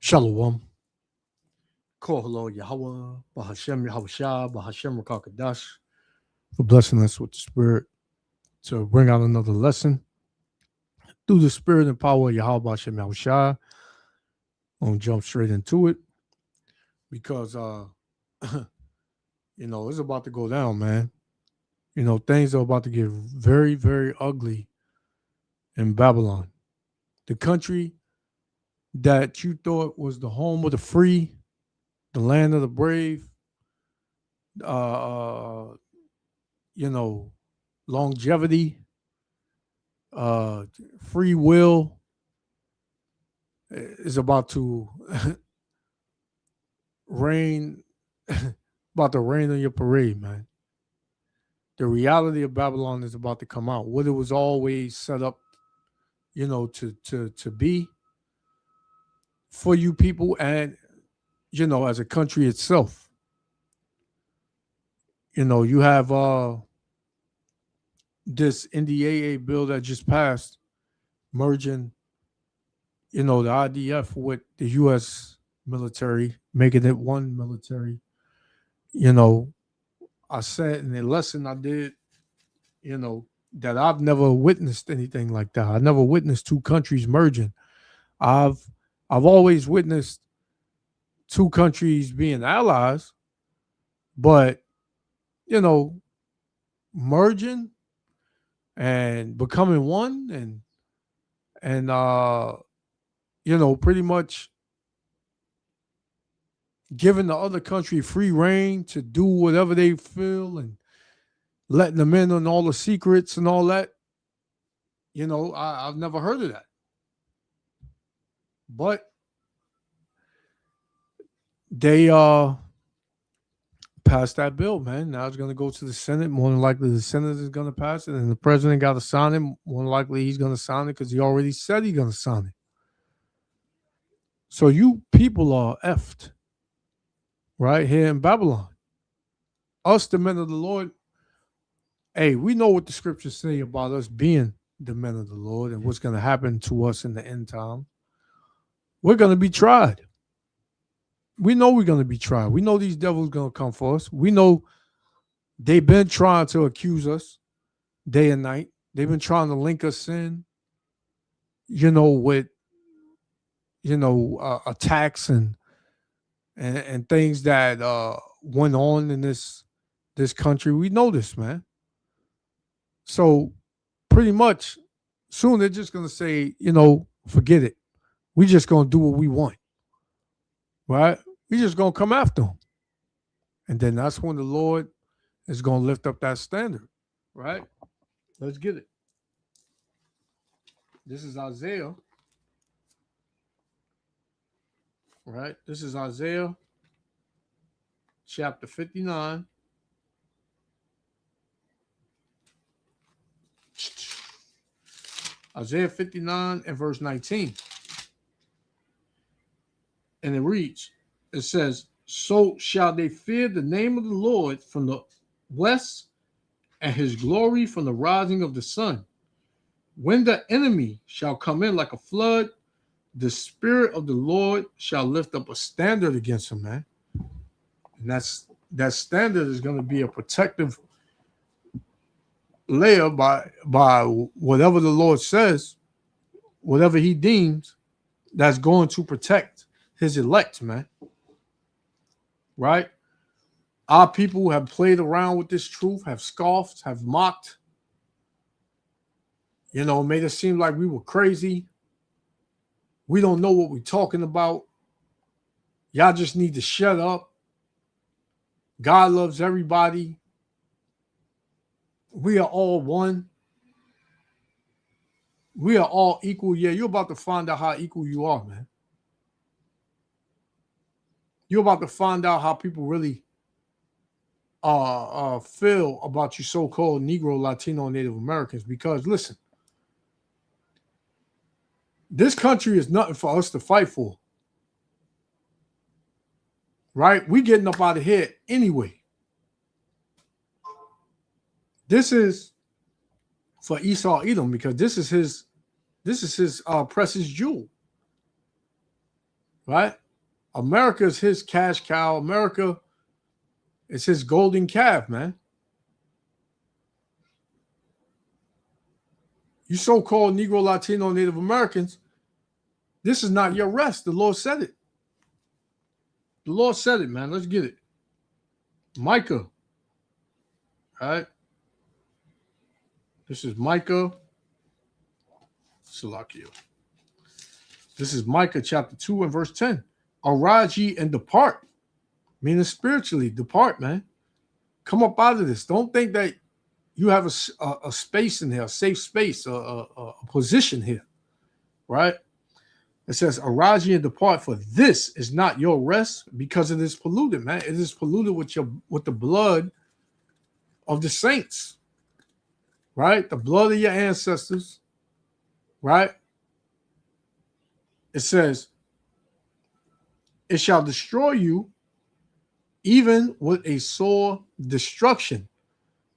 Shalom. Kohalo Yahawah, Bahashem Yahushua, Bahashem Rakakadash, for blessing us with the Spirit to bring out another lesson through the Spirit and power of Yahweh Bahashem Yahushua. I'm going to jump straight into it because, it's about to go down, man. Things are about to get very, very ugly in Babylon. The country that you thought was the home of the free, the land of the brave, longevity, free will is about to rain, about to rain on your parade, man. The reality of Babylon is about to come out. What it was always set up, to be for you people and, as a country itself. You have this NDAA bill that just passed, merging, the IDF with the U.S. military, making it one military. I said in the lesson I did, that I've never witnessed anything like that. I never witnessed two countries merging. I've always witnessed two countries being allies, but merging and becoming one and pretty much giving the other country free reign to do whatever they feel and letting them in on all the secrets and all that. I've never heard of that. But they passed that bill, man. Now it's going to go to the Senate. More than likely the Senate is going to pass it, and the president got to sign it. More than likely he's going to sign it because he already said he's going to sign it. So you people are effed right here in Babylon. Us, the men of the Lord, hey, we know what the scriptures say about us being the men of the Lord and what's going to happen to us in the end time. We're going to be tried. We know we're going to be tried. We know these devils going to come for us. We know they've been trying to accuse us day and night. They've been trying to link us in, with, attacks and things that went on in this country. We know this, man. So pretty much soon they're just going to say, forget it. We just going to do what we want. Right? We just going to come after them. And then that's when the Lord is going to lift up that standard. Right? Let's get it. This is Isaiah. Right? This is Isaiah chapter 59. Isaiah 59 and verse 19. And it says, so shall they fear the name of the Lord from the west and his glory from the rising of the sun. When the enemy shall come in like a flood, the Spirit of the Lord shall lift up a standard against him, man. And that standard is going to be a protective layer by whatever the Lord says, whatever he deems that's going to protect his elect, man. Right? Our people have played around with this truth, have scoffed, have mocked, made it seem like we were crazy. We don't know what we're talking about. Y'all just need to shut up. God loves everybody. We are all one. We are all equal. Yeah, you're about to find out how equal you are, man. You're about to find out how people really feel about you so-called Negro, Latino, Native Americans. Because, listen, this country is nothing for us to fight for. Right? We getting up out of here anyway. This is for Esau Edom because this is his precious jewel. right? America is his cash cow. America is his golden calf, man. You so-called Negro, Latino, Native Americans, this is not your rest. The Lord said it. The Lord said it, man. Let's get it. Micah. All right. This is Micah. Salakia. This is Micah chapter 2 and verse 10. Arise ye and depart. Meaning spiritually, depart, man. Come up out of this. Don't think that you have a space in here, a safe space, a position here, right? It says, arise ye and depart, for this is not your rest, because it is polluted, man. It is polluted with the blood of the saints, right? The blood of your ancestors, right? It says, it shall destroy you even with a sore destruction.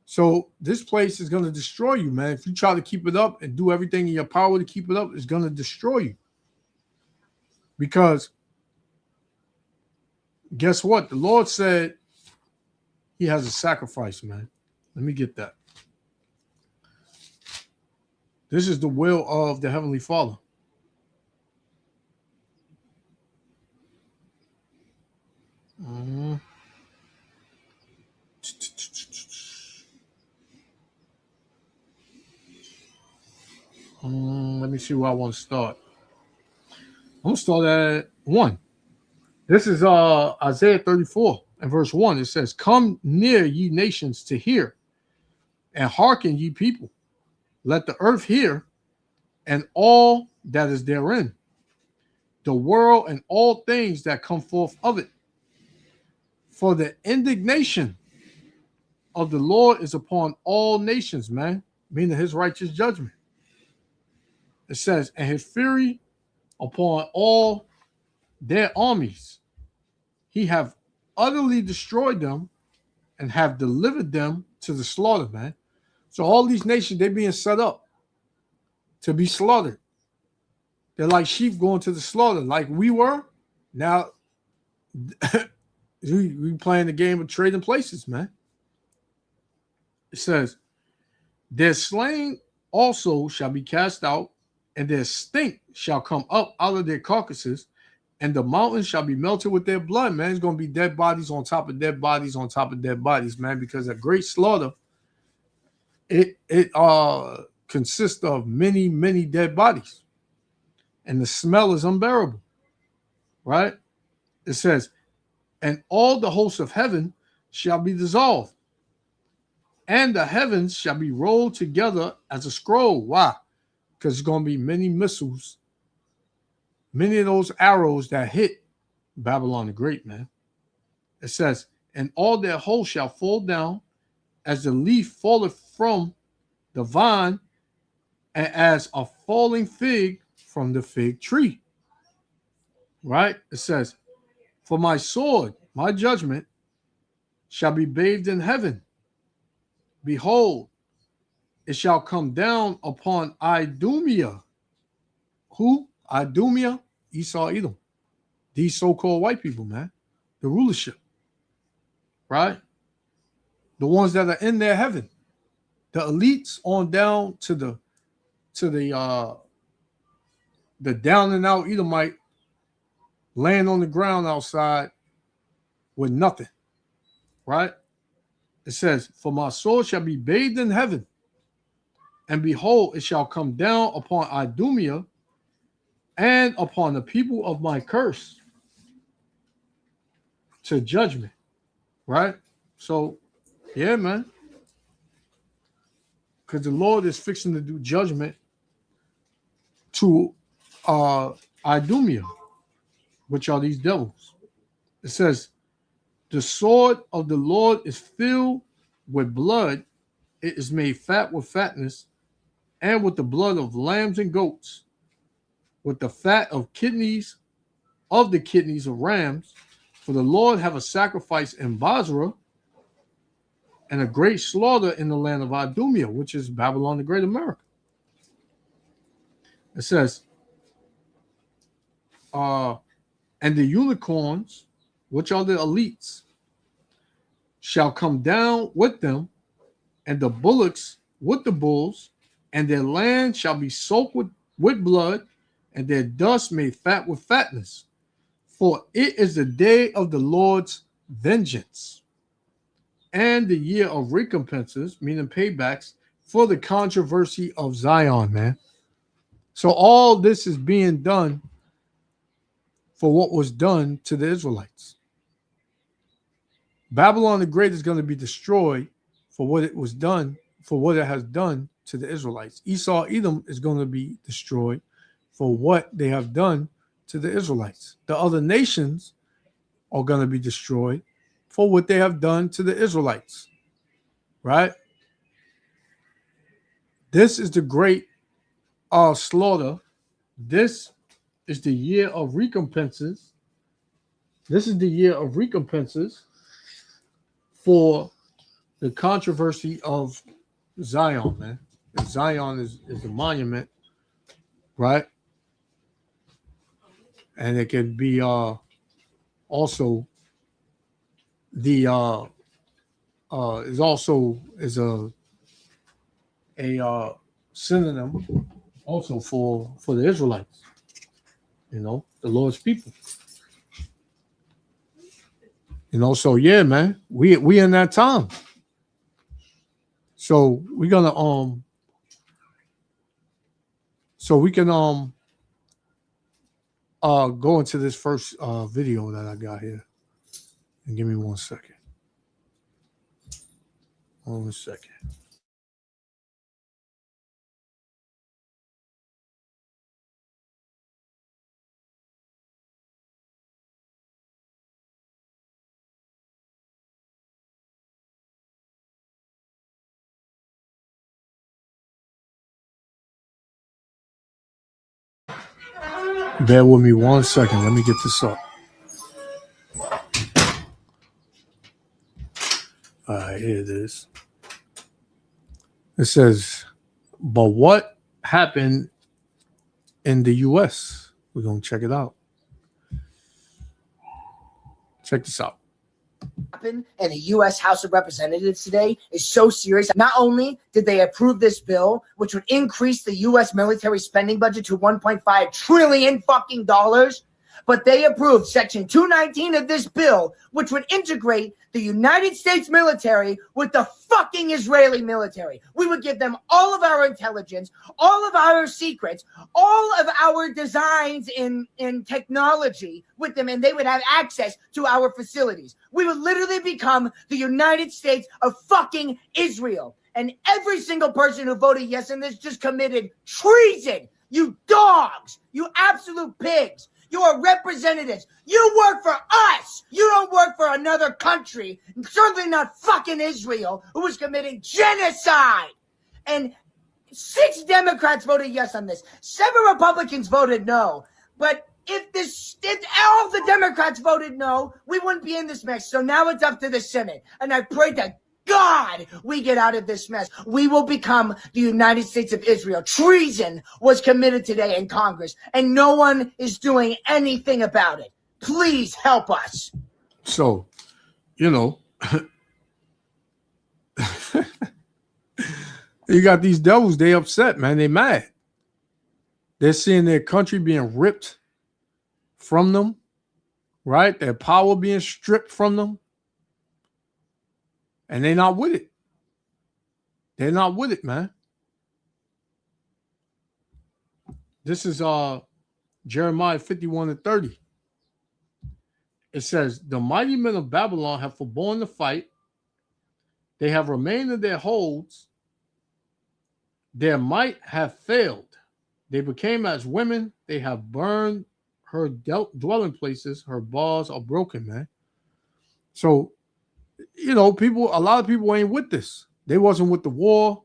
So this place is going to destroy you, man. If you try to keep it up and do everything in your power to keep it up, it's going to destroy you. Because guess what? The Lord said he has a sacrifice, man. Let me get that. This is the will of the Heavenly Father. Let me see where I want to start. I'm going to start at 1. This is Isaiah 34 and verse 1. It says, come near, ye nations, to hear, and hearken, ye people. Let the earth hear, and all that is therein, the world and all things that come forth of it. For the indignation of the Lord is upon all nations, man, meaning his righteous judgment. It says, and his fury upon all their armies. He have utterly destroyed them and have delivered them to the slaughter, man. So all these nations, they're being set up to be slaughtered. They're like sheep going to the slaughter, like we were. Now, we playing the game of trading places, man. It says, their slain also shall be cast out, and their stink shall come up out of their carcasses, and the mountains shall be melted with their blood, man. It's going to be dead bodies on top of dead bodies on top of dead bodies, man, because a great slaughter, it consists of many, many dead bodies, and the smell is unbearable, right? It says, and all the hosts of heaven shall be dissolved, and the heavens shall be rolled together as a scroll. Why? Because it's going to be many missiles, many of those arrows that hit Babylon the Great, man. It says, and all their hosts shall fall down as the leaf falleth from the vine, and as a falling fig from the fig tree. Right? It says, for my sword, my judgment, shall be bathed in heaven. Behold, it shall come down upon Idumea. Who? Idumea, Esau, Edom. These so-called white people, man. The rulership. Right? The ones that are in their heaven. The elites on down to the down and out Edomite laying on the ground outside with nothing. Right? It says, for my soul shall be bathed in heaven, and behold, it shall come down upon Idumea and upon the people of my curse to judgment. Right? So, yeah, man. Because the Lord is fixing to do judgment to Idumea, which are these devils. It says, the sword of the Lord is filled with blood. It is made fat with fatness, and with the blood of lambs and goats, with the fat of kidneys, of the kidneys of rams. For the Lord have a sacrifice in Basra, and a great slaughter in the land of Idumea, which is Babylon the Great America. It says, And the unicorns, which are the elites, shall come down with them, and the bullocks with the bulls, and their land shall be soaked with blood, and their dust made fat with fatness. For it is the day of the Lord's vengeance, and the year of recompenses, meaning paybacks, for the controversy of Zion, man. So all this is being done for what was done to the Israelites. Babylon the Great is going to be destroyed for what it was done, for what it has done to the Israelites. Esau, Edom is going to be destroyed for what they have done to the Israelites. The other nations are going to be destroyed for what they have done to the Israelites, right? This is the great slaughter. This is the year of recompenses. This is the year of recompenses for the controversy of Zion, man. And Zion is the monument, right? And it can be also the is also is a synonym also for the Israelites, you know, the Lord's people. You know, so yeah, man, we in that time. So we're gonna so we can go into this first video that I got here. And give me 1 second. 1 second. Bear with me 1 second. Let me get this up. All right, here it is. It says, but what happened in the U.S.? We're going to check it out. Check this out. Happened in the U.S. House of Representatives today is so serious. Not only did they approve this bill, which would increase the U.S. military spending budget to $1.5 trillion fucking dollars, but they approved Section 219 of this bill, which would integrate the United States military with the fucking Israeli military. We would give them all of our intelligence, all of our secrets, all of our designs in technology with them, and they would have access to our facilities. We would literally become the United States of fucking Israel. And every single person who voted yes in this just committed treason. You dogs, you absolute pigs. You are representatives. You work for us. You don't work for another country. Certainly not fucking Israel, who is committing genocide. And 6 Democrats voted yes on this. 7 Republicans voted no. But if all the Democrats voted no, we wouldn't be in this mess. So now it's up to the Senate. And I pray to God we get out of this mess. We will become the United States of Israel. Treason was committed today in Congress, and no one is doing anything about it. Please help us. So, you know, you got these devils, they upset, man. They mad. They're seeing their country being ripped from them, right? Their power being stripped from them. And they're not with it. They're not with it, man. This is Jeremiah 51:30. It says, the mighty men of Babylon have forborne to fight. They have remained in their holds. Their might have failed. They became as women. They have burned her dwelling places. Her bars are broken, man. So, you know, a lot of people ain't with this. They wasn't with the war,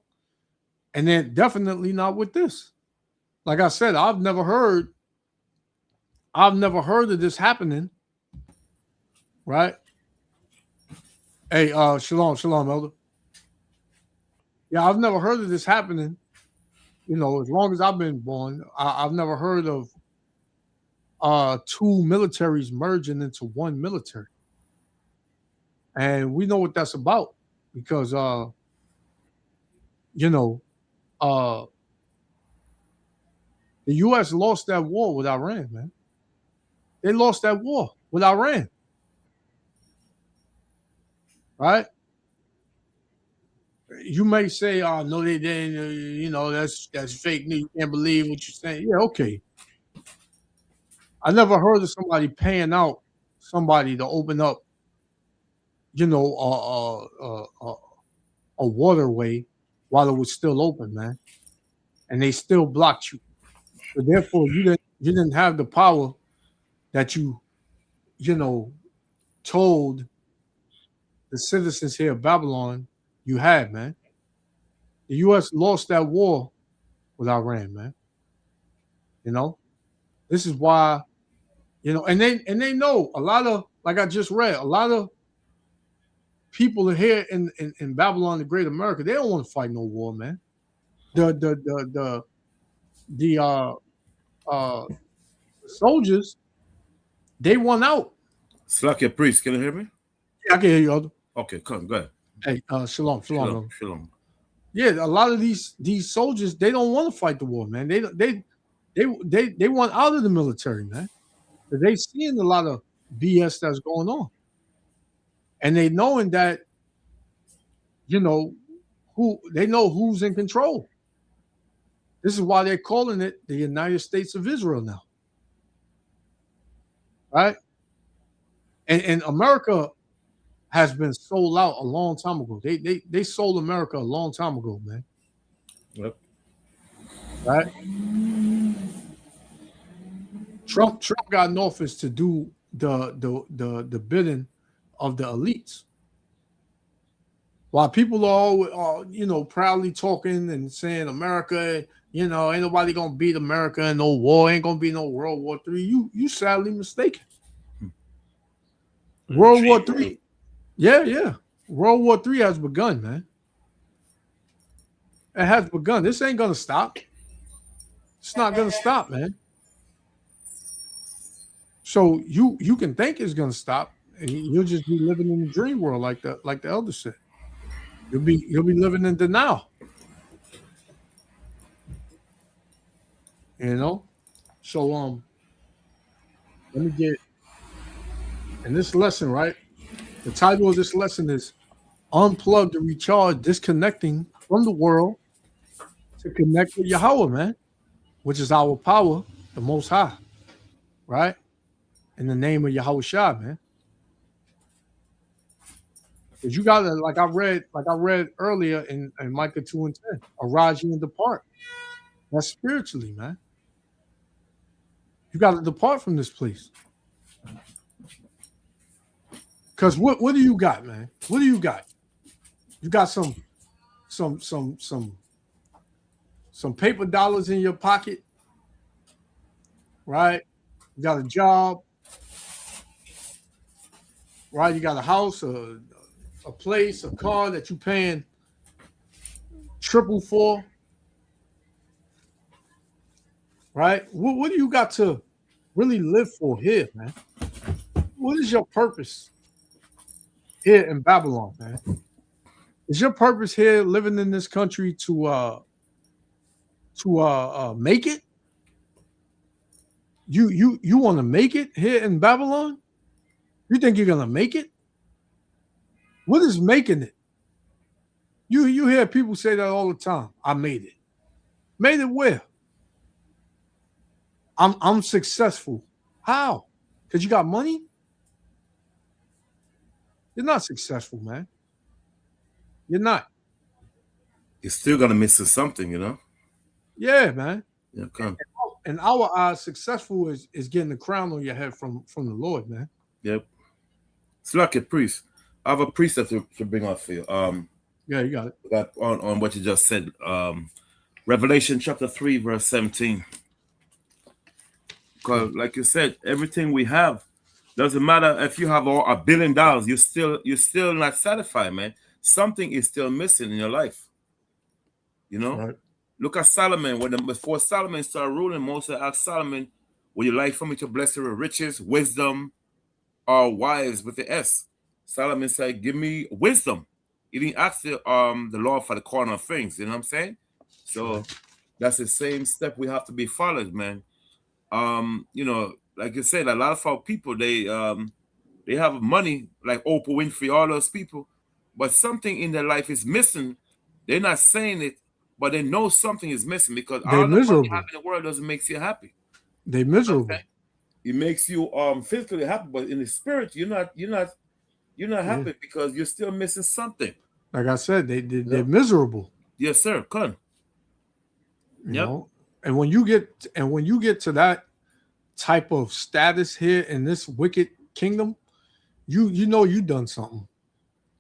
and they're definitely not with this. Like I said, I've never heard of this happening. Right? Hey, shalom, elder. Yeah, I've never heard of this happening. You know, as long as I've been born, I've never heard of two militaries merging into one military. And we know what that's about because you know, uh the US lost that war with Iran, man. They lost that war with Iran, right? You may say, "Oh no, they didn't." That's fake news. You can't believe what you're saying. Yeah, okay. I never heard of somebody paying out somebody to open up, you know, a waterway while it was still open, man, and they still blocked you. So therefore, you didn't have the power that you know told the citizens here of Babylon you had, man. The U.S. lost that war with Iran, man. You know, this is why and they know a lot of, like I just read, a lot of people here in Babylon, the Great America, they don't want to fight no war, man. The uh soldiers, they won out. Slack your priest, can you hear me? Yeah, I can hear you, Elder. Okay, come, go ahead. Hey, shalom. Shalom. Yeah, a lot of these soldiers, they don't want to fight the war, man. They want out of the military, man. They seeing a lot of BS that's going on, and they knowing that they know who's in control. This is why they're calling it the United States of Israel now, right? And America has been sold out a long time ago. They sold America a long time ago, man. Yep. Right? Trump got in office to do the bidding of the elites. While people are all, proudly talking and saying America, ain't nobody gonna beat America in no war, ain't gonna be no World War III. You sadly mistaken. World War III. Yeah. World War III has begun, man. It has begun. This ain't gonna stop. It's not gonna stop, man. So you can think it's gonna stop, and you'll just be living in the dream world, like the elder said. You'll be living in denial. So let me get in this lesson, right? The title of this lesson is Unplug to Recharge, Disconnecting from the World to Connect with Yahawah, man, which is our power, the Most High, right? In the name of Yahweh Shah, man. Because you gotta, like I read earlier in Micah 2:10, arise ye and depart. That's spiritually, man. You got to depart from this place. Because what do you got, man? What do you got? You got some paper dollars in your pocket, right? You got a job, right? You got a house, a place, a car that you paying triple for, right? What do you got to really live for here, man? What is your purpose here in Babylon, man? Is your purpose here living in this country to make it? You want to make it here in Babylon? You think you're gonna make it? What is making it? You hear people say that all the time. I made it. Made it where? I'm successful. How? Because you got money? You're not successful, man. You're not. You're still gonna miss something, Yeah, man. Yeah, come. In our eyes, successful is getting the crown on your head from the Lord, man. Yep. It's like a priest. I have a precept to bring out for you. Yeah, you got it. That on what you just said. Revelation chapter 3, verse 17. Because, like you said, everything we have, doesn't matter if you have $1 billion, you're still not satisfied, man. Something is still missing in your life. Right. Look at Solomon. Before Solomon started ruling, Moses asked Solomon, Would you like for me to bless you with riches, wisdom, or wives with the S? Solomon said, give me wisdom. He didn't ask the Lord for the corner of things. You know what I'm saying? So that's the same step we have to be followed, man. You know, like you said, a lot of our people, they have money, like Oprah Winfrey, all those people, but something in their life is missing. They're not saying it, but they know something is missing because They all the money you have miserable. in the world doesn't make you happy. They You know what I'm miserable. saying? It makes you physically happy, but in the spirit, you're not Yeah. happy because you're still missing something. Like I said, they're Yep. miserable. Yes, sir. Come. You Yep. know, and when you get to that type of status here in this wicked kingdom, you know you done something.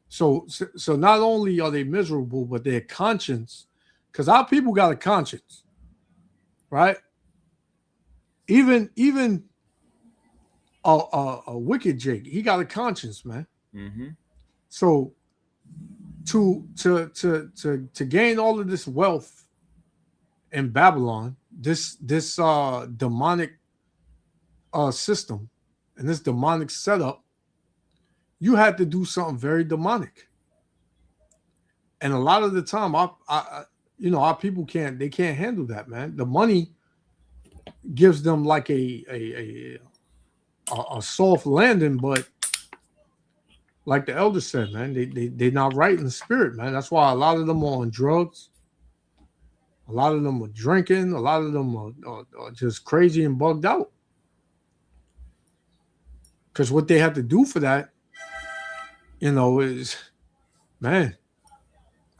So not only are they miserable, but their conscience, because our people got a conscience, right? Even a wicked Jake, he got a conscience, man. Mm-hmm. So to gain all of this wealth in Babylon, this demonic system and this demonic setup, you had to do something very demonic. And a lot of the time, our people can't handle that, man. The money gives them like a soft landing, but like the elder said, man, they're not right in the spirit, man. That's why a lot of them are on drugs. A lot of them are drinking. A lot of them are just crazy and bugged out. Because what they have to do for that, is, man,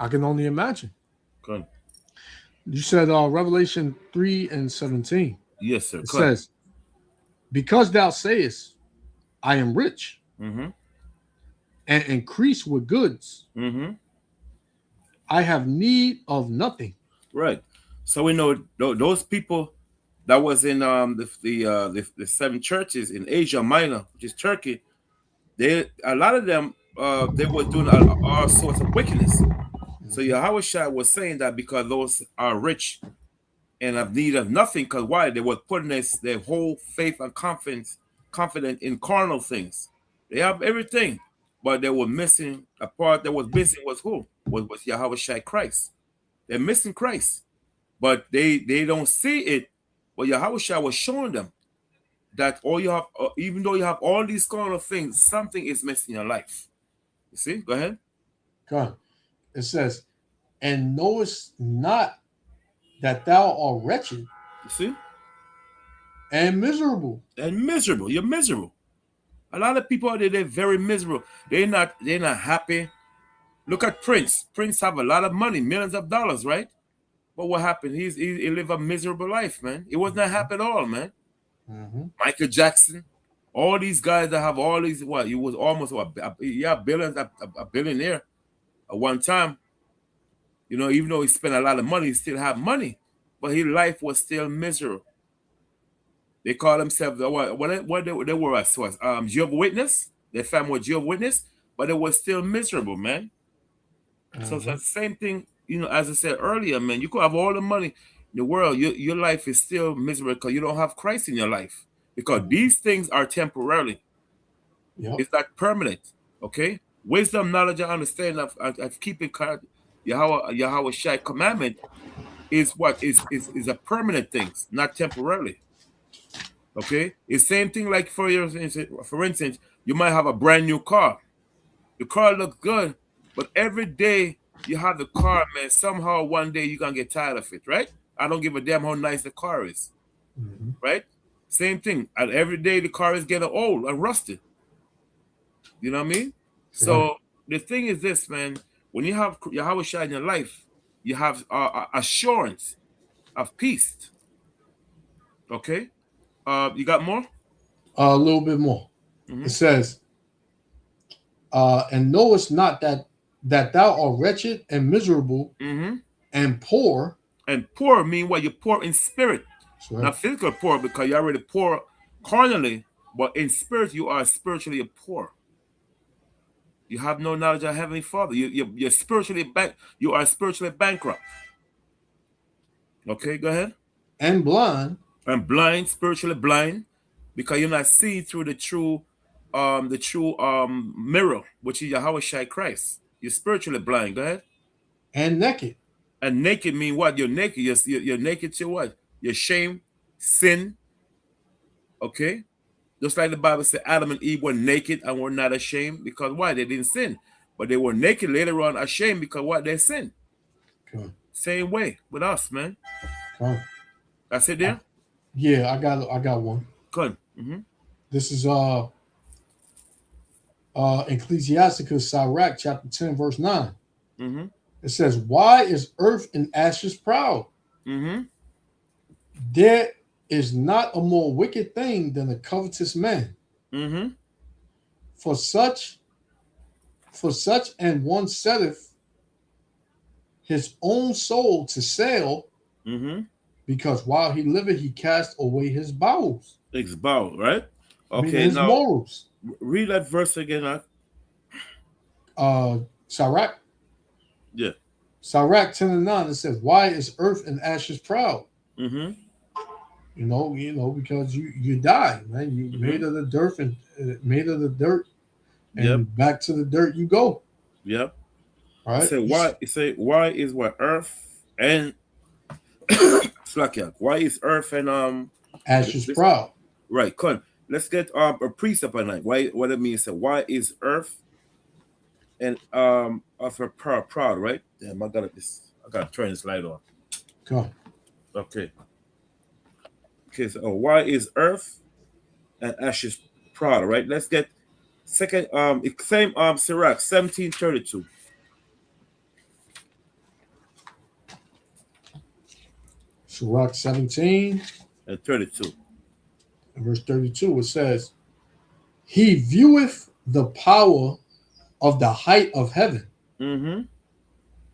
I can only imagine. Come. You said Revelation 3:17. Yes, sir. It Come. says, because thou sayest, I am rich Mm-hmm. and increase with goods, Mm-hmm. I have need of nothing. Right. So we know those people that was in the seven churches in Asia Minor, which is Turkey. A lot of them they were doing all sorts of wickedness. So Yahushua was saying that because those are rich and have need of nothing, because why? They were putting their whole faith and confident in carnal things. They have everything, but they were missing a part that was missing was who? Was Yahushua Christ. They're missing Christ, but they don't see it. But Yahushua was showing them that all you have, even though you have all these carnal things, something is missing in your life. You see? Go ahead. God. It says, and knowest not that thou art wretched You see? and miserable. And miserable. You're miserable. A lot of people out there, they're very miserable. They're not happy. Look at Prince. Prince have a lot of money, millions of dollars, right? But what happened? He lived a miserable life, man. He was not happy at all, man. Mm-hmm. Michael Jackson, all these guys that have all these, what, he was almost billions, a billionaire at one time. Even though he spent a lot of money, he still had money, but his life was still miserable. They call themselves what they were as Jehovah's Witness. Their family was Jehovah's Witness, but it was still miserable, man. So it's the same thing, as I said earlier, man. You could have all the money in the world, your life is still miserable because you don't have Christ in your life. Because these things are temporarily. Yep. It's not permanent. Okay? Wisdom, knowledge, and understanding of keeping Yahweh Shai commandment is what is a permanent thing, not temporarily. Okay? It's same thing like for instance, you might have a brand new car. The car looks good, but every day you have the car, man, somehow one day you're gonna get tired of it, right? I don't give a damn how nice the car is. Mm-hmm. Right? Same thing. And every day the car is getting old and rusted. You know what I mean? So the thing is this, man. When you have Yahweh Shai in your life, you have assurance of peace. Okay? You got more? A little bit more. Mm-hmm. It says, and knowest not that thou art wretched and miserable and poor. And poor mean what? You're poor in spirit. Right. Not physical poor because you're already poor carnally, but in spirit you are spiritually poor. You have no knowledge of Heavenly Father. You're spiritually you are spiritually bankrupt. Okay, go ahead. And blind. And blind, spiritually blind, because you're not seeing through the true mirror, which is Yahweh Shai Christ. You're spiritually blind. Go ahead. and naked. And naked mean what? You're naked. You're naked to what? Your shame, sin. Okay. Just like the Bible said, Adam and Eve were naked and were not ashamed because why? They didn't sin, but they were naked later on, ashamed because what? They sinned. Okay. Same way with us, man. Okay. That's it there. Yeah, I got one. Good. This is Ecclesiasticus Sirach chapter 10 verse 9. Mm-hmm. It says, "Why is earth and ashes proud? Mm-hmm. There is not a more wicked thing than a covetous man. Mm-hmm. For such and one setteth his own soul to sale, Mm-hmm. because while he liveth, he cast away his bowels." It's bow, right? I mean, Okay, his now morals. read that verse again. Sirach. Yeah. Sirach 10 and 9. It says, "Why is earth and ashes proud?" Mm-hmm. You know, because you die, man. You made of the dirt and Yep. back to the dirt you go. Yep. Right? Why is what earth and why is earth and Ashes this- proud. right, come on. Let's get a precept on that. Why what it means. So why is earth and of her proud, right? Damn, I gotta turn this light on. Come. Okay. Okay, so why is earth and ashes proud, right? Let's get second same Sirach 1732 Sirach 17 and 32. and verse 32. It says, "He vieweth the power of the height of heaven, Mm-hmm.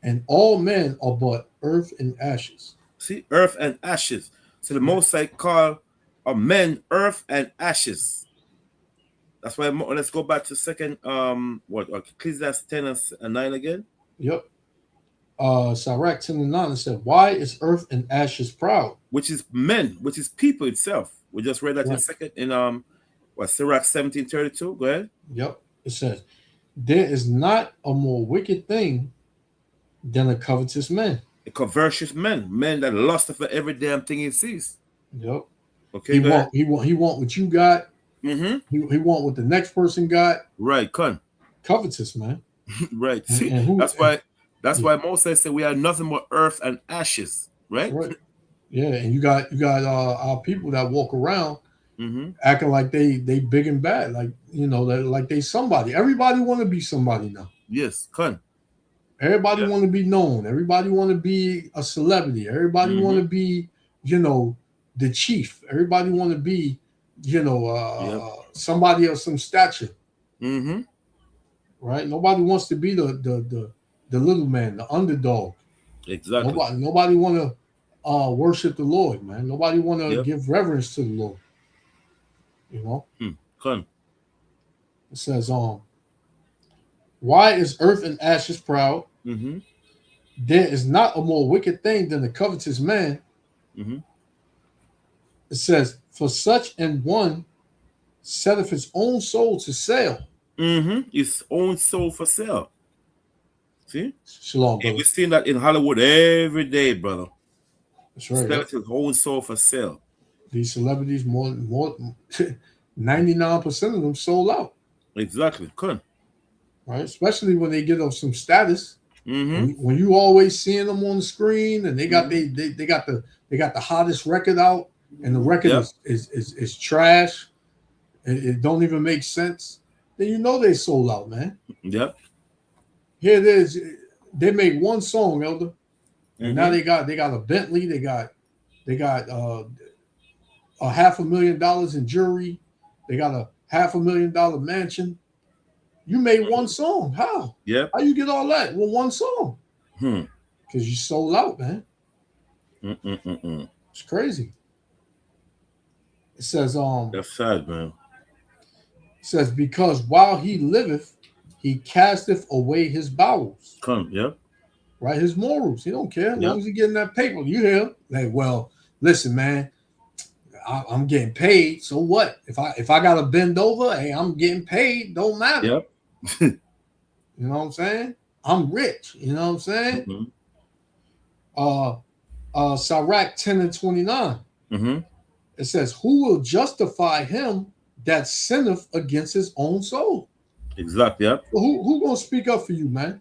and all men are but earth and ashes." See, earth and ashes. So the Most High call of men earth and ashes. That's why let's go back to second Ecclesiastes 10 and 9 again. Yep. Sirach 10 and 9. It said, "Why is earth and ashes proud?" Which is men, which is people itself. We just read that in Right. second in Sirach 1732. Go ahead. Yep. It says, "There is not a more wicked thing than a covetous man." The covetous men that lust for every damn thing he sees. Yep. Okay, He go ahead. want what you got. Mm-hmm. He want what the next person got. Right, con. Covetous, man. Right. See, And that's why Moses said we are nothing but earth and ashes. Right? Right. Yeah, and you got our people that walk around Mm-hmm. acting like they big and bad, like like they somebody. Everybody want to be somebody now. Yes, con. Everybody Yeah. want to be known. Everybody want to be a celebrity. Everybody want to be, the chief. Everybody want to be, somebody of some stature. Mm-hmm. Right? Nobody wants to be the little man, the underdog. Exactly. Nobody want to worship the Lord, man. Nobody want to Yep. give reverence to the Lord. Con. It says, "Why is earth and ashes proud? Mm-hmm. There is not a more wicked thing than a covetous man." Mm-hmm. It says, "For such an one setteth his own soul to sale." Mm-hmm. His own soul for sale. See? Shalom, And brother. we're seeing that in Hollywood every day, brother. That's right. Selleth his own soul for sale. These celebrities, more 99% of them sold out. Exactly. Con. Right? Especially when they get of some status. Mm-hmm. When you always seeing them on the screen and they got they got the hottest record out, and the record is trash, it don't even make sense, then you know they sold out, man. Yep. Here it is. They make one song, Elder, and now Mm-hmm. they got a Bentley, they got a $500,000 in jewelry, they got a $500,000 mansion. You made one song. How? Yep. How you get all that with one song? Hmm. Because you sold out, man. Mm-mm-mm-mm. It's crazy. It says, That's sad, man. it says, "Because while he liveth, he casteth away his bowels." Con. Yep. Right? His morals. He don't care as long Yep. as he getting that paper. You hear? Like, well, listen, man. I'm getting paid. So what? If I gotta bend over, hey, I'm getting paid. Don't matter. Yep. You know what I'm saying? I'm rich. You know what I'm saying? Mm-hmm. Sirach 10 and 29. Mm-hmm. It says, "Who will justify him that sinneth against his own soul?" Exactly. Yep. So who gonna speak up for you, man?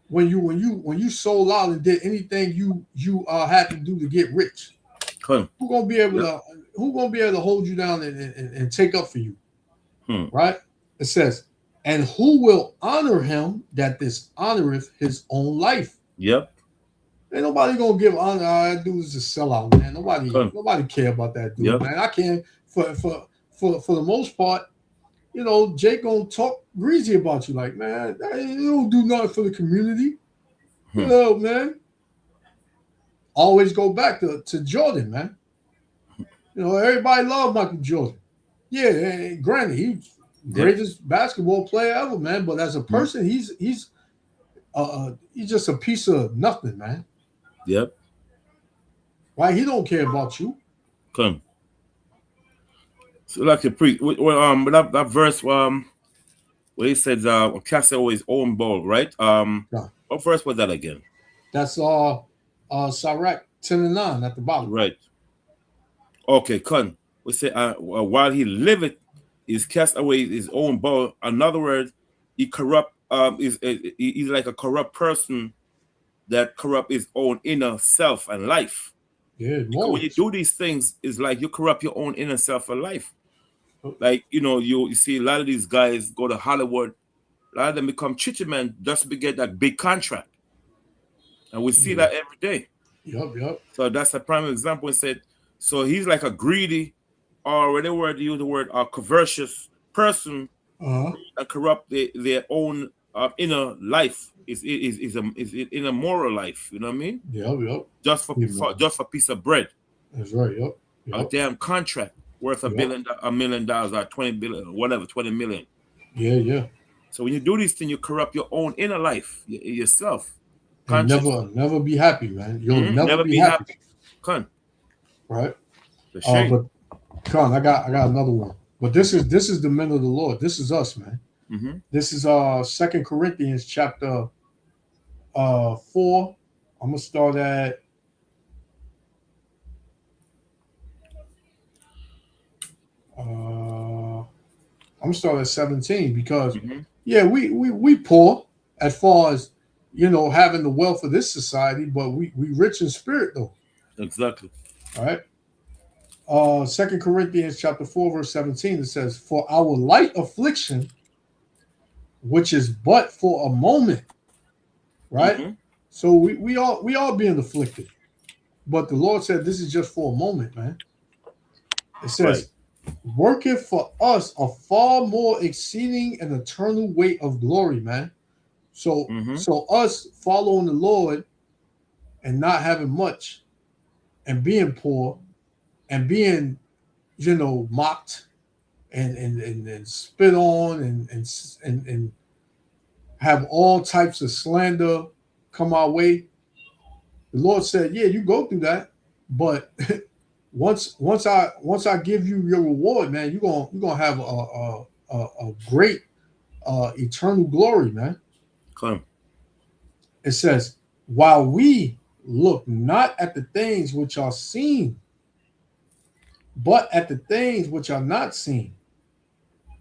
When you sold out and did anything you had to do to get rich, Come. who gonna be able to hold you down and take up for you? Right? It says, "And who will honor him that dishonoreth his own life?" Yep. Ain't nobody gonna give honor. That dude is a sellout, man. Nobody care about that dude, Yep. man. I can't for the most part. You know, Jake gonna talk greasy about you, like, man, you don't do nothing for the community. You know, man. Always go back to Jordan, man. You know, everybody loved Michael Jordan. Yeah, granted, he's greatest basketball player ever, man. But as a person, he's just a piece of nothing, man. Yep. Right? He don't care about you. Come. So like the pre, but that verse, where he says, "Cast away his own ball," right? What verse was that again? That's Sirach 10 and 9 at the bottom. Right. Okay, Con. We say, while he liveth, is cast away his own ball. In other words, he corrupt. He's like a corrupt person that corrupt his own inner self and life. Yeah, because when you do these things, it's like you corrupt your own inner self and life. Like, you know, you see a lot of these guys go to Hollywood, a lot of them become chichi men just to get that big contract. And we see that every day. Yep. So that's a prime example. He said, so he's like a greedy, or whatever word you use the word, covetous person that corrupt their own inner life. Is in a moral life, you know what I mean? Yep. Just for a piece of bread. That's right. Yep. A damn contract worth $1 million or 20 billion, whatever, 20 million. Yeah. So when you do these things, you corrupt your own inner life, yourself. And never be happy, man. You'll never be happy. Con. Right. But Con, I got another one. But this is the men of the Lord. This is us, man. This is 2 Corinthians chapter 4. I'm gonna start at I'm gonna start at 17 because we poor as far as, you know, having the wealth of this society, but we rich in spirit though. Exactly. All right. 2 Corinthians chapter 4 verse 17, it says, "For our light affliction, which is but for a moment," right? So we all being afflicted, but the Lord said this is just for a moment, man. It says, "Worketh for us a far more exceeding and eternal weight of glory," man. So us following the Lord and not having much and being poor and being, you know, mocked and spit on and have all types of slander come our way. The Lord said, "Yeah, you go through that, but once I give you your reward, man, you're gonna have a great eternal glory, man." Come. It says, "While we look not at the things which are seen, but at the things which are not seen."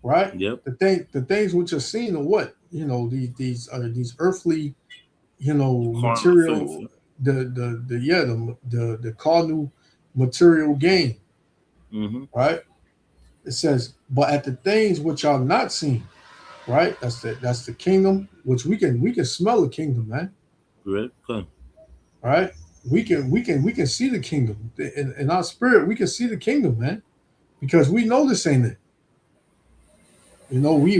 Right? Yep. The things which are seen are what? You know, these earthly, you know, material, the carnal material gain. Right? It says, "But at the things which are not seen," right? That's the kingdom, which we can smell the kingdom, man. Right. Come. Right? We can see the kingdom. In our spirit, we can see the kingdom, man. Because we know this ain't it. You know, we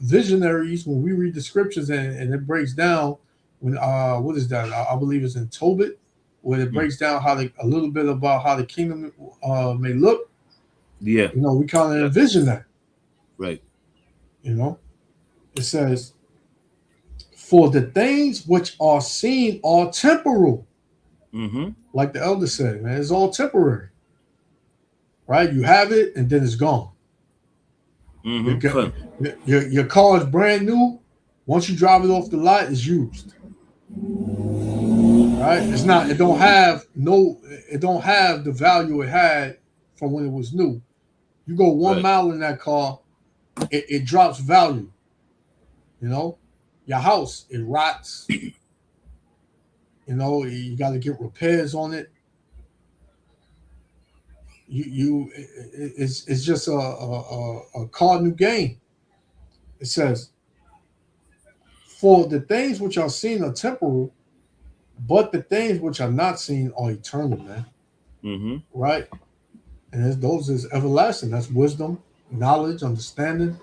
visionaries when we read the scriptures and it breaks down when what is that? I believe it's in Tobit, where it breaks down a little bit about how the kingdom may look. Yeah. You know, we kind of envision that. Right. You know, it says, "For the things which are seen are temporal." Like the elder said, man, it's all temporary. right? You have it and then it's gone. Your car is brand new. Once you drive it off the lot, it's used. Right? It's not. It don't have no. It don't have the value it had from when it was new. You go 1 mile in that car, it drops value. You know, your house it rots. You know, you got to get repairs on it. It's just a card new game. It says, "For the things which are seen are temporal, but the things which are not seen are eternal." Man, right? And those is everlasting. That's wisdom, knowledge, understanding.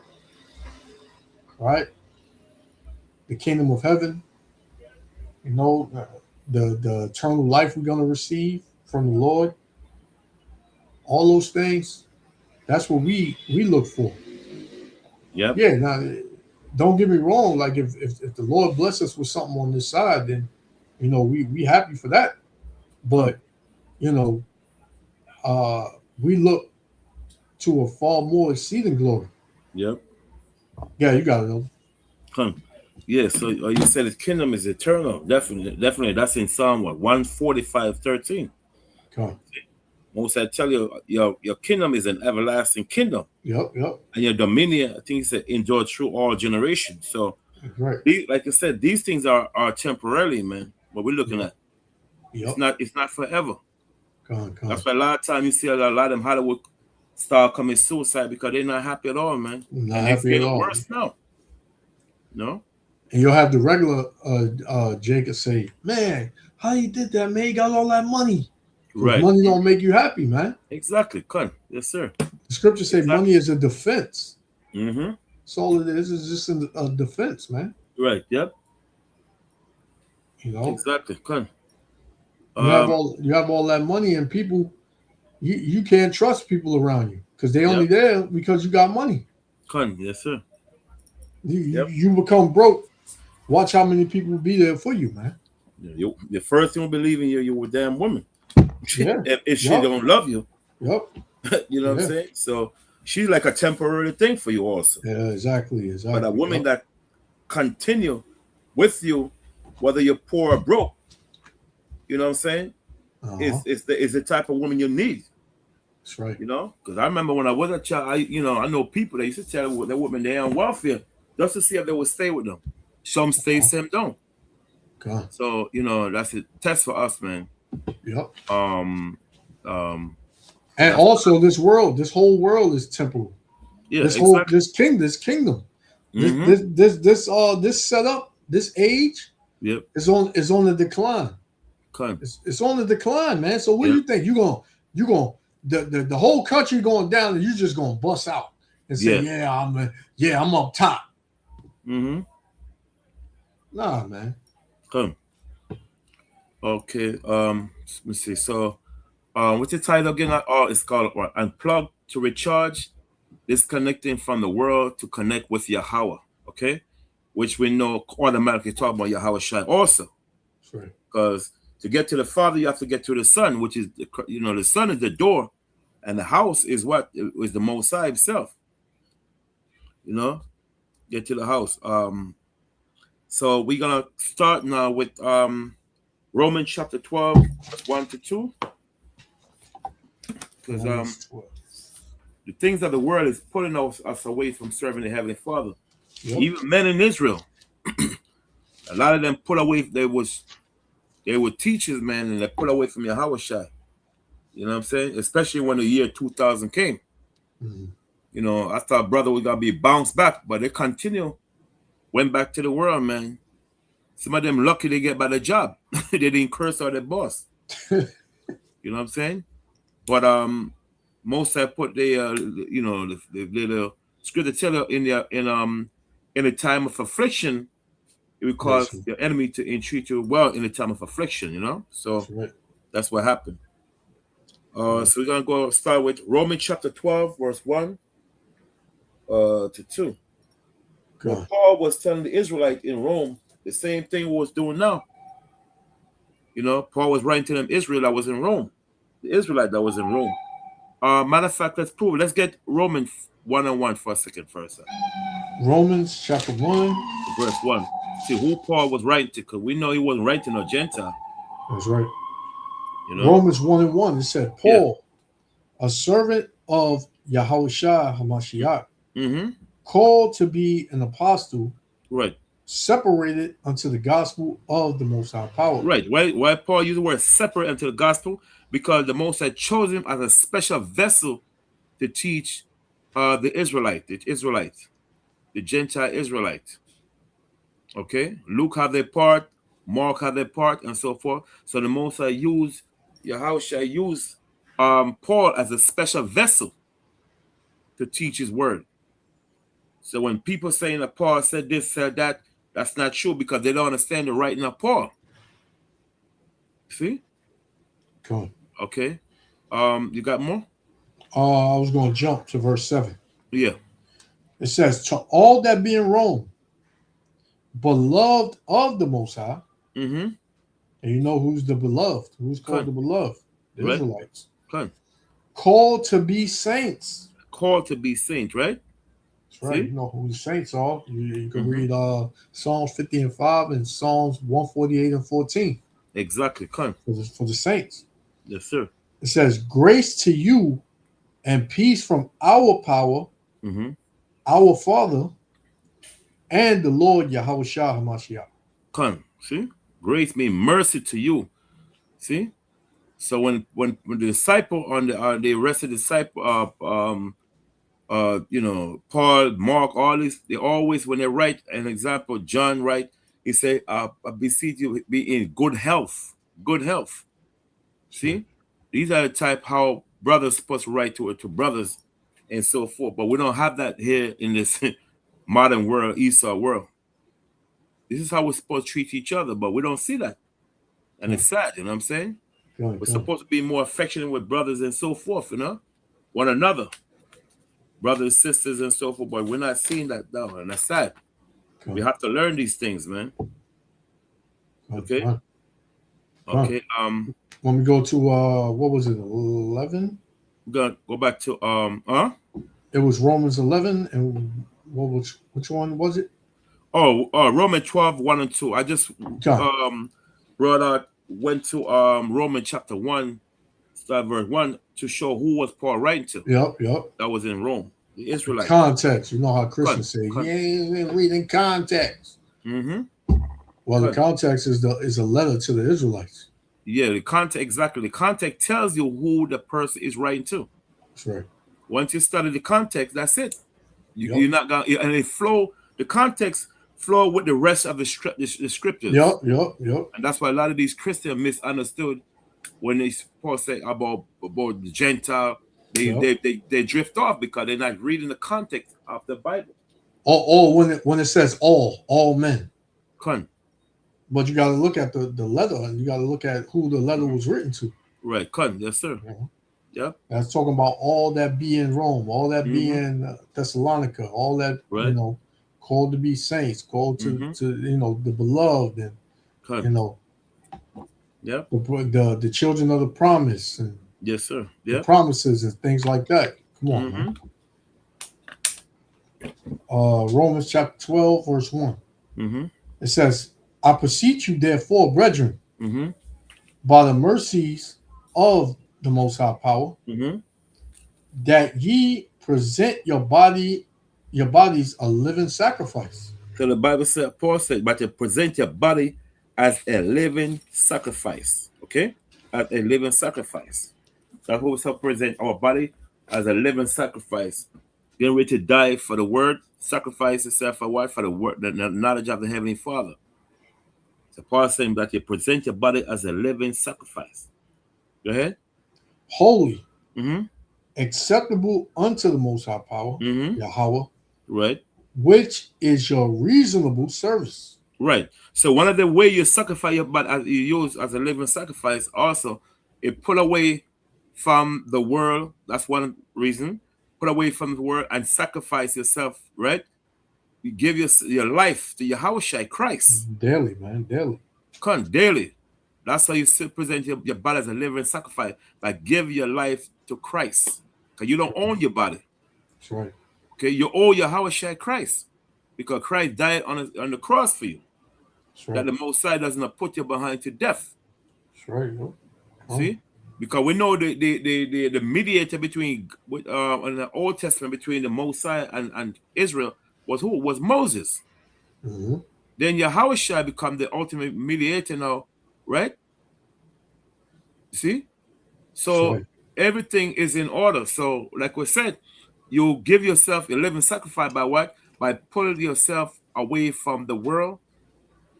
Right? The kingdom of heaven. You know, the eternal life we're gonna receive from the Lord. All those things. That's what we look for. Yep. Yeah. Now, don't get me wrong. Like if the Lord bless us with something on this side, then you know we happy for that. But you know, we look to a far more exceeding glory. Yep. Yeah, you got it. Though. Come. Yeah, so you said his kingdom is eternal. Definitely. That's in Psalm 145:13. Come. Most I tell you, your kingdom is an everlasting kingdom. Yep. And your dominion, I think he said, endure through all generations. So, right. Like I said, these things are temporarily, man. What we're looking at, it's not forever. Come. That's why a lot of times you see a lot of them Hollywood stars commit suicide because they're not happy at all, man. Not and happy at all. Worse now. No. And you'll have the regular Jacob say, "Man, how you did that, man? You got all that money." Right. Money don't make you happy, man. Exactly. Come. Yes, sir. The scripture say money is a defense. Mm-hmm. That's all it is just a defense, man. Right. Yep. You know. Exactly. Come. You have all that money, and people, you can't trust people around you because they only there because you got money. Come. Yes, sir. You become broke. Watch how many people will be there for you, man. The first thing will believe in you a damn woman. Yeah. if she don't love you. Yep. You know what I'm saying? So she's like a temporary thing for you also. Yeah, exactly. But a woman that continue with you, whether you're poor or broke, you know what I'm saying? Is the type of woman you need. That's right. You know? Because I remember when I was a child, I know people that used to tell their women they're on welfare just to see if they would stay with them. Some stay, some don't. God. So, you know, that's a test for us, man. Yep. And also this whole world is temporal. Yeah, this kingdom. Mm-hmm. This setup, this age, is on the decline. It's on the decline, man. So what do you think? You gonna the whole country going down and you just gonna bust out and say, I'm up top. Mm-hmm. Nah, man. Come. Okay. Let me see. So, what's the title again? It's called "Unplug to Recharge, Disconnecting from the World to Connect with Yahawah." Okay, which we know automatically talk about Yahawah Shai also. Right. Because to get to the Father, you have to get to the Son, which is the Son is the door, and the house is what is the Most High Himself. You know, get to the house. So we're gonna start now with Romans chapter 12, verse 1-2. Because the things of the world is pulling us away from serving the Heavenly Father. Yep. Even men in Israel, a lot of them pull away. They were teachers, man, and they pull away from Yahawah Shai. You know what I'm saying? Especially when the year 2000 came. Mm-hmm. You know, I thought brother was gonna be bounced back, but they continue. Went back to the world, man. Some of them lucky they get by the job. They didn't curse out their boss. You know what I'm saying? But most I put the little scripture tell you in a time of affliction, it will cause your enemy to entreat you well in a time of affliction, you know? So that's what happened. So we're gonna start with Romans chapter 12, verse 1 to 2. Well, Paul was telling the Israelites in Rome the same thing he was doing now. You know, Paul was writing to them Israel that was in Rome. The Israelite that was in Rome. Matter of fact, let's prove. Let's get Romans 1:1 for a second first. Romans chapter 1. Verse 1. See who Paul was writing to, because we know he wasn't writing to a Gentile. That's right. You know? Romans 1:1. It said, Paul, a servant of YAHAWAH HaMashiach, called to be an apostle, right, separated unto the gospel of the Most High power. Right. Why Paul used the word separate unto the gospel? Because the Most High chose him as a special vessel to teach the Israelites, the Gentile Israelites. Okay, Luke had their part, Mark had their part, and so forth. So the Most High used Yahushua used Paul as a special vessel to teach his word. So when people saying that Paul said this, said that, that's not true, because they don't understand the writing of Paul. See? Good. Okay. You got more? I was going to jump to verse 7. Yeah. It says, to all that be in Rome, beloved of the Most High. And you know who's the beloved? Who's called the beloved? The Israelites. Called to be saints. Called to be saints, right? That's right. See? You know who the saints are. You can read Psalms 50 and 5 and Psalms 148 and 14. Exactly. For the saints. Yes, sir. It says, grace to you and peace from our power, our Father, and the Lord Yahawaah HaMashiach. See? Grace means mercy to you. See? So when the disciple on the rest of the disciple, you know, Paul, Mark, all these, they always, when they write an example, John write, he say, I beseech you be in good health. Good health. See? These are the type how brothers supposed to write to brothers and so forth. But we don't have that here in this modern world, Esau world. This is how we're supposed to treat each other, but we don't see that. And it's sad, you know what I'm saying? We're supposed to be more affectionate with brothers and so forth, you know? One another. Brothers, sisters, and so forth, but we're not seeing that now, and that's sad. We have to learn these things, man. Okay? Okay. When we go to what was it, 11? We're gonna go back to it was Romans 11, and which one was it? Romans 12, 1 and 2. I just went to Romans chapter 1, start verse 1 to show who was Paul writing to. Yep. That was in Rome. The Israelites. Context. You know how Christians say, you ain't reading context. Well, the context is a letter to the Israelites. Yeah, the context, exactly. The context tells you who the person is writing to. That's right. Once you study the context, that's it. You're not gonna, and the context flow with the rest of the scriptures. Yep. And that's why a lot of these Christians misunderstood when they Paul say about the Gentile. They drift off because they're not reading the context of the Bible. When it says all men. But you got to look at the letter, and you got to look at who the letter was written to. Right, yes, sir. Yeah, that's talking about all that be in Rome, all that be in Thessalonica, all that you know, called to be saints, called to you know, the beloved, and you know, the children of the promise, and yes, sir, the promises and things like that. Come on, Romans chapter 12, verse 1. It says, I beseech you, therefore, brethren, by the mercies of the Most High power, that ye present your bodies a living sacrifice. So the Bible said, Paul said, but to present your body as a living sacrifice. Okay? As a living sacrifice. That's what we present our body as a living sacrifice. Getting ready to die for the word, sacrifice yourself for what? For the word, the knowledge of the Heavenly Father. So Paul is saying that you present your body as a living sacrifice. Go ahead. Holy, acceptable unto the Most High power, Yahweh. Right. Which is your reasonable service. Right. So one of the way you sacrifice your body, as you use as a living sacrifice, also it pull away from the world. That's one reason. Put away from the world and sacrifice yourself. Right. You give your life to Yahushua Christ. Daily, man. Daily. Daily. That's how you present your body as a living sacrifice. By give your life to Christ. because you don't own your body. That's right. Okay, you owe YAHAWAH Christ, because Christ died on the cross for you. That's That right. the Most High doesn't put you behind to death. That's right. Yep. See, because we know the mediator between in the Old Testament between the Most High and Israel was who? Was Moses. Mm-hmm. Then YAHAWAH become the ultimate mediator now, right? See, That's so right. everything is in order. So, like we said, you give yourself a living sacrifice by what? By pulling yourself away from the world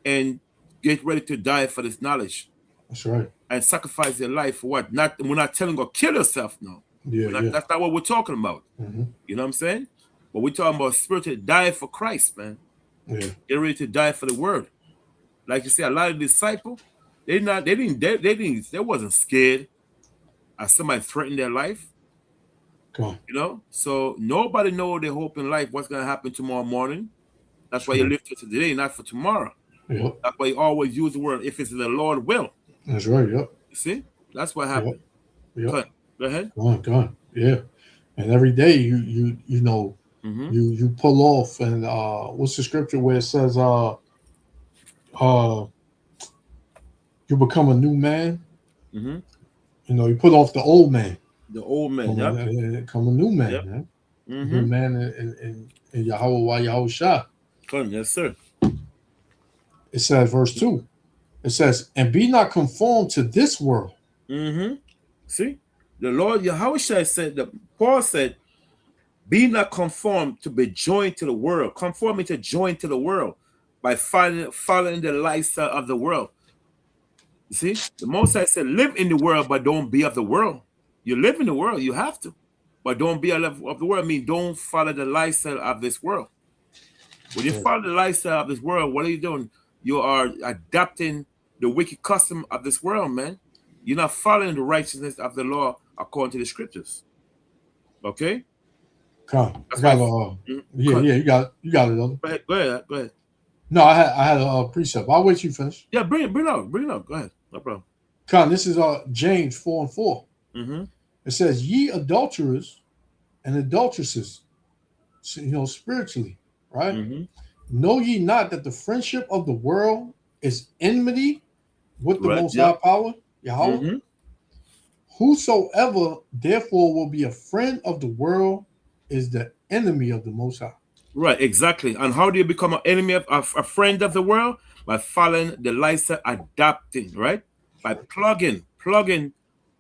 and get ready to die for this knowledge That's right. and sacrifice your life for what? We're not telling you to kill yourself now. Yeah. Yeah. That's not what we're talking about. Mm-hmm. You know what I'm saying? But we're talking about spiritually die for Christ, man. Yeah. Get ready to die for the word. Like you say, a lot of disciples, they wasn't scared as somebody threatened their life. Come on. You know, so nobody know their hope in life, what's gonna happen tomorrow morning. That's why you live for today, not for tomorrow. Yep. That's why you always use the word if it's the Lord will. That's right. Yep. You see, that's what happened. Yep. Go ahead. Go on. Yeah. And every day you know Mm-hmm. you pull off, and what's the scripture where it says you become a new man. Mm-hmm. You know, you put off the old man. The old man, yep. Become a new man, Yep. man. Mm-hmm. New man in YAHAWAH YAHAWAH. Come, yes, sir. It says, verse 2. It says, and be not conformed to this world. Mm-hmm. See, the Lord YAHAWAH said that Paul said, be not conformed to be joined to the world. Conforming to join to the world by following the lifestyle of the world. You see, the Most High said, live in the world, but don't be of the world. You live in the world, you have to, but don't be of the world. I mean, don't follow the lifestyle of this world. When you follow the lifestyle of this world, what are you doing? You are adopting the wicked custom of this world, man. You're not following the righteousness of the law according to the scriptures. Okay? Come. That's I got why- you got it. Go ahead. No, I had a precept. I'll wait you finish. Yeah, bring it out. Go ahead. No problem. Come, this is James 4:4. Mm-hmm. It says, ye adulterers and adulteresses, you know, spiritually, right? Mm-hmm. Know ye not that the friendship of the world is enmity with the Right, Most yep. High power, Yahweh? Mm-hmm. Whosoever therefore will be a friend of the world is the enemy of the Most High. Right, exactly. And how do you become an enemy of a friend of the world? By following the lifestyle, adapting, right? By plugging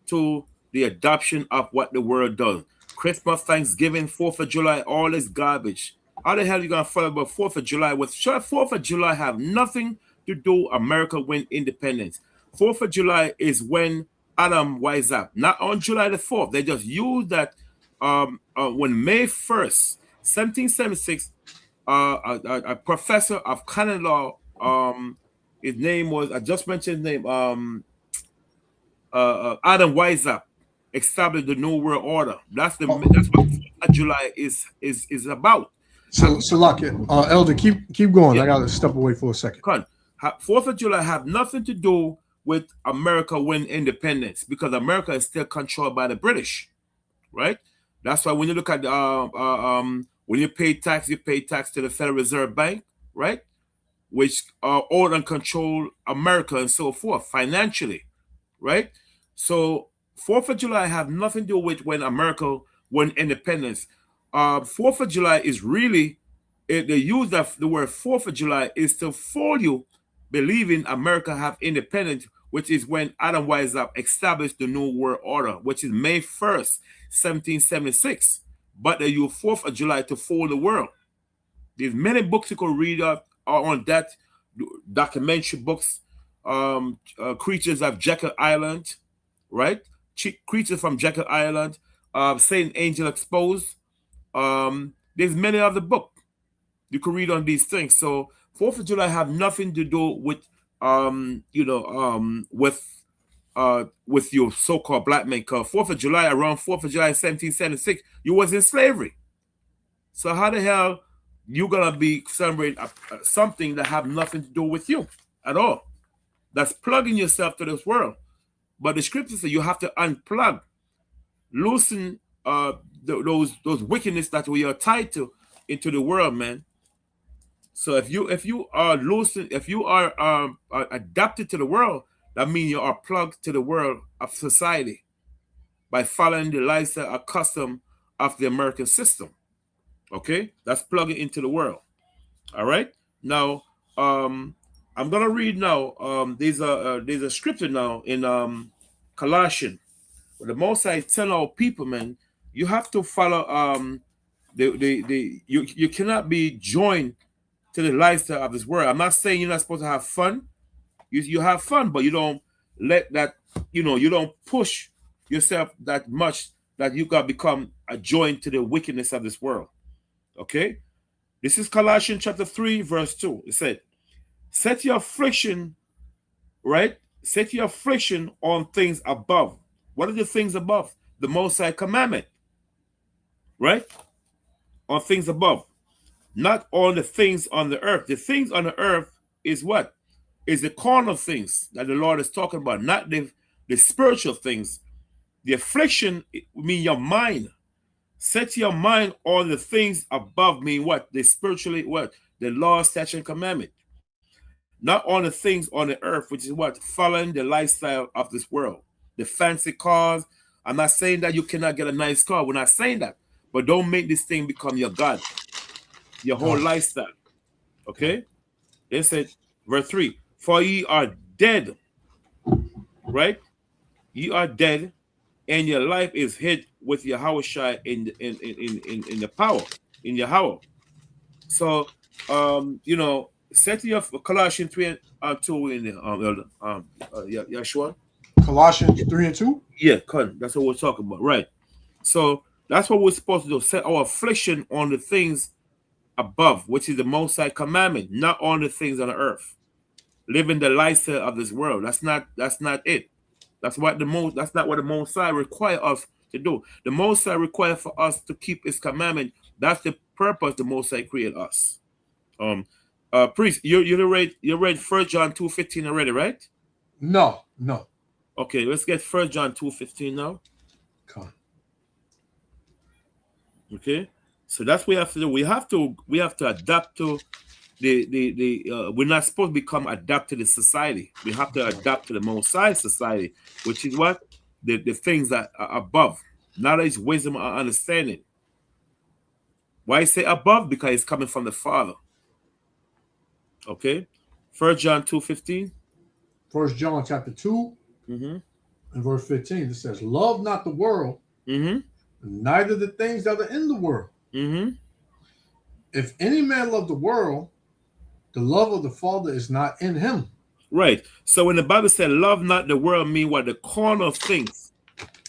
to the adoption of what the world does. Christmas, Thanksgiving, 4th of July, all this garbage. How the hell are you gonna follow about 4th of July? With 4th of July have nothing to do America win independence. 4th of July is when Adam wise up. Not on July the 4th. They just use that when May 1st, 1776, a professor of canon law, his name was, I just mentioned his name, Adam Weishaupt, established the New World Order. That's what 4th of July is about. So like it, Elder, keep going. Yeah. I gotta step away for a second. 4th of July have nothing to do with America win independence, because America is still controlled by the British, right? That's why when you look at when you pay tax to the Federal Reserve Bank, right, which own and control America and so forth financially, right? So 4th of July have nothing to do with when America won independence. 4th of July is really, they use the word 4th of July is to fool you believing America have independence, which is when Adam Weishaupt established the New World Order, which is May 1st, 1776. But they use 4th of July to fool the world. There's many books you can read on that, documentary books, Creatures of Jekyll Island, right? Creatures from Jekyll Island, Saint Angel Exposed. There's many other books you can read on these things. So 4th of July have nothing to do with with your so-called black man. Because 4th of July, around 4th of July 1776, you was in slavery. So how the hell you gonna be celebrating something that have nothing to do with you at all? That's plugging yourself to this world. But the scripture says you have to unplug, loosen those wickedness that we are tied to into the world, man. So if you are loosened, if you are adapted to the world, that means you are plugged to the world of society by following the lifestyle or custom of the American system. Okay, that's plugging into the world. All right. Now, I'm gonna read now. There's a scripture now in Colossians. The Most High tell our people, man, you have to follow you cannot be joined to the lifestyle of this world. I'm not saying you're not supposed to have fun. You have fun, but you don't let that, you don't push yourself that much that you got become a joint to the wickedness of this world. Okay? This is Colossians chapter 3, verse 2. It said, set your affliction, right? Set your affliction on things above. What are the things above? The Most High commandment, right? On things above, not on the things on the earth. The things on the earth is what? Is the carnal things that the Lord is talking about, not the spiritual things. The affliction mean your mind. Set your mind on the things above, mean what? The spiritually what? The law, statute, and commandment. Not on the things on the earth, which is what? Following the lifestyle of this world. The fancy cars. I'm not saying that you cannot get a nice car. We're not saying that. But don't make this thing become your God. Your whole lifestyle. Okay? They said, verse 3, for ye are dead. Right? Ye are dead, and your life is hid with YAHAWAH in the power, in Yahawah. So set your Colossians 3 and 2 in the Yeshua. Colossians 3 and 2? Yeah, that's what we're talking about. Right. So that's what we're supposed to do. Set our affliction on the things above, which is the Most High commandment, not on the things on the earth. Living the lifestyle of this world. That's not it. That's not what the Most High require us to do. The Most High require for us to keep His commandment. That's the purpose the Most High created us. Priest, you read 1 John 2:15 already, right? No. Okay, let's get 1 John 2:15 now. Come. Okay, so that's what we have to do. We have to adapt to we're not supposed to become adapted to society. We have to adapt to the Most High society, which is what? The things that are above. Knowledge, wisdom, and understanding. Why I say above? Because it's coming from the Father. Okay? 1 John 2:15. 1 John chapter 2 and verse 15. It says, love not the world, neither the things that are in the world. If any man love the world, the love of the Father is not in him. Right. So when the Bible said love not the world, mean what? The carnal things.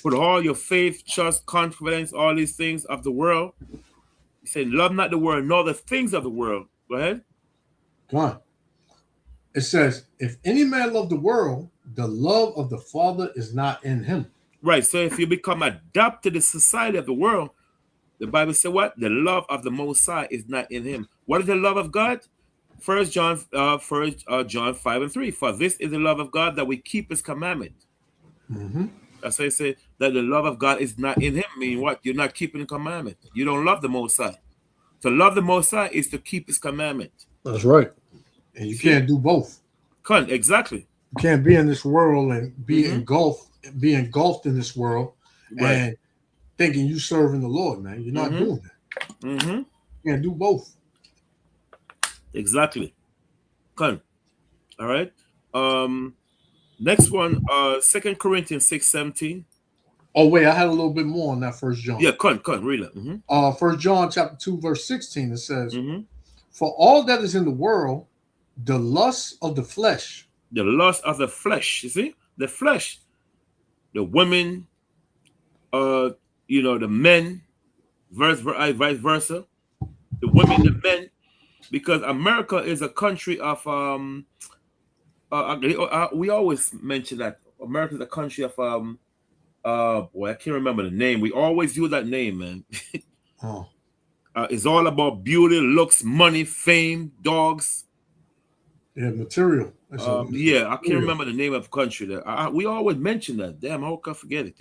Put all your faith, trust, confidence, all these things of the world. He said, love not the world, nor the things of the world. Go ahead. Come on. It says, if any man love the world, the love of the Father is not in him. Right. So if you become adapted to the society of the world, the Bible said what? The love of the Most High is not in him. What is the love of God? 1 John 5 and 3. For this is the love of God, that we keep His commandment. That's why I say that the love of God is not in him. Mean what? You're not keeping the commandment. You don't love the Most High. To love the Most High is to keep His commandment. That's right. And you can't do both. Exactly. You can't be in this world and be engulfed in this world and thinking you serving the Lord, man. You're not doing that. You can't do both. Exactly. All right. Next one, 2 Corinthians 6:17. Oh, wait, I had a little bit more on that 1 John. Yeah, read it. 1 John chapter 2, verse 16, it says, for all that is in the world, the lust of the flesh. The lust of the flesh, you see? The flesh. The women, the men, vice versa. The women, the men. Because America is a country of we always mention that America is a country of I can't remember the name. We always use that name, man. It's all about beauty, looks, money, fame, dogs. Yeah, material. I can't remember the name of the country that we always mention that. Damn, how can I forget it?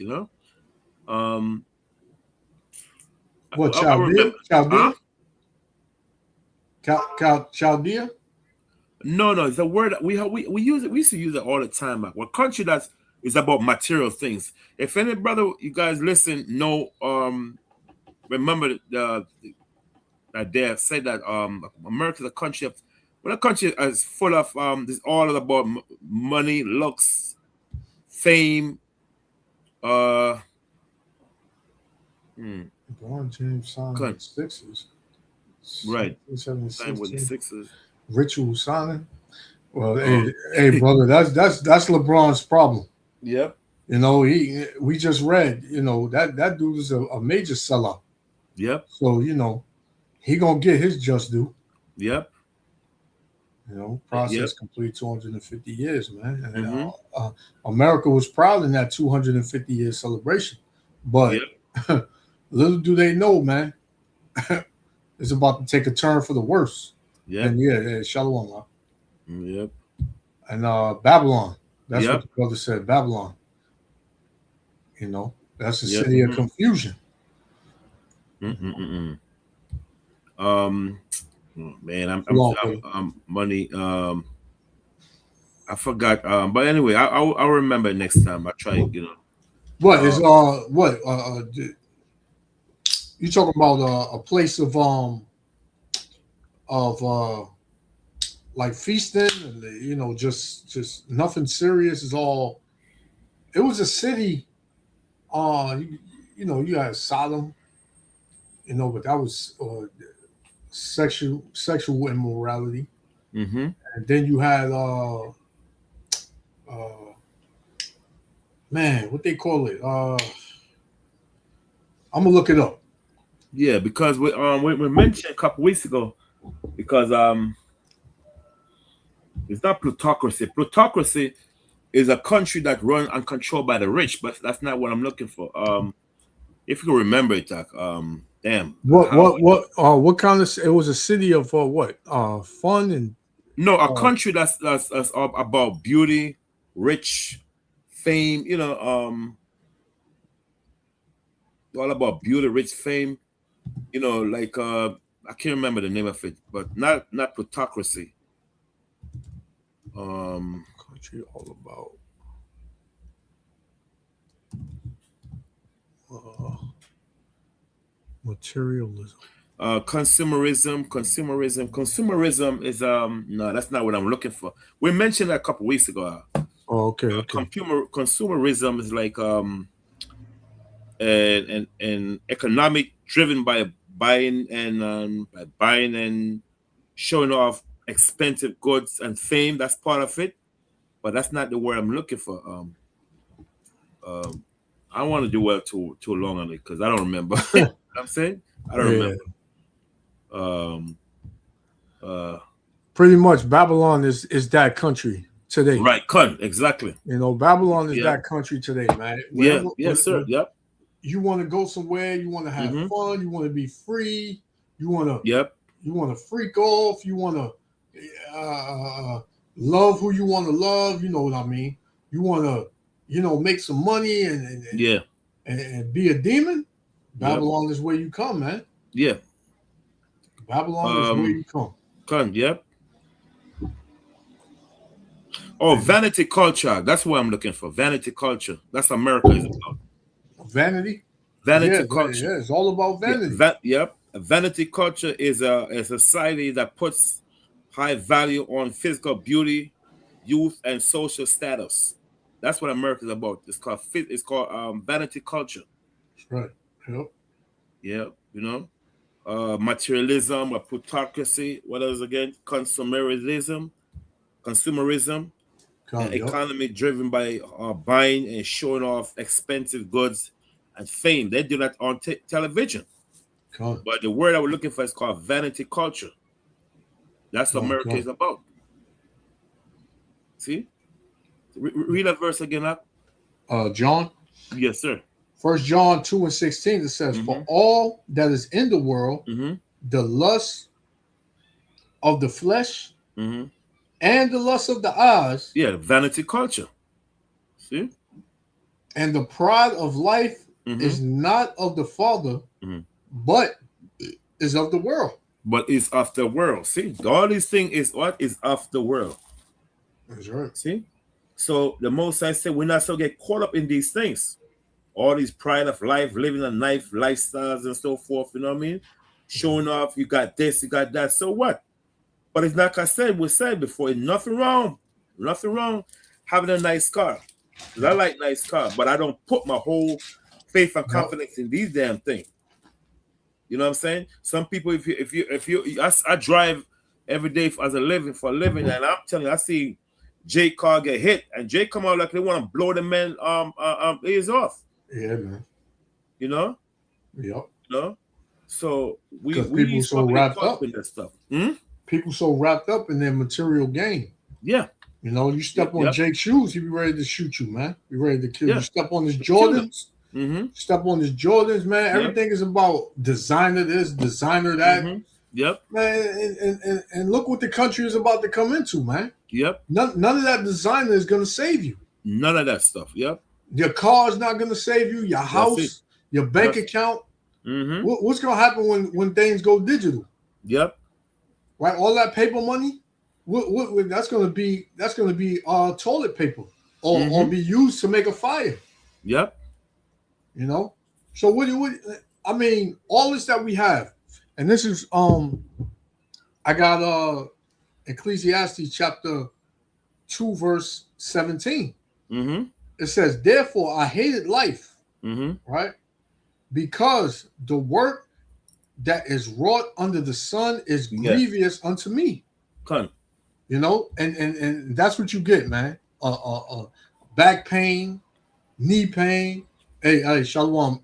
What, I Chaldea? remember. Chaldea? Huh? Chaldea? No, it's a word that we use it. We used to use it all the time. Like, what country that is about material things. If any brother, you guys listen, know, remember that they have said that America is a country of, when a country is full of this all about money, looks, fame. LeBron James signed Con- with Sixers. right, 76 time with the Sixers. Ritual signing. Well, hey, brother, that's LeBron's problem. Yep. You know, we just read, you know, that dude is a major sellout. Yep. So, you know, he gonna get his just due. Yep. You know, process Yep. complete 250 years, man. And, Mhm. America was proud in that 250 year celebration, but little do they know, man, it's about to take a turn for the worse. Yep. And yeah, Shalom. Yep. And Babylon. That's Yep. what the brother said. Babylon. You know, that's a Yep. city of confusion. Oh, man, I'm money. I forgot. But anyway, I'll remember next time. I try. You know. What is what you talking about? A place of like feasting, and you know, just nothing serious. Is all. It was a city. You know, you had Sodom. You know, but that was sexual immorality. Mm-hmm. And then you had man, what they call it? I'm gonna look it up. Yeah, because we mentioned a couple weeks ago, because it's not plutocracy. Plutocracy is a country that run and controlled by the rich, but that's not what I'm looking for. If you can remember it, damn. What kind of? It was a city of what? Fun and no, a country that's all about beauty, rich, fame. You know, all about beauty, rich, fame. You know, like I can't remember the name of it, but not plutocracy. Country all about materialism. Consumerism is no, that's not what I'm looking for. We mentioned that a couple weeks ago. Okay. Consumerism is like an economic driven by buying and showing off expensive goods and fame. That's part of it, but that's not the word I'm looking for. I want to do well too long on it because I don't remember. You know what I'm saying, I don't remember. Pretty much Babylon is that country today. Right, exactly. You know, Babylon is that country today, man. Yes, sir. Yep. You want to go somewhere, you want to have fun, you want to be free, you want to you want to freak off, you want to love who you want to love, you know what I mean? You want to, you know, make some money and be a demon. Babylon is where you come, man. Yeah. Babylon is where you come. Yep. Oh, vanity culture. That's what I'm looking for. Vanity culture. That's America is about. Vanity culture. Yeah, it's all about vanity. A vanity culture is a society that puts high value on physical beauty, youth, and social status. That's what America is about. It's called vanity culture. That's right. Yep. Yeah, you know. Materialism or plutocracy. What else again? Consumerism. An economy driven by buying and showing off expensive goods and fame. They do that on television. But the word I was looking for is called vanity culture. That's what America is about. See? Read that verse again, up. John? Yes, sir. 1 John 2:16, it says, for all that is in the world, the lust of the flesh and the lust of the eyes. Yeah, vanity culture. See? And the pride of life is not of the Father, but is of the world. But it's of the world. See, all these things is what is of the world. That's right. See, so the Most High said we're not so get caught up in these things, all these pride of life, living a life, lifestyles and so forth. You know what I mean? Showing off, you got this, you got that. So what? But it's like I said, we said before, nothing wrong having a nice car. Because I like nice car, but I don't put my whole faith and confidence in these damn things. You know what I'm saying? Some people, I drive every day for a living, and I'm telling you, I see Jake car get hit, and Jake come out like they want to blow the man ears off. Yeah, man. You know? Yep. You know? So we people so wrapped up in that stuff. People so wrapped up in their material gain. Yeah. You know, you step on Jake's shoes, he be ready to shoot you, man. Be ready to kill you. You step on his Jordans. Step on his Jordans, man. Everything is about designer this, designer that. Yep. Man, and look what the country is about to come into, man. Yep. None of that designer is going to save you. None of that stuff. Yep. Your car is not going to save you. Your house, your bank account. What's going to happen when things go digital? Yep. Right. All that paper money. What that's going to be toilet paper or be used to make a fire. Yep. You know. So I mean, all this that we have, and this is I got Ecclesiastes chapter 2 verse 17. It says, "Therefore I hated life, right? Because the work that is wrought under the sun is grievous unto me." You know, and that's what you get, man. Back pain, knee pain. Hey, shalom.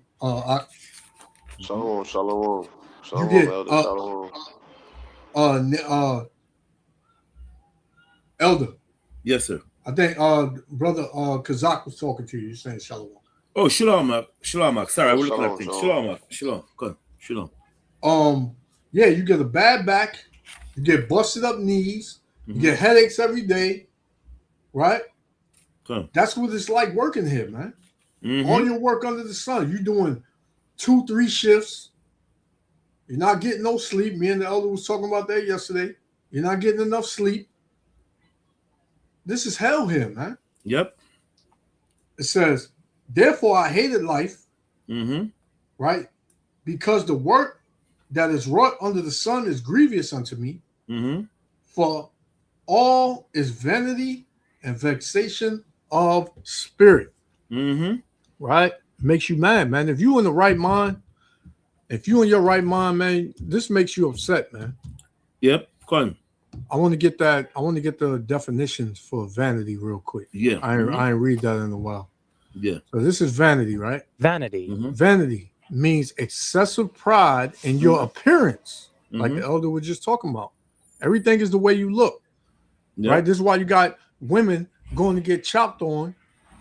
Shalom. Shalom, you get Elder. Shalom. Elder. Yes, sir. I think brother Kazak was talking to you. You're saying shalom. Oh, shalom, Mark. Shalom, Mark. Sorry, we're looking at things. Shalom, Mark. Shalom. Good. Shalom. Yeah, you get a bad back, you get busted up knees, you get headaches every day, right? That's what it's like working here, man. All your work under the sun. You're doing 2-3 shifts. You're not getting no sleep. Me and the elder was talking about that yesterday. You're not getting enough sleep. This is hell here, man. Yep. It says, "Therefore I hated life," right? "Because the work that is wrought under the sun is grievous unto me. For all is vanity and vexation of spirit." Right? Makes you mad, man. If you in the right mind, if you in your right mind, man, this makes you upset, man. Yep. Come. I want to get that. I want to get the definitions for vanity real quick. Yeah. I ain't read that in a while. Yeah. So this is vanity, right? Vanity. Vanity means excessive pride in your appearance, like the elder was just talking about. Everything is the way you look, right? This is why you got women going to get chopped on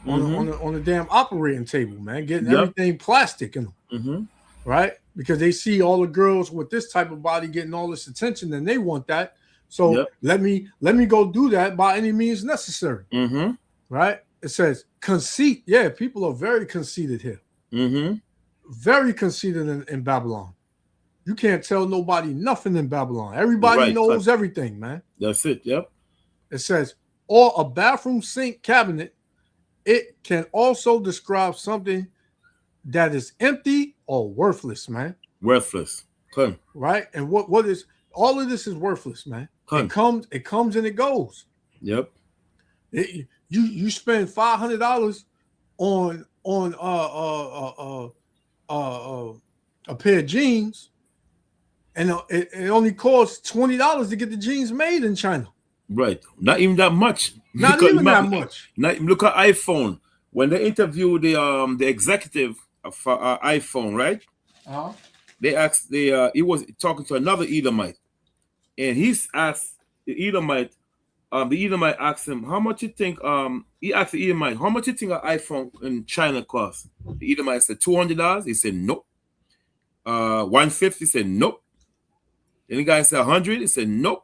the damn operating table, man, getting everything plastic in them, right? Because they see all the girls with this type of body getting all this attention, and they want that. So let me go do that by any means necessary, right? It says conceit. Yeah, people are very conceited here. Very conceited in Babylon. You can't tell nobody nothing in Babylon. Everybody knows everything, man. That's it. Yep. It says, or a bathroom sink cabinet. It can also describe something that is empty or worthless, man. Worthless. Right? And what is all of this is worthless, man. It comes and it goes. Yep. You spend $500 on a pair of jeans, and it only costs $20 to get the jeans made in China. Right. Not even that much. Not even that much. Look at iPhone. When they interviewed the executive of iPhone, right? They asked he was talking to another Edomite, and he's asked the Edomite. The Edomite asked him, "How much you think?" He asked the Edomite, "How much you think an iPhone in China costs?" The Edomite said $200. He said nope. 150. He said nope. Then the guy said 100. He said nope.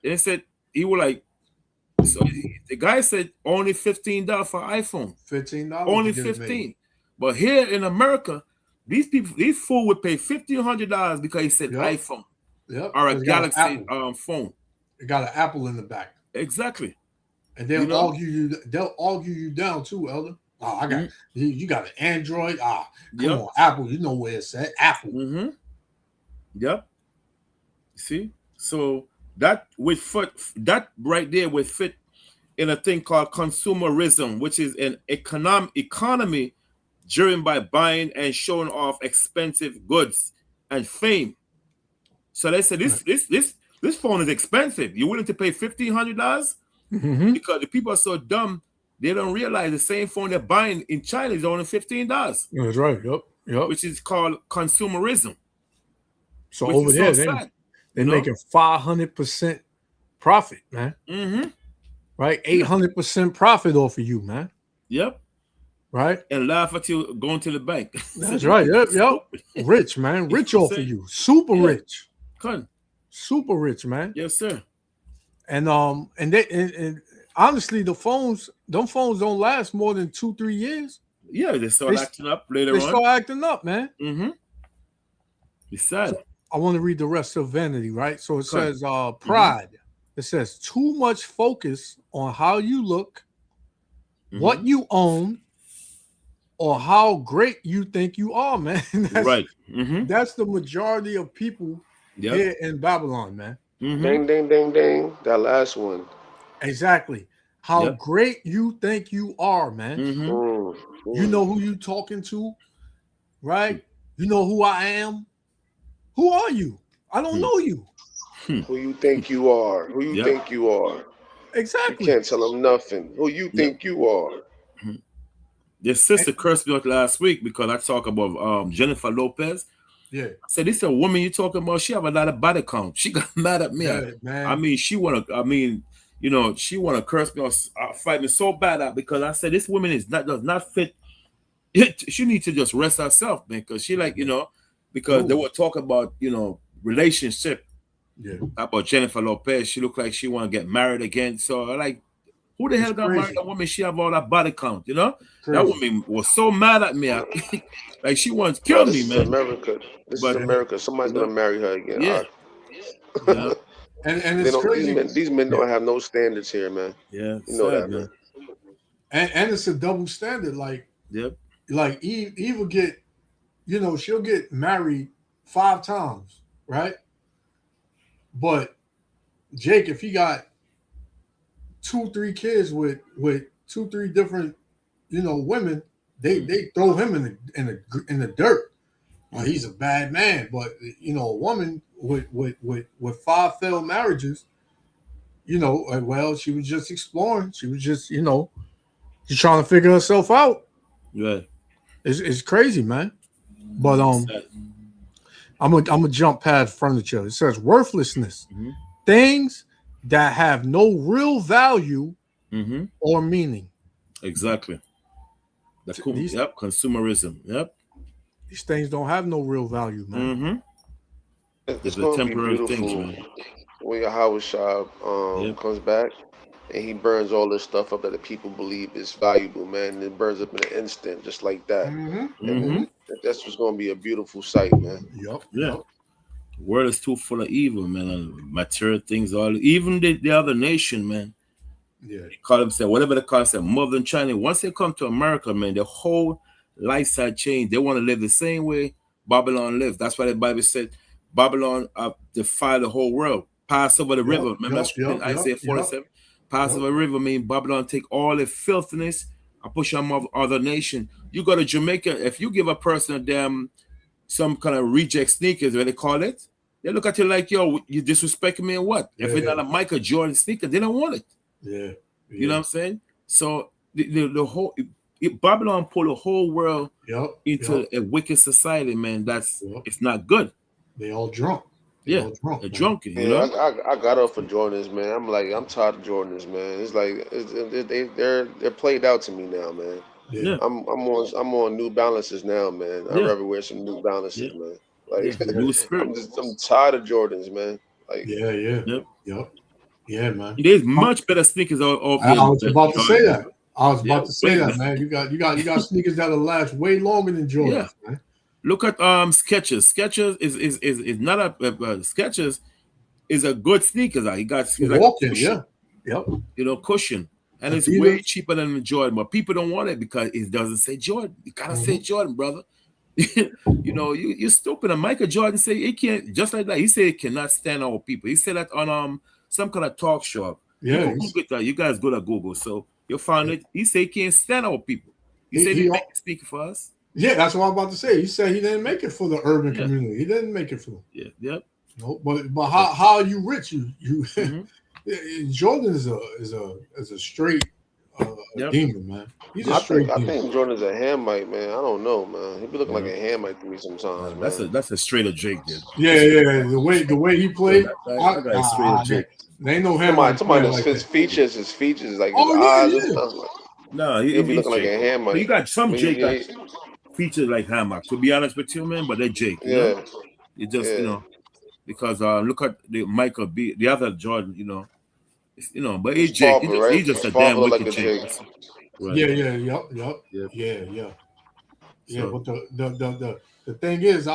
Then he said he was like, so the guy said only $15 for iPhone. $15. Only 15. But here in America, These people, these fool would pay $1,500 because he said iPhone or a Galaxy phone. It got an Apple in the back. Exactly. And they'll argue you. They'll argue you down too, Elder. Oh, I got you. Got an Android. Come on, Apple. You know where it's at. Apple. Yep. See, so that right there would fit in a thing called consumerism, which is an economy driven by buying and showing off expensive goods and fame. So they said this phone is expensive. You're willing to pay $1,500 because the people are so dumb they don't realize the same phone they're buying in China is only $15. That's right. Yep. Which is called consumerism. So over there, they're making 500% profit, man. Right, 800% profit off of you, man. Yep. Right, and laugh at you going to the bank. That's right. Yep. Rich, man. Rich off of you. Super rich. Super rich, man. Yes, sir. And honestly, them phones don't last more than 2-3 years. Yeah, they start acting up later on. They start acting up, man. It's sad. So I want to read the rest of Vanity, right? So it says pride. It says too much focus on how you look, what you own, or how great you think you are, man. That's the majority of people here in Babylon, man. Ding, ding, ding, ding. That last one. Exactly. How great you think you are, man. You know who you talking to, right? You know who I am. Who are you? I don't know you. Who you think you are? Who you think you are? Exactly. You can't tell them nothing. Who you think you are? Your sister cursed me out last week because I talk about Jennifer Lopez. Yeah. I said, this is a woman you talking about. She have a lot of body count. She got mad at me. Man. I mean, she wanna curse me or fight me so bad because I said this woman does not fit. She needs to just rest herself, man, because she because they were talking about relationship. Yeah. About Jennifer Lopez. She looked like she want to get married again. So like, who the hell got married a woman? She have all that body count, That woman was so mad at me. Like she wants to kill me, man. America. This is America. Somebody's gonna marry her again. Yeah. And it's crazy. These men don't have no standards here, man. Yeah. You know that, man. And it's a double standard. Like, like Eve will get, she'll get married 5 times, right? But Jake, if he got 2-3 kids with 2-3 different, women, they throw him in the dirt. He's a bad man. But a woman with 5 failed marriages, well, she was just exploring. She was just, she's trying to figure herself out. Yeah, it's crazy, man. But I'm gonna jump past furniture. It says worthlessness, things that have no real value or meaning. Exactly. Consumerism. Yep. These things don't have no real value, man. It's the temporary things, man. When YAHAWAH comes back and he burns all this stuff up that the people believe is valuable, man, and it burns up in an instant, just like that. That's what's gonna be a beautiful sight, man. Yep. The world is too full of evil, man, and material things. Even the other nation, man. Yeah. They call themselves whatever they call themselves, Northern China. Once they come to America, man, the whole lifestyle change. They want to live the same way Babylon lived. That's why the Bible said Babylon defiled the whole world. Pass over the river. Remember Isaiah 47? Pass over the river means Babylon take all the filthiness and push on other nation. You go to Jamaica, if you give a person some kind of reject sneakers, what they call it, they look at you like, yo, you disrespecting me or what? If it's not a Michael Jordan sneaker, they don't want it. Yeah. You know what I'm saying? So the whole Babylon pulled the whole world into a wicked society, man. It's not good. They all drunk. They're drunken. You know? I got up for Jordans, man. I'm tired of Jordans, man. It's like they're played out to me now, man. Yeah. I'm on New Balances now, man. I'd rather wear some New Balances, man. Like I'm tired of Jordans, man. Like yeah, man. There's much better sneakers over I was about to say that. Man. You got sneakers that'll last way longer than Jordans, man. Look at Skechers. Skechers is not a Skechers is a good sneakers. He's like walking, a cushion, yep. You know, cushion, and it's Adidas. way cheaper than the Jordan. But people don't want it because it doesn't say Jordan. You gotta say Jordan, brother. You know, you're stupid. And Michael Jordan said he can't, just like that. He said he cannot stand our people. He said that on some kind of talk show. Yeah, you guys go to Google, so you'll find it. He said he can't stand our people. He said he make a sneaker for us. Yeah, that's what I'm about to say. He said he didn't make it for the urban community. He didn't make it for them. Yeah, yep. No, but how are you rich? You Jordan is a straight demon, man. He's a straight demon. I think Jordan's a Hamite, man. I don't know, man. He be looking like a Hamite to me sometimes. That's a straight up Jake, dude. Yeah. The way he played, straight up Jake. They ain't no Hamite. His features like his eyes and stuff. No, he'll be looking like a Hamite. You got some Jake that features like Hamite. To be honest with you, man, but they're Jake. You know? You just you know, because look at the Michael B, the other Jordan, you know. But he's Jake. He's just a damn wicked like Jake. Right. Yeah. But the thing is,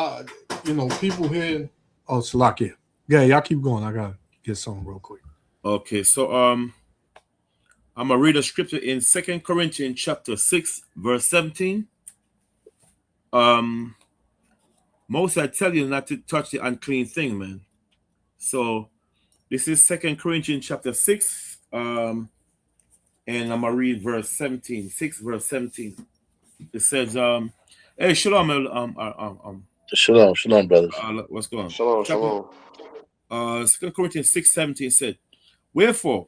people here. Oh, Salakia. Yeah, y'all keep going. I gotta get something real quick. Okay, so I'm gonna read a scripture in 2 Corinthians chapter 6, verse 17. Most I tell you not to touch the unclean thing, man. So this is 2 Corinthians chapter 6, and I'm gonna read verse 17. 6 verse 17. It says, hey, shalom, shalom, brothers. What's going on? Shalom. 2 Corinthians 6:17 said, wherefore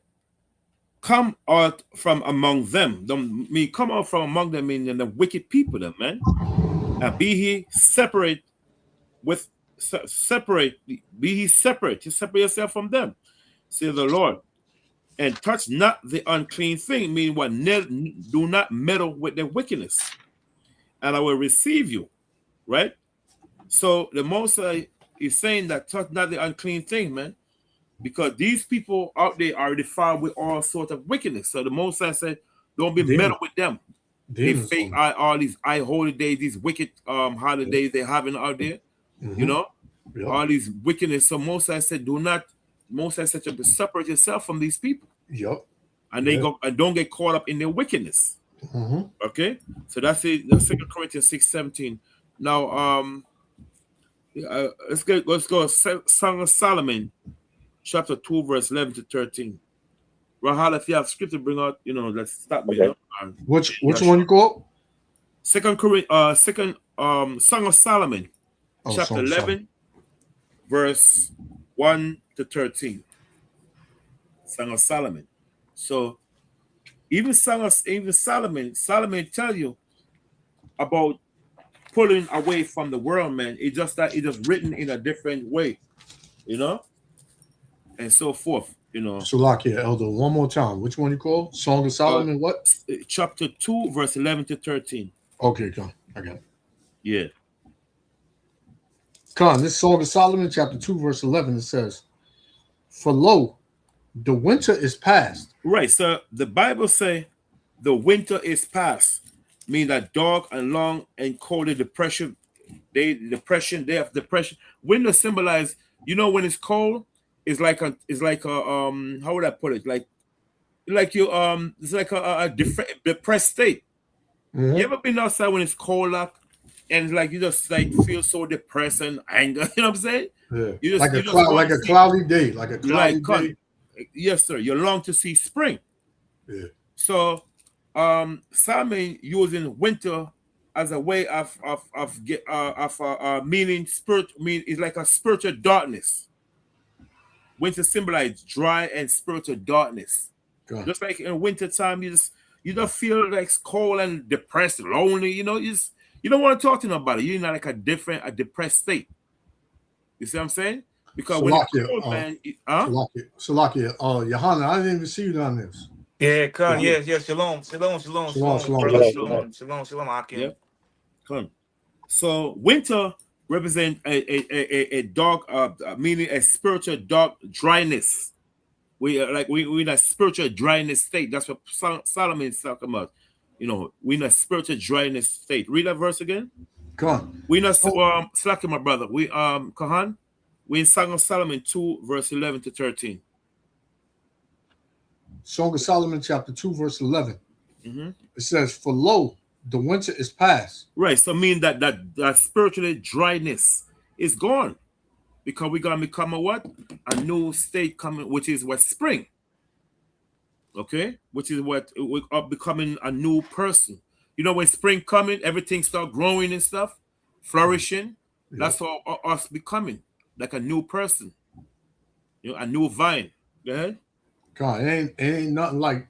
come out from among them. Come out from among them, meaning the wicked people, them, man. And be ye separate. Be ye separate. You separate yourself from them, says the Lord. And touch not the unclean thing, meaning what? Do not meddle with their wickedness, and I will receive you. Right? So the Mosai is saying that touch not the unclean thing, man, because these people out there are defiled with all sorts of wickedness. So the Mosai said, don't be meddled with them. They fake all these holy days, these wicked holidays they're having out there. You know, all these wickedness. So Mosai said, Mosai said to separate yourself from these people. Yep. And they don't get caught up in their wickedness. Okay, so that's it. That's 2 Corinthians 6:17. Now, let's go. Song of Solomon, chapter 2, verse 11 to 13. Rahal, if you have scripture, bring out. Let's start me. Okay. Which one you call? Song of Solomon, chapter 11, verse 1 to 13. Song of Solomon. So even Solomon tell you about pulling away from the world, man. It's just written in a different way, and so forth, Salakia, Elder, one more time. Which one you call? Song of Solomon, what? Chapter 2, verse 11 to 13. Okay, come. I got it. Yeah. Come, this Song of Solomon, chapter 2, verse 11, it says, for lo, the winter is past. Right, so the Bible say the winter is past, mean that dark and long and cold depression. Day of depression. Winter symbolize, when it's cold, it's like a how would I put it? Like you it's like a depressed state. You ever been outside when it's cold, and like you just feel so depressed and anger? You know what I'm saying? Yeah. You just, like a cloudy day. Like a cloudy day. Yes, sir. You long to see spring. Yeah. So Solomon using winter as a way of meaning it's like a spiritual darkness. Winter symbolizes dry and spiritual darkness. Just like in winter time, you don't feel like cold and depressed, lonely. You don't want to talk to nobody. You're in like a depressed state. You see what I'm saying? Because when it's cold, man, Salakia, Yohana, I didn't even see you down there. Yeah, come, yes, shalom. Akim. Yep. Come. So winter represent a dark, meaning a spiritual dark dryness. We're in a spiritual dryness state. That's what Solomon is talking about. We're in a spiritual dryness state. Read that verse again. Come on. We not slacking, my brother. We Kahan, we in Song of Solomon 2, verse 11 to 13. Song of Solomon, chapter 2, verse 11. Mm-hmm. It says, "For lo, the winter is past." Right. So mean that spiritually dryness is gone. Because we're gonna become a what? A new state coming, which is what spring. Okay, which is what we are becoming a new person. You know, when spring coming, everything start growing and stuff, flourishing. Yeah. That's all us becoming like a new person. You know, a new vine. Go ahead. God, it ain't nothing like,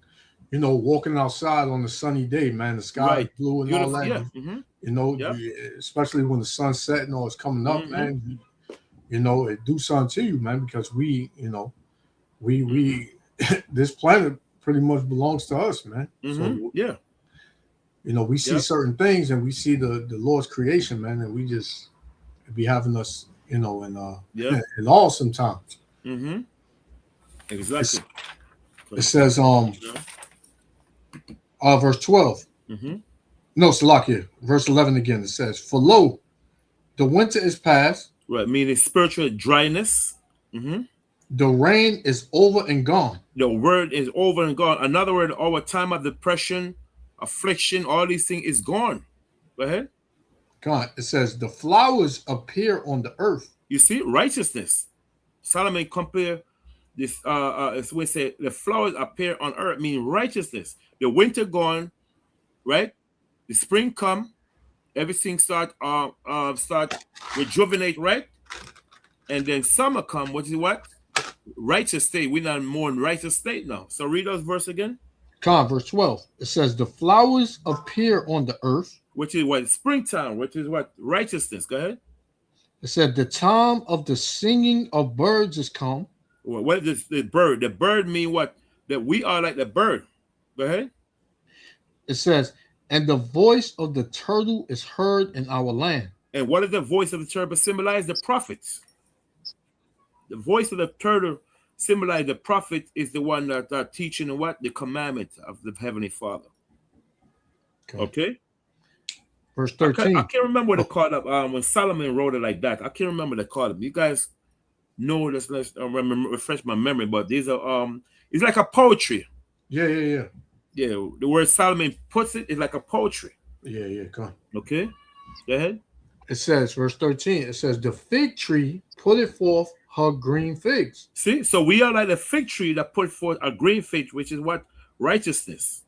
walking outside on a sunny day, man. The sky is blue and beautiful, all that. Yeah. Mm-hmm. You know, Yep. especially when the sun's setting or it's coming up, Mhm. man. It do something to you, man, because we this planet pretty much belongs to us, man. So Yeah. we see Yep. certain things and we see the Lord's creation, man, and we just be having us, in Yeah. in awe sometimes. Mm-hmm. Exactly. It says Yeah. verse 12. Mm-hmm. No, Salakia, verse 11 again. It says, "For lo, the winter is past, Right, meaning spiritual dryness. Mm-hmm. the rain is over and gone." The word is over and gone. Another word, our time of depression, affliction, all these things is gone. Go ahead. God, it says, "The flowers appear on the earth." You see, righteousness. Solomon compare this. As we say, the flowers appear on earth, meaning righteousness. The winter gone, right? The spring come, everything start rejuvenate, right? And then summer come, which is what? Righteous state. We're not more in righteous state now. So read those verse again. God, verse 12. It says, "The flowers appear on the earth." Which is what? Springtime, which is what? Righteousness. Go ahead. It said, "The time of the singing of birds is come." What is the bird? The bird mean what? That we are like the bird. Go ahead. It says, "And the voice of the turtle is heard in our land." And what does the voice of the turtle symbolize? The prophets. The voice of the turtle symbolize the prophet is the one that are teaching what? The commandment of the Heavenly Father. Okay? Verse 13. I can't remember what they called up when Solomon wrote it like that. I can't remember what they called it. You guys know this. Let's refresh my memory, but these are it's like a poetry. Yeah. Yeah, the word Solomon puts it is like a poetry. Yeah, come on. Okay, go ahead. It says, verse 13, it says, "The fig tree putteth forth her green figs." See, so we are like the fig tree that put forth a green fig, which is what? Righteousness.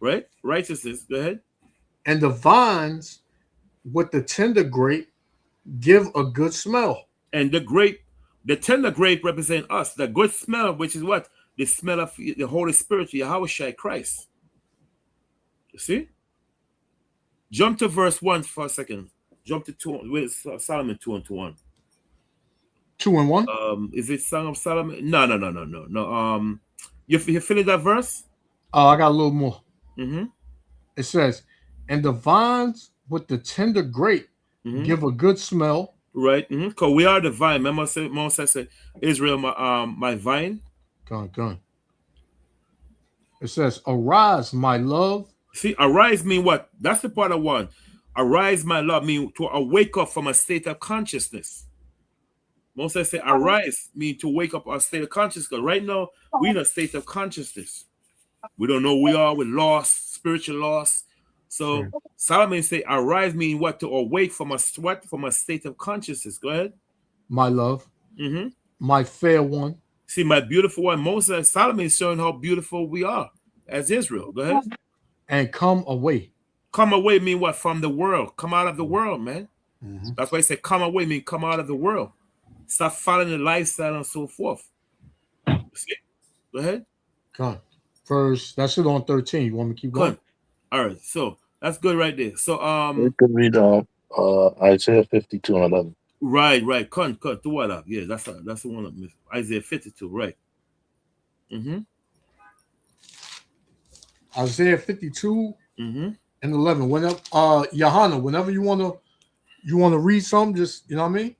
Right? Righteousness. Go ahead. "And the vines with the tender grape give a good smell." And the tender grape represent us. The good smell, which is what? The smell of the Holy Spirit, YAHAWAH Christ. You see? Jump to verse 1 for a second. Jump to 2 with Solomon 2 and 1. 2 and 1? Is it Song of Solomon? No. You finished that verse? Oh, I got a little more. Mm-hmm. It says, "And the vines with the tender grape give a good smell." Right. Because we are the vine. Remember, Moses said, "Israel, my vine." Go on. It says, "Arise, my love." See, arise mean what? That's the part of one. Arise, my love, mean to awake up from a state of consciousness. Moses said, arise mean to wake up our state of consciousness. Right now, we're in a state of consciousness. We don't know who we are. We're lost, spiritual lost. So Solomon say, arise mean what? To awake from a sweat, from a state of consciousness. Go ahead. My love. My fair one. See, my beautiful one. Moses, Solomon is showing how beautiful we are as Israel. Go ahead. And come away. Come away mean what? From the world. Come out of the world, man. That's why I say come away mean come out of the world. Stop following the lifestyle and so forth. See? Go ahead. Come on. That's it on 13. You want me to keep going? All right. So that's good right there. So we could read Isaiah 52 and 11. Right. Come to what up? Yeah, that's the one up. Isaiah 52, right. Isaiah 52 and 11. Whenever Yahana, whenever you wanna read something, just you know what I mean?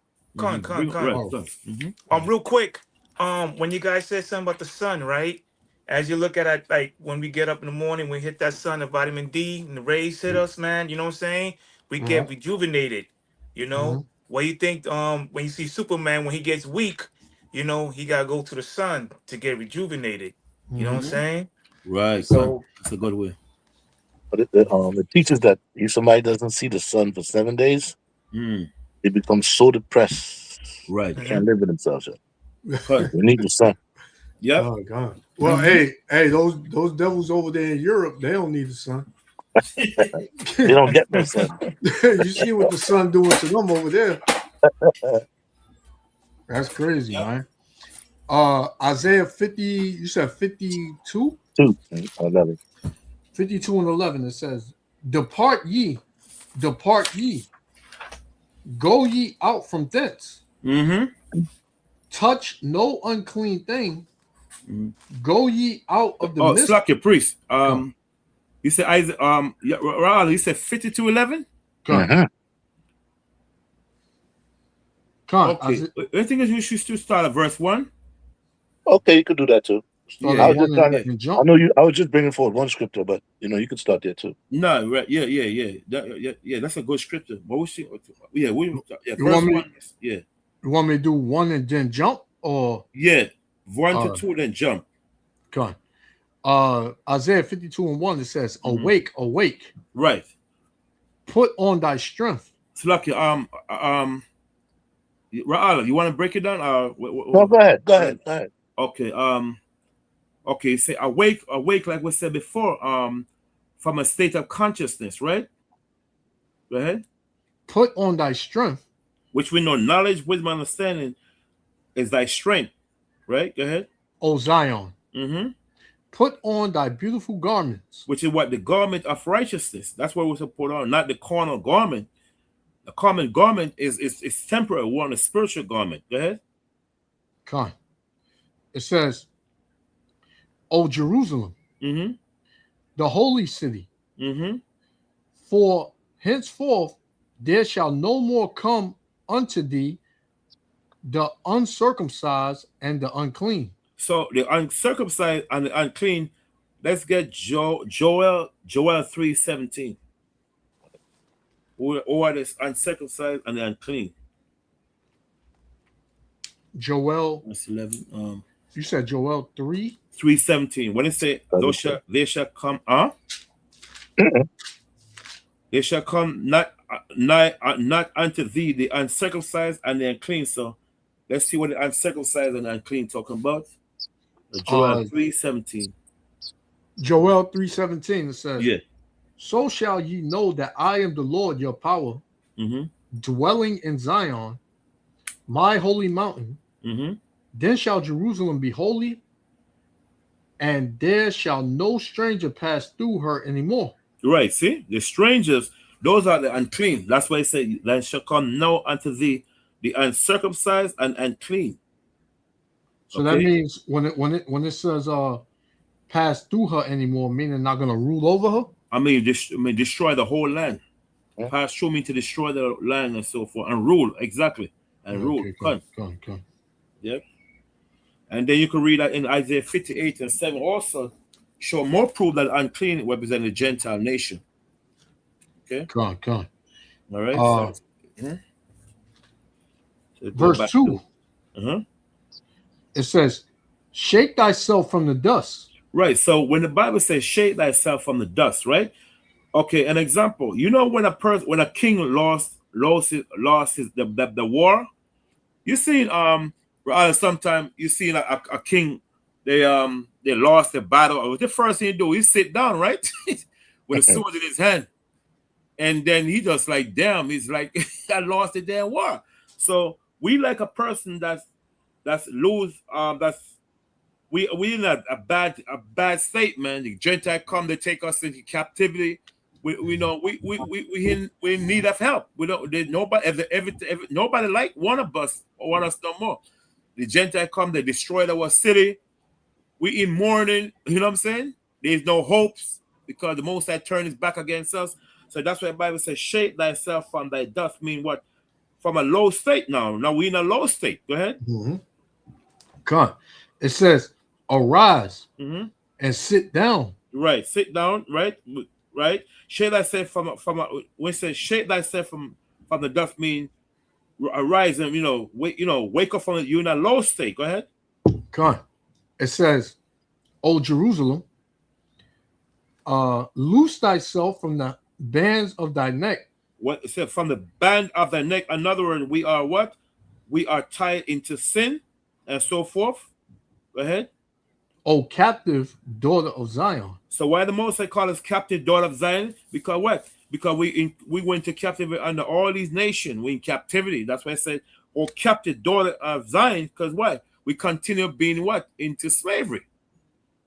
Real quick, when you guys said something about the sun, right? As you look at it, like when we get up in the morning, we hit that sun, the vitamin D, and the rays hit us, man. You know what I'm saying? we get rejuvenated. You know, what do you think? When you see Superman, when he gets weak, you know, he gotta go to the sun to get rejuvenated. You know what I'm saying? Right. So That's a good way. But it teaches that if somebody doesn't see the sun for 7 days, they become so depressed, Right. they can't live with themselves. Good. We need the sun. Yep. Oh God. Well, hey, those devils over there in Europe, they don't need the sun. They don't get no sun. You see what the sun doing to them over there. That's crazy, man. Isaiah 50, you said 52? 11. 52 and 11, it says, depart ye, go ye out from thence. Touch no unclean thing. Go ye out of the midst. Slack your priest. You said Isaac, Raul, you said 52:11? Come. Okay. I think you should still start at verse 1. Okay, you could do that too. I was just trying to. I know you. I was just bringing forward one scripture, but you could start there too. No, right? Yeah. That's a good scripture. But we see. Yeah, you verse want me? 1. Yeah. You want me to do 1 and then jump, or 1 to 2, then jump. Come on. Isaiah 52 and 1. It says, "Awake, awake." Right. Put on thy strength. It's lucky. Raul, you want to break it down? No, go ahead. Go ahead. Okay. Okay. Say awake, like we said before. From a state of consciousness, right? Go ahead. Put on thy strength, which we know knowledge, wisdom, understanding is thy strength, right? Go ahead. O Zion. Put on thy beautiful garments, which is what the garment of righteousness. That's what we're supposed to put on, not the carnal garment. The common garment is temporary. We want a spiritual garment. Go ahead. Come. It says, O Jerusalem, the holy city, for henceforth there shall no more come unto thee the uncircumcised and the unclean. So the uncircumcised and the unclean, let's get Joel 3:17. Who are the uncircumcised and the unclean? Joel. That's 11. You said Joel 3:17. When it say they shall come, they shall come not unto thee the uncircumcised and the unclean. So let's see what the uncircumcised and the unclean talking about. Joel 3:17. Joel 3:17. It says, yeah. So shall ye know that I am the Lord your power, dwelling in Zion, my holy mountain. Then shall Jerusalem be holy, and there shall no stranger pass through her anymore. Right, see? The strangers, those are the unclean. That's why it says, there shall come now unto thee the uncircumcised and unclean. So that means when it says pass through her anymore, meaning not going to rule over her? I mean, destroy the whole land. Pass through me to destroy the land and so forth, and rule, exactly. And rule. Come. Yep. And then you can read that in Isaiah 58:7 also, show more proof that unclean represent a Gentile nation. Okay. Come on. All right. So verse 2. It says, shake thyself from the dust. Right. So when the Bible says shake thyself from the dust, right? Okay, an example. You know when a king lost the war, you seen sometimes you see a king, they lost the battle. The first thing he do, he sit down, right? With a sword in his hand. And then he just like, damn, he's like, I lost the damn war. So we like a person that's lose, we in a bad state, man. The Gentile come, they take us into captivity. We know we in need of help. We don't. Nobody like one of us or want us no more. The Gentile come, they destroyed our city. We in mourning. You know what I'm saying? There's no hopes because the Most High turned his back against us. So that's why the Bible says, "Shake thyself from thy dust." Mean what? From a low state now. Now we in a low state. Go ahead. God, it says, "Arise and sit down." Right, sit down. Right. right? Shake thyself when it says shake thyself from the dust mean arise and wake up from it. You're in a low state. Go ahead. Come on. It says, O Jerusalem, loose thyself from the bands of thy neck. What it said from the band of thy neck. In other words, we are what? We are tied into sin and so forth. Go ahead. O captive daughter of Zion. So why the Most High call us captive daughter of Zion? Because what? Because we went to captivity under all these nations. We in captivity. That's why I said, "O captive daughter of Zion." Because what? We continue being what? Into slavery.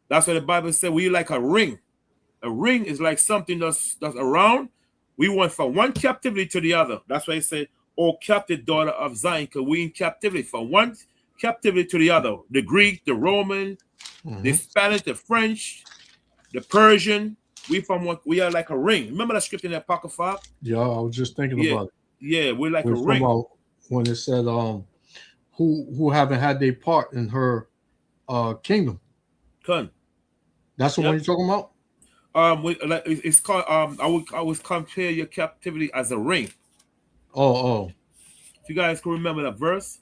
That's why the Bible said we like a ring. A ring is like something that's around. We went from one captivity to the other. That's why I said, "O captive daughter of Zion," because we in captivity from one captivity to the other. The Greek, the Roman, the Spanish, the French, the Persian. We are like a ring. Remember that scripture in the Apocrypha? Yeah, I was just thinking about it. Yeah, we're like a ring. When it said, who haven't had their part in her kingdom. That's the one you're talking about? It's called I would compare your captivity as a ring. Oh. If you guys can remember that verse,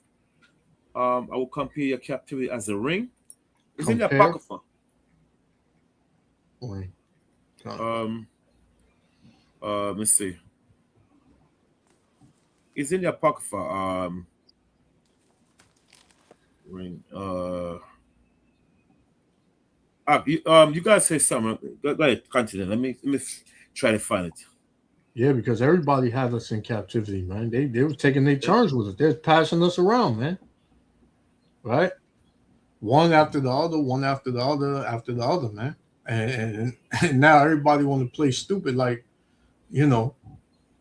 I will compare your captivity as a ring. It's in the Apocrypha. Let me see. It's in the Apocrypha. Ring. You guys say something. Go ahead, continue. Let me try to find it. Yeah, because everybody had us in captivity, man. They were taking their turns with us. They're passing us around, man. Right? One after the other, after the other, man. And now everybody want to play stupid, like,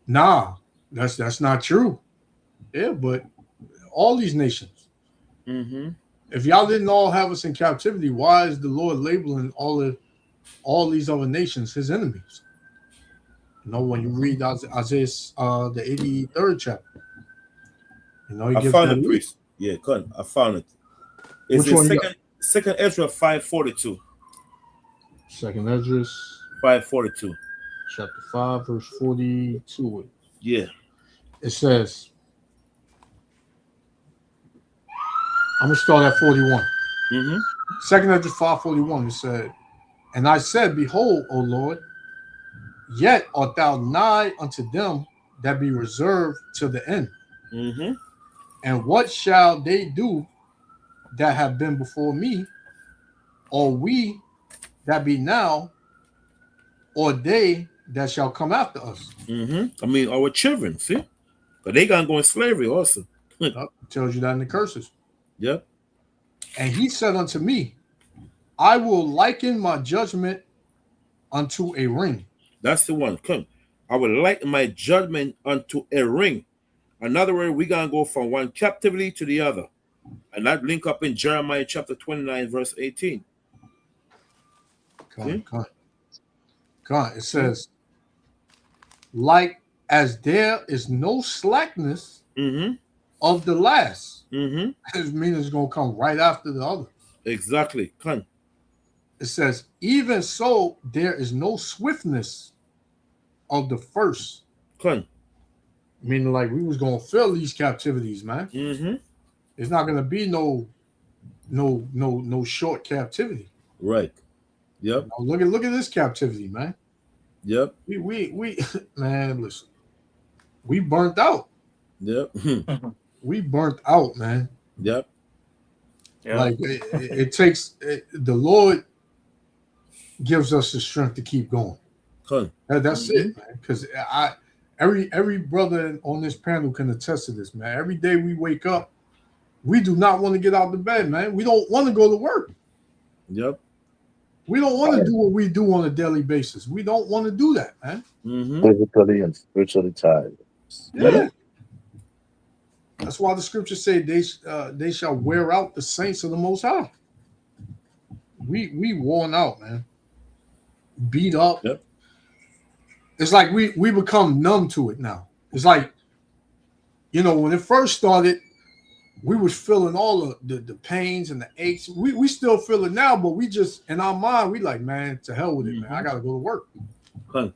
nah, that's not true. Yeah, but all these nations. If y'all didn't all have us in captivity, why is the Lord labeling all these other nations his enemies? When you read Isaiah, the 83rd chapter, I found it, priest. Yeah, good. I found it. It's in Second Ezra 5:42. Second Ezra 5:42. Chapter 5, verse 42. Yeah. It says, I'm going to start at 41. Second Ezra 5:41, it said, and I said, behold, O Lord, yet art thou nigh unto them that be reserved to the end. And what shall they do that have been before me, or we that be now, or they that shall come after us? I mean, our children, see? But they gonna go in slavery also. It tells you that in the curses. Yep. And he said unto me, I will liken my judgment unto a ring. That's the one. Come. I will liken my judgment unto a ring. In other words, we're going to go from one captivity to the other. And that link up in Jeremiah chapter 29, verse 18. Come on. It says, like as there is no slackness of the last. It means it's going to come right after the other. Exactly. Come. It says, even so, there is no swiftness of the first. Come. Meaning, like, we was going to fill these captivities, man. It's not going to be no short captivity. Right. Yep. Look at this captivity, man. Yep. We man, listen. We burnt out. Yep. We burnt out, man. Yep. Like it takes the Lord gives us the strength to keep going. Cool. That's it, man. Because every brother on this panel can attest to this, man. Every day we wake up, we do not want to get out of bed, man. We don't want to go to work. Yep. We don't want to do what we do on a daily basis. We don't want to do that, man. Physically and spiritually tired. Yeah. That's why the scriptures say they shall wear out the saints of the Most High. We worn out, man. Beat up. Yep. It's like we become numb to it now. It's like, when it first started, we was feeling all the pains and the aches. We still feel it now, but we just, in our mind, we like, man, to hell with it, man. I got to go to work. Huh.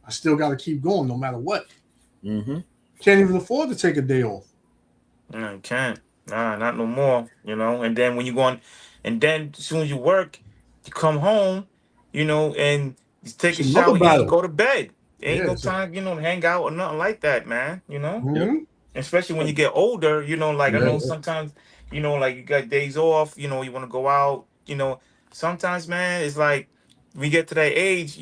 I still got to keep going no matter what. Mm-hmm. Can't even afford to take a day off. No, you can't. Nah, not no more. And then when you go on, and then as soon as you work, you come home, and you take It's a another shower, eat, battle. go to bed. Ain't Yeah. no time, to hang out or nothing like that, man. Yep. Mhm. Especially when you get older, like I Yeah. know sometimes, like you got days off, you want to go out, sometimes, man, it's like we get to that age,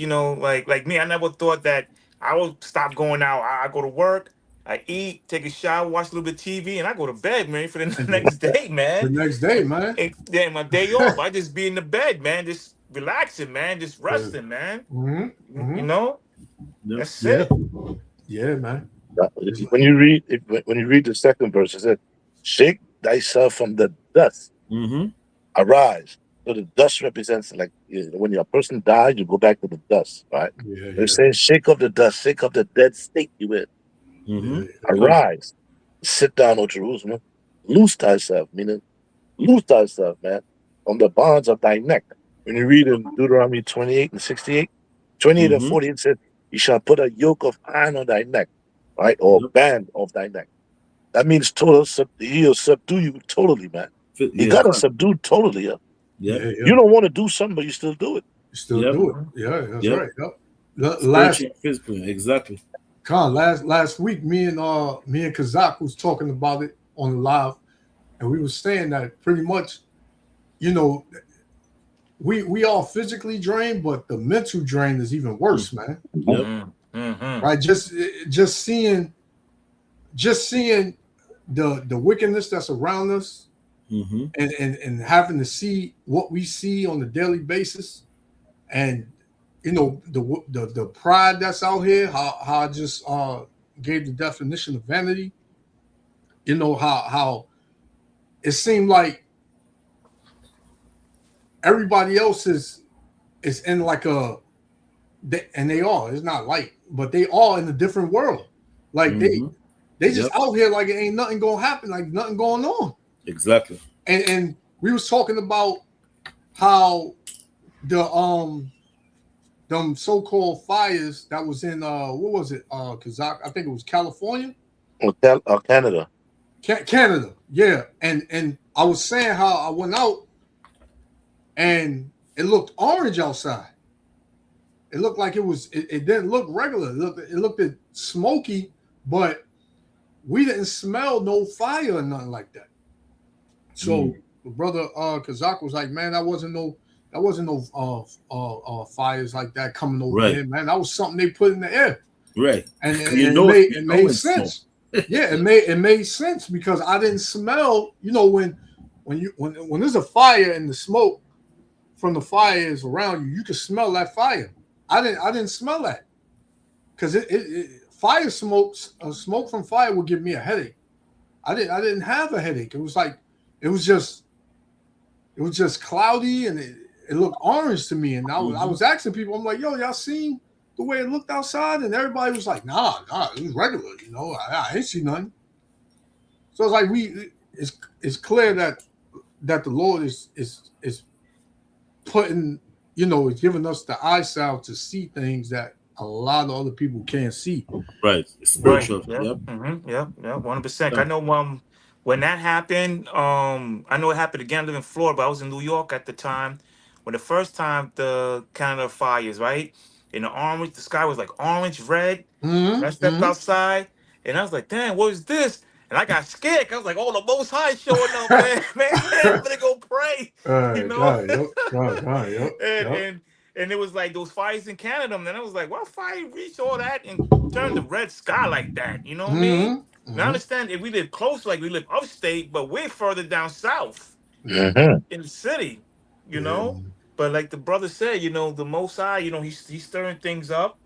like me, I never thought that I would stop going out. I go to work, I eat, take a shower, watch a little bit of TV, and I go to bed, man, for the And next day, the man. next day, man. And then my day off, I just be in the bed, man, just relaxing, man, just Yeah. resting, man. Hmm. You Hmm. know, Yep. that's Yeah. it. Yeah, man. It's like, When you read when you read the second verse, it said, "Shake thyself from the dust, Mm-hmm. arise." So the dust represents like when a person dies, you go back to the dust, right? yeah, They're yeah, saying, "Shake off the dust, shake off the dead state you in, Mm-hmm. yeah, Come. arise, sit down, O Jerusalem, loose thyself," meaning loose thyself, man, from the bonds of thy neck. When you read in Deuteronomy 28 and 68, 28 and Mm-hmm. 40, it said, "You shall put a yoke of iron on thy neck," right, or Yep. band of thy neck. That means he'll subdue you totally, man. He Yeah. got us Come. subdued totally. Yeah. Yep. yeah, yeah. You don't want to do something, but you still do it. You still Yep. do it. Yeah, that's Yep. right. Yep. Last Spiritual, physical. Exactly. last week, me and Kazak was talking about it on the live, and we were saying that pretty much, you know, we all physically drained, but the mental drain is even worse, man. Yep. Mm-hmm. Right? Just seeing the wickedness that's around us, Mm-hmm. and having to see what we see on a daily basis, and the pride that's out here, how I just gave the definition of vanity. How it seemed like everybody else is in like and they are. It's not like, but they are in a different world. Like Mm-hmm. they just Yep. out here like it ain't nothing gonna happen, like nothing going on. Exactly. And we was talking about how the them so-called fires that was in what was it? Cause I think it was California. Or Canada. Canada. Yeah. And I was saying how I went out and it looked orange outside. It looked like it didn't look regular. It looked smoky, but we didn't smell no fire or nothing like that. So Mm. brother Kazak was like, man, that wasn't no fires like that coming over Right. here, man. That was something they put in the air. Right. And, You and know it. it You know made it's smoke. sense. Yeah, it made sense because I didn't smell. When there's a fire and the smoke from the fire is around you, you can smell that fire. I didn't smell that because fire smoke from fire would give me a headache. I didn't have a headache. It was just it was just cloudy and it looked orange to me. And I Mm-hmm. was asking people, I'm like, yo, y'all seen the way it looked outside? And everybody was like, nah, it was regular. I ain't see nothing. So it's like it's clear that the Lord is putting, is giving us the eyesight to see things that a lot of other people can't see. Right. Right. Spiritual. Yep. Yep. Mm-hmm. Yep. Yep. 100%. I Yeah. know. When that happened, I know it happened again. I live in Florida, but I was in New York at the time. When the first time the Canada fires, right? In the sky was like orange, red. And I Mm-hmm. stepped outside, and I was like, "Damn, what is this?" And I got scared. I was like, "Oh, the Most High showing up, man! Man, I'm gonna go pray," All you right, know. yep, yep, and yep. and and it was like those fires in Canada. And then I was like, "What fire reached all that and turned the red sky like that?" You know what I mean? Mm-hmm. Now I Mm-hmm. understand if we live close, like we live upstate, but we're further down south Hmm. in the city, you Yeah, know. man. But like the brother said, the Most High, he's stirring things up,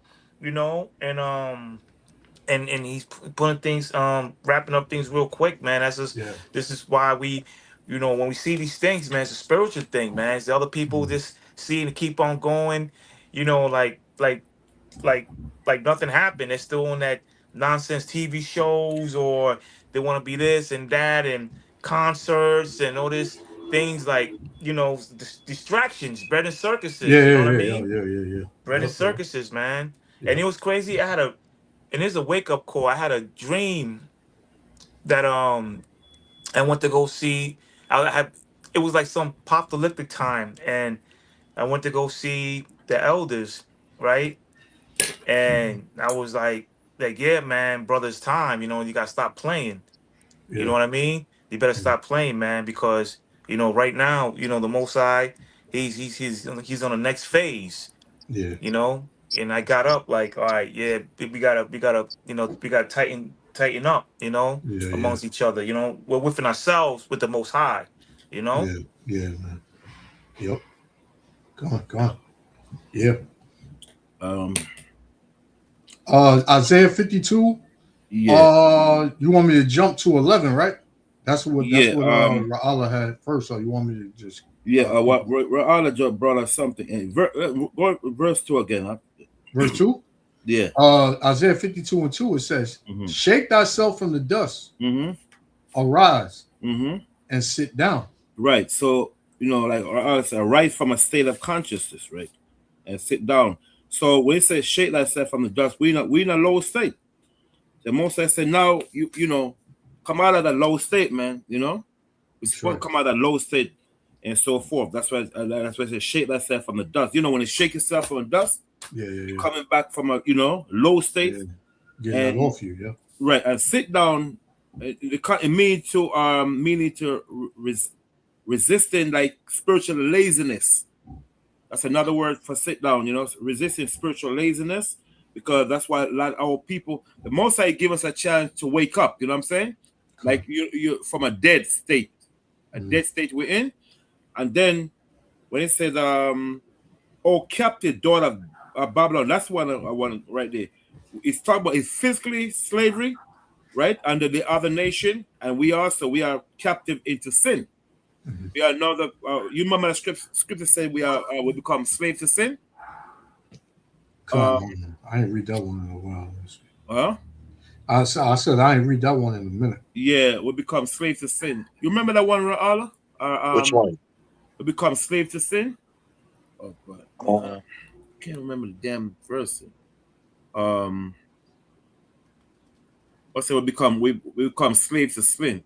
and he's putting things, wrapping up things real quick, man. Yeah. This is why we, when we see these things, man, it's a spiritual thing, man. It's the other people Mm-hmm. just seeing to keep on going, like like nothing happened. They're still on that nonsense TV shows, or they want to be this and that and concerts and all this things like, you know, distractions, bread and circuses. Yeah, You know yeah, what I yeah, mean? yeah. Bread and Okay. circuses, man. Yeah. And it was crazy. And it's a wake up call. I had a dream that I went to go see. I had it was like some apocalyptic time, and I went to go see the elders, right? And I was like, yeah, man, brother, it's time. You know, you gotta stop playing. You know Yeah. what I mean? You better stop playing, man, because you know, right now, you know, the Most High, he's on the next phase. Yeah. You know, and I got up like, all right, yeah, we gotta, you know, we gotta tighten up, you know, Yeah. Yeah. amongst each other. You know, we're within ourselves with the Most High. You know, Yeah. Yeah, man. Yep. Go on. Yeah. Um, Isaiah 52. yeah, You want me to jump to 11, right? That's what yeah, Ra'ala had first. So you want me to just yeah. keep What Ra'ala just brought us something. And go verse 2 again. Huh? verse 2? Yeah. Isaiah 52 and 2, it says, Mm-hmm. shake thyself from the dust, Mm-hmm. arise, Mm-hmm. and sit down. Right. So, you know, like Ra'ala said, arise from a state of consciousness, right? And sit down. So when it says shake thyself from the dust, we in a low state. The Most I said, now you know, come out of that low state, man. You know, we're supposed to come out of that low state and so forth. That's why it says shake thyself from the dust. You know, when it shake yourself from the dust, Yeah. coming back from a low state, Getting that off you, yeah. Right, and sit down. It meaning to resisting like spiritual laziness. That's another word for sit down. You know, resisting spiritual laziness, because that's why a lot of our people, the Most High give us a chance to wake up. You know what I'm saying? Like you from a dead state, dead state we're in, and then when it says "Oh captive daughter of Babylon," that's one I want right there. It's talking about it's physically slavery, right, under the other nation, and we are captive into sin. We are another. You remember the scripture said we become slaves to sin. I ain't read that one in a while. Huh? I said I ain't read that one in a minute. Yeah, we become slaves to sin. You remember that one, Ra'ala? Which one? We become slaves to sin. Oh, but can't remember the damn verse. What's it? We become slaves to sin.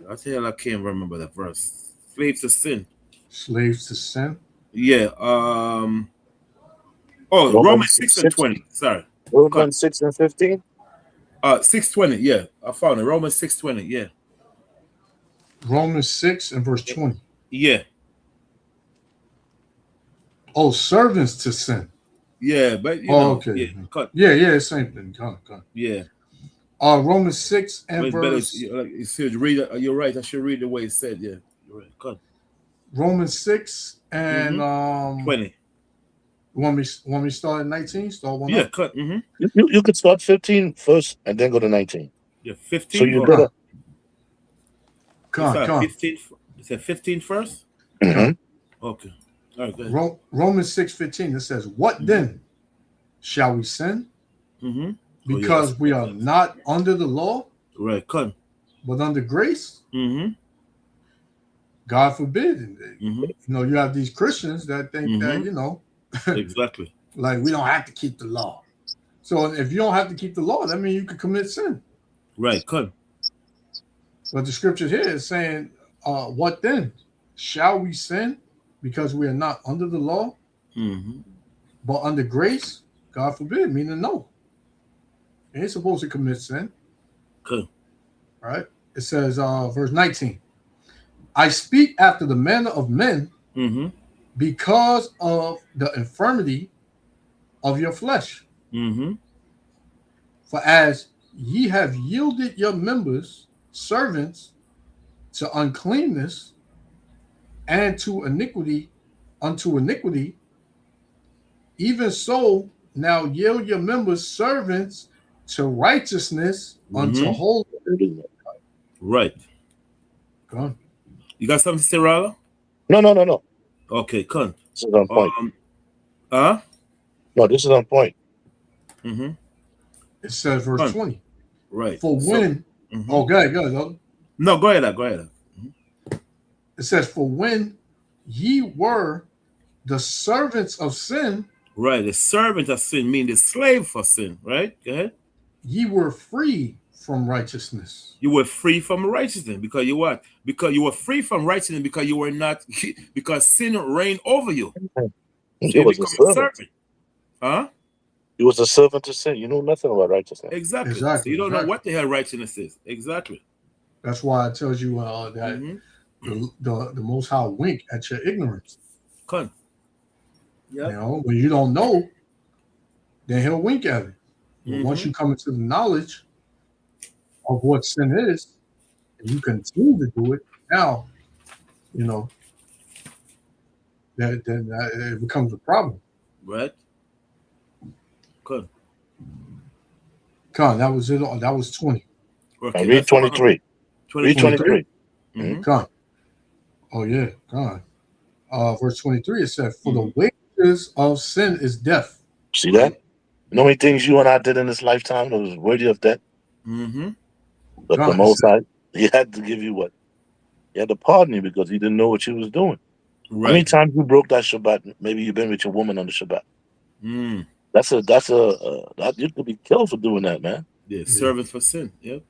I tell I can't remember the verse. Slaves to sin. Slaves to sin. Yeah. Romans 6:20. Sorry. Romans 6 and 15. 6:20. Yeah, I found it. Romans 6:20. Yeah. Romans 6 and verse 20. Yeah. Oh, servants to sin. Yeah, but you know. Okay. Yeah. Cut. Yeah, same thing. Cut. Yeah. Romans 6 and verse. You should read it. You're right. I should read the way it said. Yeah. You're right. Cut. Romans 6 and 20. Want me to start at 19? Start one. Yeah, up? cut. You could start 15 first and then go to 19. Yeah, 15. So you better. Come. 15. You said 15 first? Mm-hmm. Okay. All right, go ahead. Romans 6:15. It says, "What then? Shall we sin? Because we are not under the law, right? Cut. But under grace." God forbid. You know, you have these Christians that think that exactly. Like we don't have to keep the law. So if you don't have to keep the law, that means you can commit sin. Right, cut. But the scripture here is saying, what then? Shall we sin because we are not under the law, but under grace? God forbid, meaning no. You ain't supposed to commit sin. Good. Right? It says, verse 19, I speak after the manner of men because of the infirmity of your flesh. For as ye have yielded your members servants to uncleanness and to iniquity unto iniquity, even so now yield your members servants to righteousness unto holiness. Right. Go on. You got something to say, Rala? No. Okay, come. This is on point. No, this is on point. It says verse 20. Right. For when, go ahead. No, go ahead. Go ahead. It says, "For when ye were the servants of sin, Right. The servant of sin means the slave for sin. Right. Go ahead. ye were free from righteousness." You were free from righteousness because you what? Because you were free from righteousness because you were not because sin reigned over you. So He you was a become a servant. servant. Huh? He was a servant to sin. You know nothing about righteousness. Exactly. So Exactly. you don't know Exactly. what the hell righteousness is. Exactly. That's why it tells you that the Most High wink at your ignorance. Come. You know, when you don't know, then he'll wink at it. But once you come into the knowledge of what sin is, and you continue to do it, now, you know, that it becomes a problem. Right. Good. Con, that was it. That was 20. Okay. Read 23. Read 23. Con. Oh yeah, con. Verse 23, it said, "For the wages of sin is death." See that? You know how many things you and I did in this lifetime that was worthy of death? But the Con, Most High, he had to give you what? He had to pardon you because he didn't know what you was doing. Right. How many times you broke that Shabbat? Maybe you've been with your woman on the Shabbat. That you could be killed for doing that, man. Yeah, servant for sin. Yep.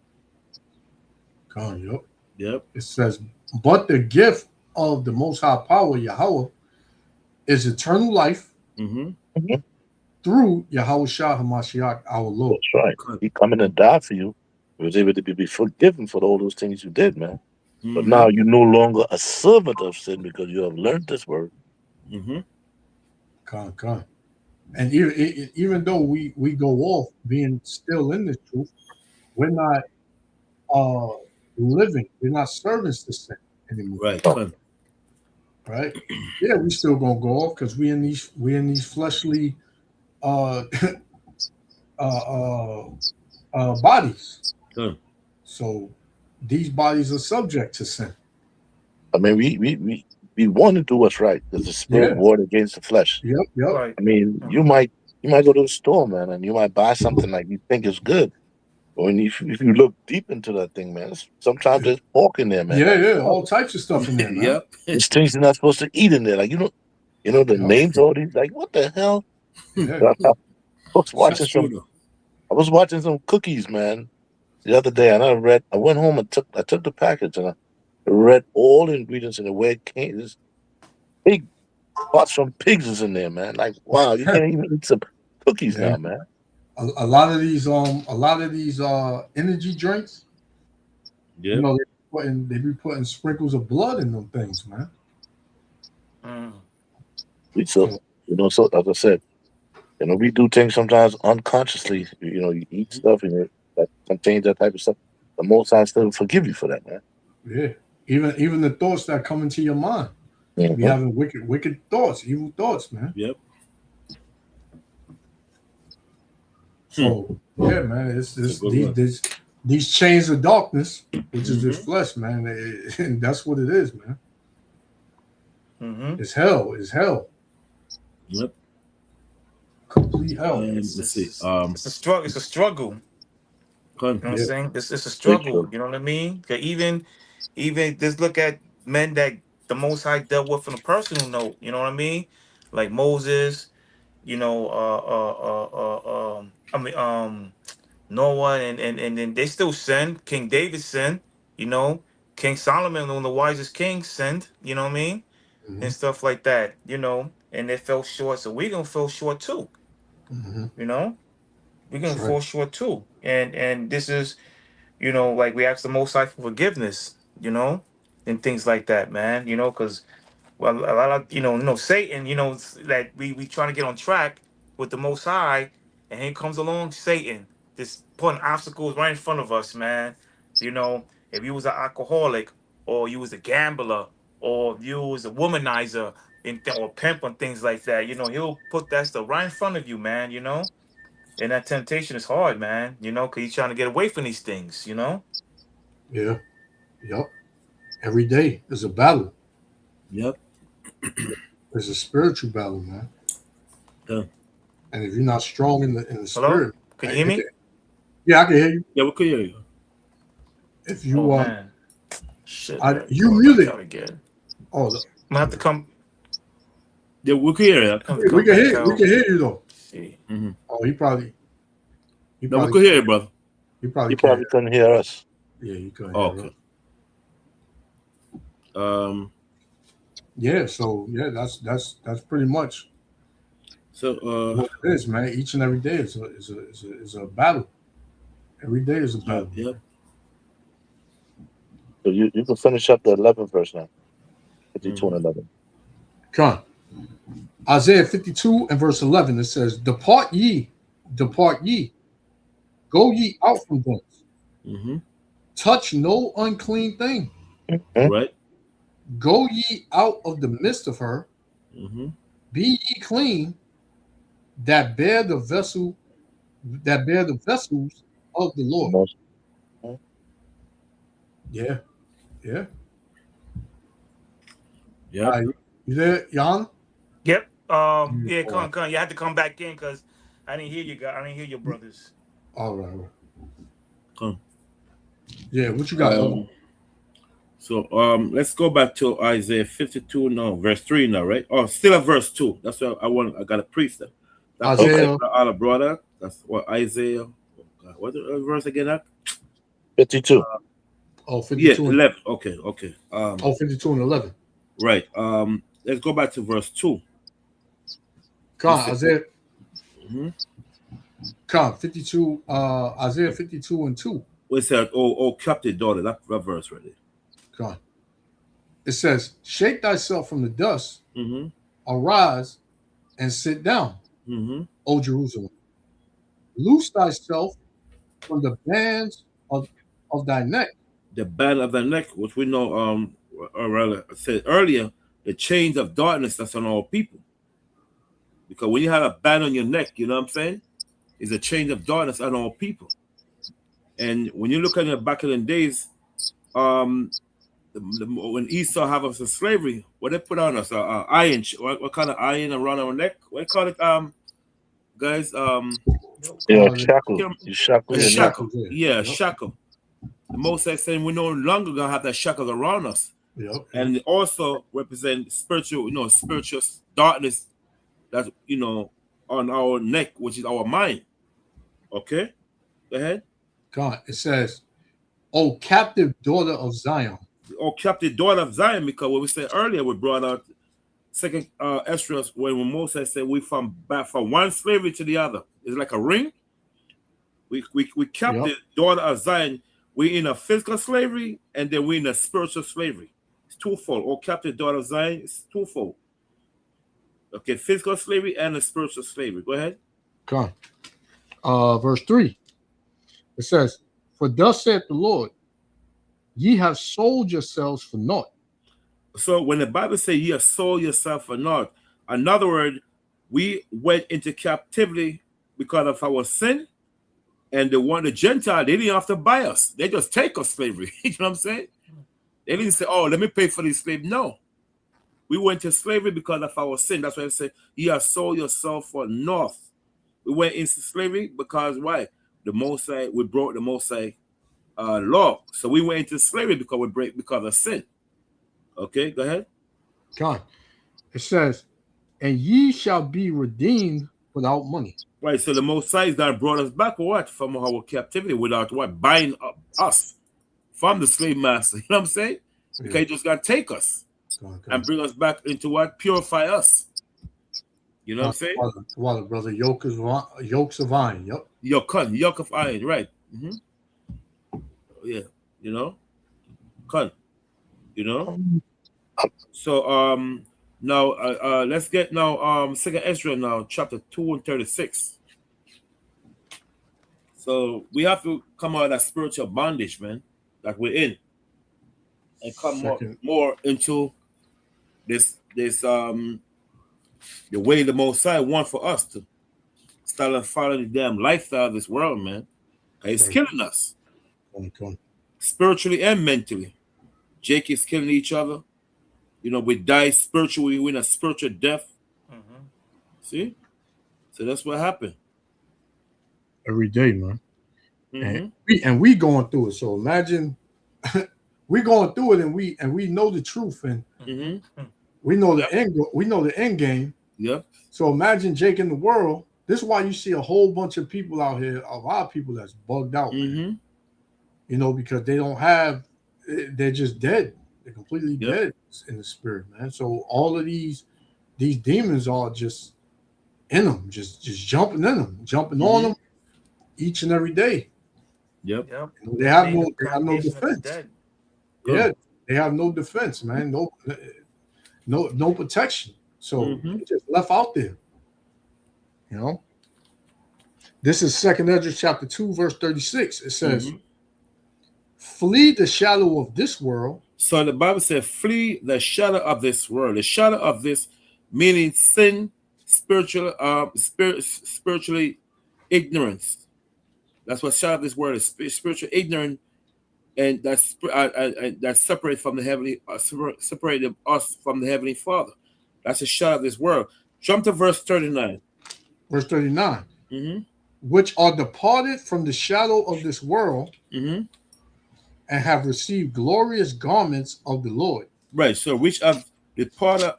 Con, yep. Yep. It says, "But the gift of the Most High Power, Yahawah, is eternal life through Yahweh Shah HaMashiach, our Lord." That's right. He coming to die for you. He was able to be forgiven for all those things you did, man. But now you're no longer a servant of sin because you have learned this word. Con. And even though we go off being still in the truth, we're not living. We're not servants to sin anymore. Right. Right? Yeah, we still gonna go off because we in these fleshly bodies. So these bodies are subject to sin. I mean, we want to do what's right because the spirit war against the flesh. Yep. Right. I mean, you might go to the store, man, and you might buy something like you think is good. But if you look deep into that thing, man, sometimes there's pork in there, man. Yeah, all types of stuff in there, man. Yep. There's things you're not supposed to eat in there. Like the names of all these. Like, what the hell? Yeah. I was watching some cookies, man, the other day, and I went home and took the package and I read all the ingredients and the way it came. There's big parts from pigs is in there, man. Like, wow, you can't even eat some cookies now, man. A lot of these energy drinks, you know, they be putting sprinkles of blood in them things, man. So as I said, we do things sometimes unconsciously. You eat stuff and that contains that type of stuff. The Most High still forgive you for that, man. Yeah, even the thoughts that come into your mind, be having wicked thoughts, evil thoughts, man. Yep. So yeah, man, it's these chains of darkness, which is this flesh, man, and that's what it is, man. It's hell. It's hell. Yep. Complete hell. Let's see. It's a struggle. It's a struggle. You know what I'm saying? It's a struggle. You know what I mean? Even just look at men that the Most High dealt with on a personal note. You know what I mean? Like Moses. Noah, and then they still sinned. King David sinned. King Solomon, one of the wisest kings, sinned. You know what I mean? And stuff like that. And they fell short. So we gonna fall short too. We're gonna fall short too. And this is, like we ask the Most High for forgiveness. And things like that, man. Because well, a lot of Satan. That we trying to get on track with the Most High, and here comes along Satan, just putting obstacles right in front of us, man. If you was an alcoholic, or you was a gambler, or you was a womanizer, or pimp and things like that, he'll put that stuff right in front of you, man. And that temptation is hard, man. Because you're trying to get away from these things. Yeah. Yep. Every day is a battle. Yep. It's a spiritual battle, man. Yeah. And if you're not strong in the spirit, can you hear me? Yeah, I can hear you. Yeah, we can hear you. If you Shit, you muted. Again. Oh, I'm gonna have to come. Yeah, we can hear it. we can hear you though. See. Oh, he probably No, we could hear it, brother. He probably couldn't hear us. Yeah, he couldn't Oh, hear okay. us. Yeah, so yeah, that's pretty much. So what it is, man. Each and every day is a battle. Every day is a battle. Yep. So you can finish up the 11th verse now. 52 and 11. Come on. Isaiah 52 and verse 11, it says, depart ye, go ye out from thence. Touch no unclean thing. Right. Go ye out of the midst of her. Be ye clean, that bear the vessels of the Lord. Yeah. Yeah. Yeah. You there, Jan? Yep. Yeah, come. You had to come back in because I didn't hear you guys. I didn't hear your brothers. All right. Come. Yeah, what you got? So let's go back to Isaiah 52 now, verse 3 now, right? Oh, still at verse 2. That's what I got a priest. Isaiah. Our brother. That's what Isaiah. What's the verse again? That 52. 52. Yeah, 11. Okay. 52 and 11. Right. Let's go back to verse 2. Come on, Isaiah. Come 52. Isaiah 52 and 2. It said, "Oh, captive daughter." That verse right there. Come on. It says, "Shake thyself from the dust, arise and sit down, O Jerusalem. Loose thyself from the bands of thy neck." The band of thy neck, which we know, or rather, I said earlier, the chains of darkness that's on all people. Because when you have a band on your neck, you know what I'm saying? It's a chain of darkness on all people. And when you look at it back in the days, when Esau have us in slavery, what they put on us, iron. What kind of iron around our neck? What do you call it, guys? Shackle. You shackle. Shackle. Yeah, shackle. The Most High saying we're no longer gonna have that shackle around us. And it also represent spiritual, spiritual darkness that's on our neck, which is our mind. Okay, go ahead. God, it says, "O captive daughter of Zion." Oh, captive daughter of Zion, because what we said earlier, we brought out second Esdras when Moses said we back from one slavery to the other. It's like a ring. We captive daughter of Zion. We in a physical slavery, and then we in a spiritual slavery. It's twofold. Oh, captive daughter of Zion, it's twofold. Okay, physical slavery and a spiritual slavery. Go ahead. Come on. Verse 3. It says, "For thus saith the Lord, ye have sold yourselves for naught." So when the Bible says ye have sold yourself for naught, in other words, we went into captivity because of our sin, and the Gentile, they didn't have to buy us. They just take us slavery. You know what I'm saying? They didn't say, "Oh, let me pay for these slaves." No. We went to slavery because of our sin. That's why I say ye have sold yourself for naught. We went into slavery because why? We broke the Most High law. So we went into slavery because of sin. Okay, go ahead. God, it says, "And ye shall be redeemed without money." Right, so the Most High God brought us back what? From our captivity without what? Buying us from the slave master. You know what I'm saying? Because he just got to take us and bring us back into what? Purify us. You know what I'm saying? Water, brother. Yokes of iron. Yep. Yoke of iron, right. Yeah, cut. So now let's get now second Ezra now, chapter 2 and 36. So we have to come out of that spiritual bondage, man, that we're in, and come more into this the way the Most High want for us to start following the damn lifestyle of this world, man. It's killing us. Spiritually and mentally. Jake is killing each other. We die spiritually, we win a spiritual death. See? So that's what happened. Every day, man. And we going through it. So imagine we're going through it, and we know the truth, and we know the end game. Yep. So imagine Jake in the world. This is why you see a whole bunch of people out here, a lot of people that's bugged out, man. You know, because they don't have, they're just dead. They're completely dead in the spirit, man. So all of these demons are just in them, just jumping in them, jumping on them each and every day. Yep. You know, they have no defense. Yeah, they have no defense, man. No protection. So they're just left out there. You know. This is 2 Ezra chapter 2, verse 36. It says, flee the shadow of this world. So the Bible says, flee the shadow of this world. The shadow of this meaning sin, spiritually ignorance. That's what shadow of this world is. Spiritual ignorance, and that's separated from the heavenly, separated us from the heavenly Father. That's the shadow of this world. Jump to verse 39. Verse 39. Which are departed from the shadow of this world, and have received glorious garments of the Lord. Right. So which have departed,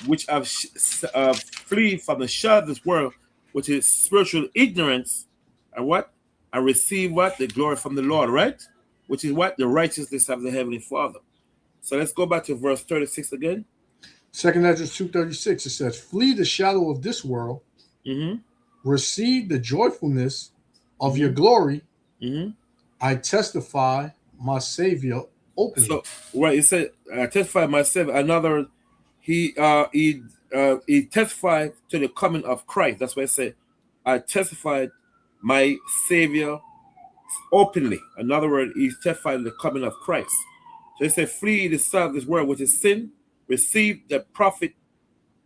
which have flee from the shadow of this world, which is spiritual ignorance, and what? And receive what? The glory from the Lord, right? Which is what? The righteousness of the Heavenly Father. So let's go back to verse 36 again. 2 Ezra 2:36. It says, flee the shadow of this world, receive the joyfulness of your glory. I testify my Savior openly. So right, it said, I testify my Savior. Another, he testified to the coming of Christ. That's why I said, I testified my Savior openly. In other words, he testified to the coming of Christ. So he said, flee the son of this world, which is sin, receive the profit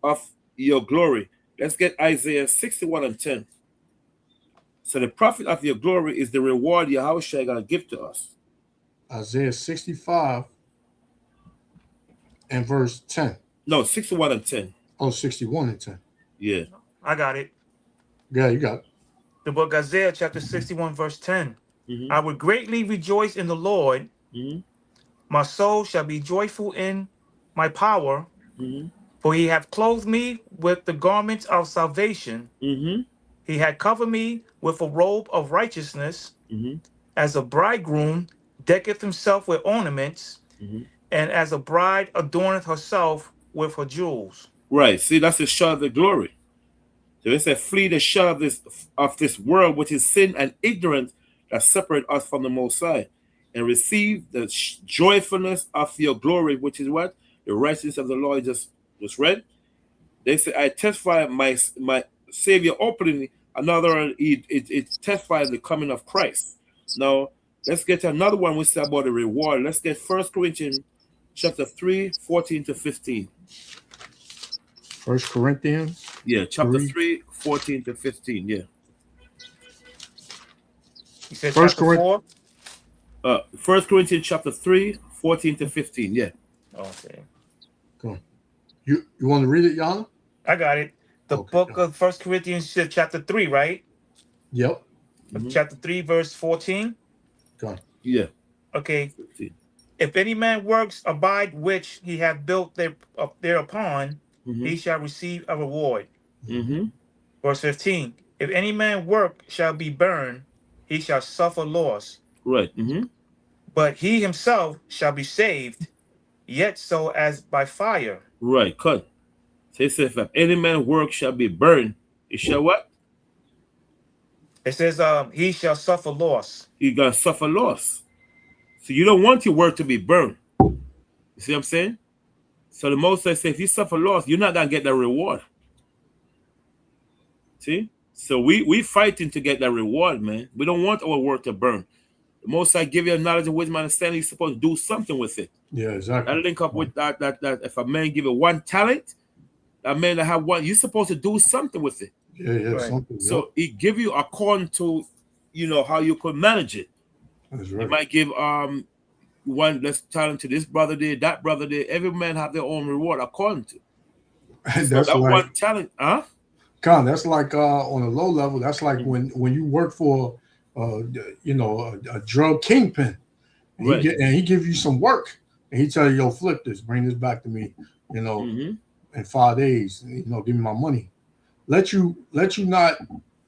of your glory. Let's get Isaiah 61:10. So the profit of your glory is the reward Yahawaah going to give to us. Isaiah 65 and verse 10. No, 61:10. Oh, 61:10. Yeah. I got it. Yeah, you got it. The book Isaiah chapter 61 verse 10. I will greatly rejoice in the Lord. My soul shall be joyful in my power. For he hath clothed me with the garments of salvation. He had covered me with a robe of righteousness, as a bridegroom decketh himself with ornaments, and as a bride adorneth herself with her jewels. Right. See, that's the shadow of the glory. So it said, flee the shadow of this world, which is sin and ignorance that separate us from the Most High, and receive the joyfulness of your glory, which is what? The righteousness of the Lord just read. They say, I testify my Savior openly. Another, it testifies the coming of Christ. Now, let's get to another one. We say about the reward. Let's get 1 Corinthians chapter 3, 14 to 15. 1 Corinthians? Yeah, chapter 3, 14 to 15. Yeah. You said 1 chapter 4? 1 Corinthians chapter 3, 14 to 15. Yeah. Okay. Cool. You want to read it, Yana? I got it. The book of 1 Corinthians chapter 3, right? Yep. Chapter 3, verse 14. Go on. Yeah. Okay. 15. If any man works abide which he hath built thereupon, he shall receive a reward. Verse 15. If any man work shall be burned, he shall suffer loss. Right. But he himself shall be saved, yet so as by fire. Right. Cut. So it says, if any man work shall be burned, he shall what? It says, he shall suffer loss. He's gonna suffer loss. So you don't want your work to be burned. You see what I'm saying? So the Most High says, if you suffer loss, you're not gonna get that reward. See? So we fighting to get that reward, man. We don't want our work to burn. The Most High give you knowledge and wisdom and understanding. You're supposed to do something with it. Yeah, exactly. That link up with that if a man give you one talent, that man that have one, you're supposed to do something with it. Yeah, right. Something. So he give you according to, how you could manage it. That's right. You might give one less talent to this brother there, that brother there. Every man have their own reward according to. That's so that like, one talent, huh? Con, that's like on a low level. That's like when you work for, a drug kingpin. And he give you some work, and he tell you, yo, flip this, bring this back to me, you know, in 5 days, you know, give me my money. Let you not,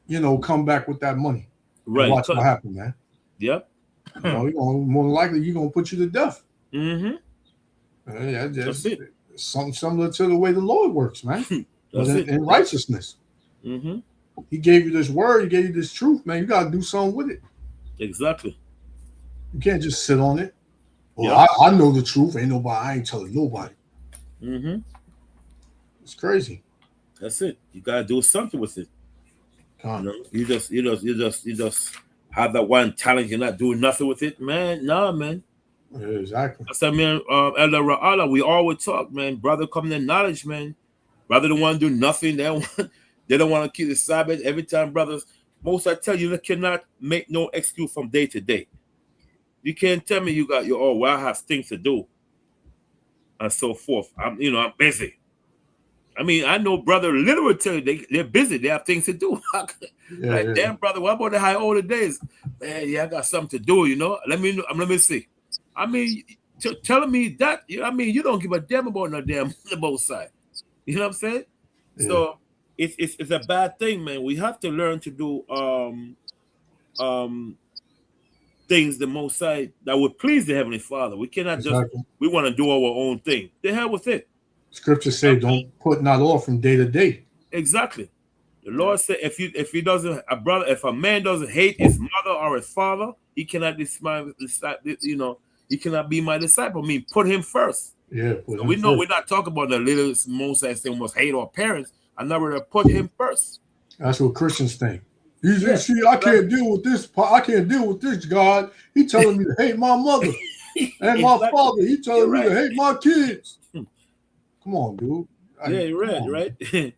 you know, come back with that money. Right. Watch what happens, man. Yep. You know, more than likely you're gonna put you to death. That's it. Something similar to the way the Lord works, man. That's it. In righteousness. He gave you this word, he gave you this truth, man. You gotta do something with it. Exactly. You can't just sit on it. Well, I know the truth. I ain't telling nobody. It's crazy. That's it. You gotta do something with it. You know, you just have that one talent. You're not doing nothing with it, man. Nah, man. Yeah, exactly. I said, man, Elder Ra'ala, we always talk, man. Brother, come to knowledge, man. Brother don't want to do nothing. They don't want to keep the Sabbath. Every time, brothers, most I tell you, you cannot make no excuse from day to day. You can't tell me well, I have things to do, and so forth. I'm busy. I mean, I know brother literally tell you they're busy. They have things to do. Damn, brother, what about the high older days? Man, I got something to do, you know. Let me see. I mean, telling me that, I mean, you don't give a damn about no damn the both side. You know what I'm saying? Yeah. So it's a bad thing, man. We have to learn to do things the most side that would please the Heavenly Father. We cannot we want to do our own thing. The hell with it. Scripture say, don't put not off from day to day. Exactly. The Lord said, if a man doesn't hate his mother or his father, he cannot he cannot be my disciple. I mean, put him first. Yeah. So we know we're not talking about the little most I say must hate our parents. I'm not going to put him first. That's what Christians think. See, I can't deal with this. I can't deal with this God. He telling me to hate my mother and my father. He telling me to hate my kids. Come on, dude. Right.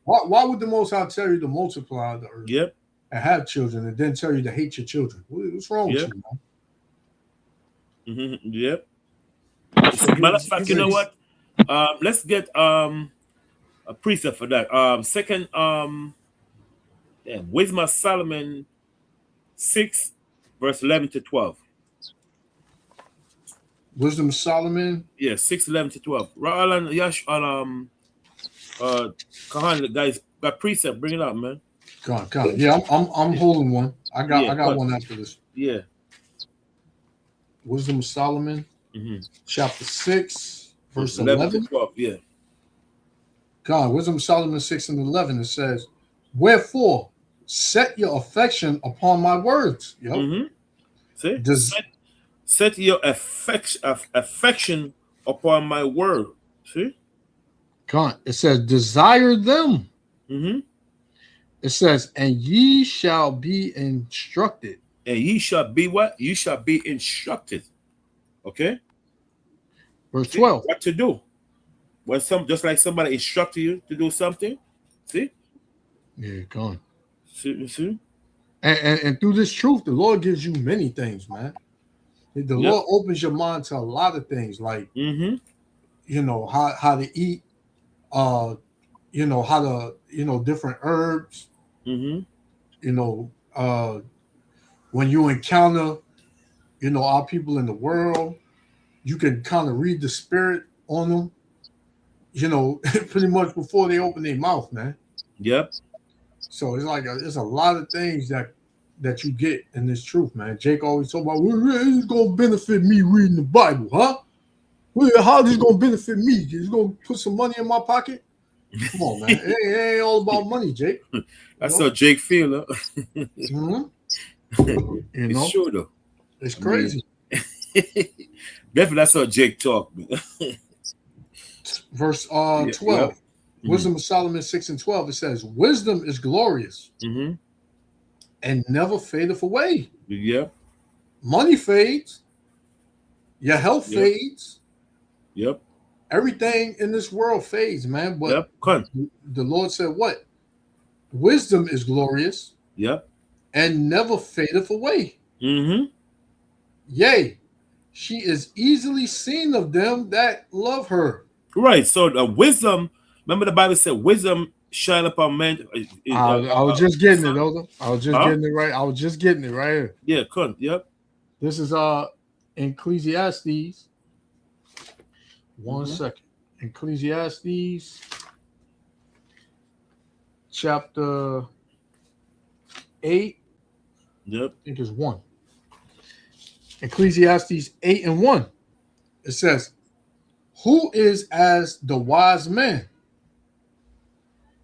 Why would the Most High tell you to multiply the earth? Yep. And have children, and then tell you to hate your children? What's wrong with you, man? Yep. Matter of fact, you know what? Let's get a precept for that. Second, Wisdom of Solomon 6, verse 11 to 12. Wisdom of Solomon. 6, 11 to 12. Ra'al Yash Kahan, the guys got precept. Bring it out, man. Come on. Yeah, I'm holding one. I got one after this. Yeah. Wisdom of Solomon, chapter 6, verse 11 to 12. Yeah. God, Wisdom of Solomon 6 and 11. It says, "Wherefore set your affection upon my words." See? Set your affection upon my word. See? God, it says, "Desire them." It says, "And ye shall be instructed." And ye shall be what? You shall be instructed. Okay? Verse 12. What to do? When just like somebody instructed you to do something. See? Yeah, go on. See? And through this truth, the Lord gives you many things, man. The Lord opens your mind to a lot of things, like you know, how to eat, you know, how to, you know, different herbs, you know, when you encounter, you know, our people in the world, you can kind of read the spirit on them, you know, pretty much before they open their mouth, man. Yep. So it's like there's a lot of things that you get in this truth, man. Jake always talk about, well, it's gonna benefit me reading the Bible, huh? Well, how this gonna benefit me? It's gonna put some money in my pocket? Come on, man. It ain't all about money, Jake. That's how Jake feel, huh? You know? It's true though. It's crazy. Definitely, that's how Jake talk. Verse 12. Wisdom of Solomon 6 and 12. It says, "Wisdom is glorious and never fadeth away." Yep. Money fades. Your health fades. Yep. Everything in this world fades, man. But the Lord said what? Wisdom is glorious. Yep. And never fadeth away. Yea, she is easily seen of them that love her. Right. So the wisdom, remember the Bible said wisdom shine upon men. I was just getting it, Elder. I was just getting it right. I was just getting it right here. Yeah, Yep. This is Ecclesiastes. One second. Ecclesiastes chapter 8. Yep. I think it's 1. Ecclesiastes 8:1. It says, "Who is as the wise man?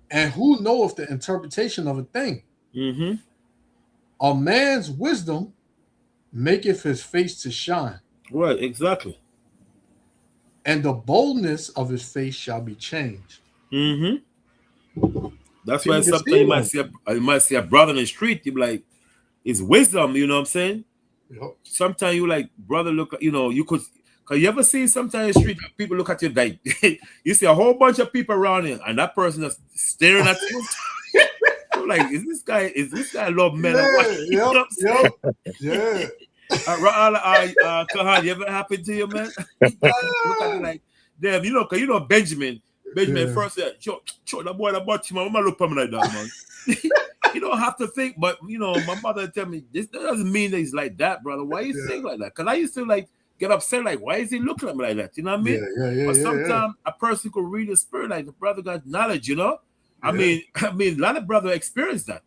And who knoweth the interpretation of a thing? Mm-hmm. A man's wisdom maketh his face to shine, Right, exactly. and the boldness of his face shall be changed." Mm-hmm. That's why People can sometimes see you might see a brother in the street, you be like, it's wisdom, you know what I'm saying? Yep. Sometimes you like, brother, look, you know, you could, cause you ever see sometimes in the street, people look at you like, you see a whole bunch of people around you, and that person is staring at you. You're like, is this guy love men? Or what? You know what I'm saying? Kahan, you ever happened to you, man? Look at you like, damn, you know, cause you know Benjamin first said, "Cho, that boy, that bought you, man. Mama look at me like that, man." You don't have to think, but you know, my mother tell me this doesn't mean that he's like that, brother. Why you think like that? Because I used to like get upset, like, why is he looking at me like that? You know what I mean? But sometimes a person could read the spirit, like the brother got knowledge, you know. I mean, a lot of brothers experience that.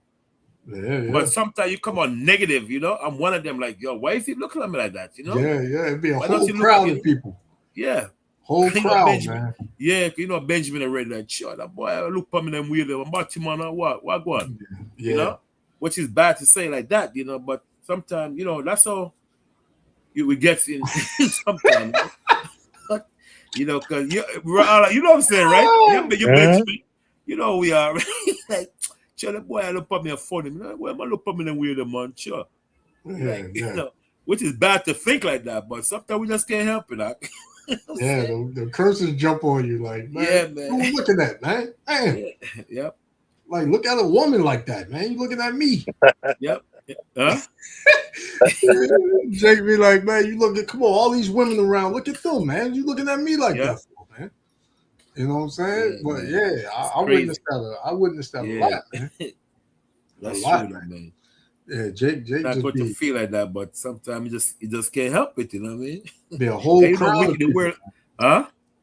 But sometimes you come on negative, you know. I'm one of them, like, yo, why is he looking at me like that? You know? It'd be a Why whole crowd of people. Yeah. Whole crowd, Benjamin. man. Yeah, you know Benjamin already like, sure, that boy look at me and weird. I'm about to man, what go on? You know, which is bad to say like that, you know, but sometimes, you know, that's all we get in sometimes. You know, because you know what I'm saying, right? You Benjamin, you know we are like, sure, that boy look at me and funny. Why am I look at me and weird, man? Sure. You know, which is bad to think like that, but sometimes we just can't help it. The curses jump on you like, man. Man. Who looking at, man? Yep. Like, look at a woman like that, man. You looking at me? Yep. Huh? Jake be like, man, you look at, come on, all these women around, look at them, man. You looking at me like that for, man? You know what I'm saying? But I witnessed that. I witnessed that a lot, man. That's true, man. Yeah, Jake not just going to feel like that, but sometimes you just can't help it. You know what I mean? Be a whole crowd of people.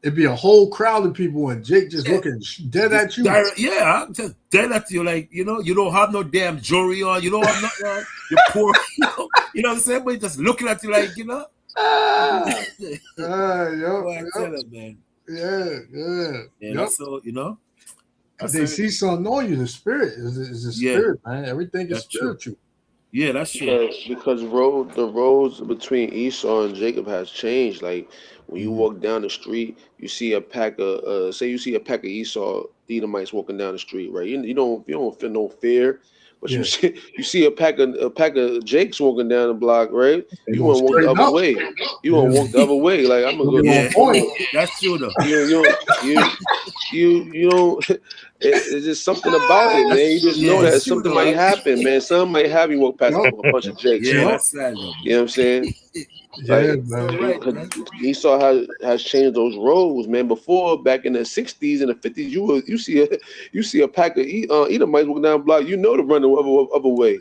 It'd be a whole crowd of people, and Jake just looking dead at you. Just dead at you. Like, you know, you don't have no damn jewelry on. You don't have nothing on. You're poor. You know what I'm saying? But just looking at you like, you know. Man. Yeah. So, you know. They see something on you. The spirit is a spirit, man. Everything is spiritual. True. Yeah, that's true. Because the roads between Esau and Jacob has changed. Like when you walk down the street, you see a pack of say you see a pack of Esau Edomites walking down the street, right? You don't feel no fear, but you see a pack of Jakes walking down the block, right? You want to walk the other way. You want to walk the other way. Like I'm gonna go. Yeah, that's true though. You don't. It's just something about it, man. You just know that something might happen, man. Something might have you walk past a bunch of Jakes. Yeah, that's sad, though. You know what I'm saying? Esau has changed those roads, man. Before, back in the 60s and the 50s, you see a pack of Edomites walking down the block. You know to run the other way.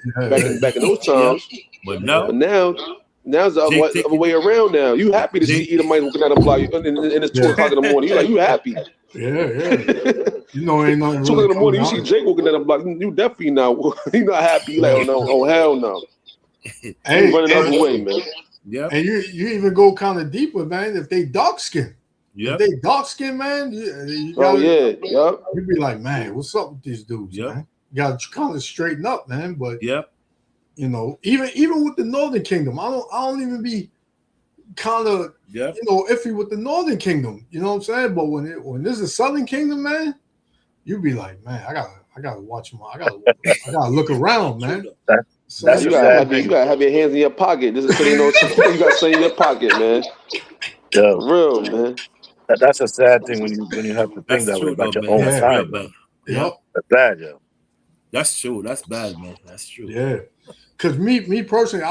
Back in those times. But now it's the other way around. Now you happy to see Edomites walking down the block, and it's 2 o'clock in the morning. You happy? You know, ain't nothing. 2 o'clock in the morning, you see Jake walking down the block. You definitely not. You not happy. You like, oh hell no. Hey, running the other way, man. Yeah, and you even go kind of deeper, man. If they dark skin, if they dark skin, man, you gotta, you be like, man, what's up with these dudes, man? You gotta kind of straighten up, man. But you know, even with the Northern Kingdom, I don't even be kind of you know iffy with the Northern Kingdom. You know what I'm saying? But when this is a Southern Kingdom, man, you be like, man, I gotta watch I gotta look around, man. So you gotta have your hands in your pocket. This is so you know you got something in your pocket, man. Real, man. That's a sad thing when you have to think that way about your own time. Yep. That's bad, yo. That's true. That's bad, man. That's true. Yeah. Cause me personally,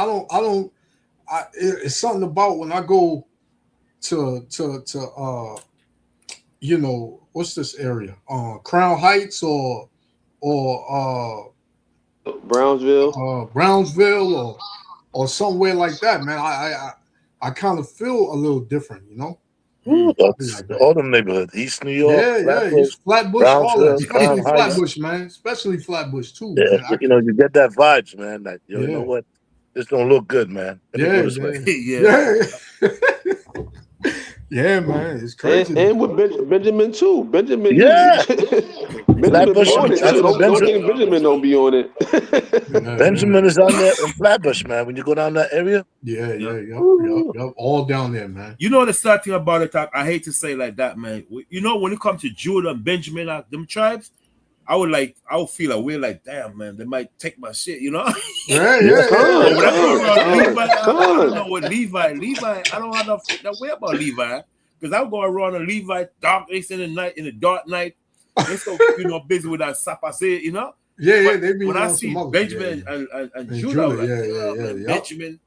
it's something about when I go to you know, what's this area? Crown Heights or Brownsville or somewhere like that, man. I I kind of feel a little different, you know. Ooh, Like all them neighborhoods, East New York, yeah, Flatbush, it's Flatbush, all that, Brownsville, especially Crown Heights. Flatbush, man, especially Flatbush too, Yeah, man. you get that vibes, man. Like, you know Yeah, what? This don't look good, man. Let me go this way. Yeah. Yeah, man, it's crazy. And with Benjamin too. Benjamin, Yeah, Benjamin be Flatbush. on it That's too. what Don't think Benjamin don't be on it. Benjamin is on there in Flatbush, man. When you go down that area, Yep, all down there, man. You know the sad thing about it, I hate to say like that, man. You know, when it comes to Judah and Benjamin, them tribes, I would feel a way like, damn, man, they might take my shit, you know? Yeah. But when I go around Levi, I don't know what Levi, I don't have no way about Levi. Because I'll go around a Levi dark in the dark night. They're so, busy with that sapase, you know? Yeah, they be when I on see some Benjamin and Judah, I'm like, man, Benjamin.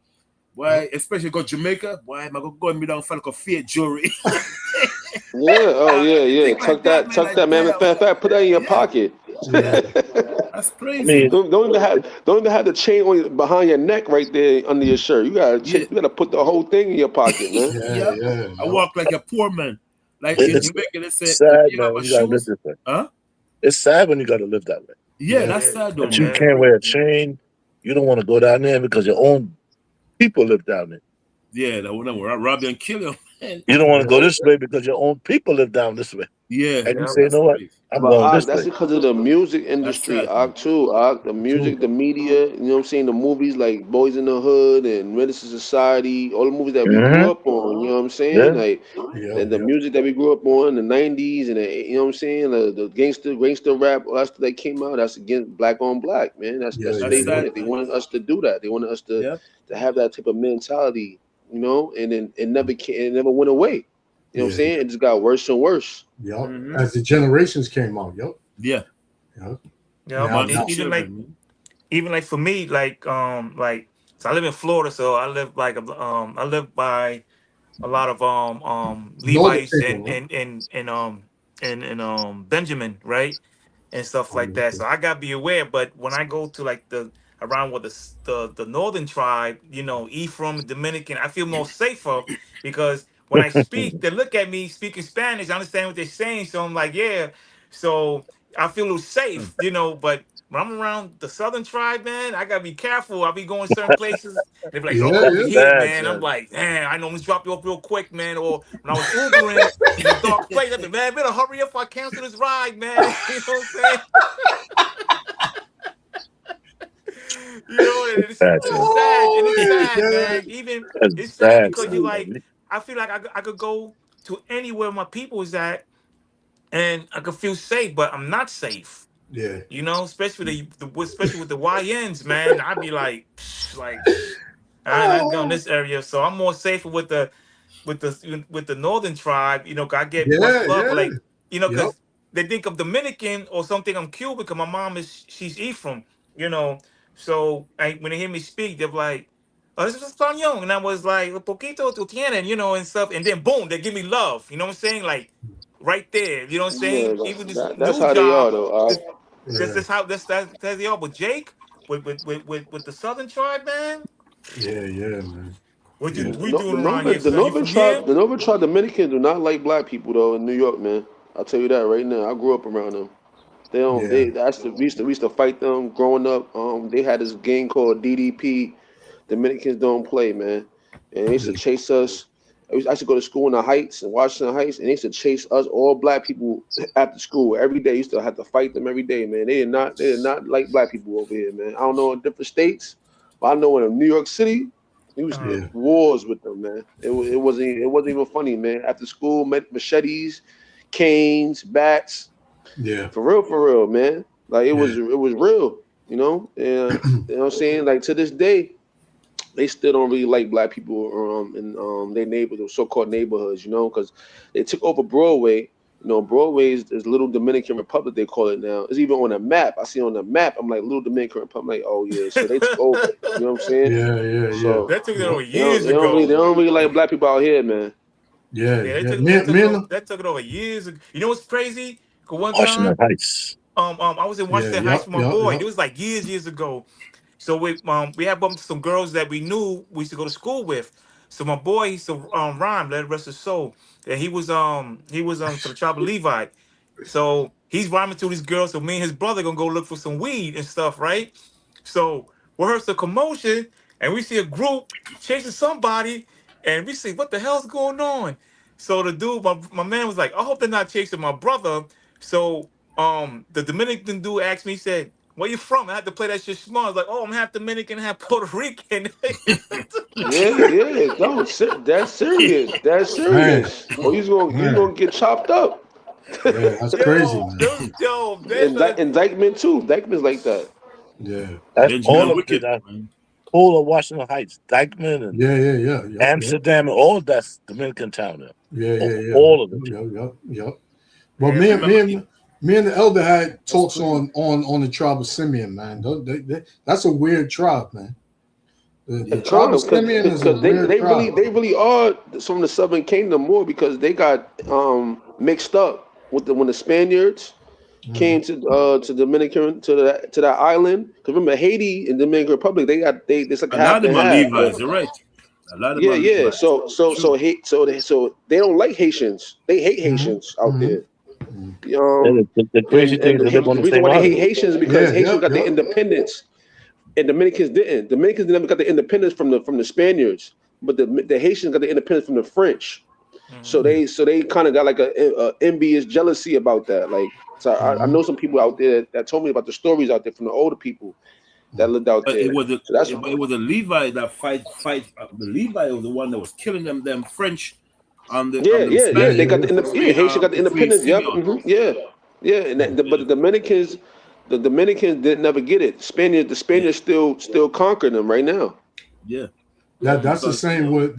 Why, especially go Jamaica, why am I going to go and be down for like a Fiat jewelry? Yeah. Tuck that, man. In fact, put that in your pocket. That's crazy. Don't even have the chain on behind your neck right there under your shirt. You gotta put the whole thing in your pocket, man. Yeah. I walk like a poor man. Like in Jamaica, they say, sad, you man. have When a you gotta live shoes, this way. huh? It's sad when you gotta live that way. Yeah, that's sad though, But you man. can't wear a chain. You don't want to go down there because your own people live down there. Yeah, that one will rob you and kill you. You don't want to go this way because your own people live down this way. Yeah, And you say, you know what? I'm But going this that's way. because of the music industry, too. The music, the media, you know what I'm saying? The movies like Boys in the Hood and Medicine Society, all the movies that we grew up on, you know what I'm saying? Like and the music that we grew up on in the 90s and you know what I'm saying? The gangster rap, all that stuff that came out, that's against black on black, man. That's what they wanted. They wanted us to do that. They wanted us to have that type of mentality, you know, and then it never went away. You know what I'm saying? It just got worse and worse. Yep. As the generations came out. Yep. Yeah. Even like for me, so I live in Florida, so I live I live by a lot of Levites and Benjamin, right? And stuff like that. So I gotta be aware. But when I go to like the around with the northern tribe, Ephraim, Dominican, I feel more safer because when I speak, they look at me speaking Spanish, I understand what they're saying. So I'm like, yeah. So I feel a little safe, But when I'm around the southern tribe, man, I gotta be careful. I'll be going certain places. They're like, don't go over here, man. I'm like, man, I know, let's drop you off real quick, man. Or when I was Ubering in a dark place, I'd be, man, better hurry up if I cancel this ride, man. You know what I'm saying? It's sad. And it's sad, man. Even it's sad because you're like, I feel like I could go to anywhere my people is at and I could feel safe, but I'm not safe. Yeah. Especially especially with the YNs, man. I'd be like, I'm going this area, so I'm more safer with the northern tribe. I get much love, like because they think I'm Dominican or something. I'm Cuban because my mom she's Ephraim. So when they hear me speak, they're like, "Oh, this is Espanol," and I was like, "Un poquito tu tienen," and stuff, and then boom, they give me love. You know what I'm saying? Like right there. You know what I'm saying? Even this That's new how they are, job. though. That's how that's they are. But Jake with the Southern tribe, man. Yeah, man. What The we doing around here, the son? You from here? Northern tribe Dominicans do not like black people though in New York, man. I'll tell you that right now. I grew up around them. They don't. We used to fight them growing up. They had this game called DDP. Dominicans don't play, man. And they used to chase us. I used to go to school in the Heights, in Washington Heights, and they used to chase us, all black people, after school every day. Used to have to fight them every day, man. They did not like black people over here, man. I don't know in different states, but I know in New York City, it was wars with them, man. It wasn't even funny, man. After school, machetes, canes, bats. Yeah. For real, man. Like it was real, And you know what I'm saying? Like to this day, they still don't really like black people in their neighborhoods, so-called neighborhoods, because they took over Broadway. Broadway is Little Dominican Republic, they call it now. It's even on a map. I see on the map, I'm like, Little Dominican Republic. I'm like, oh yeah, so they took over. You know what I'm saying? Yeah. So that took it over years ago. They don't really like black people out here, man. They took it over years ago. You know what's crazy? Cause one time, Heights. I was in Washington Heights with my boy. It was like years ago. So we had bumped some girls that we knew we used to go to school with. So my boy used to rhyme, let it rest his soul. And he was to the tribe of Levi. So he's rhyming to these girls. So me and his brother gonna go look for some weed and stuff, right? So we heard some commotion, and we see a group chasing somebody, and we see what the hell's going on. So the dude, my man was like, I hope they're not chasing my brother. So the Dominican dude asked me, he said, where you from? I had to play that shit small. I was like, oh, I'm half Dominican, half Puerto Rican. Yeah, no, that's serious. That's serious. Or he's gonna get chopped up. Yeah, that's crazy, man. Indictment too. Indictment's like that. Yeah. That's Benjamin all of Wicked, it. man. Whole of Washington Heights, Dyckman, and Yeah. Amsterdam, and all that's Dominican town there. Yeah. All of it. Yep. Well, me and the elder had talks on the tribe of Simeon, man. That's a weird tribe, man. The tribe of Simeon is a weird tribe. They really are from the Southern Kingdom more because they got mixed up with when the Spaniards came to Dominican to that island. Because remember Haiti and Dominican Republic, it's like A half lot of and them are half. Levi's. You're right. A lot of them are Yeah. Levi's. So they don't like Haitians. They hate Haitians out there. The crazy thing is they live on the reason same why they hate island. Haitians is because Haitians got their independence, and Dominicans didn't. Dominicans never got the independence from the Spaniards, but the Haitians got the independence from the French. So they kind of got like a envious jealousy about that. Like, so I know some people out there that told me about the stories out there from the older people that lived out But there. it was So that's it was a Levi that fight. The Levi was the one that was killing them French. They got Haitian got the independence. Yep. And but the Dominicans didn't never get it. The Spaniards still conquering them right now. Yeah. That's the same with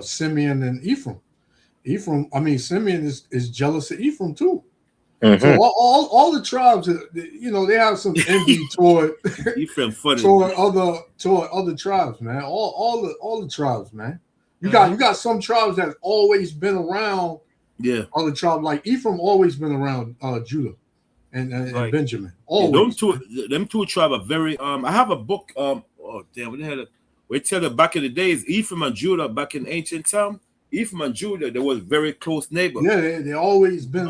Simeon and Ephraim. Simeon is jealous of Ephraim too. Mm-hmm. So all the tribes, they have some envy toward other tribes, man. All the tribes, man. You got some tribes that always been around. Yeah. Other tribes like Ephraim always been around Judah and Benjamin. Always. Them two tribes are very. I have a book. Oh damn! What the hell? We tell you back in the days, Ephraim and Judah back in ancient time. Ephraim and Judah, they was very close neighbors. Yeah, they always been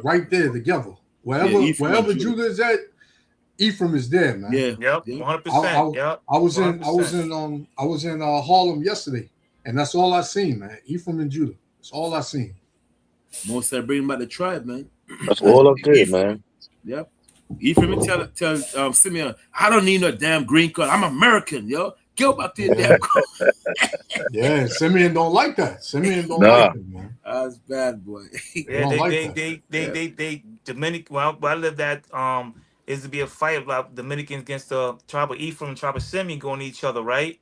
right there together. Wherever Judah is at, Ephraim is there, man. Yeah, 100%. I was in Harlem yesterday, and that's all I seen, man. Ephraim and Judah. That's all I seen. Most are bringing back the tribe, man. That's all up there, man. Yep. Ephraim tell Simeon, I don't need no damn green card. I'm American, yo. Go back to your damn card. Yeah, Simeon don't like that. Simeon don't like it, man. That's bad, boy. Yeah, they Dominican. Well, I lived that is to be a fight about Dominicans against the tribe of Ephraim and tribe of Simeon going to each other, right?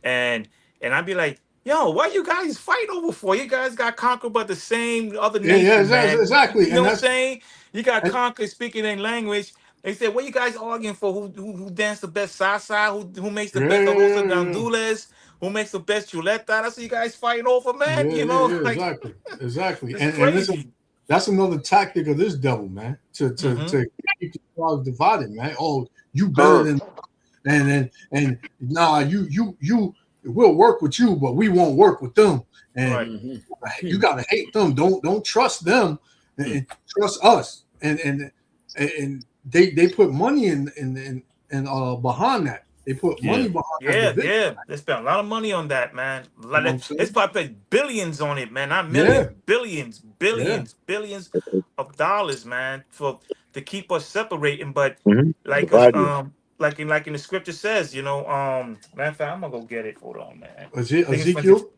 And I'd be like, yo, what you guys fight over for? You guys got conquered by the same other nation, man. Exactly. You know what I'm saying? You got conquered speaking in language. They said, what you guys arguing for? Who danced the best salsa? Who makes the best arroz gandules? Who makes the best chuleta? That's what you guys fighting over, man. Exactly. It's crazy. And that's another tactic of this devil, man. To keep the tribes divided, man. Oh, you better than, and nah, you we'll work with you, but we won't work with them. And you gotta hate them. Don't trust them, and trust us. And they put money in behind that. They put money behind that. Yeah. They spent a lot of money on that, man. They probably paid billions on it, man. Not millions, billions of dollars, man, to keep us separating. But like in the scripture says, matter of fact, I'm gonna go get it. Hold on, man. Ezekiel?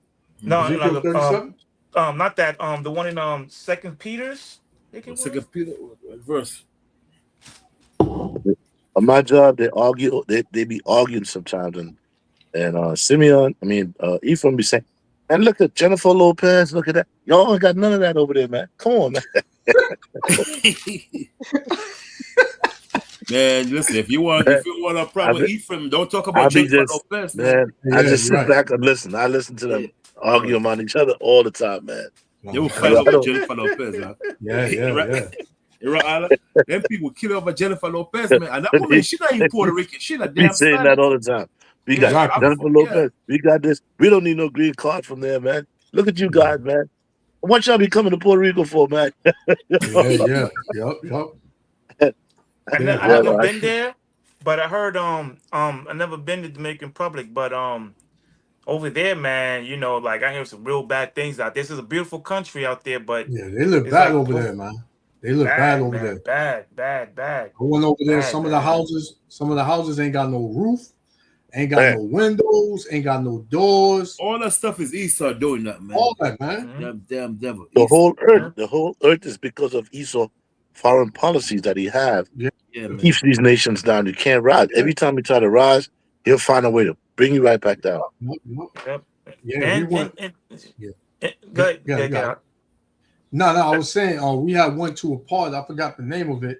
No, Ezekiel 37? Not that. The one in 2 Peter's. 2 Peter verse. On my job, they argue. They be arguing sometimes, and Simeon, Ephraim be saying, "And look at Jennifer Lopez. Look at that. Y'all ain't got none of that over there, man. Come on, man." Man, listen. If you want a problem with Ephraim, don't talk about Jennifer Lopez, man. I just sit back and listen. I listen to them argue among each other all the time, man. They will fight over Jennifer Lopez, man. Yeah. Them people kill over Jennifer Lopez, man. And that woman, she not even Puerto Rican. She a damn saying that all the time. We got Exactly. Jennifer Yeah. Lopez. We got this. We don't need no green card from there, man. Look at you Yeah. guys, man. What y'all be coming to Puerto Rico for, man? Yeah. Yeah. Yep. Yep. Yeah. I Yeah, never Right. man. been there, but I heard I never been to Dominican Republic, but over there, man, like I hear some real bad things out there. This is a beautiful country out there, but Yeah. They live it's bad like over there, man. They live bad bad, over man, there. bad, bad, bad, I went over there. bad, man. Some of the houses ain't got no roof, ain't got Man, no windows, ain't got no doors. All that stuff is Esau doing that, man. All that, man. Hmm. Damn devil. the Esau. whole earth is because of Esau foreign policies that he have. Yeah. Yeah, He man. keeps these nations down. You can't rise. Yeah. Every time you try to rise, he'll find a way to bring you right back down. Yep, yep. Yep. Yeah. We And went. Yeah. good, Yeah. good, Yeah. good. No, no. I was saying, we had went to a part. I forgot the name of it,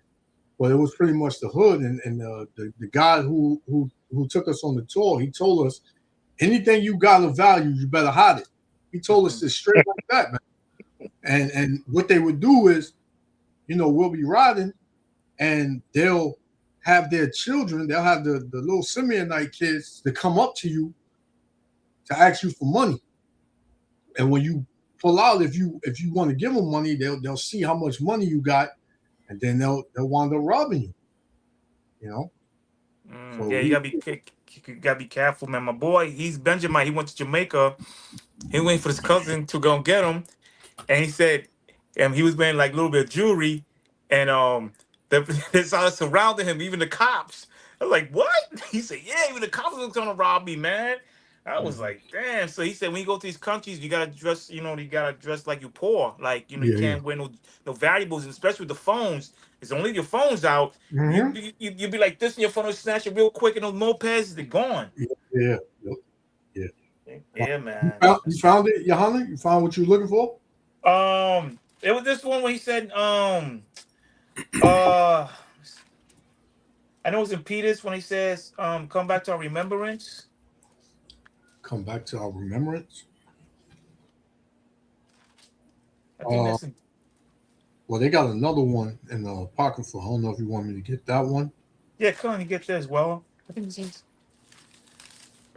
but it was pretty much the hood. And the guy who took us on the tour, he told us anything you got of value, you better hide it. He told us this straight like that, man. And what they would do is, we'll be riding, and they'll have their children, they'll have the little Simeonite kids to come up to you to ask you for money. And when you pull out, if you want to give them money, they'll see how much money you got, and then they'll wind up robbing you. You know. So Yeah, you gotta be careful, man. My boy, he's Benjamin. He went to Jamaica. He went for his cousin to go and get him, and he said, he was wearing like a little bit of jewelry, and they started surrounding him, even the cops. I was like, what? He said, yeah, even the cops was gonna rob me, man. I was like, damn. So he said, when you go to these countries, you gotta dress, you gotta dress like you poor, like you yeah, yeah. can't wear no valuables, and especially with the phones. It's only your phones out. You Mm-hmm. you be like this, and your phone will snatch it real quick, and those mopeds, they're gone. Yeah, yeah, yep, yeah. Yeah, You man. found, you found it, Johanna? You found what you were looking for? It was this one where he said, uh, I know it's in Peters when he says, come back to our remembrance. Come back to our remembrance. I think Uh, that's in, well, they got another one in the pocket for. I don't know if you want me to get that one. yeah, come on, you get there as well. I think it's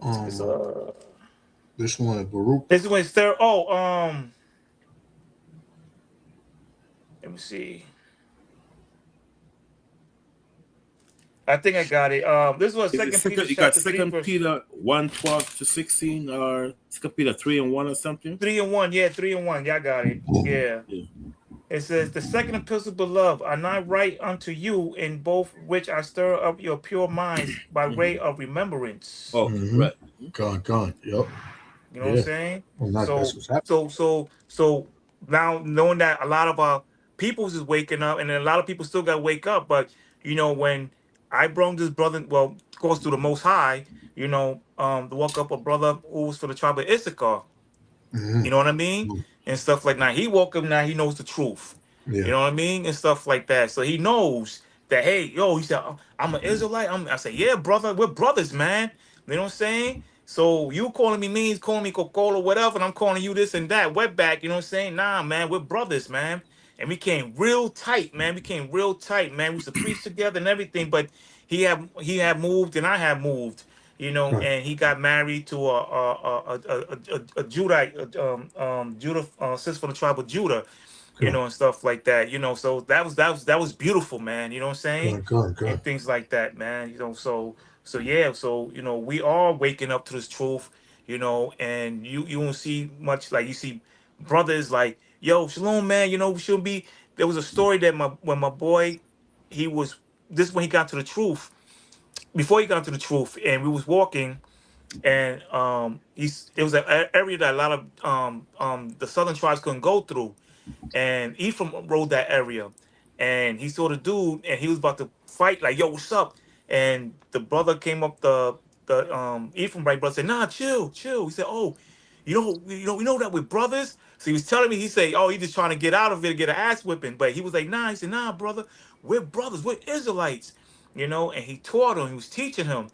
Um, this one is Baruch. this is when it's there. Oh, let me see. I think I got it. This was Is it Second Peter second? You got chapter three, Second verse Peter 1:12 to 16, or Second Peter 3:1 or something. 3 and 1. Yeah, 3 and 1. Yeah, I got it. Yeah. Yeah. It says, the second epistle, beloved, are not write unto you, in both which I stir up your pure minds by way of remembrance. Oh, Mm-hmm. right. Gone. Yep. You know what I'm Yeah. saying? Well, not that's So, what's happening. so now knowing that a lot of peoples is waking up, and then a lot of people still got to wake up. But when I brought this brother, well, of course, to the Most High, to woke up a brother who was for the tribe of Issachar. Mm-hmm. You know what I mean? And stuff like that. He woke up now. He knows the truth. Yeah. You know what I mean? And stuff like that. So he knows that, hey, yo, he said, I'm an Israelite. I said, yeah, brother, we're brothers, man. You know what I'm saying? So you calling me means, calling me Coca-Cola, whatever, and I'm calling you this and that, wetback, you know what I'm saying? Nah, man, we're brothers, man. And we came real tight, man. We came real tight, man. We used to preach together and everything, but he had moved and I had moved, Right. and he got married to a Judite, Judah, sister from the tribe of Judah, Good. and stuff like that, So that was beautiful, man. You know what I'm saying? Good. And things like that, man. So yeah, so we are waking up to this truth, and you won't see much, like you see brothers like, yo, shalom, man. We shouldn't be. There was a story that when my boy, he was this when he got to the truth. Before he got to the truth, and we was walking, and it was an area that a lot of the southern tribes couldn't go through, and Ephraim rode that area, and he saw the dude, and he was about to fight, like, yo, what's up? And the brother came up, the Ephraim right brother said, nah, chill. He said, oh, we know that we're brothers. So he was telling me, he said, oh, he just trying to get out of it to get an ass whipping. But he was like, nah, he said, nah, brother, we're brothers, we're Israelites, and he taught him, he was teaching him.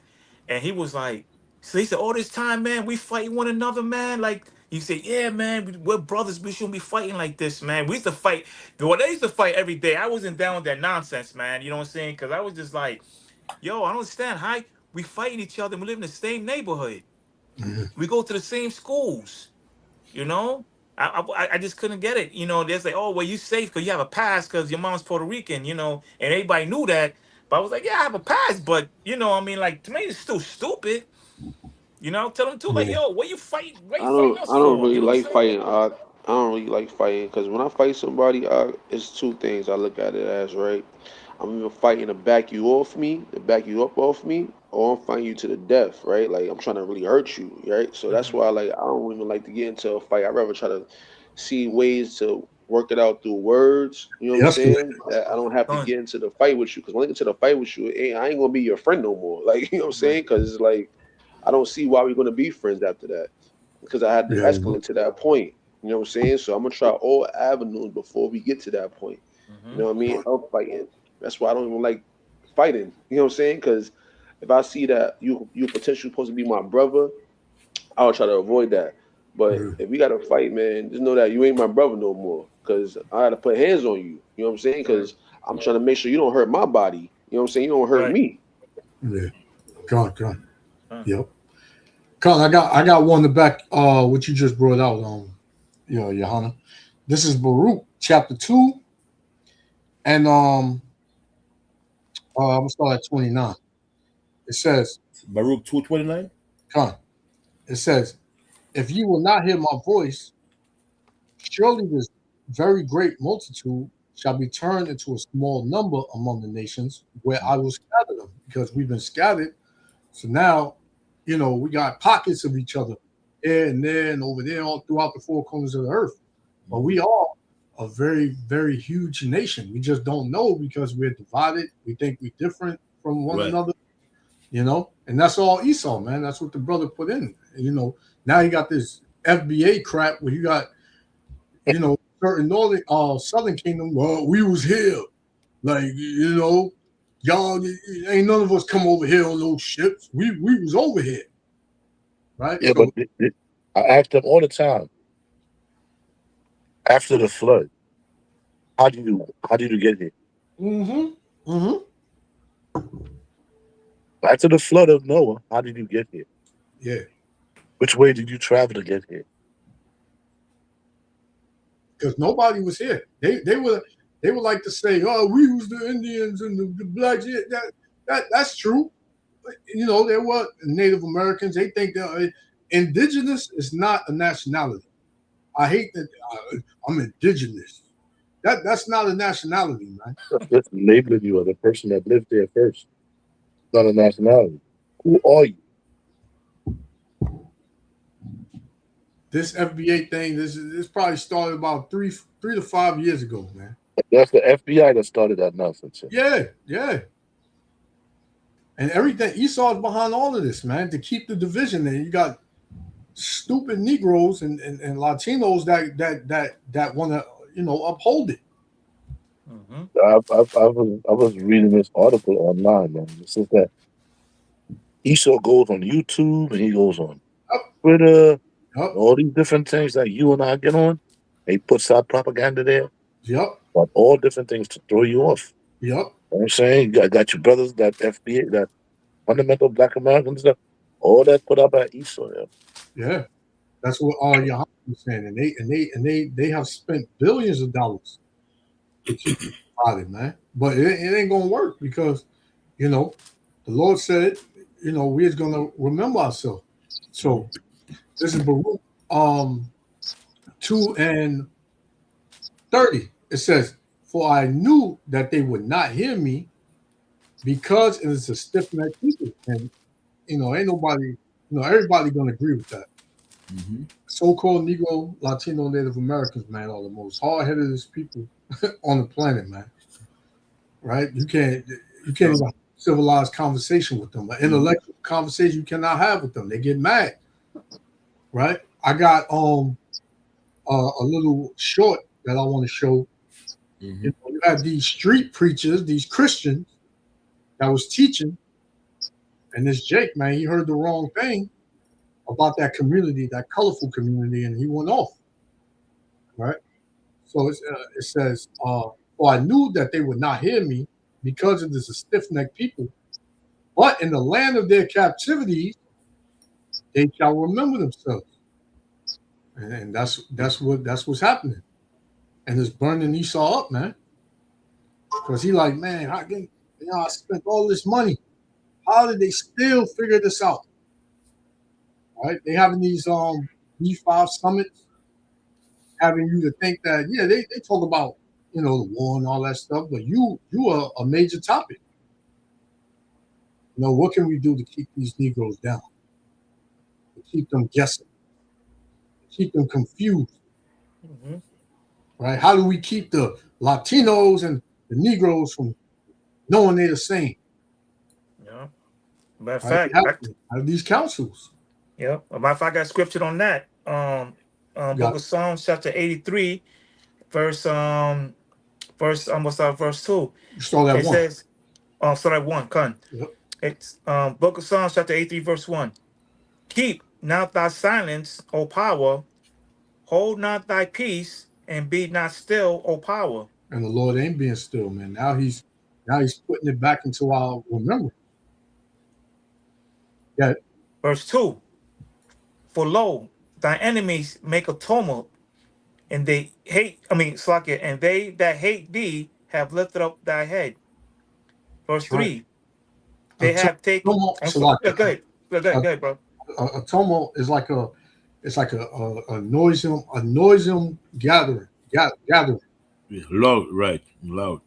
And he was like, so he said, all this time, man, we fighting one another, man. Like, you say, yeah, man, we're brothers. We shouldn't be fighting like this, man. We used to fight. Well, they used to fight every day. I wasn't down with that nonsense, man. You know what I'm saying? Because I was just like, yo, I don't understand. we fighting each other. And we live in the same neighborhood. Mhm. We go to the same schools. You know, I just couldn't get it. You know, they're like, oh, well, you safe because you have a pass because your mom's Puerto Rican. You know, and everybody knew that. But I was like, yeah, I have a pass, but you know, I mean, like to me, it's still stupid. You know, tell them too, like, Yeah. yo, what you fight? What I you fighting don't us I don't for? You really know what I'm like saying? fighting. I don't really like fighting because when I fight somebody, it's two things I look at it as, right? I'm either fighting to back you off me, to back you up off me, or I'm fighting you to the death, right? Like I'm trying to really hurt you, right? So that's Hmm. why like I don't even like to get into a fight. I'd rather try to see ways to work it out through words. You know what I'm Escalate. saying? That I don't have to Done. get into the fight with you because when I get into the fight with you, I ain't gonna be your friend no more. Like you know what I'm Right. saying? Because it's like I don't see why we're gonna be friends after that because I had to Yeah. escalate to that point. You know what I'm saying? So I'm gonna try all avenues before we get to that point. You Hmm. know what I mean? Of fighting. That's why I don't even like fighting. You know what I'm saying? Because if I see that you potentially supposed to be my brother, I would try to avoid that. But Mhm. if we got to fight, man, just know that you ain't my brother no more. Cause I had to put hands on you. You know what I'm saying? Right. Cause I'm trying to make sure you don't hurt my body. You know what I'm saying? You don't hurt Right. me. Yeah. Con. Done. Yep. Con, I got one to back what you just brought out, Johanna. This is Baruch chapter 2, and I'm gonna start at 29. It says, Baruch 2:29. Con, it says, if you will not hear my voice, surely this very great multitude shall be turned into a small number among the nations where I will scatter them, because we've been scattered. So now, we got pockets of each other here and there and over there, all throughout the four corners of the earth. But we are a very, very huge nation. We just don't know because we're divided. We think we're different from one Right. another, and that's all Esau, man. That's what the brother put in. Now you got this FBA crap where you got, certain northern, southern kingdom. Well, we was here, like y'all ain't none of us come over here on those ships. We was over here, right? Yeah, but So, I ask them all the time after the flood, how did you get here? mm-hmm, mm-hmm, After the flood of Noah, how did you get here? yeah, Which way did you travel to get here? because nobody was here. They would like to say, "Oh, we was the Indians and the blacks." Yeah, that's true. But, there were Native Americans. They think that indigenous is not a nationality. I hate that I'm indigenous. That's not a nationality, man. That's just labeling you as a person that lived there first, not a nationality. Who are you? This FBA thing, this probably started about 3 to 5 years ago, man. That's the FBI that started that nonsense. Yeah, yeah. And everything Esau's behind all of this, man, to keep the division. And you got stupid Negroes and Latinos that want to uphold it. Hmm. I was reading this article online, man. It says that Esau goes on YouTube and he goes on Yep, Twitter, yep, all these different things that you and I get on. He puts out propaganda there, yep, but all different things to throw you off. yep. You know what I'm saying? You got your brothers, that FBA, that fundamental Black Americans, stuff, all that put up by Esau. Yeah. Yeah, that's what Yahweh was saying, and they have spent billions of dollars to keep it divided, man. But it ain't gonna work because you know the Lord said, we're gonna remember ourselves. So this is Baruch 2:30. It says, "For I knew that they would not hear me, because it is a stiff necked people." And ain't nobody, everybody gonna agree with that. Mm-hmm. So-called Negro, Latino, Native Americans, man, are the most hard-headedest people on the planet, man. Right? You can't even have a civilized conversation with them. An intellectual conversation you cannot have with them. They get mad. Right? I got a little short that I want to show. Mm-hmm. You had these street preachers, these Christians that was teaching, and this Jake, man, he heard the wrong thing about that community, that colorful community, and he went off. Right? So it says, "For I knew that they would not hear me, because it is a stiff necked people. But in the land of their captivity, they shall remember themselves. And that's what's happening. And it's burning Esau up, man. Because he like, man, I spent all this money. How did they still figure this out? Right? They having these B5 summits, having you to think that, yeah, they talk about, the war and all that stuff, but you are a major topic. What can we do to keep these Negroes down? To keep them guessing, to keep them confused. Mm-hmm. Right? How do we keep the Latinos and the Negroes from knowing they're the same? Yeah. Matter of Right? fact, have these councils. Yeah. Matter of fact, I got scripture on that. Book of Psalms, chapter 83, verse verse 2. Start at it 1. Says, start at 1, Con. Yep. It's Book of Psalms, chapter 83, verse 1. Keep not thy silence, O power, hold not thy peace, and be not still, O power. And the Lord ain't being still, man. Now he's putting it back into our remembrance. Yeah. Verse 2. For lo, thy enemies make a tumult, and they and they that hate thee have lifted up thy head. Verse 3. They have taken. Go ahead, bro. A tumult is like a noisome gathering. Gathering. Yeah, loud, right? Loud.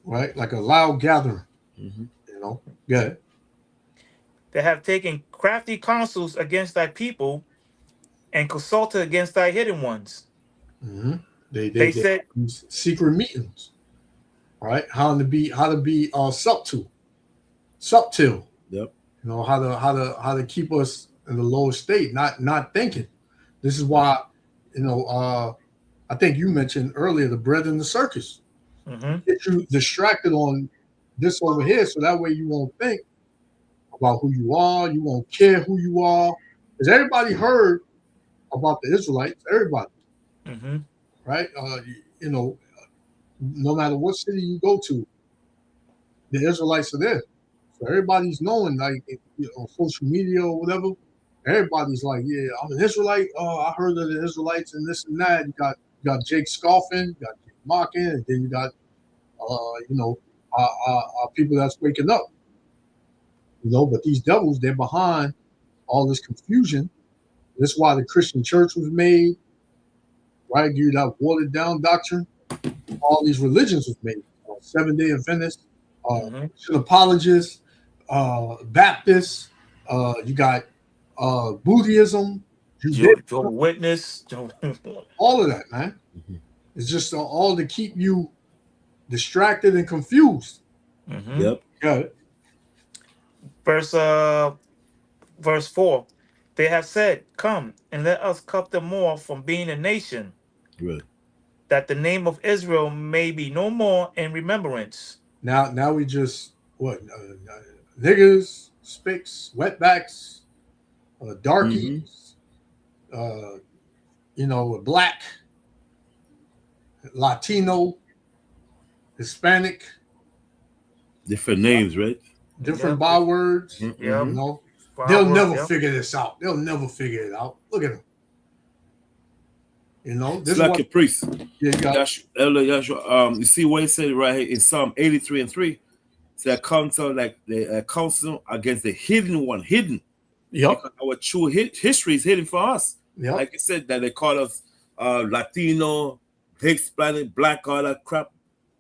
Right, like a loud gathering. Mm-hmm. Yeah. They have taken crafty counsels against thy people, and consulted against thy hidden ones. Mm-hmm. They said secret meetings. Right, how to be subtle. Yep. How to keep us in the lower state, not thinking. This is why, I think you mentioned earlier the bread and the circus. Mm-hmm. Get you distracted on this over here, so that way you won't think about who you are. You won't care who you are, because everybody heard about the Israelites. Everybody, mm-hmm. Right? No matter what city you go to, the Israelites are there. So everybody's knowing, like, on social media or whatever. Everybody's like, yeah, I'm an Israelite. Oh, I heard of the Israelites and this and that. You got Jake scoffing, you got Jake mocking, and then you got, people that's waking up. But these devils, they're behind all this confusion. That's why the Christian church was made, right? You that watered down doctrine. All these religions was made. Seventh-day Adventists, apologists, Baptists. You got Buddhism, Jehovah's Witness, all of that, man. Mm-hmm. It's just all to keep you distracted and confused. Mm-hmm. Yep. Yeah. Verse 4. They have said, "Come and let us cut them off from being a nation, right, that the name of Israel may be no more in remembrance." Now we just niggas, spicks, wetbacks, darkies, black, Latino, Hispanic, different names, right? Different bywords. Yeah. They'll never figure this out. They'll never figure it out. Look at them. This it's like a priest. Yeah, you see what he said right here in Psalm 83 and 3. It's a counsel, like the counsel against the hidden one, hidden. Yep. Because our true history is hidden for us. Yep. Like I said, that they call us Latino, Hispanic, black, all that crap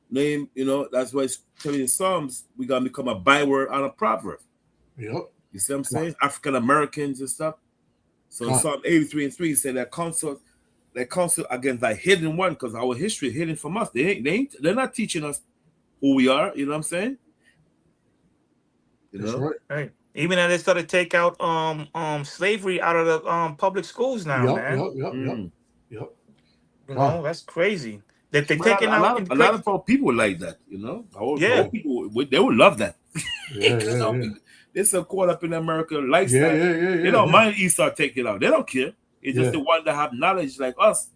name. That's why it's telling in Psalms we gotta become a byword and a proverb. Yep. You see what I'm saying? African Americans and stuff. So in Psalm 83 and 3, he said that counsel against that hidden one, because our history is hidden from us. They're not teaching us who we are. You know what I'm saying? That's right. Right. Even as they started to take out slavery out of the public schools now, man. Yep. That's crazy. That they're taking a lot of our people like that. Our people, they would love that. They're so caught up in American lifestyle. They don't mind Esau taking it out. They don't care. It's just the one that have knowledge like us.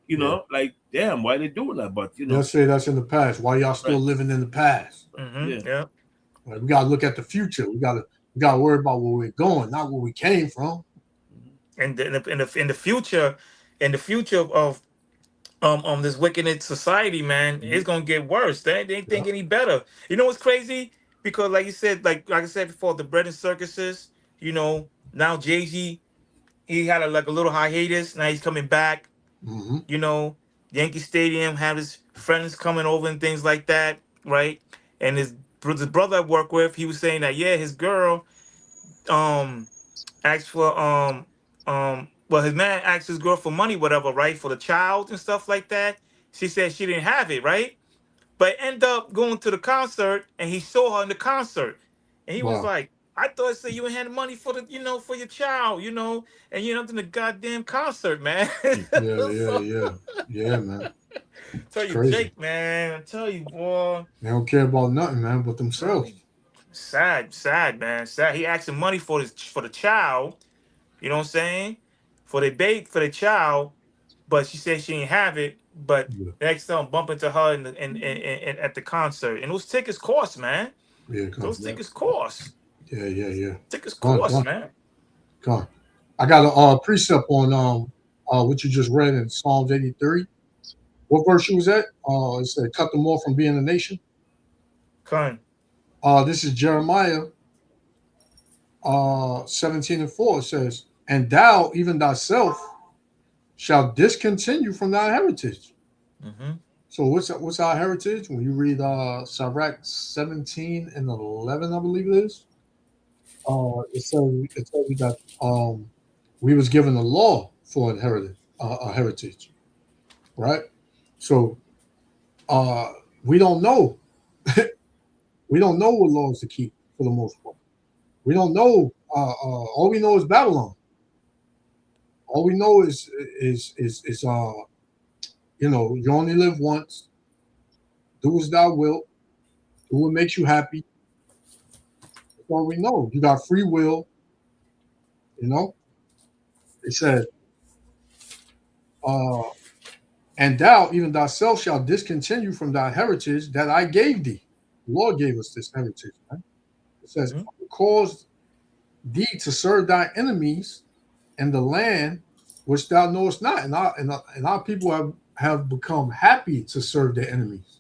Like, damn, why they doing that? But they'll say that's in the past. Why y'all still living in the past? Mm-hmm. Yeah. Right? We got to look at the future. We got to worry about where we're going, not where we came from. And in the future, of this wicked society, man, it's gonna get worse. They ain't think any better. You know what's crazy? Because like you said, like I said before, the bread and circuses. You know, now Jay-Z, he had like a little hiatus. Now he's coming back. Mm-hmm. You know, Yankee Stadium have his friends coming over and things like that, right? And his brother I work with, he was saying that yeah, his girl um asked for well, his man asked his girl for money, whatever, right, for the child and stuff like that. She said she didn't have it, right? But end up going to the concert, and he saw her in the concert, and he was Wow. like, "I thought it said you ain't had money for the, for your child, and you're not in the goddamn concert, man." So, Yeah, man. tell It's you, crazy. Jake, man, I tell you, boy, They don't care about nothing, man, but themselves. sad, man, sad. He asking money for the child. You know what I'm saying? For the child, but she said she didn't have it. But Yeah, next time, bump into her in at the concert, and those tickets cost, man. yeah, come. Those tickets cost. Yeah. Tickets Gone, cost, gone, man. gone. I got a precept on what you just read in Psalms 83. What verse you was at? It said, "Cut them off from being a nation." Con. This is Jeremiah 17:4. It says, "And thou, even thyself, shall discontinue from thy heritage." Mm-hmm. So what's our heritage? When you read Sirach 17:11, I believe it is. It tells you that we was given a law for a heritage, right? So uh, we don't know. We don't know what laws to keep for the most part. We don't know. All we know is Babylon. All we know is you only live once. Do as thou wilt. Do what makes you happy. That's all we know. You got free will. You know. It said, uh, "And thou, even thyself, shall discontinue from thy heritage that I gave thee." The Lord gave us this heritage. Right? It says, Mm-hmm. "Cause thee to serve thy enemies in the land which thou knowest not." And our people have become happy to serve their enemies.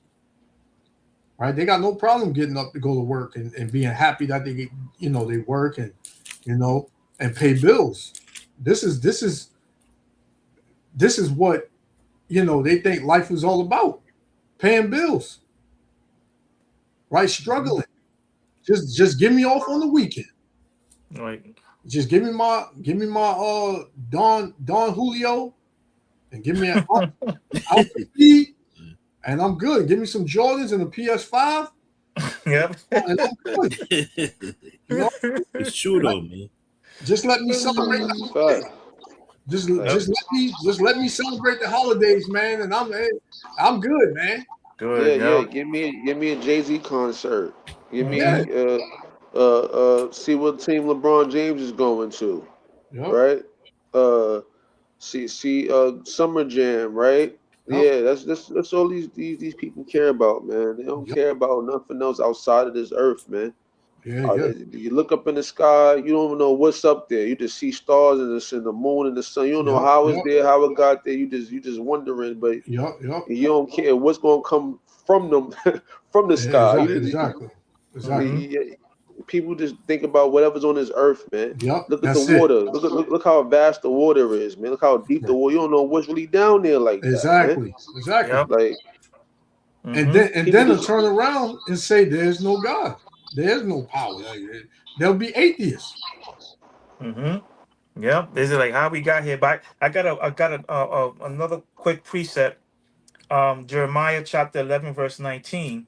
Right? They got no problem getting up to go to work and being happy that they work you know and pay bills. This is this is this is what they think life is all about. Paying bills, right? Mm-hmm. Struggling. Just get me off on the weekend. Right. Just give me my Don Julio and give me an outfit fee, and I'm good. Give me some Jordans and a PS5, Yep. and I'm good. You know, It's true though, man. just let me celebrate. Fact. Just Fact. let me celebrate the holidays, man, and I'm good, man. Good. Yeah. Yep. Give me a Jay-Z concert. Give Mm-hmm. Yeah, me see what team LeBron James is going to, yep, right? Uh, see Summer Jam, right? yep, Yeah, that's all these people care about, man. They don't yep. care about nothing else outside of this earth, man. Yeah. You look up in the sky, you don't know what's up there. You just see stars and the moon and the sun. You don't know Yep, how it's yep, there, how it got there. You just wondering, but yep. you don't care what's gonna come from them from the sky. Exactly. Mm-hmm. People just think about whatever's on this earth, man. Yep. Look at the That's it. water. Look how vast the water is, man. Look how deep the Right. water. You don't know what's really down there like that, man. Exactly. Yep. Like And Mm-hmm. people then to just turn around and say there's no God, there's no power. There'll be atheists. Mm-hmm. Yep. This is like how we got here. But I got another quick precept. Jeremiah chapter 11 verse 19.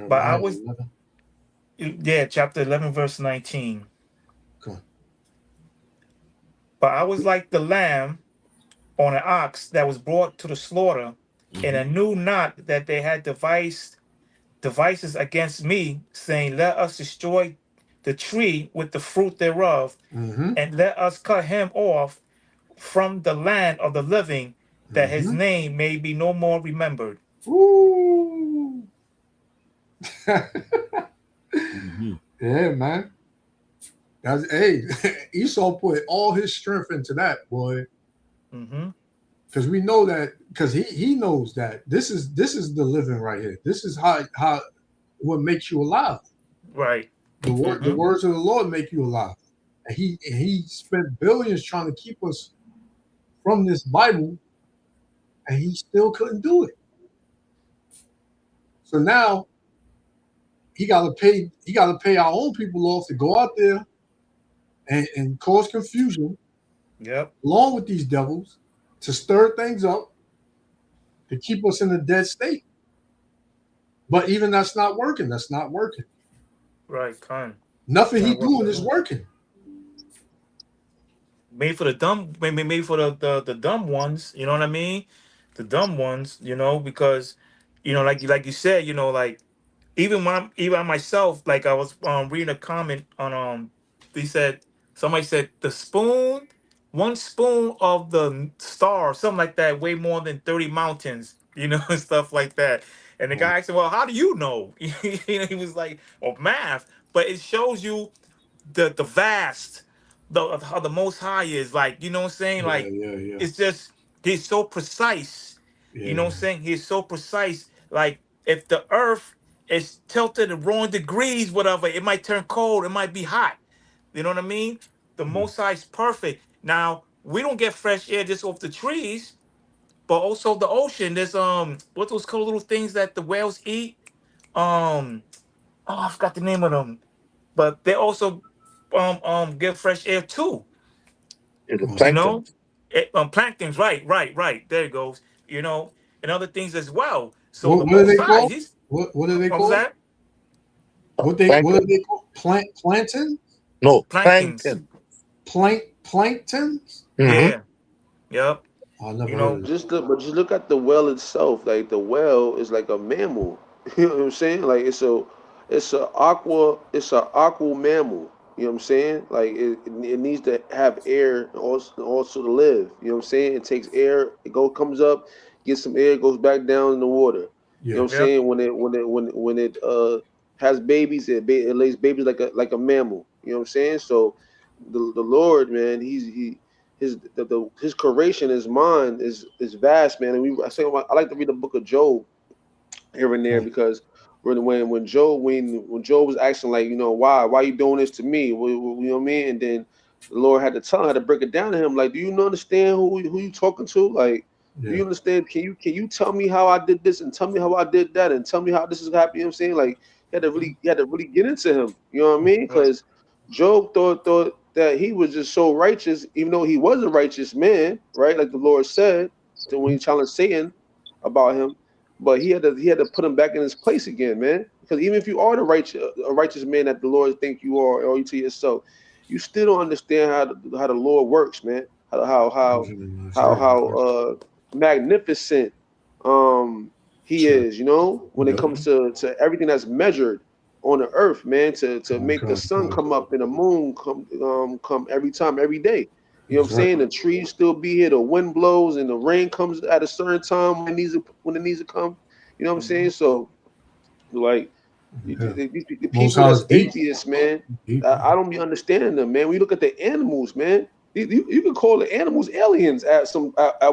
But I Jeremiah was 11. yeah, chapter 11 verse 19. Come on. But I was like the lamb on an ox that was brought to the slaughter, and I knew not that they had devices against me, saying, "Let us destroy the tree with the fruit thereof, Mm-hmm. and let us cut him off from the land of the living, that his Mm-hmm. name may be no more remembered." Ooh. Yeah, man. That's Esau put all his strength into that, boy. Because we know that, because he knows that this is the living right here. This is how what makes you alive. Right. The words of the Lord make you alive. And he spent billions trying to keep us from this Bible, and he still couldn't do it. So now he gotta pay our own people off to go out there and cause confusion. Yep. Along with these devils to stir things up to keep us in a dead state. But even that's not working. That's not working. Right, kind. Nothing he doing is working. Made for the dumb, made for the dumb ones. You know what I mean? The dumb ones. You know, because like you said, like even myself, like I was reading a comment on they said somebody said the spoon, one spoon of the star, something like that, weigh more than 30 mountains, and stuff like that. And the guy said, "Well, how do you know?" He was like, "Oh, math," but it shows you the vast, how the Most High is, like, what I'm saying, like Yeah. it's just he's so precise. You know what I'm saying? He's so precise. Like if the earth is tilted the wrong degrees, whatever, it might turn cold, it might be hot. You know what I mean? The Most High is perfect. Now we don't get fresh air just off the trees, but also the ocean. There's what those cool little things that the whales eat. Oh, I forgot the name of them, but they also get fresh air too. Yeah, the You plankton. know, planktons. Right. There it goes. And other things as well. So the What are Most they High, called? he's What are they what was called? that? What Plankton. are they called? Plantain? No, Planktons. plankton. Planktons? Mm-hmm. Yeah. Yep. I never You heard know. of But just look at the well itself. Like the well is like a mammal. You know what I'm saying? Like it's a aqua mammal. You know what I'm saying? Like it needs to have air also to live. You know what I'm saying? It takes air. Comes up, gets some air, goes back down in the water. You know Yeah. what I'm Yep. saying? When it has babies, it lays babies like a mammal. You know what I'm saying? So the Lord, man, his creation, his mind is vast, man. And I like to read the book of Job here and there Okay. because when Job was asking, like, why you doing this to me? You know what I mean? And then the Lord had to tell him, had to break it down to him, like, do you understand who you talking to? Like, do Yeah. you understand? Can you tell me how I did this and tell me how I did that and tell me how this is happening? You know what I'm saying? Like, he had to really get into him. You know what I mean? Right. Because Job thought that he was just so righteous, even though he was a righteous man, right? Like the Lord said to when he challenged Satan about him. But he had to put him back in his place again, man. Because even if you are a righteous man that the Lord think you are, or you to yourself, you still don't understand how the Lord works, man. How magnificent he Sure. is, when it Yep. comes to everything that's measured on the earth, man, to make the Okay. sun come up and the moon come every time, every day. You know what I'm saying? Exactly. The trees still be here, the wind blows, and the rain comes at a certain time when it needs to come. You know what I'm saying? So, like, Yeah. the Most people High's that's deep. atheists, man, Deep. I don't be understanding them, man. When you look at the animals, man, you can call the animals aliens at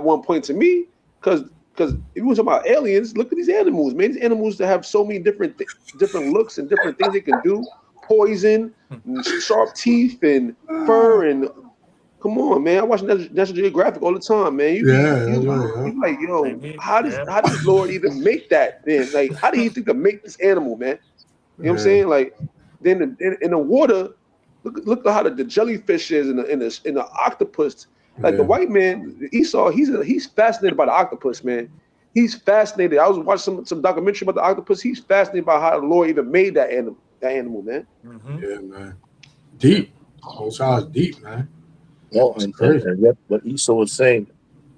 one point to me, because if you want to talk about aliens, look at these animals, man. These animals that have so many different looks and different things they can do, poison, and sharp teeth and fur and come on, man. I watch National Geographic all the time, man. You be Yeah, you that's be right. you be like, yo, Maybe. how does Yeah. how does Lord even make that then? Like, how did he think of make this animal, man? You know what I'm Yeah. saying? Like, then in the water, look at how the jellyfish is in the octopus. Like the Yeah. white man, Esau, he's fascinated by the octopus, man. He's fascinated. I was watching some documentary about the octopus. He's fascinated by how the Lord even made that animal, man. Yeah, man. Yeah. Deep. Most High's deep, man. No, It's and crazy. and yet what Esau was saying,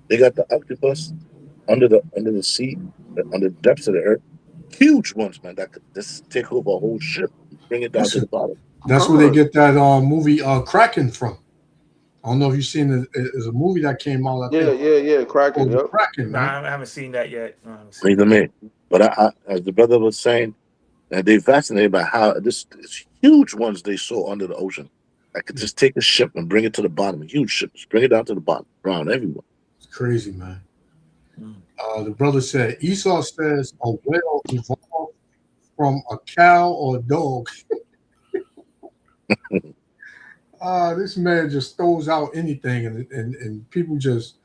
they got the octopus under the sea, on the depths of the earth. Huge ones, man, that could just take over a whole ship, bring it down to Listen, the bottom. that's where they Con. get that movie Kraken from. I don't know if you've seen it. It's a movie that came out, I Yeah, think, yeah, yeah. Cracking. called The Yep. Kraken, No, man. I haven't seen that yet. No, I haven't seen Neither that. me. But I, as the brother was saying, And they fascinated by how this huge ones they saw under the ocean. I could just take a ship and bring it to the bottom, huge ships, bring it down to the bottom, around everywhere. It's crazy, man. The brother said Esau says a whale evolved from a cow or a dog. This man just throws out anything, and people just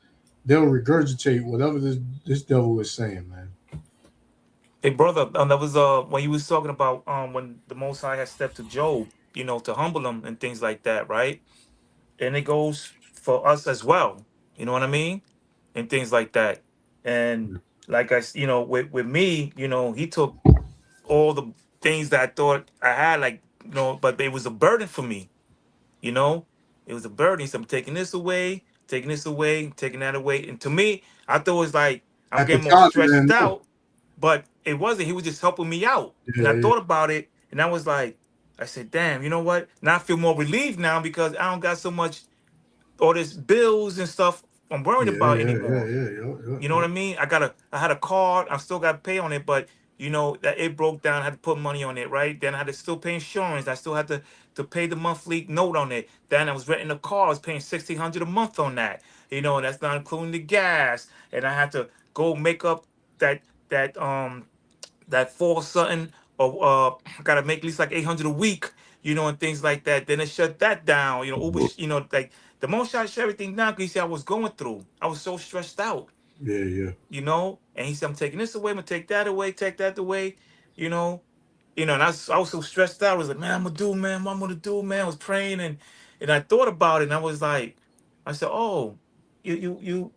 they'll regurgitate whatever this devil is saying, man. Hey, brother, that was when you was talking about when the Most High had stepped to Job, to humble him and things like that, right? And it goes for us as well. You know what I mean? And things like that. And like with me, he took all the things that I thought I had, like, but it was a burden for me. You know, it was a burden. He said, I'm taking this away, taking this away, taking that away. And to me, I thought it was like I'm At the getting more time, you stressed didn't know. out, but it wasn't. He was just helping me out. And I Yeah, thought about it, and I was like, I said, damn, you know what? Now I feel more relieved now because I don't got so much all this bills and stuff I'm worried about anymore. You know what I mean? I had a card. I still got to pay on it, but that it broke down. I had to put money on it, right? Then I had to still pay insurance. I still had to pay the monthly note on it. Then I was renting a car. I was paying $1,600 a month on that. And that's not including the gas. And I had to go make up that that um that fall something, or I gotta make at least like 800 a week, and things like that. Then it shut that down. Uber, like the most I shut everything down because he said I was going through. I was so stressed out, yeah. And he said, I'm taking this away, I'm gonna take that away, take that away, you know. And I was so stressed out. I was like, man, I'm gonna do, man, what I'm gonna do, man. I was praying and I thought about it and I was like, I said, oh, you're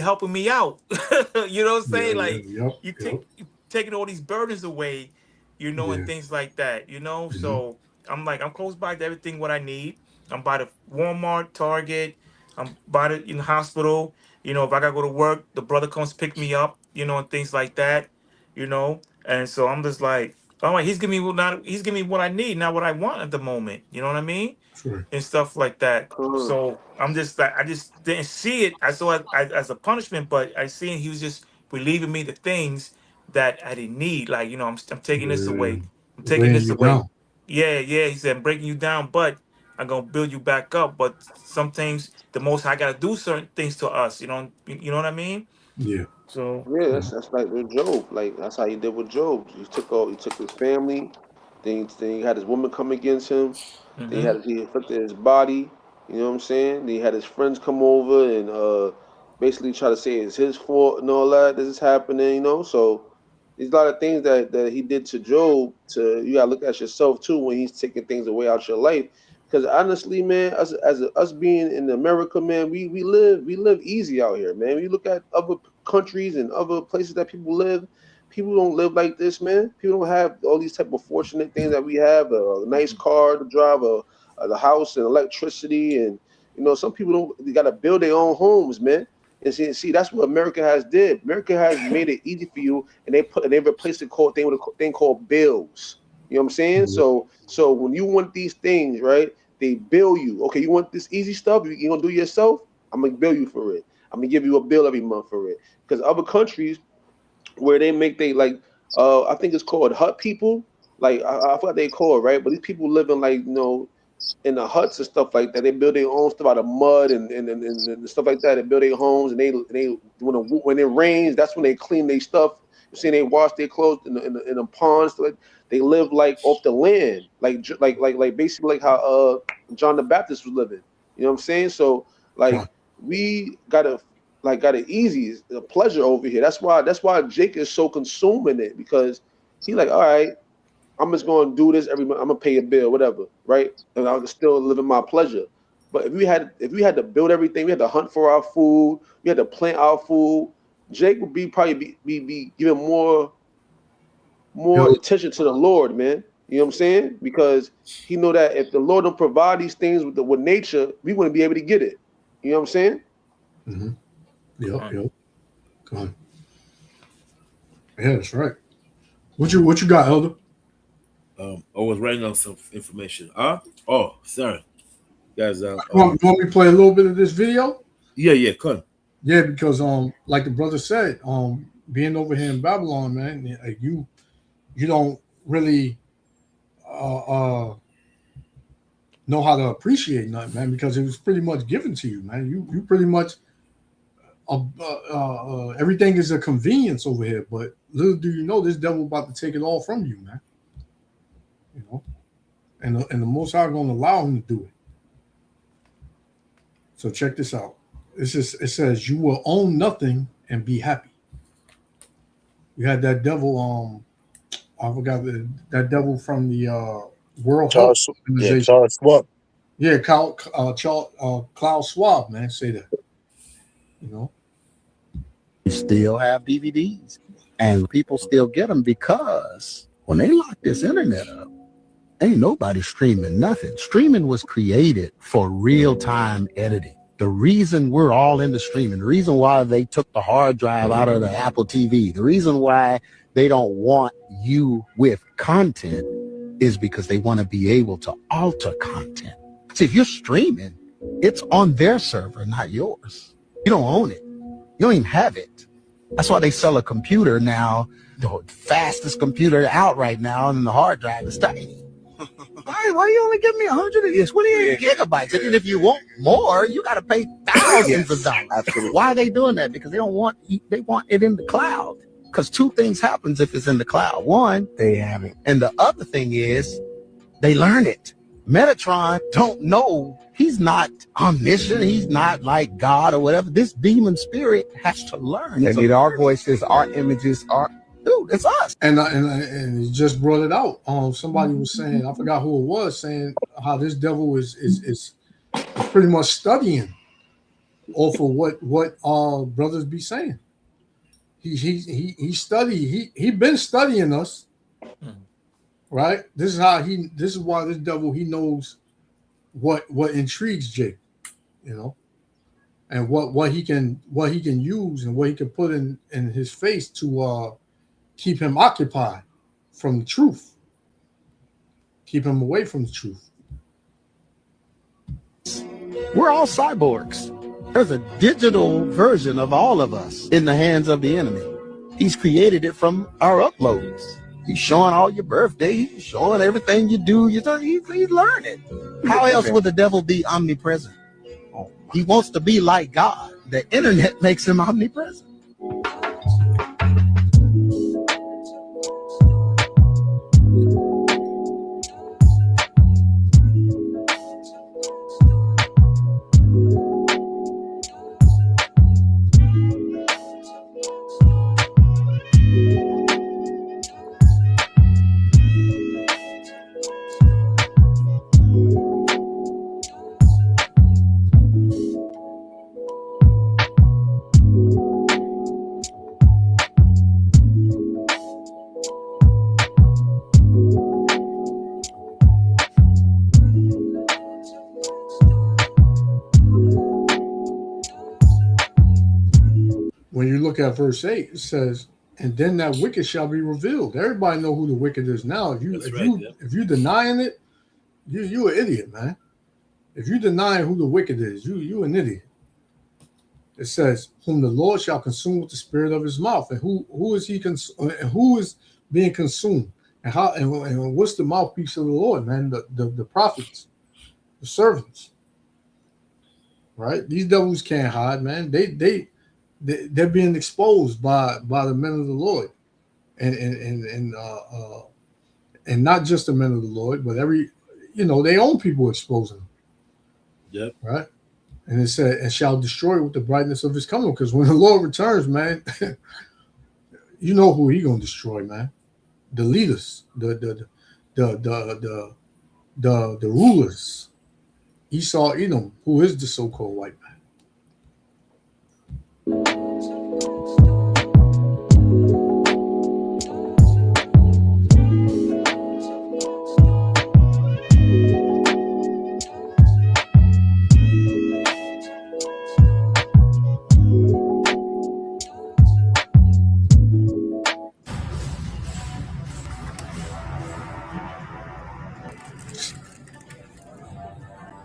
helping me out. You know what I'm saying? Like you taking all these burdens away, and things like that, So I'm like, I'm close by to everything what I need. I'm by the Walmart, Target, I'm by the in the hospital. If I gotta go to work, the brother comes pick me up, and things like that, And so I'm just like, all right, he's giving me what I need, not what I want at the moment. You know what I mean? Sure. And stuff like that. So I'm just like, I just didn't see it. I saw it as a punishment, but I seen he was just relieving me the things that I didn't need. Like, I'm taking this Yeah. away. I'm taking Weighing this you away. down. Yeah, yeah. He said, I'm breaking you down, but I'm gonna build you back up. But sometimes the most High gotta do certain things to us. You know what I mean? Yeah. So Yeah, that's like with Job. Like that's how he did with Job. He took his family. Then he had his woman come against him. mm-hmm. He afflicted his body. You know what I'm saying? Then he had his friends come over and basically try to say it's his fault and all that. This is happening. So there's a lot of things that he did to Job. You gotta look at yourself too when he's taking things away out your life. Because honestly, man, us being in America, man, we live easy out here, man. We look at other countries and other places that people live. People don't live like this, man. People don't have all these type of fortunate things that we have. A nice car to drive, the house and electricity, and some people don't. They got to build their own homes, man. And see, that's what America has did. America has made it easy for you, and they replaced the thing with a thing called bills. You know what I'm saying? So when you want these things, right? They bill you. Okay, you want this easy stuff? You gonna do it yourself? I'm gonna bill you for it. I'm gonna give you a bill every month for it. Because other countries where they make like I think it's called hut people. Like I forgot they call it, right? But these people live in like in the huts and stuff like that. They build their own stuff out of mud and stuff like that. They build their homes and they when it rains, that's when they clean their stuff. You see, they wash their clothes in the ponds. Like they live like off the land, like basically like how John the Baptist was living. You know what I'm saying? So like we got it easy, it's a pleasure over here. That's why Jake is so consuming it because he like, all right, I'm just going to do this every month. I'm gonna pay a bill, whatever, right? And I'm still living my pleasure. But if we had to build everything, we had to hunt for our food, we had to plant our food. Jake would be giving more Yo, attention to the Lord, man. You know what I'm saying? Because he know that if the Lord don't provide these things with nature, we wouldn't be able to get it. You know what I'm saying? mm-hmm. Yep. Come on. Yeah, that's right. What you got, Elder? I was writing down some information. Oh, sorry, guys. You want me to play a little bit of this video? Yeah, come. Yeah, because like the brother said, being over here in Babylon, man, you don't really know how to appreciate nothing, man, because it was pretty much given to you, man. You pretty much everything is a convenience over here, but little do you know, this devil about to take it all from you, man. You know, and the Most High going to allow him to do it. So check this out. It says you will own nothing and be happy. You had that devil. I forgot that devil from the World Health Organization. Charles Schwab. Yeah, Klaus Schwab, man, say that. You know, you still have DVDs, and people still get them because when they lock this internet up, ain't nobody streaming nothing. Streaming was created for real-time editing. The reason we're all into streaming, the reason why they took the hard drive out of the Apple TV, the reason why they don't want you with content is because they want to be able to alter content. See, if you're streaming, it's on their server, not yours. You don't own it. You don't even have it. That's why they sell a computer now, the fastest computer out right now, and the hard drive is tiny. Why you only give me 100 of this? 28 gigabytes? And if you want more, you got to pay thousands of dollars. Absolutely. Why are they doing that? Because they want it in the cloud. Because two things happens if it's in the cloud. One, they have it. And the other thing is they learn it. Metatron don't know. He's not omniscient. He's not like God or whatever. This demon spirit has to learn. They need our voices, our images, dude, it's us. And he just brought it out. Somebody was saying, I forgot who it was, saying how this devil is pretty much studying off of what brothers be saying. He been studying us, right? This is why this devil, he knows what intrigues Jake, you know, and what he can use and what he can put in his face to keep him occupied from the truth, keep him away from the truth. We're all cyborgs. There's a digital version of all of us in the hands of the enemy. He's created it from our uploads. He's showing all your birthdays, he's showing everything you do. He's learning. How else would the devil be omnipresent? He wants to be like God. The internet makes him omnipresent. When you look at verse 8, it says, and then that wicked shall be revealed. Everybody know who the wicked is now. If you denying it, you an idiot, man. If you deny who the wicked is, you an idiot. It says, whom the Lord shall consume with the spirit of his mouth. And who is he who is being consumed? And how and what's the mouthpiece of the Lord, man? The prophets, the servants. Right? These devils can't hide, man. They're being exposed by the men of the Lord, and not just the men of the Lord, but their own people exposing them. Yep. Right. And it said, and shall destroy with the brightness of his coming. Because when the Lord returns, man, you know who he gonna destroy, man. The leaders, the rulers. Esau, Edom, who is the so-called white man.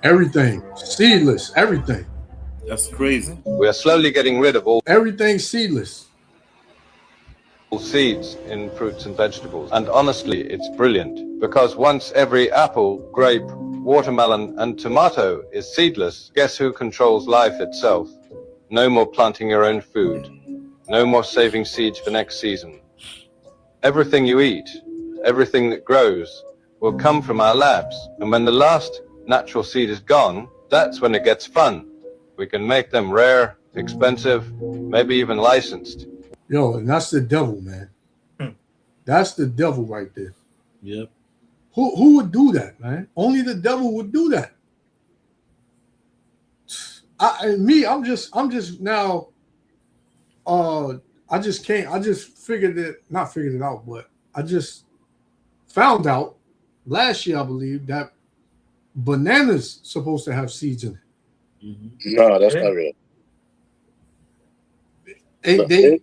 Everything seedless, everything. That's crazy. We are slowly getting rid of all. Everything seedless. seeds in fruits and vegetables. And honestly, it's brilliant, because once every apple, grape, watermelon and tomato is seedless, guess who controls life itself? No more planting your own food. No more saving seeds for next season. Everything you eat, everything that grows, will come from our labs. And when the last natural seed is gone, that's when it gets fun. We can make them rare, expensive, maybe even licensed. Yo, and that's the devil, man. That's the devil right there. Yep. Who would do that, man? Only the devil would do that. I'm just now. I just figured it out, but I just found out last year, I believe, that bananas supposed to have seeds in it. Mm-hmm. No, that's not real. It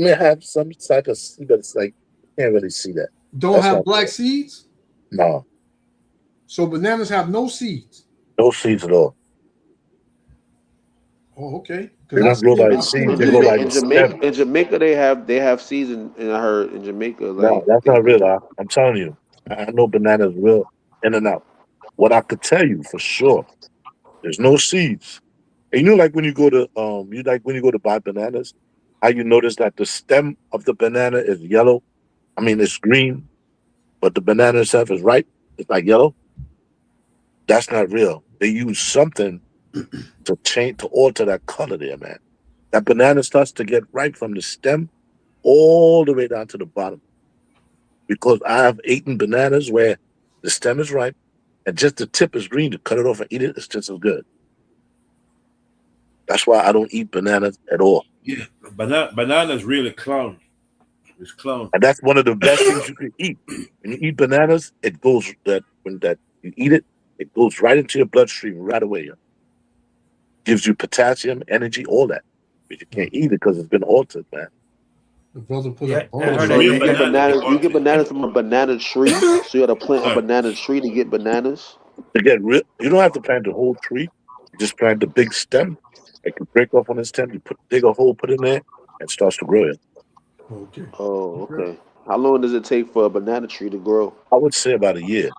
may have some type of seed, but it's like you can't really see that. Don't have black seeds? No. So bananas have no seeds? No seeds at all. Oh, okay. They don't grow by seeds. They grow by in Jamaica, they have seeds in I heard in Jamaica. Like, no, that's not real. I'm telling you. I know bananas real in and out. What I could tell you for sure, there's no seeds. And you know, like when you go to buy bananas, how you notice that the stem of the banana is yellow? I mean, it's green, but the banana itself is ripe. It's like yellow. That's not real. They use something to alter that color there, man. That banana starts to get ripe from the stem all the way down to the bottom. Because I have eaten bananas where the stem is ripe and just the tip is green. To cut it off and eat it, it's just as good. That's why I don't eat bananas at all. Yeah, bananas really clown. It's clown. And that's one of the best things you can eat. When you eat bananas, it goes when you eat it, it goes right into your bloodstream right away. Gives you potassium, energy, all that. But you can't eat it because it's been altered, man. The brother put up. So you get bananas from a banana tree. So you got to plant a banana tree to get bananas. You don't have to plant the whole tree. You just plant the big stem. It can break off on the stem. You dig a hole, put it in there, and it starts to grow it. Okay. Oh, okay. How long does it take for a banana tree to grow? I would say about a year,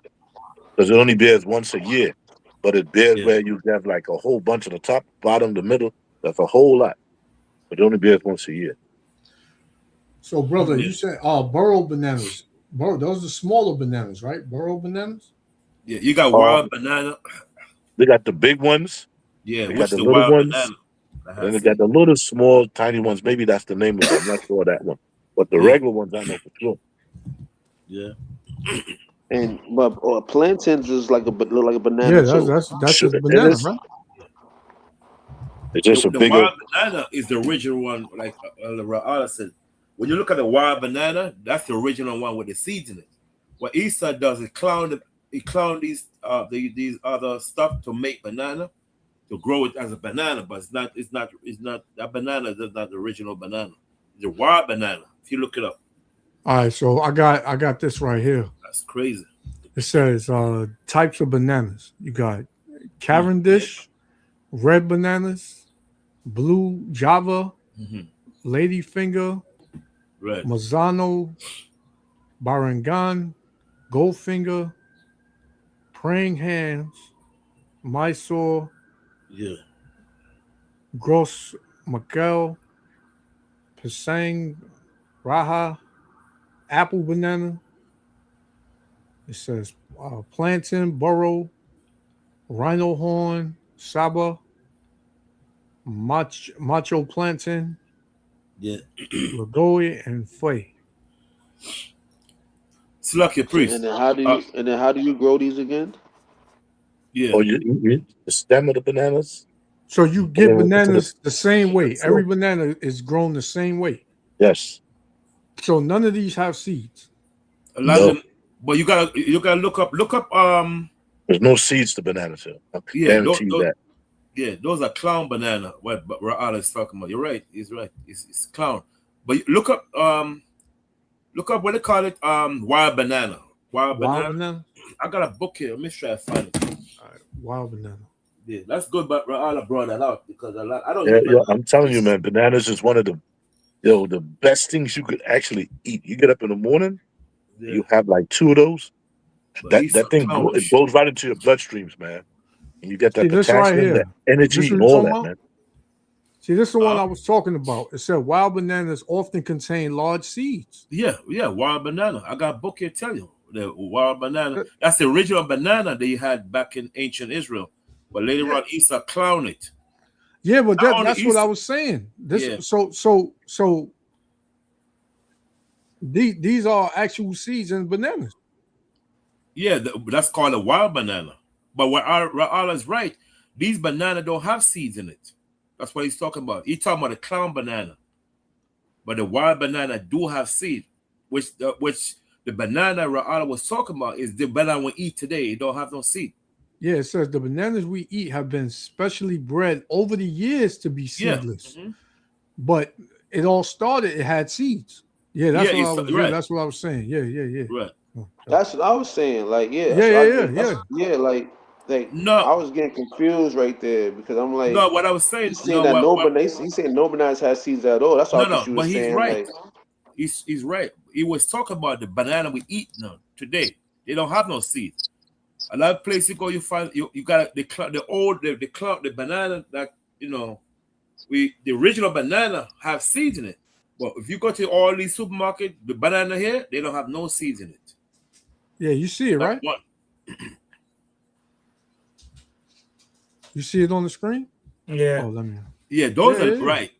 because it only bears once a year. But it bears where you have like a whole bunch of the top, bottom, the middle. That's a whole lot. But it only bears once a year. So, brother, you said burrow bananas. Those are smaller bananas, right? Burrow bananas? Yeah, you got wild banana. They got the big ones. Yeah, they what's got the the little wild ones. banana? And they got the little, small, tiny ones. Maybe that's the name of it. I'm not sure of that one. But the regular ones, I know for sure. Yeah. But plantains is look like a banana. Yeah, that's a banana, right? It's just the wild banana is the original one, like Ra'ala said. When you look at the wild banana, that's the original one with the seeds in it. What Esau does is clown these other stuff to make banana, to grow it as a banana, but it's not that banana is not the original banana. The wild banana, if you look it up. All right, so I got this right here. That's crazy. It says types of bananas. You got Cavendish, red bananas, blue Java, ladyfinger, red Mazzano, Barangan, Goldfinger, praying hands, Mysore, Gros Michael, Pisang, Raha, apple banana. It says plantain, burrow, rhino horn, saba, macho plantain, Lagoi, and Fay. Slucky priest. And then how do you grow these again? Yeah. Or you eat the stem of the bananas. So you get bananas the same way. Every banana is grown the same way. Yes. So none of these have seeds. But you gotta look up. There's no seeds to bananas here. I guarantee you that. Yeah, those are clown banana. What Ra'ala is talking about. You're right. He's right. It's clown. But look up what they call it. Wild banana. Wild banana. I got a book here. Let me try to find it. All right, wild banana. Yeah, that's good. But Ra'ala brought that out because I don't. Yeah, I'm telling you, man. Bananas is one of the Yo, the best things you could actually eat. You get up in the morning, you have like 2 of those. That thing it goes right into your bloodstreams, man. And you get that See, this right potassium, that here. energy, This and what all you're that, talking man. about? See, this is the one I was talking about. It said wild bananas often contain large seeds. Yeah, wild banana. I got a book here tell you the wild banana. That's the original banana they had back in ancient Israel, but later on Esau cloned it. Yeah, but that's what I was saying. So these are actual seeds in bananas. Yeah, that's called a wild banana. But what Allah is right, these banana don't have seeds in it. That's what he's talking about. He's talking about a clown banana. But the wild banana do have seed, which the banana Allah was talking about is the banana we eat today. It don't have no seed. Yeah, it says the bananas we eat have been specially bred over the years to be seedless. Yeah. But it all started, it had seeds. Yeah, that's that's what I was saying. Yeah. Right. That's what I was saying. Like, Yeah. Like no, I was getting confused right there because I'm like, no, what I was saying, he's saying he's saying no bananas has seeds at all. That's all I you were but he's saying. right. Like, he's right. He was talking about the banana we eat now today. They don't have no seeds. A lot of places you go, you find you got the banana that the original banana have seeds in it. But if you go to all these supermarkets, the banana here, they don't have no seeds in it. Yeah, you see it, right? You see it on the screen? Yeah. Oh, let me. Yeah, those are right,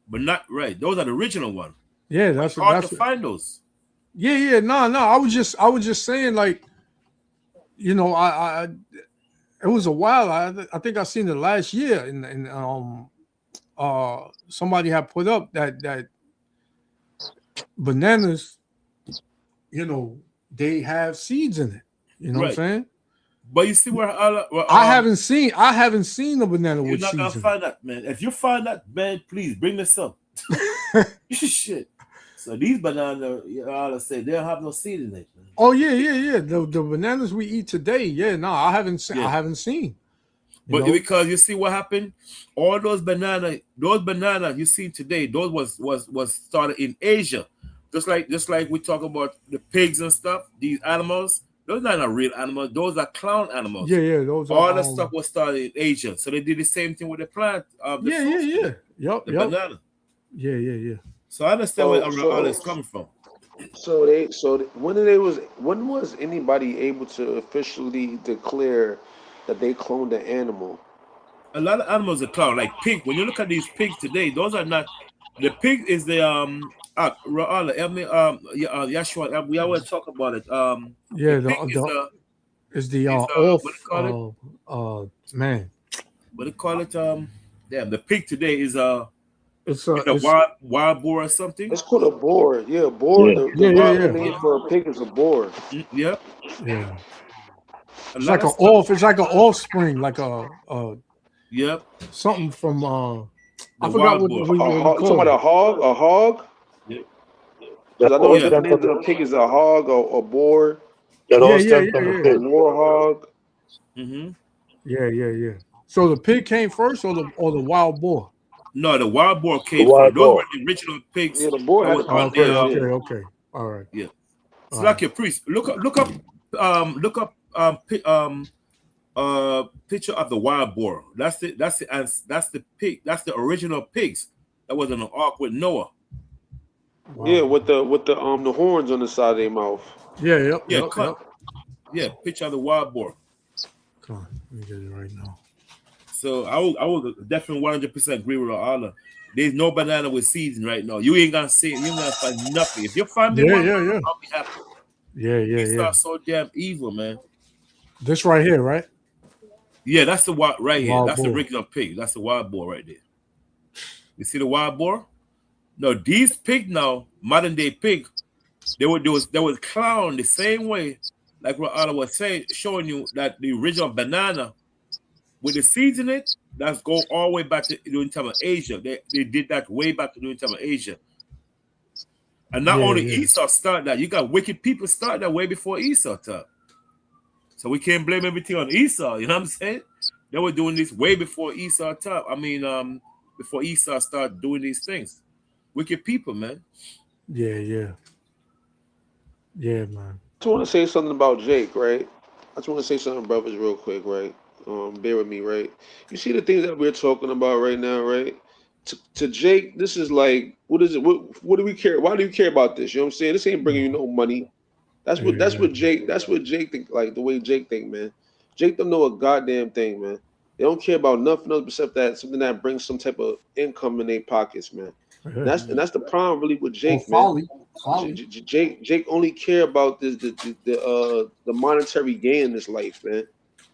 but not right. Those are the original one. Yeah, that's hard to find those. Yeah. No. I was just saying, like, I it was a while. I think I seen it last year, and somebody had put up that bananas, they have seeds in it. You know what I'm saying? But you see where I haven't seen a banana with seeds. You're not gonna find that, man. If you find that, man, please bring this up. Shit. So these bananas, I'll say they don't have no seed in it. Man. Oh yeah. The bananas we eat today, I haven't seen. But because you see what happened, all those bananas you see today, those was started in Asia. Just like we talk about the pigs and stuff, these animals, those are not real animals, those are clown animals. Yeah, those are all the stuff was started in Asia. So they did the same thing with the plant. Yep. Banana. Yeah. So I understand where all is coming from. When was anybody able to officially declare that they cloned an animal? A lot of animals are cloned, like pig. When you look at these pigs today, those are not. The pig is the Yeshua. We always talk about it. Man. What do you call it? The pig today is it's wild boar or something. It's called a boar. Yeah, boar. Yeah. The name for a pig is a boar. Yeah. It's like an offspring, like a something from I forgot what we call talking about a hog. A hog. Yeah. Because I know the name of the pig is a hog or a boar. That all stems from the pig. War hog. Mm-hmm. Yeah. So the pig came first, or the wild boar? No, the wild boar came first. Those were the original pigs. Yeah, the boar had okay. All right. Yeah. It's like your priest. Look up picture of the wild boar. That's the pig. That's the original pigs that was in the ark with Noah. Wow. Yeah, with the horns on the side of their mouth. Yeah. Yeah, picture of the wild boar. Come on, let me get it right now. So I would definitely 100% agree with Allah. There's no banana with seeds right now. You ain't gonna see it. You ain't gonna find nothing. If you find me one, I'll be happy. Yeah. It's not so damn evil, man. This right here, right? Yeah, that's the wild right here. Wild that's boar. the regular pig. That's the wild boar right there. You see the wild boar? No, these pig now, modern day pig, they would clown the same way, like what Allah was saying, showing you that the original banana with the seeds in it, that's go all the way back to during time of Asia. They did that way back to during time of Asia. And not only Esau started that, you got wicked people start that way before Esau time. So we can't blame everything on Esau, you know what I'm saying? They were doing this way before Esau time. I mean, before Esau started doing these things. wicked people, man. Yeah, man. I just want to say something about Jake, right? I just want to say something, brothers, real quick, right? Bear with me, right? You see the things that we're talking about right now, right? To Jake, this is like, what is it? What do we care? Why do you care about this? You know what I'm saying? This ain't bringing you no money. That's what Jake think, like the way Jake think, man. Jake don't know a goddamn thing, man. They don't care about nothing else except that something that brings some type of income in their pockets, man. And that's the problem really with Jake, man. Jake only care about the monetary gain in this life, man.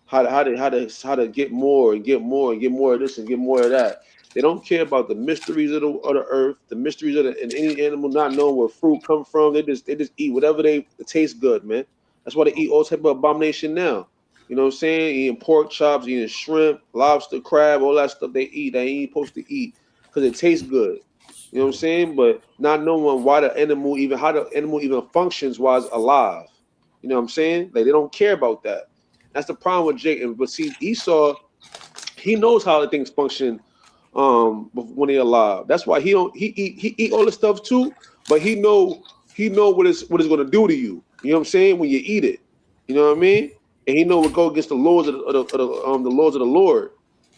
How to get more and get more and get more of this and get more of that. They don't care about the mysteries of the earth, the mysteries of and any animal not knowing where fruit come from. They just eat whatever it tastes good, man. That's why they eat all type of abomination now. You know what I'm saying? Eating pork chops, eating shrimp, lobster, crab, all that stuff they eat. They ain't supposed to eat because it tastes good. You know what I'm saying? But not knowing why how the animal even functions while it's alive. You know what I'm saying? Like they don't care about that. That's the problem with Jake. But see, Esau, he knows how the things function when they're alive. That's why he eat all this stuff too, but he know what it's gonna do to you. You know what I'm saying? When you eat it. You know what I mean? And he know what go against the laws of the laws of the Lord.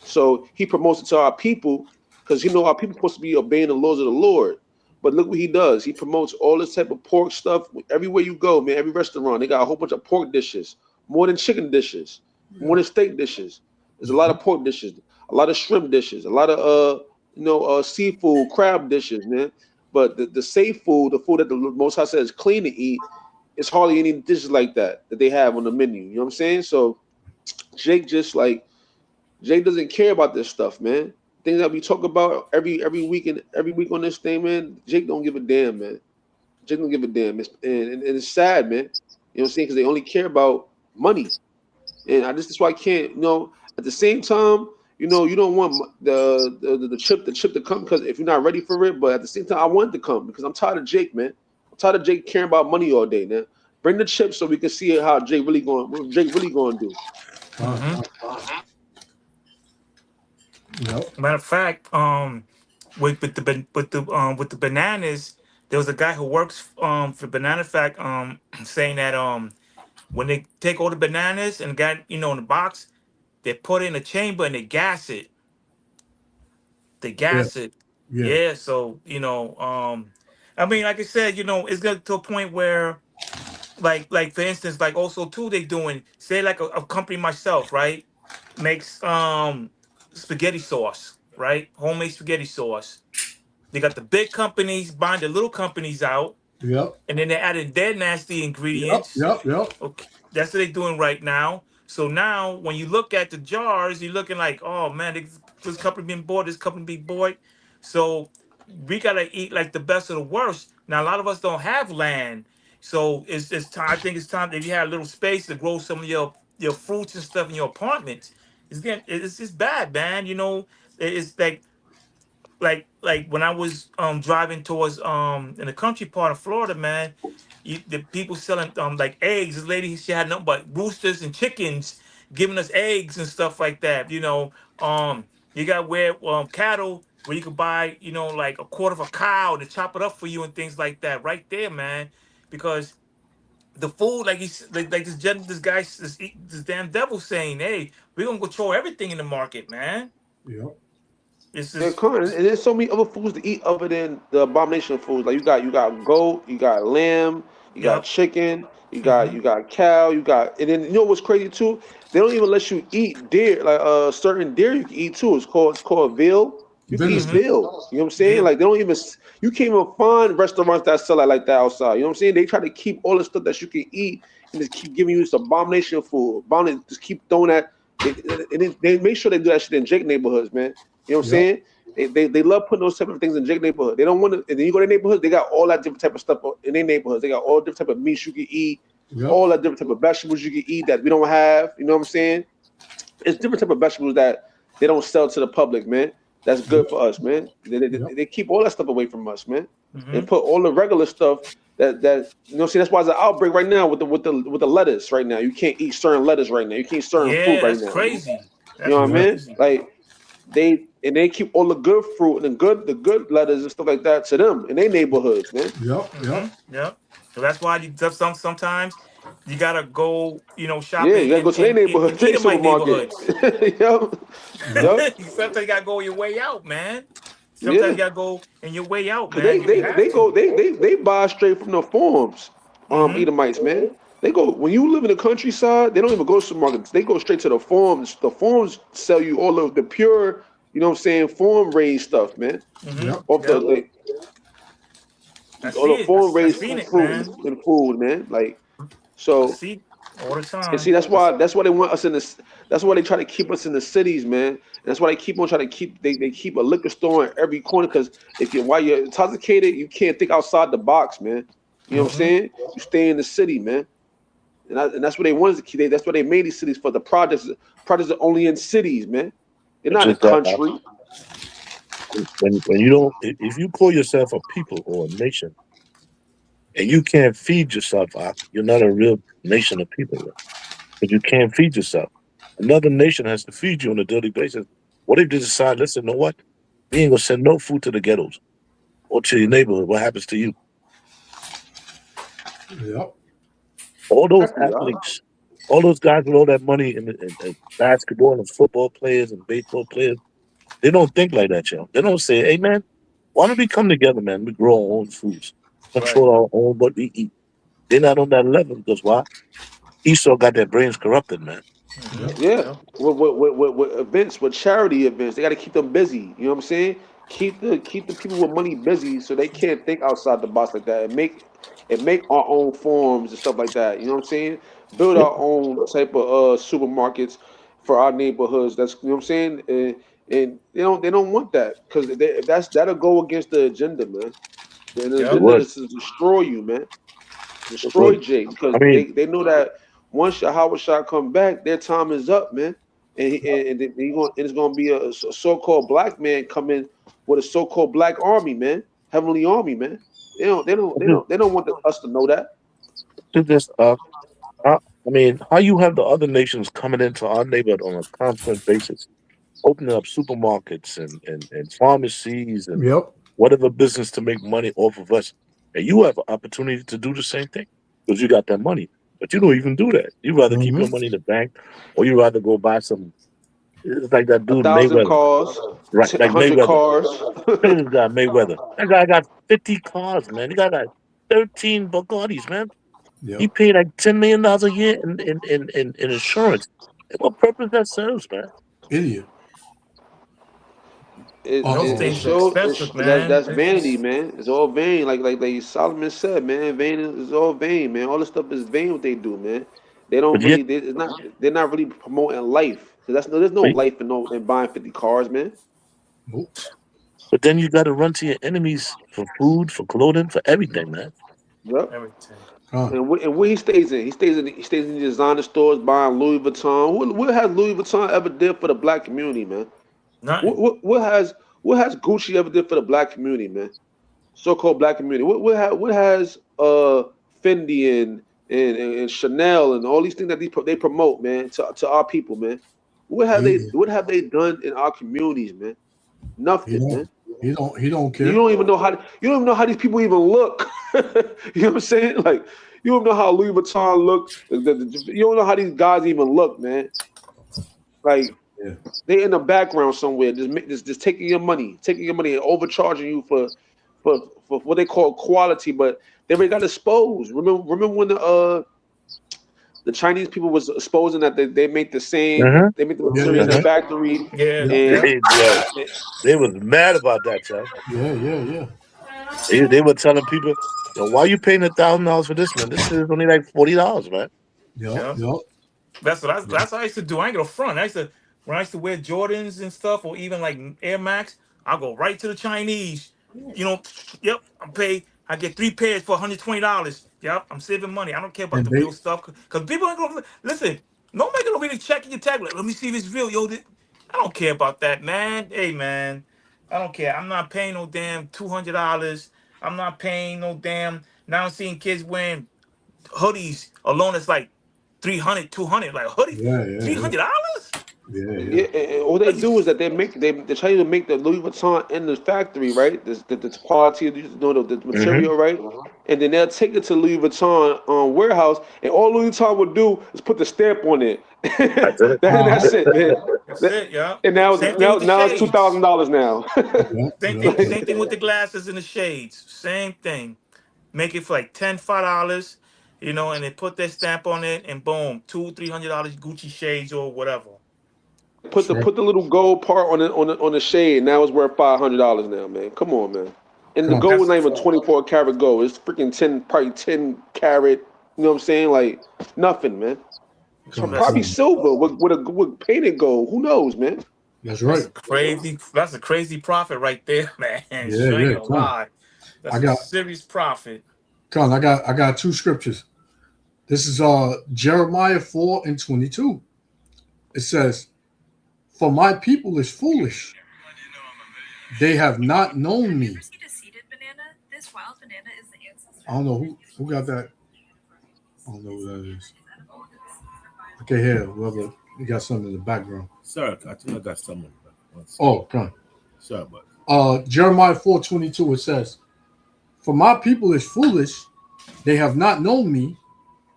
So he promotes it to our people because our people supposed to be obeying the laws of the Lord. But look what he does. He promotes all this type of pork stuff. Everywhere you go, man, every restaurant, they got a whole bunch of pork dishes, more than chicken dishes, more than steak dishes. There's a lot of pork dishes, a lot of shrimp dishes, a lot of seafood, crab dishes, man. But the safe food, the food that the Most High says is clean to eat, it's hardly any dishes like that they have on the menu. You know what I'm saying? So Jake doesn't care about this stuff, man. Things that we talk about every week and every week on this thing, man. Jake don't give a damn, man. Jake don't give a damn, and it's sad, man. You know what I'm saying? Because they only care about money, and that's why I can't. At the same time, you don't want the chip to come because if you're not ready for it. But at the same time, I want it to come because I'm tired of Jake, man. I'm tired of Jake caring about money all day, man. Bring the chip so we can see what Jake really going to do. Yep. Matter of fact, with the bananas, there was a guy who works for Banana Fact saying that when they take all the bananas and got in the box, they put it in a chamber and they gas it. They gas it. Yeah. Yeah. So I mean, like I said, it's got to a point where like for instance, like also too, they doing say like a company myself, right? Makes spaghetti sauce, right? Homemade spaghetti sauce. They got the big companies buying the little companies out, Yep. and then they're adding their nasty ingredients. Yep. Okay, that's what they're doing right now. So now, when you look at the jars, you're looking like, oh man, this company being bought, this company being bought. So we gotta eat like the best of the worst. Now, a lot of us don't have land, so it's time. I think it's time if you have a little space to grow some of your fruits and stuff in your apartments. It's just bad, man. It's like when I was driving towards in the country part of Florida, man, the people selling like eggs. This lady, she had nothing but roosters and chickens giving us eggs and stuff like that. You got where cattle where you could buy like a quarter of a cow to chop it up for you and things like that right there, man. Because the food, like this guy, this damn devil saying, "Hey, we're gonna control everything in the market, man." Yep. It's Yeah, just Con, and there's so many other foods to eat other than the abomination foods. Like you got goat, you got lamb, you got yep. chicken, you got Mm-hmm. you got cow, and then what's crazy too? They don't even let you eat deer, like certain deer you can eat too. It's called veal. You can eat Venison. Mm-hmm. veal. You know what I'm saying? Bill. Like they don't even you can't even find restaurants that sell it like that outside. You know what I'm saying? They try to keep all the stuff that you can eat and just keep giving you this abomination food. Just keep throwing that. They make sure they do that shit in Jake neighborhoods, man. You know what I'm Yep. saying? They love putting those type of things in Jake neighborhood. They don't want to. And then you go to their neighborhood, they got all that different type of stuff in their neighborhoods. They got all different type of meats you can eat, Yep. all that different type of vegetables you can eat that we don't have. You know what I'm saying? It's different type of vegetables that they don't sell to the public, man. That's good for us, man. Yep. They keep all that stuff away from us, man, Mm-hmm. and put all the regular stuff see. That's why there's an outbreak right now with the lettuce right now. You can't eat certain lettuce right now. You can't eat certain fruit Yeah, right that's now. crazy. You That's know what I Yep. mean? crazy. Like they keep all the good fruit and the good letters and stuff like that to them in their neighborhoods, man. Yep. So that's why sometimes you gotta go, Yeah, you shopping gotta go to their neighborhood, in their Edomite supermarket. neighborhoods. Yep. Sometimes you gotta go your way out, man. Sometimes Yeah. you gotta go in your way out, Cause man. You have to. they buy straight from the farms, Mm-hmm. Edomites, man. They go when you live in the countryside, they don't even go to supermarkets. They go straight to the farms. The farms sell you all of the pure, you know what I'm saying, farm raised stuff, man. Off Yep. I see all the it. farm I raised seen it, fruit man. and food, man. Like I so. see it all the And see, time. that's why they want us in this. That's why they try to keep us in the cities, man. And that's why they keep on trying to keep. They keep a liquor store in every corner because if you while you're intoxicated, you can't think outside the box, man. You know what I'm Mm-hmm. saying? You stay in the city, man. And that's what they wanted to keep. That's what they made these cities for. The projects. Projects are only in cities, man. They're It's not in the just that country. when you don't, if you call yourself a people or a nation, and you can't feed yourself, you're not a real nation of people. But you can't feed yourself. Another nation has to feed you on a daily basis. What if they decide, listen, you know what? We ain't gonna send no food to the ghettos or to your neighborhood. What happens to you? Yep. All those Exactly, y'all. athletes, all those guys with all that money in basketball and football players and baseball players, they don't think like that, yo. They don't say, hey, man, why don't we come together, man? We grow our own foods, Right. control our own what we eat. They're not on that level because why? Esau got their brains corrupted, man. Yep. Yeah, Yep. with events, with charity events, they got to keep them busy. You know what I'm saying? Keep the people with money busy so they can't think outside the box like that and make our own forms and stuff like that. You know what I'm saying? Build Yeah, our own type of supermarkets for our neighborhoods. That's you know what I'm saying. And they don't want that because that'll go against the agenda, man. And the it Yep. agenda would. is to destroy you, man. It Destroy would. Jay because I mean, they know that once YAHAWAH come back, their time is up, man. And it's gonna be a so-called black man coming with a so-called black army, man, heavenly army, man. They don't want us to know that. it's just, I mean, how you have the other nations coming into our neighborhood on a constant basis, opening up supermarkets and pharmacies and Yep. whatever business to make money off of us. And you have an opportunity to do the same thing because you got that money. But you don't even do that. You rather keep your Mm-hmm. money in the bank or you rather go buy some. It's like that A dude thousand Mayweather, cars, right? a Like hundred Mayweather. cars. Look at this guy Mayweather. That guy got 50 cars, man. He got like 13 Bugattis, man. He Yep. paid like $10 million a year in insurance. And what purpose that serves, man? Idiot. it Uh Those it, it oh. things are shows expensive, man. that's It's vanity, just man. It's all vain. Like Solomon said, man. Vain is all vain, man. All this stuff is vain. What they do, man. They don't But yet, really. It's not. They're not really promoting life. 'Cause there's no but, life in buying 50 cars, man. Nope. but then you got to run to your enemies for food, for clothing, for everything, man. Yep. everything. Huh. And where he stays in, he stays in designer stores buying Louis Vuitton. What has Louis Vuitton ever did for the black community, man? What Nothing. what, what has what has Gucci ever did for the black community, man? So-called black community. What has Fendi and Chanel and all these things that they promote, man, to our people, man. He What have they done in our communities, man? he Nothing, don't man. he don't You care. don't even know how you don't even know how these people even look. You know what I'm saying? Like you don't know how Louis Vuitton look. You don't know how these guys even look, man. Like Yeah. they in the background somewhere, just taking your money and overcharging you for what they call quality, but they already got exposed. Remember when the Chinese people was exposing that they make the same, Uh-huh. they make the Yeah, material yeah, in the Uh-huh. yeah. factory, Yeah. Yeah. and Yeah. They was mad about that, yo. Yeah, yeah, yeah. They were telling people, yo, why you paying $1,000 for this, man? This shit is only like $40, man. Yep. Yeah. Yep. That's what I used to do. I ain't gonna front. When I used to wear Jordans and stuff, or even like Air Max, I go right to the Chinese. Yep. I get 3 pairs for $120. Yep. I'm saving money. I don't care about And the real stuff because people ain't gonna listen. Nobody gonna really check your tag. Let me see if it's real, yo. I don't care about that, man. Hey, man. I don't care. I'm not paying no damn $200. I'm not paying no damn. Now I'm seeing kids wearing hoodies alone. It's like 300, 200. Like hoodie, yeah, yeah, $300. Yeah, and what they do is that they try to make the Louis Vuitton in the factory, right? The quality of the material, right? And then they'll take it to Louis Vuitton warehouse, and all Louis Vuitton would do is put the stamp on it. That's it, man. That's it, yeah. And now Same thing with the it's shades. $2,000 now. Same thing with the glasses and the shades. Same thing. Make it for like $5, you know, and they put their stamp on it, and boom, $200-$300 Gucci shades or whatever. Put the little gold part on the shade. Now it's worth $500 now, man. Come on, man. And the gold was not even 24 karat gold. It's freaking 10 carat. You know what I'm saying? Like nothing, man. Probably silver with painted gold. Who knows, man? That's right. That's a crazy profit right there, man. Yeah. That's a serious profit. Con, I got two scriptures. This is Jeremiah 4:22. It says, "For my people is foolish. They have not known me." I don't know who got that. I don't know who that is. Okay, here, whoever, you got something in the background. Sorry, I think I got something. Oh, come. Sorry, but Jeremiah 4:22. It says, "For my people is foolish. They have not known me.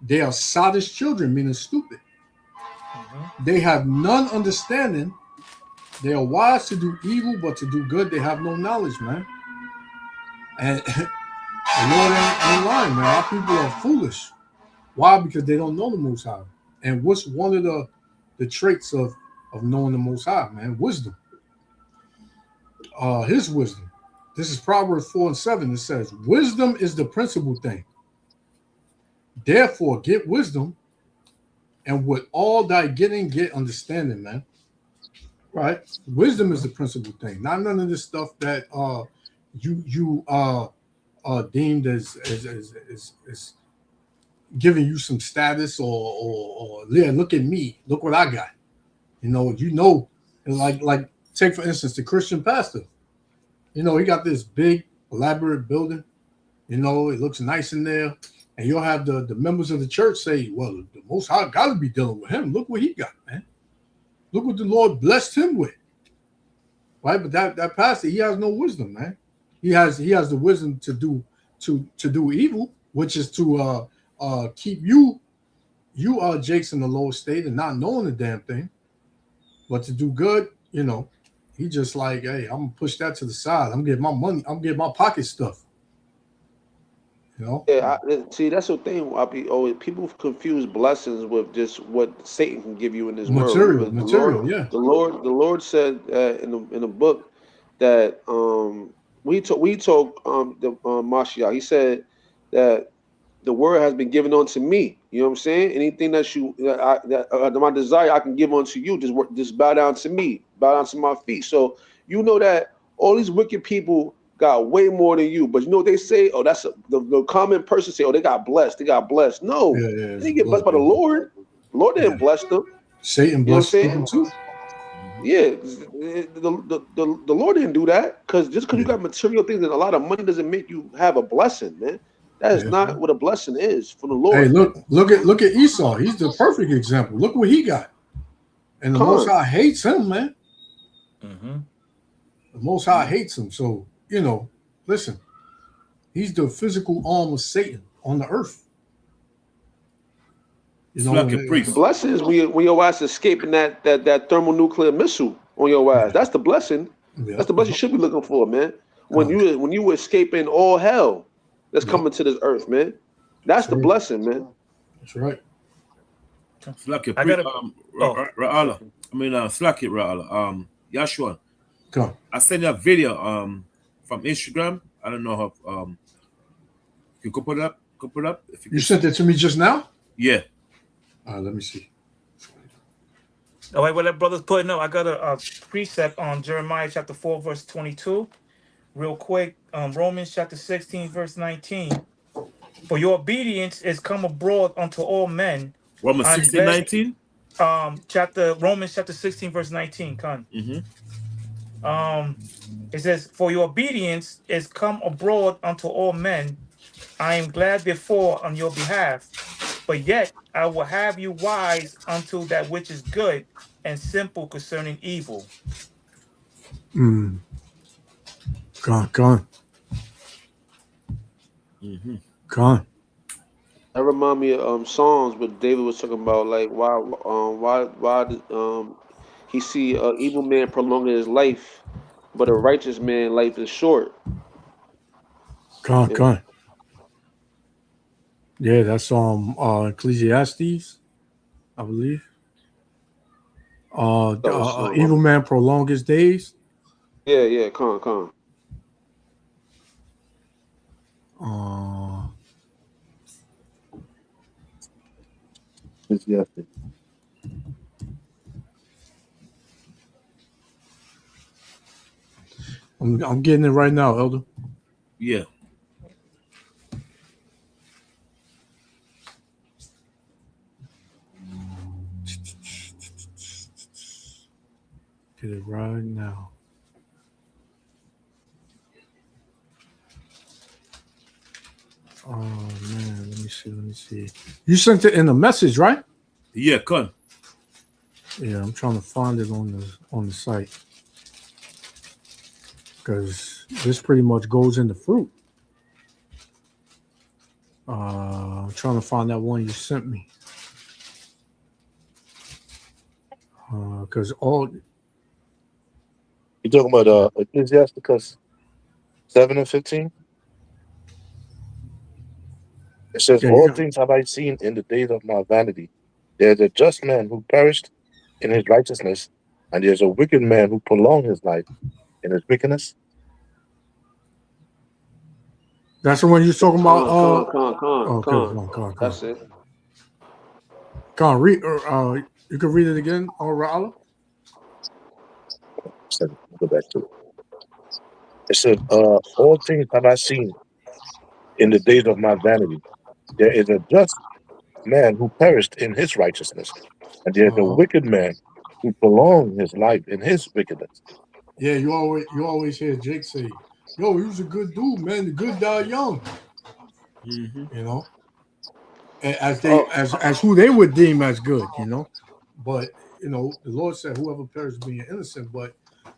They are sottish children," meaning stupid. They have none understanding. They are wise to do evil, but to do good, they have no knowledge, man. And the Lord ain't lying, man. Our people are foolish. Why? Because they don't know the Most High. And what's one of the traits of knowing the Most High, man? Wisdom. His wisdom. This is Proverbs 4:7. It says, "Wisdom is the principal thing. Therefore, get wisdom, and with all thy getting, get understanding," man. Right? Wisdom is the principal thing. Not none of this stuff that you deemed as giving you some status or yeah, look at me, look what I got. Like take for instance the Christian pastor. He got this big elaborate building. It looks nice in there. And you'll have the members of the church say, "Well, the Most High got to be dealing with him. Look what he got, man. Look what the Lord blessed him with." Right? But that pastor, he has no wisdom, man. He has the wisdom to do evil, which is to keep you Jake's in the lower state and not knowing the damn thing. But to do good, he just like, hey, I'm gonna push that to the side. I'm getting my money. I'm getting my pocket stuff. Yeah, see, that's the thing. People confuse blessings with just what Satan can give you in this material. world. Yeah. The Lord said in the book that we told the Mashiach. He said that the word has been given unto me. You know what I'm saying? Anything that my desire, I can give unto you. Just bow down to me, bow down to my feet. So that all these wicked people got way more than you. But you know what they say? Oh, that's the common person say, "Oh, they got blessed. They got blessed." No, they didn't get blessed by the Lord. The Lord didn't bless them. Satan blessed them too. Yeah, the Lord didn't do that because you got material things and a lot of money doesn't make you have a blessing, man. That is not what a blessing is from the Lord. Hey, look at Esau. He's the perfect example. Look what he got, and the Most High hates him, man. The Most High hates him. So listen, he's the physical arm of Satan on the earth. Blessings when your ass escaping that thermonuclear missile on your ass. That's the blessing. Yeah. That's the blessing you should be looking for, man. When you were escaping all hell that's coming to this earth, man. That's the blessing, man. That's right. Slack it, Ra'ala. Slack it, Ra'ala. Yashua. I sent you a video from Instagram. I don't know how you could put it up. If you sent it to me just now? Yeah. Let me see. All right, well, that brother's putting up. I got a precept on Jeremiah chapter 4, verse 22. Real quick, Romans chapter 16, verse 19. "For your obedience is come abroad unto all men." Romans 16, 19? Romans chapter 16, verse 19. It says, "For your obedience is come abroad unto all men. I am glad therefore on your behalf. But yet I will have you wise unto that which is good, and simple concerning evil. Mm. Gone. Gone. That remind me of songs, but David was talking about like why did, he see a evil man prolonging his life, but a righteous man life is short. Yeah, Gone. Yeah, that's Ecclesiastes, I believe. that was song. Evil man prolong his days. Yeah, con. Uh, Ecclesiastes. I'm getting it right now, Elder. Yeah. Get it right now. Oh man, let me see. You sent it in a message, right? Yeah, con. Yeah, I'm trying to find it on the site because this pretty much goes into fruit. I'm trying to find that one you sent me because all You talking about Ecclesiasticus 7:15? It says, yeah, "All things have I seen in the days of my vanity. There's a just man who perished in his righteousness, and there's a wicked man who prolonged his life in his wickedness." that's the one you're talking about. Okay, Con. come That's it. on. Read. You can read it again, Ra'ala. So, go back to it. It says, "All things have I seen in the days of my vanity. There is a just man who perished in his righteousness, and there's a wicked man who prolonged his life in his wickedness." Yeah, you always hear Jake say, "Yo, he was a good dude, man. The good die young." You know, as they Oh, as who they would deem as good. You know, but the Lord said, "Whoever perishes being innocent." But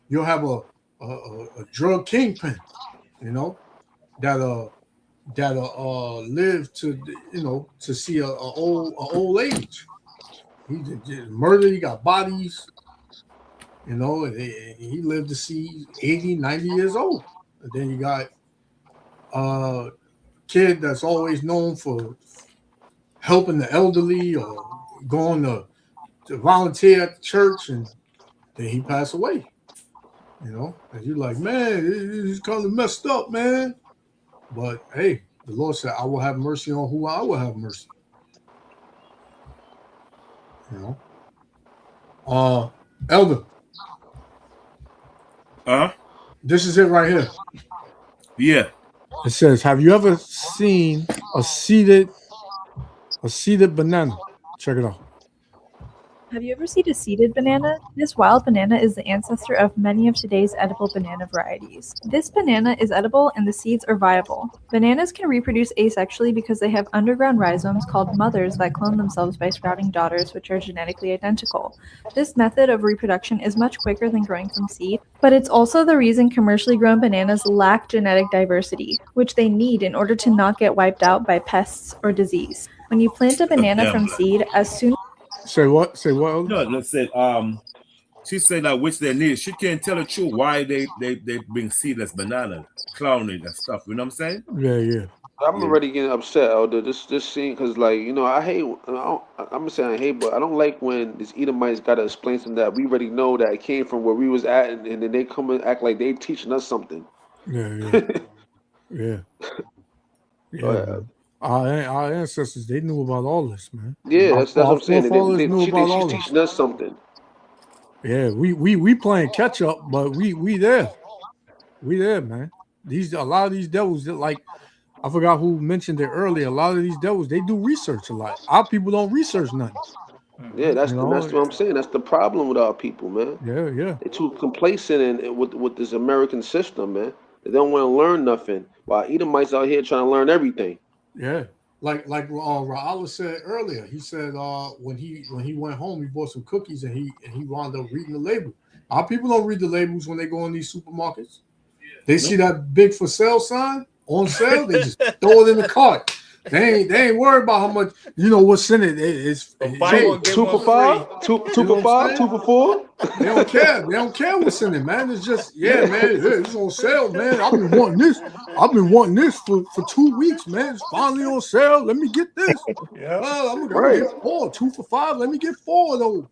you'll have a drug kingpin. You know that'll live to to see a old age. He did murder. He got bodies. And he lived to see 80, 90 years old. And then you got a kid that's always known for helping the elderly or going to volunteer at the church, and then he passed away. And you're like, man, it's kind of messed up, man. But hey, the Lord said, I will have mercy on who I will have mercy. You know, Elder, this is it right here. Yeah. It says, have you ever seen a seeded banana? Check it out. Have you ever seen a seeded banana? This wild banana is the ancestor of many of today's edible banana varieties. This banana is edible and the seeds are viable. Bananas can reproduce asexually because they have underground rhizomes called mothers that clone themselves by sprouting daughters which are genetically identical. This method of reproduction is much quicker than growing from seed, but it's also the reason commercially grown bananas lack genetic diversity, which they need in order to not get wiped out by pests or disease. When you plant a banana from seed, as soon Say what? Say what? No, let's say she said that which they need. She can't tell the truth why they bring seedless banana, clowning and stuff. You know what I'm saying? Yeah. I'm already getting upset, Elder. This scene, because like I hate. I'm gonna say I hate, but I don't like when these Edomites gotta explain something that we already know that it came from where we was at, and then they come and act like they teaching us something. Yeah. Go ahead. Our ancestors, they knew about all this, man. Yeah, that's what Our I'm saying. forefathers knew about all She's this. teaching us something. Yeah, we playing catch up, but we there. We there, man. A lot of these devils that, like, I forgot who mentioned it earlier. A lot of these devils, they do research a lot. Our people don't research nothing. Yeah, that's what I'm saying. That's the problem with our people, man. Yeah. They're too complacent with this American system, man. They don't want to learn nothing. While Edomites out here trying to learn everything. Yeah. like Raala said earlier. He said when he went home, he bought some cookies and he wound up reading the label. Our people don't read the labels when they go in these supermarkets. They see that big for sale sign on sale, they just throw it in the cart. They ain't worried about how much what's in it. It's buy one, get 2 one for 5, free. 2 for 5, 2 for 4. They don't care. They don't care what's in it, man. It's just man, it's on sale, man. I've been wanting this. I've been wanting this for 2 weeks, man. It's finally on sale. Let me get this. Yeah. Well, I'm gonna get 4, 2 for 5. Let me get 4 of those.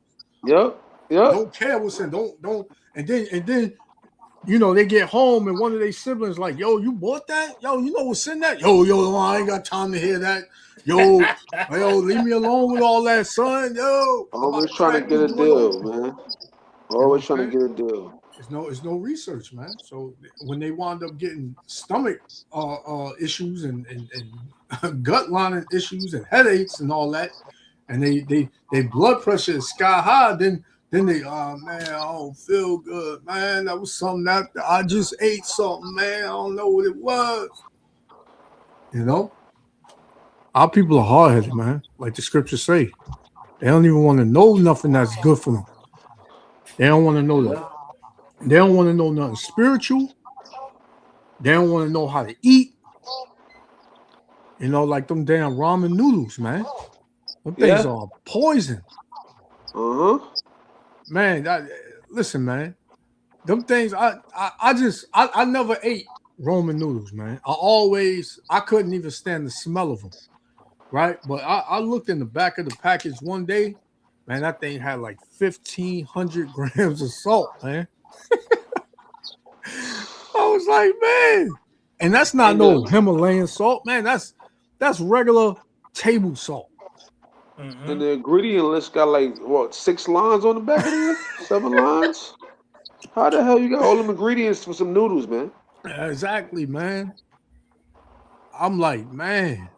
Yep. Don't care what's in. Don't. And then they get home and one of their siblings like, yo, you bought that? Yo, you know what's in that? Yo, I ain't got time to hear that. Yo, leave me alone with all that, son. Yo, Always trying to get a deal, man. Always trying to get a deal. It's no research, man. So when they wound up getting stomach issues and gut lining issues and headaches and all that, and they blood pressure is sky high, then they, oh man, I don't feel good, man. That was something that I just ate something, man. I don't know what it was. Our people are hard headed, man. Like the scriptures say, they don't even want to know nothing that's good for them. They don't want to know that. They don't want to know nothing spiritual. They don't want to know how to eat. Like them damn ramen noodles, man. Them things are poison. Man, listen, man. Them things, I never ate ramen noodles, man. I couldn't even stand the smell of them, right? But I looked in the back of the package one day, man, that thing had like 1,500 grams of salt, man. I was like, man. And that's not no Himalayan salt, man. That's regular table salt. Mm-hmm. And the ingredient list got like 6 lines on the back of it? 7 lines? How the hell you got all them ingredients for some noodles, man? Exactly, man. I'm like, man,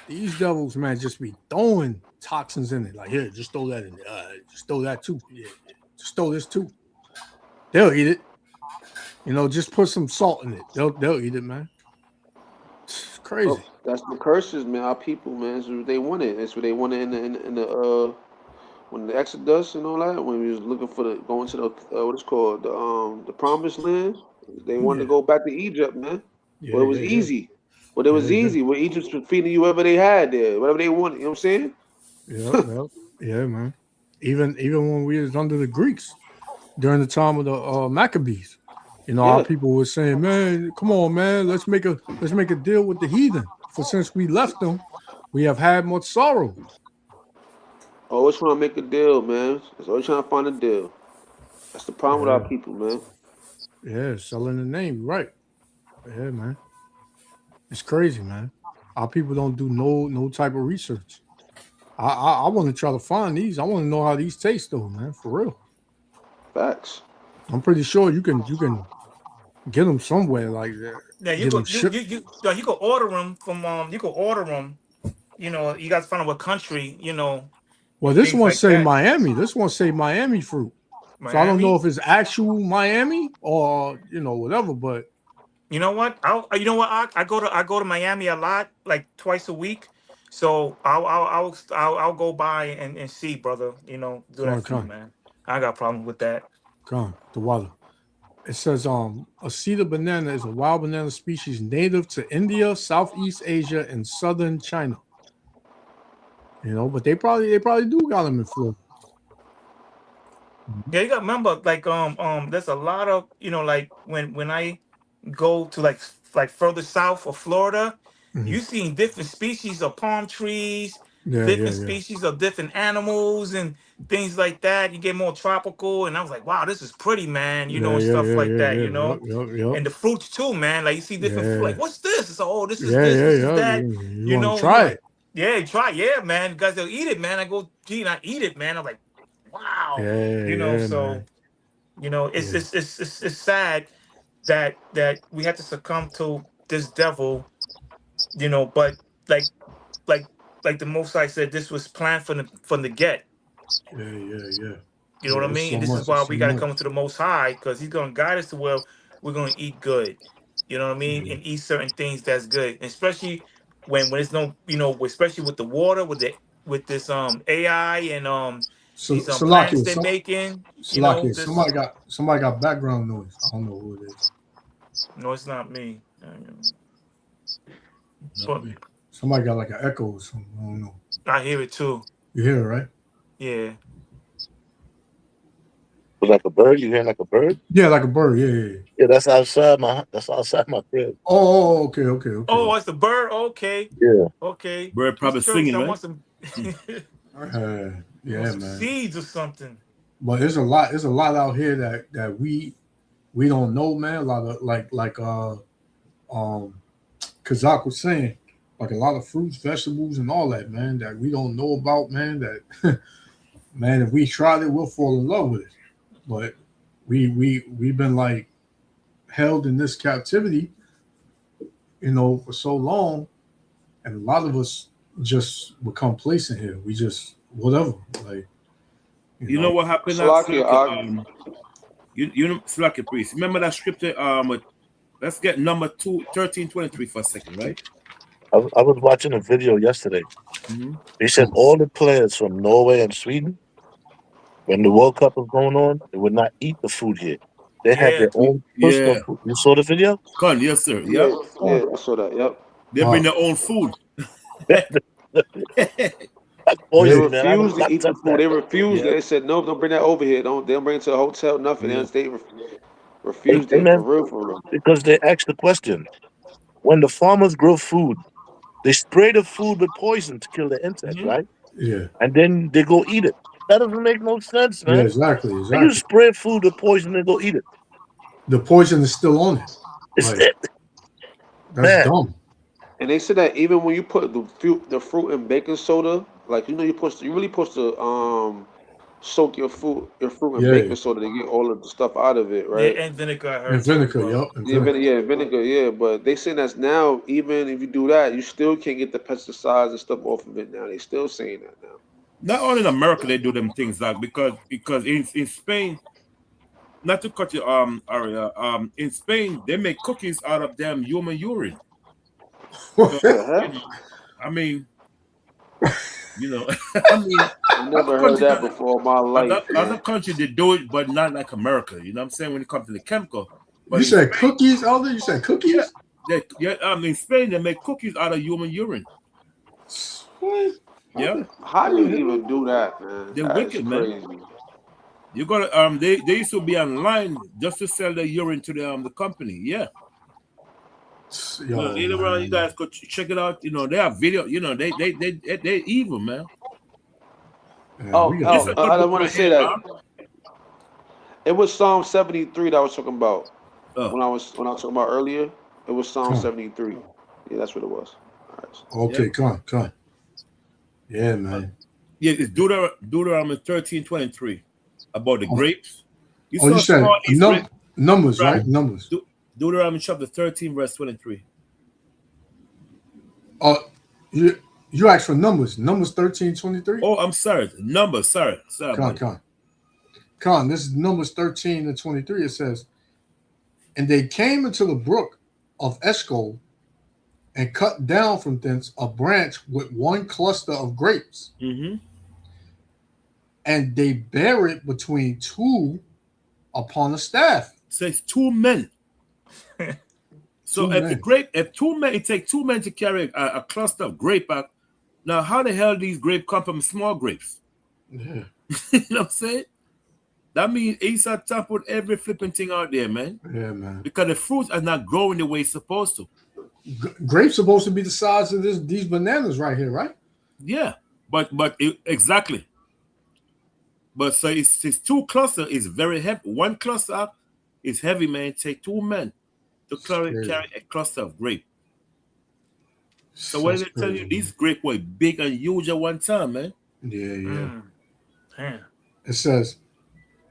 these devils, man, just be throwing toxins in it. Like, here, just throw that in there. Just throw that too. Yeah, just throw this too. They'll eat it. Just put some salt in it. They'll eat it, man. It's crazy. Oh, that's the curses, man. Our people, man. That's what they wanted. That's what they wanted in the when the Exodus and all that. When we was looking for going to the what is called the promised land. They wanted to go back to Egypt, man. But it was easy. But it was easy. Where Egypt was feeding you whatever they had there, whatever they wanted. You know what I'm saying? Yeah, man. Even when we was under the Greeks during the time of the Maccabees. Our people were saying, man, come on, man, let's make a deal with the heathen. For since we left them, we have had much sorrow. Always trying to make a deal, man. It's always trying to find a deal. That's the problem with our people, man. Yeah, selling the name, right. Yeah, man. It's crazy, man. Our people don't do no type of research. I want to try to find these. I want to know how these taste, though, man, for real. Facts. I'm pretty sure you can get them somewhere like that. Yeah, you can order them from you can order them. You got to find out what country. Well, this one say Miami. This one say Miami fruit. Miami? So I don't know if it's actual Miami or whatever. But you know what? I go to Miami a lot, like twice a week. So I'll go by and see, brother. Do that for you, man. I got a problem with that. Come the water. It says a cedar banana is a wild banana species native to India, Southeast Asia, and southern China. But they probably do got them in Florida. Yeah, you got to remember, like there's a lot of like when I go to like further south of Florida, you seeing different species of palm trees, different species of different animals and things like that. You get more tropical, and I was like, wow, this is pretty, man. And stuff like that. And the fruits too, man. Like you see different fruit. Like, what's this? It's this is this. This is that. You try it. Yeah, try. Yeah, man. Because they'll eat it, man. I go, gee, and I eat it, man. I'm like, wow. So man. It's sad that we had to succumb to this devil, but like the Most High said, this was planned from the get. Yeah. You know what I mean? This is why we got to come to the Most High, because He's going to guide us to where we're going to eat good. You know what I mean? And eat certain things that's good, especially when it's no, especially with the water, with this AI and these plants they're making, Salakia, this. somebody got background noise. I don't know who it is. No, it's not me. Not But me. Somebody got like an echo or something. I don't know. I hear it too. You hear it, right? Yeah. Like a bird? You hearing like a bird? Yeah, like a bird. Yeah. Yeah, that's outside my crib. Oh, okay. Oh, it's the bird. Okay. Yeah. Okay. Bird probably He's chirping. singing, I man. want some. Yeah, some man. seeds or something. But there's a lot out here that we don't know, man. A lot of like Kazak was saying, like a lot of fruits, vegetables, and all that, man, that we don't know about, man. That man, if we tried it, we'll fall in love with it. But we've been like held in this captivity, for so long, and a lot of us just become complacent here. We just whatever, like You know what happened? Salakia, You know, Slacky priest. Remember that scripture? Let's get number 1323 for a second, right? I was watching a video yesterday. They said all the players from Norway and Sweden, when the World Cup was going on, they would not eat the food here. They had their own personal food. You saw the video? Yes, sir. Yeah, I saw that. Yep. They bring their own food. They refused to eat the food. They refused. They said, "No, don't bring that over here. Don't bring it to a hotel. Nothing." They refused it for real. Because they asked the question: when the farmers grow food, they spray the food with poison to kill the insects, right? Yeah. And then they go eat it. That doesn't make no sense, man. Yeah, exactly. And you spray food with poison and go eat it. The poison is still on it. That's dumb. And they said that even when you put the fruit in baking soda, like you're really supposed to soak your fruit in baking soda to get all of the stuff out of it, right? Yeah, and vinegar. I heard and vinegar, vinegar, yeah. But they saying that's now, even if you do that, you still can't get the pesticides and stuff off of it now. They still saying that now. Not only in America they do them things, like because in Spain, not to cut you Aria, in Spain they make cookies out of damn human urine. I mean, I never heard that before in my life. Other countries they do it, but not like America. You know what I'm saying? When it comes to the chemical. But you said Spain, cookies, Elder? You said cookies? Yeah. In Spain they make cookies out of human urine. What? Yeah. How do you even do that, man? They're wicked, man. You gotta they used to be online just to sell the urine to the company. Yeah. Later on, you guys go check it out. They have video. They evil, man. I want to say that it was Psalm 73 that I was talking about when I was talking about earlier. It was Psalm 73. Yeah, that's what it was. All right. Okay, come on. Yeah, man. Yeah, it's Deuteronomy 13:23 about the grapes. You said numbers, right? Numbers. Deuteronomy chapter 13, verse 23. You asked for numbers. Numbers 13:23. Oh, I'm sorry. Numbers. Sorry. Con. This is Numbers 13 and 23. It says, and they came into the brook of Eshcol and cut down from thence a branch with one cluster of grapes. Mm-hmm. And they bear it between two upon a staff. It says 2 men. So if 2 men, it takes 2 men to carry a cluster of grape out. Now, how the hell these grapes come from small grapes? Yeah. You know what I'm saying? That means Esau toppled every flipping thing out there, man. Yeah, man. Because the fruits are not growing the way it's supposed to. Grapes supposed to be the size of these bananas right here, right? Yeah, but exactly. But so it's 2 clusters is very heavy. 1 cluster is heavy, man. Take 2 men to carry a cluster of grape. So what did they tell you? These grapes were big and huge at one time, man. Yeah. Damn. It says,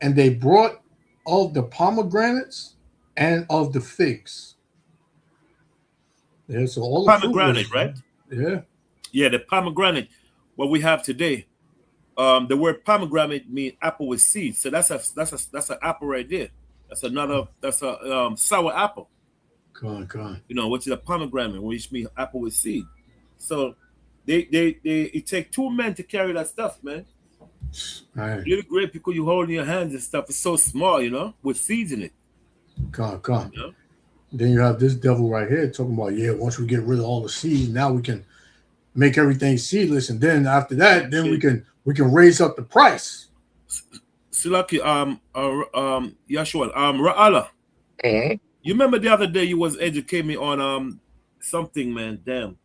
and they brought of the pomegranates and of the figs. Yeah, so all the pomegranate, right? Yeah. Yeah, the pomegranate, what we have today. The word pomegranate means apple with seeds. So that's an apple right there. That's a sour apple. Go on. Which is a pomegranate, which means apple with seed. So it take 2 men to carry that stuff, man. Right. You're the grape because you hold in your hands and stuff. It's so small, you know, with seeds in it. God. You know? Then you have this devil right here talking about, yeah, once we get rid of all the seeds, now we can make everything seedless, and then after that, then we can raise up the price. Silaki, Yashua, Ra'ala. Mm-hmm. You remember the other day you was educating me on something, man. Damn.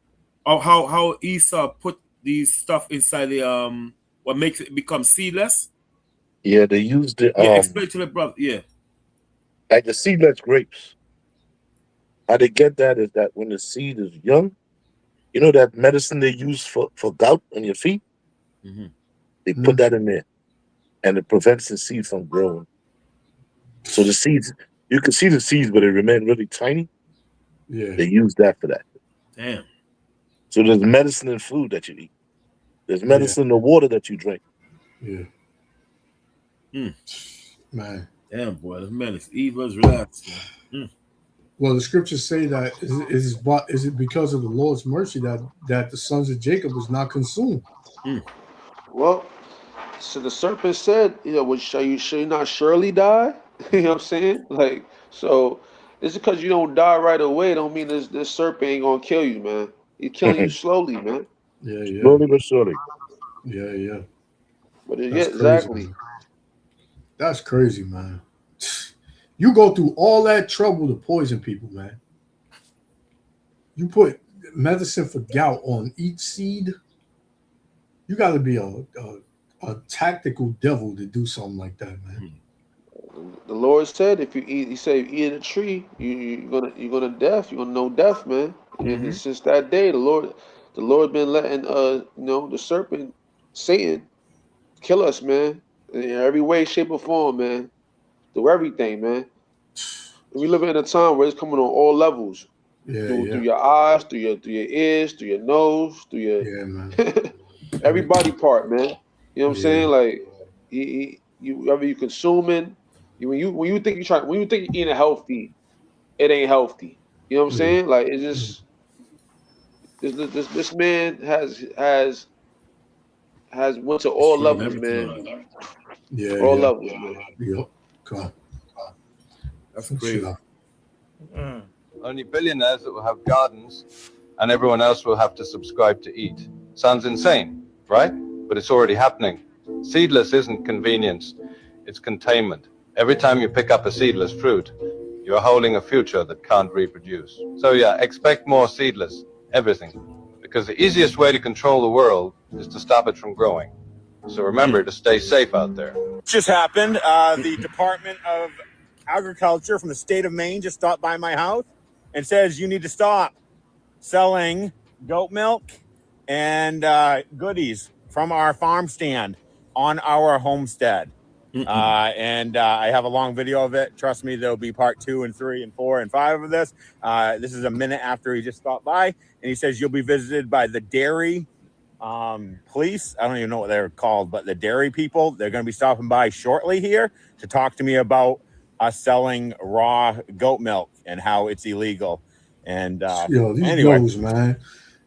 How Esau put these stuff inside the what makes it become seedless? Yeah, they use the Explain to the brother. Yeah. like the seedless grapes. How they get that is that when the seed is young, you know that medicine they use for gout on your feet? Mm-hmm. They put that in there, and it prevents the seed from growing. So the seeds, you can see the seeds, but they remain really tiny. Yeah. They use that for that. Damn. So there's medicine in food that you eat. There's medicine in the water that you drink. Yeah. Man. Damn, boy, man, it's evil's relax. Well, the scriptures say that is it because of the Lord's mercy that the sons of Jacob was not consumed? Well, so the serpent said, shall you not surely die? You know what I'm saying? Like, so it's because you don't die right away don't mean this serpent ain't gonna kill you, man. He's killing you slowly, man. Yeah. Slowly but surely. Yeah. But That's crazy, exactly. man. That's crazy, man. You go through all that trouble to poison people, man. You put medicine for gout on each seed. You got to be a tactical devil to do something like that, man. The Lord said, if you eat, He said, if you eat a tree, you're gonna death. You're gonna know death, man. And since that day, the Lord been letting the serpent, Satan, kill us, man, in every way, shape, or form, man. Through everything, man. We live in a time where it's coming on all levels. Through your eyes, through your ears, through your nose, through your man. every body part, man. You know what I'm Yeah. saying? Like whatever you consuming, when you think you're eating healthy, it ain't healthy. You know what I'm saying? Like it's just this man has went to all Destroying levels, everything man. on us. All levels, man. Yep. God. That's crazy. Only billionaires that will have gardens, and everyone else will have to subscribe to eat. Sounds insane, right? But it's already happening. Seedless isn't convenience, it's containment. Every time you pick up a seedless fruit, you're holding a future that can't reproduce. So yeah, expect more seedless, everything. Because the easiest way to control the world is to stop it from growing. So remember to stay safe out there. Just happened. The Department of Agriculture from the state of Maine just stopped by my house and says you need to stop selling goat milk and goodies from our farm stand on our homestead. And I have a long video of it. Trust me, there'll be part 2 and 3 and 4 and 5 of this. This is a minute after he just stopped by, and he says you'll be visited by the dairy police. I don't even know what they're called, but the dairy people, they're going to be stopping by shortly here to talk to me about us selling raw goat milk and how it's illegal. And these anyway, devils, man.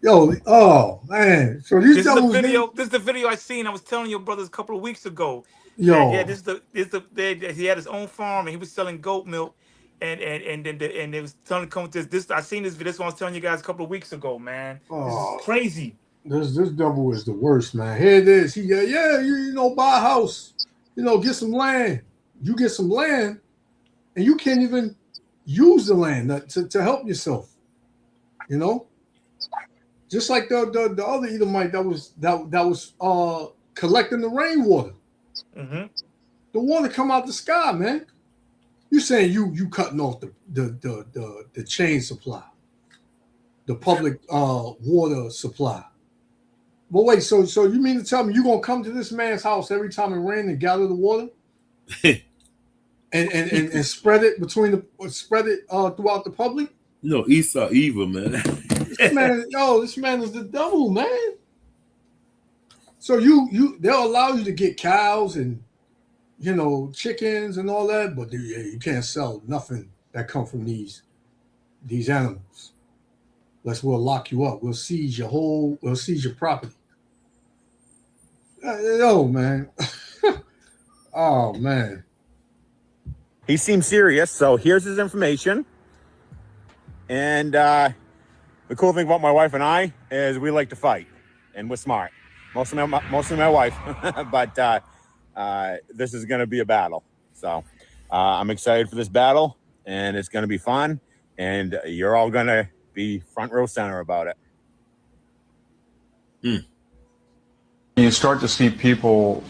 Oh man. So these devils. This is the video I seen. I was telling your brothers a couple of weeks ago. Yo. This he had his own farm and he was selling goat milk. And they was telling come with this. I seen this video. This one I was telling you guys a couple of weeks ago, man. This is crazy. This devil is the worst, man. Here it is. He buy a house, get some land. You get some land, and you can't even use the land to help yourself. Just like the other Edomite that was collecting the rainwater. The water come out the sky, man. You saying you cutting off the chain supply, the public water supply. But wait, so you mean to tell me you're gonna come to this man's house every time it rains and gather the water, and spread it throughout the public? No, Esau evil, man. This man is the devil, man. So they'll allow you to get cows and chickens and all that, but you can't sell nothing that come from these animals. we'll lock you up. We'll seize your property. Oh, man. Oh, man. He seems serious, so here's his information. And the cool thing about my wife and I is we like to fight, and we're smart. Mostly my wife, but this is going to be a battle. So I'm excited for this battle, and it's going to be fun, and you're all going to be front row center about it. You start to see people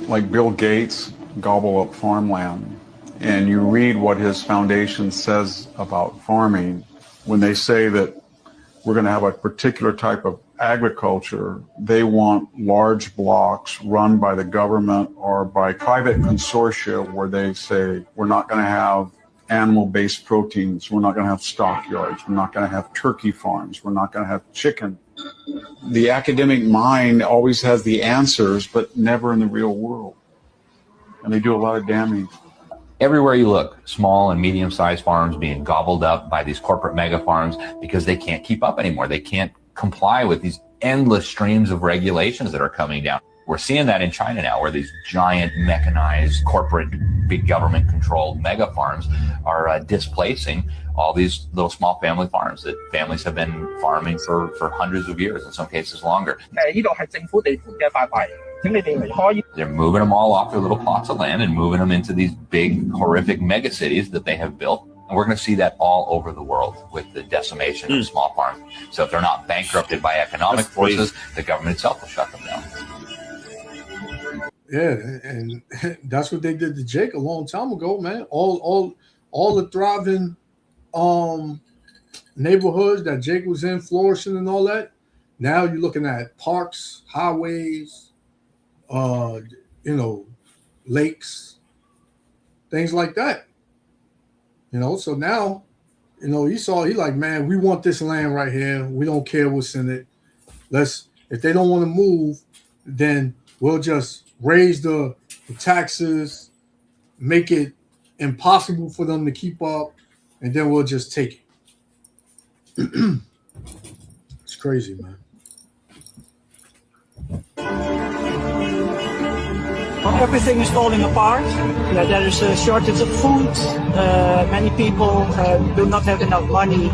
like Bill Gates gobble up farmland, and you read what his foundation says about farming. When they say that we're going to have a particular type of agriculture, they want large blocks run by the government or by private consortia where they say we're not going to have animal-based proteins, we're not going to have stockyards, we're not going to have turkey farms, we're not going to have chicken. The academic mind always has the answers, but never in the real world. And they do a lot of damage. Everywhere you look, small and medium-sized farms being gobbled up by these corporate mega farms because they can't keep up anymore. They can't comply with these endless streams of regulations that are coming down. We're seeing that in China now, where these giant mechanized corporate, big government-controlled mega farms are displacing all these little small family farms that families have been farming for hundreds of years, in some cases longer. They're moving them all off their little plots of land and moving them into these big, horrific mega cities that they have built. And we're going to see that all over the world with the decimation of small farms. So if they're not bankrupted by economic forces, the government itself will shut them down. Yeah, and that's what they did to Jake a long time ago, man. All the thriving neighborhoods that Jake was in, flourishing and all that. Now you're looking at parks, highways, lakes, things like that. So now, he like, man, we want this land right here. We don't care what's in it. If they don't want to move, then we'll just raise the taxes, make it impossible for them to keep up, and then we'll just take it. It's crazy, man. Everything is falling apart. There is a shortage of food. Many people do not have enough money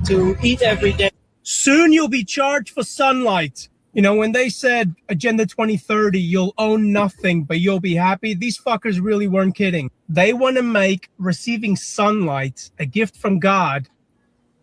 to eat every day. Soon you'll be charged for sunlight. When they said Agenda 2030, you'll own nothing, but you'll be happy, these fuckers really weren't kidding. They want to make receiving sunlight, a gift from God,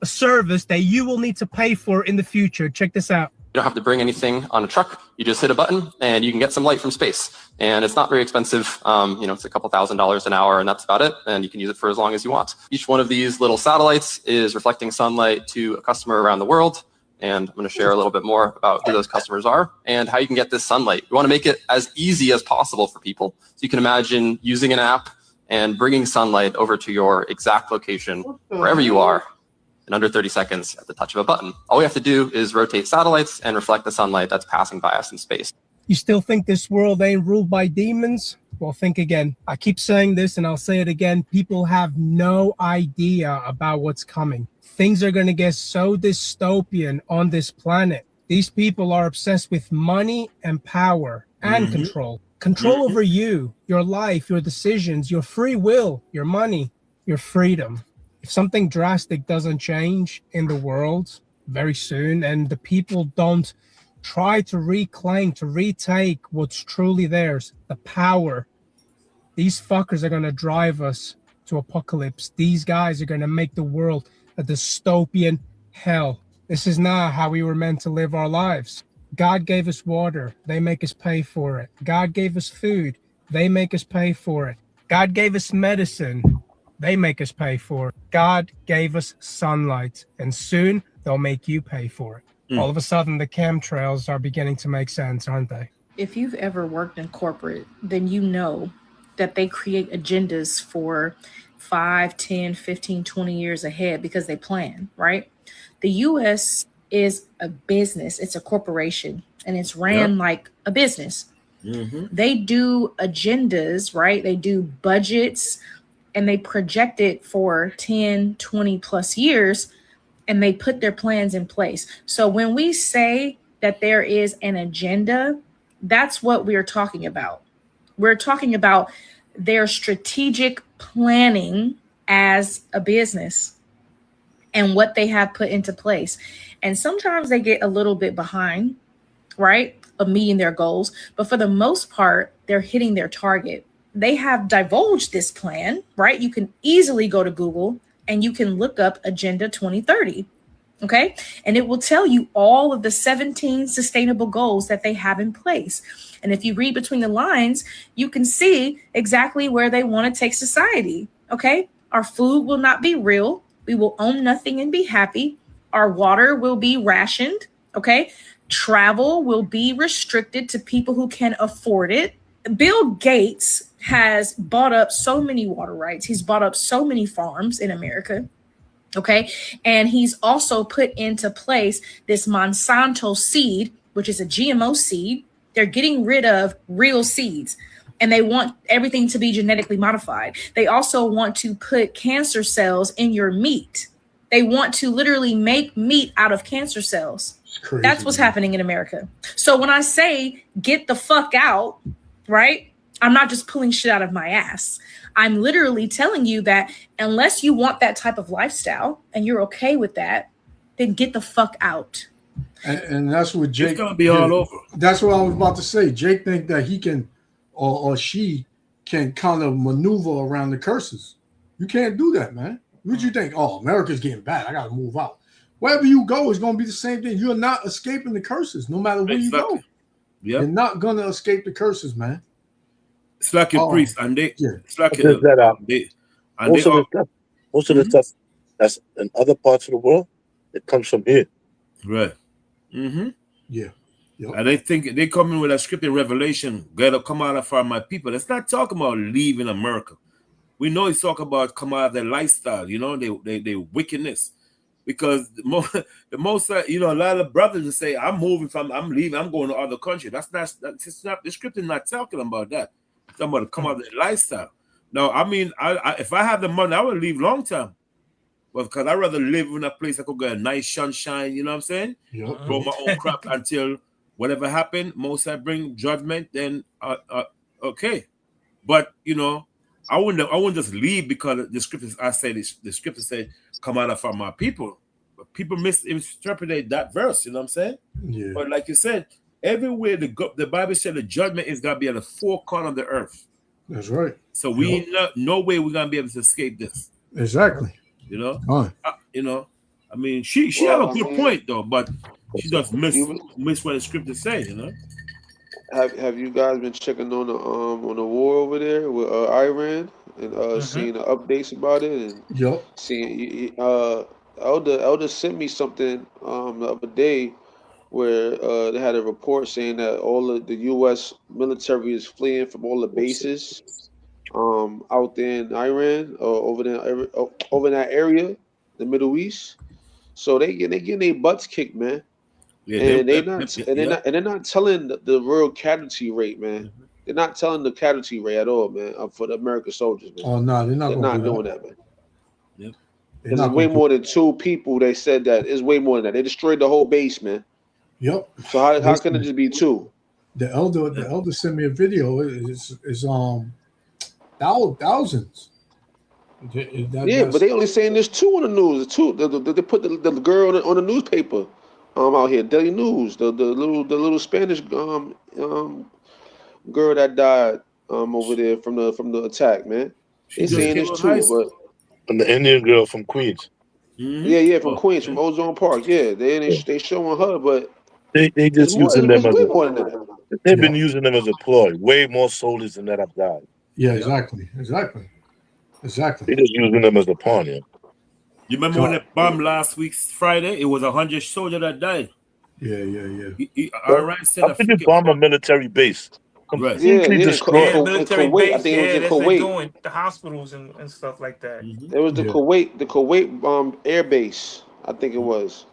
a service that you will need to pay for in the future. Check this out. You don't have to bring anything on a truck. You just hit a button and you can get some light from space. And it's not very expensive. It's a couple $1,000s an hour and that's about it. And you can use it for as long as you want. Each one of these little satellites is reflecting sunlight to a customer around the world. And I'm going to share a little bit more about who those customers are and how you can get this sunlight. We want to make it as easy as possible for people. So you can imagine using an app and bringing sunlight over to your exact location, wherever you are, in under 30 seconds at the touch of a button. All we have to do is rotate satellites and reflect the sunlight that's passing by us in space. You still think this world ain't ruled by demons? Well, think again. I keep saying this and I'll say it again. People have no idea about what's coming. Things are going to get so dystopian on this planet. These people are obsessed with money and power and control. Control over you, your life, your decisions, your free will, your money, your freedom. If something drastic doesn't change in the world very soon and the people don't try to reclaim, to retake what's truly theirs, the power, these fuckers are going to drive us to apocalypse. These guys are going to make the world a dystopian hell. This is not how we were meant to live our lives. God gave us water. They make us pay for it. God gave us food. They make us pay for it. God gave us medicine. They make us pay for it. God gave us sunlight, and soon they'll make you pay for it. All of a sudden, the chemtrails are beginning to make sense, aren't they? If you've ever worked in corporate, then you know that they create agendas for 5, 10, 15, 20 years ahead because they plan, right? The U.S. is a business. It's a corporation, and it's ran like a business. They do agendas, right? They do budgets, and they project it for 10, 20 plus years. and they put their plans in place. So when we say that there is an agenda, that's what we're talking about. We're talking about their strategic planning as a business and what they have put into place. And sometimes they get a little bit behind, right, of meeting their goals. But for the most part, they're hitting their target. They have divulged this plan, right? You can easily go to Google and you can look up Agenda 2030. Okay. And it will tell you all of the 17 sustainable goals that they have in place. And if you read between the lines, you can see exactly where they want to take society. Okay. Our food will not be real. We will own nothing and be happy. Our water will be rationed. Okay. Travel will be restricted to people who can afford it. Bill Gates has bought up so many water rights. He's bought up so many farms in America. Okay. And he's also put into place this Monsanto seed, which is a GMO seed. They're getting rid of real seeds and they want everything to be genetically modified. They also want to put cancer cells in your meat. They want to literally make meat out of cancer cells. Crazy, that's what's happening in America. So when I say get the fuck out, right? I'm not just pulling shit out of my ass. I'm literally telling you that unless you want that type of lifestyle and you're okay with that, then get the fuck out. And that's what Jake. It's gonna be all over. That's what I was about to say. Jake think that he can, or she can kind of maneuver around the curses. You can't do that, man. What you think? Oh, America's getting bad. I got to move out. Wherever you go, it's going to be the same thing. You're not escaping the curses, no matter where you go. Yep. You're not going to escape the curses, man. It's like a priest, and they. Yeah. It's like most of the stuff that's in other parts of the world, it comes from here. Right. Mm-hmm. Yeah. Yep. And they think they come in with a script in Revelation, gotta come out of my people. It's not talking about leaving America. We know it's talking about come out of their lifestyle, you know, they wickedness. Because the most you know, a lot of brothers will say, I'm leaving, I'm going to other country. That's not the script is not talking about that. It's talking about come out of their lifestyle. No, I mean, I if I had the money, I would leave long time. Well, because I'd rather live in a place I could get a nice sunshine, you know what I'm saying? Yep. Grow my own crop until whatever happened, most I bring judgment, then okay. But you know, I wouldn't just leave because the scriptures the scriptures say, come out of my people. But people misinterpret that verse, you know what I'm saying? Yeah. But like you said, everywhere the Bible said the judgment is gonna be at the four corners of the earth. That's right. So we no way we're gonna be able to escape this. Exactly. You know? You know, I mean, she have a good point though, but she just miss what the scriptures say, you know. Have you guys been checking on the war over there with Iran and seeing the updates about it and seeing Elder sent me something the other day where they had a report saying that all of the U.S. military is fleeing from all the bases out there in Iran or over in that area, the Middle East. So they getting their butts kicked, man. Yeah, and they're not telling the real casualty rate, man. They're not telling the casualty rate at all, man, for the American soldiers, man. Oh no, they're not doing that, man. Yep. Because it's way more than 2 people. They said that it's way more than that. They destroyed the whole base, man. Yep. So how can it just be 2? The elder sent me a video. Is thousands. But they only saying there's 2 on the news. 2. They put the girl on the newspaper. Out here, Daily News, the little Spanish girl that died over there from the attack, man. They saying this too, but and the Indian girl from Queens. Yeah, from Queens, from Ozone Park. Yeah, they showing her, but they just using them as more than that. They've been using them as a ploy. Way more soldiers than that have died. Yeah, exactly. They just using them as a pawn, yeah. You remember when that bomb last week Friday? It was 100 soldiers that died. Yeah. Iran said how could you bomb a military base? Right. military Kuwait, base. I think it was in Kuwait. Kuwait. The hospitals and stuff like that. It was the Kuwait air base. I think it was.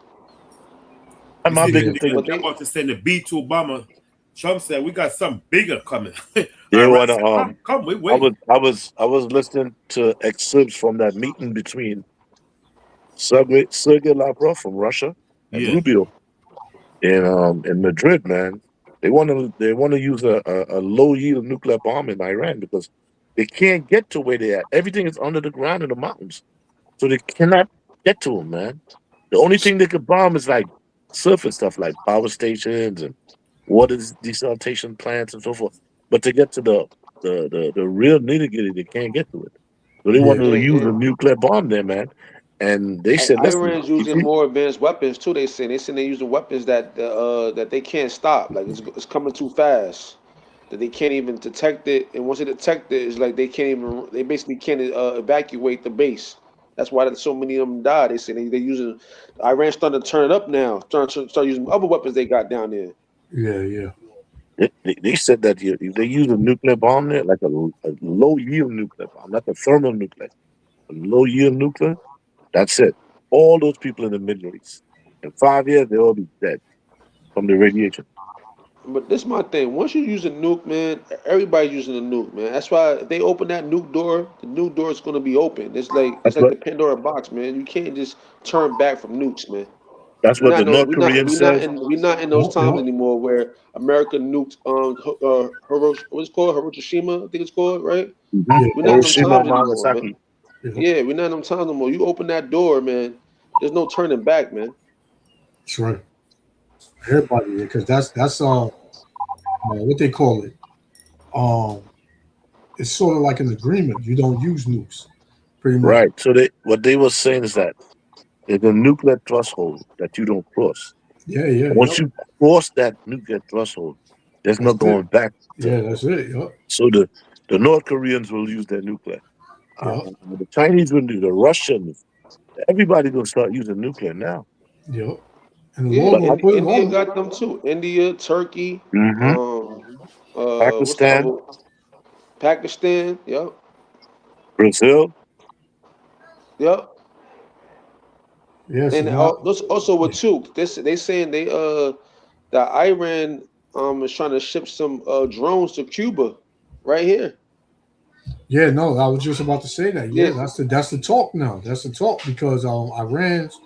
I'm about to send the B2 bomber. Trump said we got something bigger coming. They want to come. Wait. I was listening to excerpts from that meeting between Sergey Lavrov from Russia and Rubio in Madrid, man. They want to use a low yield nuclear bomb in Iran because they can't get to where they at. Everything is under the ground in the mountains, so they cannot get to them, man. The only thing they could bomb is like surface stuff, like power stations and water desalination plants and so forth. But to get to the real nitty gritty, they can't get to it. So they want to use a nuclear bomb there, man. And they said, listen, Iran's using more advanced weapons too. They say they're using weapons that that they can't stop. Like it's coming too fast that they can't even detect it. And once they detect it, it's like they can't even. They basically can't evacuate the base. That's why so many of them died. They say they're using. Iran's starting to turn it up now. Starting to start using other weapons they got down there. Yeah. They said that if they use a nuclear bomb there, like a low yield nuclear bomb, not a thermal nuclear, a low yield nuclear, that's it. All those people in the Middle East, in 5 years, they'll all be dead from the radiation. But this is my thing. Once you use a nuke, man, everybody's using a nuke, man. That's why if they open that nuke door, the nuke door is going to be open. It's like the Pandora box, man. You can't just turn back from nukes, man. That's what the North Korean says. We're not in those times anymore where America nuked what's it called, Hiroshima, I think it's called, right? Mm-hmm. We're not in them Hiroshima, times anymore, Nagasaki. man. Yeah, we're not in them times anymore. You open that door, man. There's no turning back, man. That's right. Everybody, because that's what they call it. It's sort of like an agreement. You don't use nukes, pretty much. Right. So what they were saying is that there's a nuclear threshold that you don't cross. Yeah. Once you cross that nuclear threshold, there's no going back. That's it. Yep. So the North Koreans will use their nuclear. The Chinese will do. The Russians. Everybody's gonna start using nuclear now. Yep. And Yeah, India got them too. India, Turkey, Pakistan, Pakistan, yep. Brazil. Yep. Yes. And also with too, they saying that Iran is trying to ship some drones to Cuba, right here. Yeah, no, I was just about to say that. Yeah, that's the talk now. That's the talk because Iran's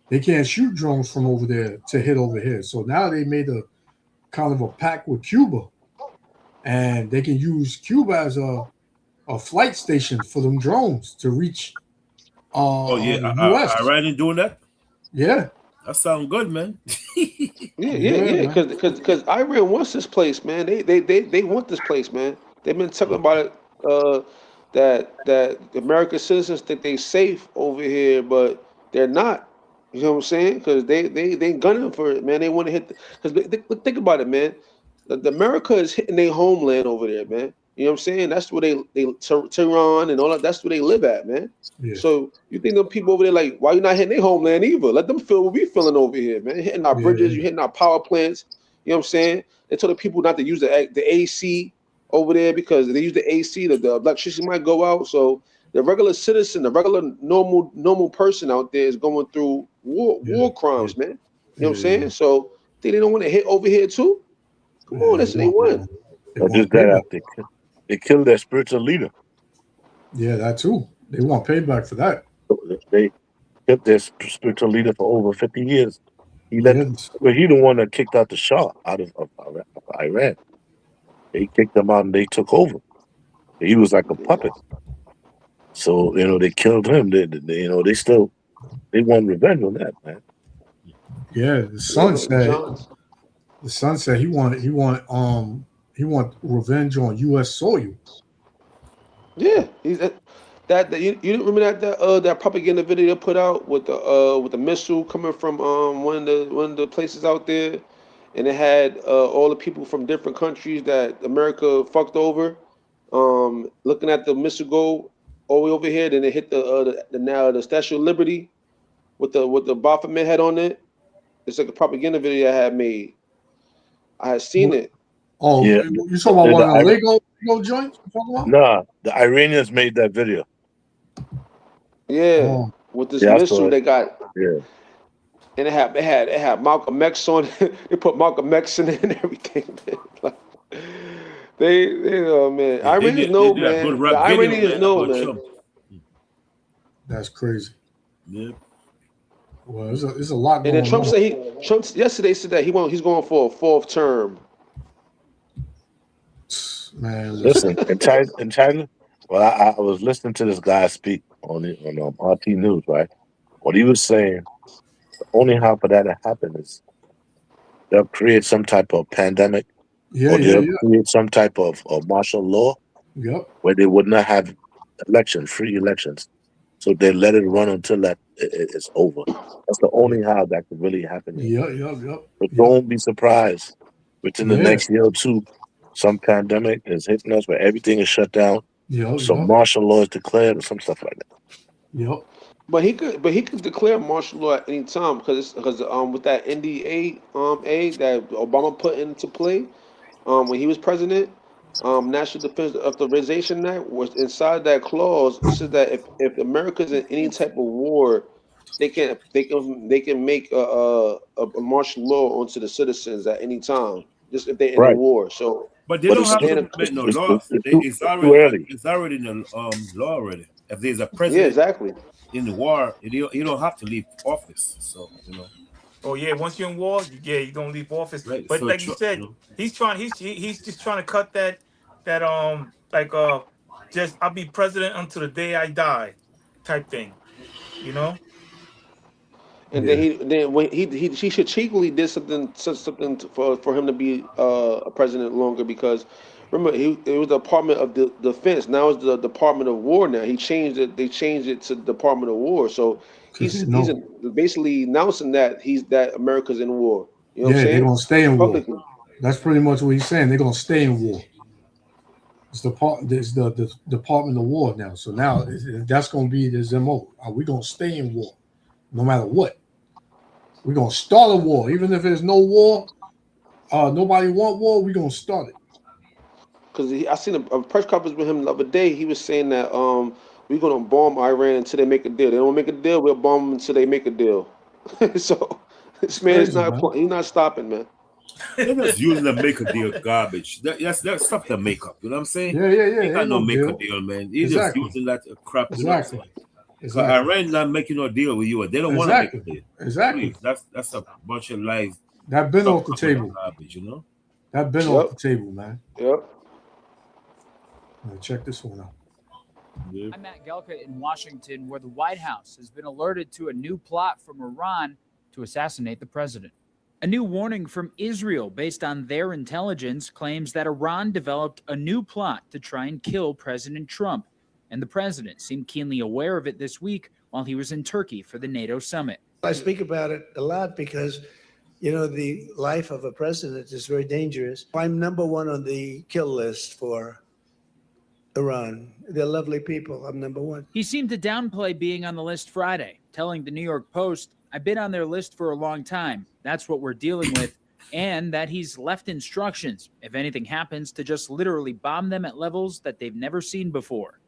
they can't shoot drones from over there to hit over here. So now they made a kind of a pact with Cuba, and they can use Cuba as a flight station for them drones to reach. The U.S. Iran doing that. Yeah, that sounds good, man. Yeah. Because Iran wants this place, man. They want this place, man. They've been talking about it. That American citizens think they safe over here, but they're not. You know what I'm saying? Because they gunning for it, man. They want to hit. Because think about it, man. The America is hitting their homeland over there, man. You know what I'm saying? That's where they Tehran and all that. That's where they live at, man. Yeah. So you think them people over there like, why you not hitting their homeland either? Let them feel what we feeling over here, man. Hitting our bridges, you hitting our power plants. You know what I'm saying? They told the people not to use the AC over there because if they use the AC, the electricity might go out. So the regular citizen, the regular normal person out there is going through war crimes, man. You know what I'm saying? So they don't want to hit over here too. Come on, that's what they want. Or just that they killed their spiritual leader. Yeah, that too. They want payback for that. They kept their spiritual leader for over 50 years. He the one that kicked out the Shah out of Iran. They kicked him out and they took over. He was like a puppet. So they killed him. They want revenge on that, man. Yeah, the son said he want revenge on U.S. soil. Yeah, you remember that propaganda video they put out with the missile coming from one of the places out there, and it had all the people from different countries that America fucked over, looking at the missile go all the way over here. Then it hit the Statue of Liberty with the Baphomet head on it. It's like a propaganda video I had made. I had seen it. Oh, yeah. You talking about one of the Lego joints? Nah, the Iranians made that video. Yeah, with this missile they got. Yeah. And it had Malcolm X on it. They put Malcolm X in it and everything, man. Like, they man. Iranians know, man. The Iranians know, man. That's crazy. Yeah. Well, there's a lot And then going on. Trump yesterday said that he's going for a 4th term. Man, Listen, in China, well, I was listening to this guy speak on RT News, right? What he was saying, the only how for that to happen is they'll create some type of pandemic, or they'll create some type of martial law, where they would not have free elections. So they let it run until it's over. That's the only how that could really happen. But don't be surprised within the next year or two, some pandemic is hitting us where everything is shut down. Some martial law is declared or some stuff like that. But he could declare martial law at any time because with that NDA aid that Obama put into play when he was president, National Defense Authorization Act was inside that clause. It says that if America's in any type of war, they can make a martial law onto the citizens at any time, just if they're in a war. So, but they don't have to make no laws. It's already in the law already. If there's a president, exactly, in the war, you don't have to leave office. So Oh yeah, once you're in war, you don't leave office. Right. But So like you said, he's just trying to cut that just I'll be president until the day I die, type thing. And then when he should cheekily did something for him to be a president longer, because remember it was the Department of Defense. Now it's the Department of War. Now he changed it. They changed it to Department of War. So he's basically announcing that America's in war. You know what I'm saying? They're gonna stay in war. That's pretty much what he's saying. They're gonna stay in war. It's the Department of War now. So now that's gonna be his MO. We're gonna stay in war, no matter what. We're gonna start a war, even if there's no war. Nobody want war. We're gonna start it. Because I seen a press conference with him the other day. He was saying that we're gonna bomb Iran until they make a deal. They don't make a deal, we'll bomb them until they make a deal. So this man is he's not stopping, man. They're just using the make a deal garbage. That's stuff to make up. You know what I'm saying? Yeah. They got no make a deal, man. You're just using that crap. Exactly. Iran not making no deal with you. They don't want to make a deal. Exactly. Please, that's a bunch of lies. That been off the table. Garbage, That been off the table, man. Yep. Check this one out. I'm Matt Gelka in Washington, where the White House has been alerted to a new plot from Iran to assassinate the president. A new warning from Israel based on their intelligence claims that Iran developed a new plot to try and kill President Trump. And the president seemed keenly aware of it this week while he was in Turkey for the NATO summit. I speak about it a lot because, the life of a president is very dangerous. I'm number one on the kill list for Iran. They're lovely people. I'm number one. He seemed to downplay being on the list Friday, telling the New York Post, "I've been on their list for a long time. That's what we're dealing with." And that he's left instructions, if anything happens, to just literally bomb them at levels that they've never seen before.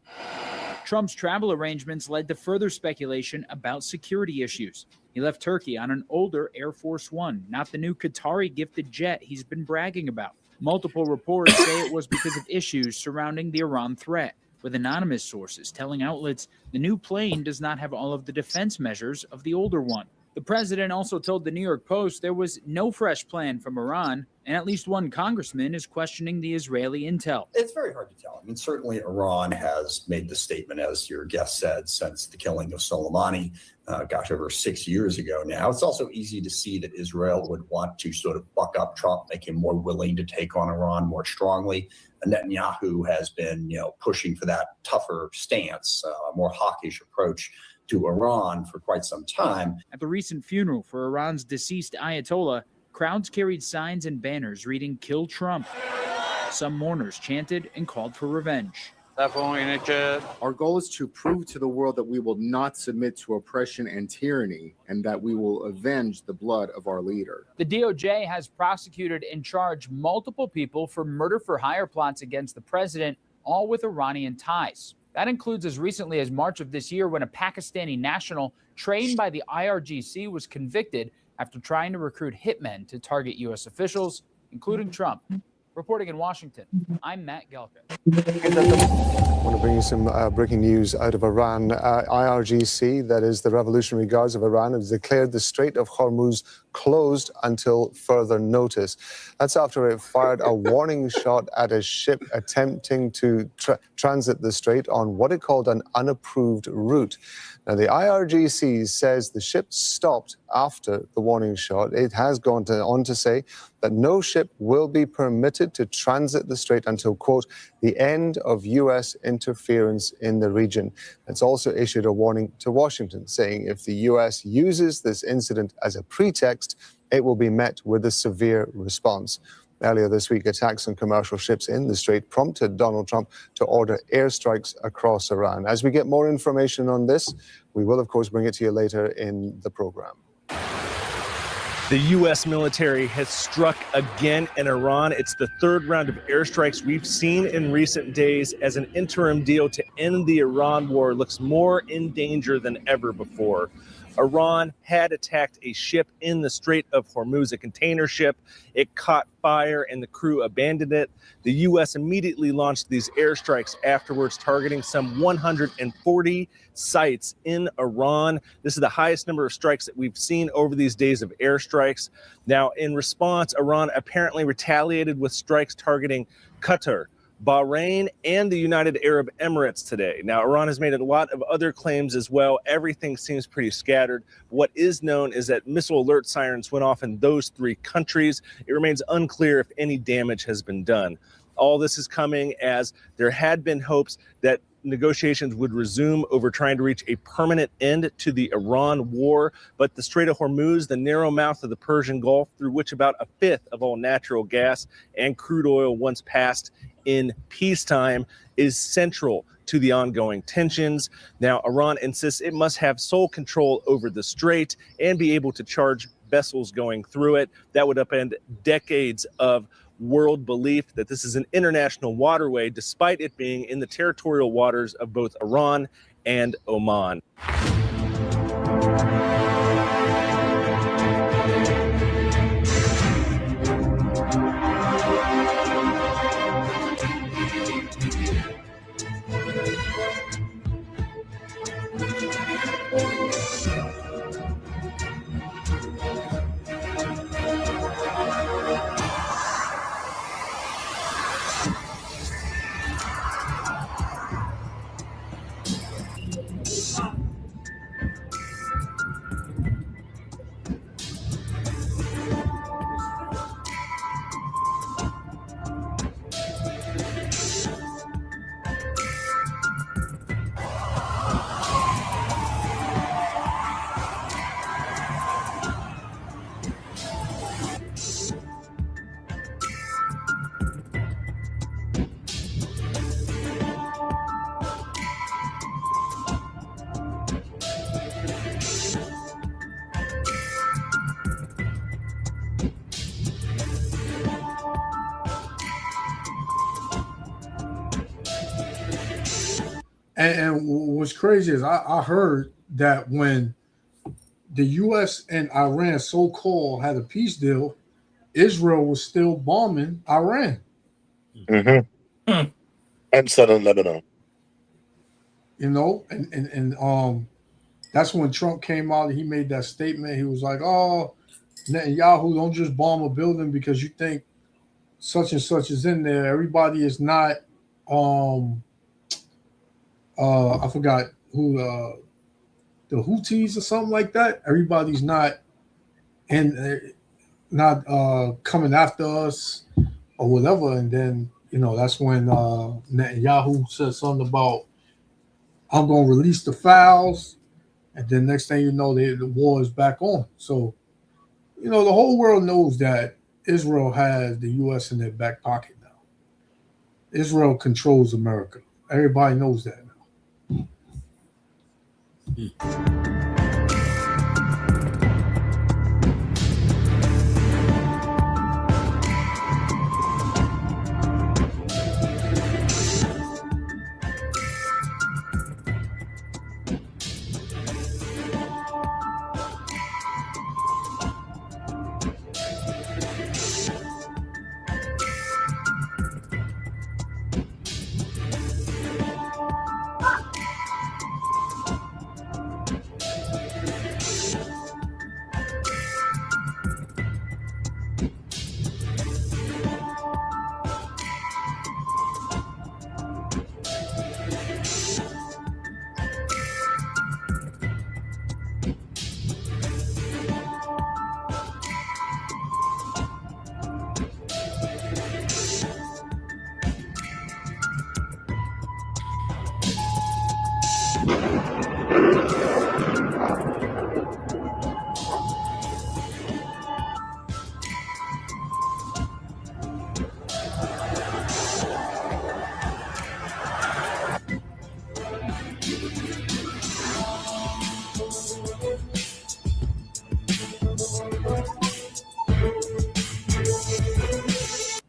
Trump's travel arrangements led to further speculation about security issues. He left Turkey on an older Air Force One, not the new Qatari gifted jet he's been bragging about. Multiple reports say it was because of issues surrounding the Iran threat, with anonymous sources telling outlets the new plane does not have all of the defense measures of the older one. The president also told the New York Post there was no fresh plan from Iran, and at least one congressman is questioning the Israeli intel. It's very hard to tell. I mean, certainly Iran has made the statement, as your guest said, since the killing of Soleimani, over 6 years ago now. It's also easy to see that Israel would want to sort of buck up Trump, make him more willing to take on Iran more strongly. Netanyahu has been, pushing for that tougher stance, a more hawkish approach to Iran for quite some time. At the recent funeral for Iran's deceased Ayatollah, crowds carried signs and banners reading "Kill Trump." Some mourners chanted and called for revenge. Our goal is to prove to the world that we will not submit to oppression and tyranny, and that we will avenge the blood of our leader. The DOJ has prosecuted and charged multiple people for murder-for-hire plots against the president, all with Iranian ties. That includes as recently as March of this year when a Pakistani national trained by the IRGC was convicted after trying to recruit hitmen to target U.S. officials, including Trump. Reporting in Washington, I'm Matt Gelka. I want to bring you some breaking news out of Iran. IRGC, that is the Revolutionary Guards of Iran, has declared the Strait of Hormuz closed until further notice. That's after it fired a warning shot at a ship attempting to transit the strait on what it called an unapproved route. Now, the IRGC says the ship stopped after the warning shot. It has gone on to say that no ship will be permitted to transit the strait until, quote, the end of U.S. interference in the region. It's also issued a warning to Washington, saying if the U.S. uses this incident as a pretext, it will be met with a severe response. Earlier this week, attacks on commercial ships in the strait prompted Donald Trump to order airstrikes across Iran. As we get more information on this, we will, of course, bring it to you later in the program. The U.S. military has struck again in Iran. It's the third round of airstrikes we've seen in recent days as an interim deal to end the Iran war looks more in danger than ever before. Iran had attacked a ship in the Strait of Hormuz, a container ship. It caught fire and the crew abandoned it. The U.S. immediately launched these airstrikes afterwards, targeting some 140 sites in Iran. This is the highest number of strikes that we've seen over these days of airstrikes. Now, in response, Iran apparently retaliated with strikes targeting Qatar, Bahrain, and the United Arab Emirates today. Now, Iran has made a lot of other claims as well. Everything seems pretty scattered. What is known is that missile alert sirens went off in those three countries. It remains unclear if any damage has been done. All this is coming as there had been hopes that negotiations would resume over trying to reach a permanent end to the Iran war. But the Strait of Hormuz, the narrow mouth of the Persian Gulf, through which about a fifth of all natural gas and crude oil once passed in peacetime, is central to the ongoing tensions. Now, Iran insists it must have sole control over the strait and be able to charge vessels going through it. That would upend decades of world belief that this is an international waterway, despite it being in the territorial waters of both Iran and Oman. And what's crazy is I heard that when the U.S. and Iran so-called had a peace deal, Israel was still bombing Iran. Mm-hmm. And southern Lebanon. You know, and that's when Trump came out and he made that statement. He was like, "Oh, Netanyahu, don't just bomb a building because you think such and such is in there. Everybody is not." I forgot who the Houthis or something like that. Everybody's not coming after us or whatever. And then, you know, that's when Netanyahu said something about, I'm going to release the files. And then next thing you know, the war is back on. So, you know, the whole world knows that Israel has the U.S. in their back pocket now. Israel controls America. Everybody knows that now.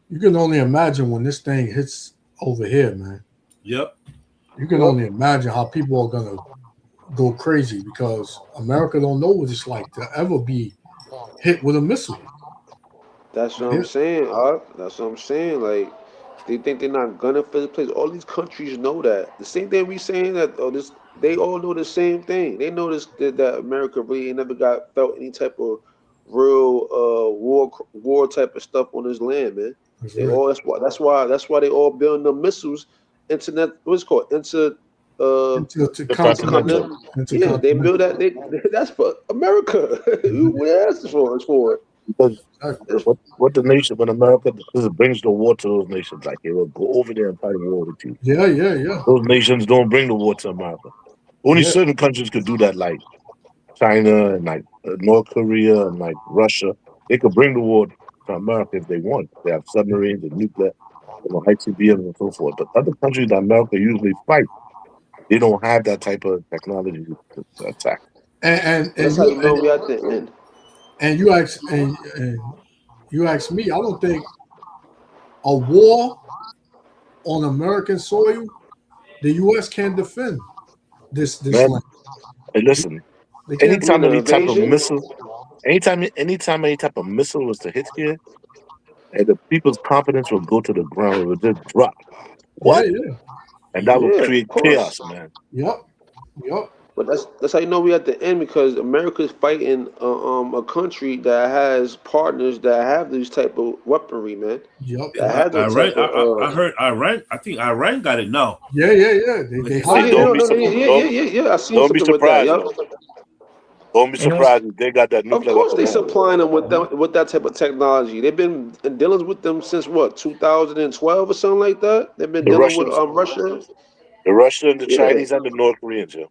You can only imagine when this thing hits over here, man. Yep. You can only imagine how people are gonna go crazy because America don't know what it's like to ever be hit with a missile. That's what I'm saying, That's what I'm saying. Like, they think they're not gonna for the place. All these countries know that. The same thing we saying that this they all know the same thing. They know this that America really ain't never got felt any type of real war type of stuff on this land, man. That's They right. all that's why they all building the missiles into what's it called Intercontinental. yeah, they build that. That's for America. What else is for? It's for it. Because what the nation, when America brings the war to those nations, like they will go over there and fight a war with you. Yeah. Those nations don't bring the war to America. Only certain countries could do that, like China and like North Korea and like Russia. They could bring the war to America if they want. They have submarines and nuclear, ICBMs and so forth. But other countries that America usually fight, they don't have that type of technology to attack. And that's how you know we at the end. And you ask and you ask me, I don't think a war on American soil, the U.S. can defend this Man, land. hey, listen. They can't Anytime do any type of invasion. missile, anytime any type of missile was to hit here, and the people's confidence will go to the ground. It would just drop. What? Yeah. And that will Yeah, create of course. chaos, man. Yep. But that's how you know we at the end because America is fighting a country that has partners that have these type of weaponry, man. Yep. That have that Iran, type of. I heard Iran. I think Iran got it now. Yeah. They Oh yeah. I seen Don't be something with that. surprised. Yep. Don't be surprised if they got that Of nuclear course, weapon. they supplying them with that type of technology. They've been dealing with them since what 2012 or something like that. They've been The dealing with Russians, Russia. the Russians, the Yeah. Chinese, and the North Koreans. Yeah.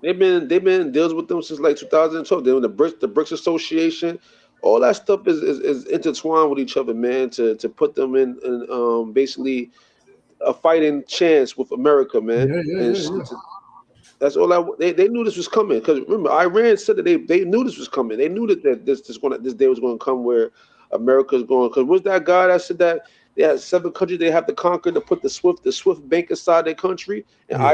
They've been deals with them since like 2012. They're in the BRICS Association. All that stuff is intertwined with each other, man. To put them in basically a fighting chance with America, man. Yeah. That's all they knew this was coming because remember Iran said that they knew this was coming. They knew that this day was going to come where America's going. Because was that guy that said that they had 7 countries they have to conquer to put the SWIFT bank inside their country, and Yeah.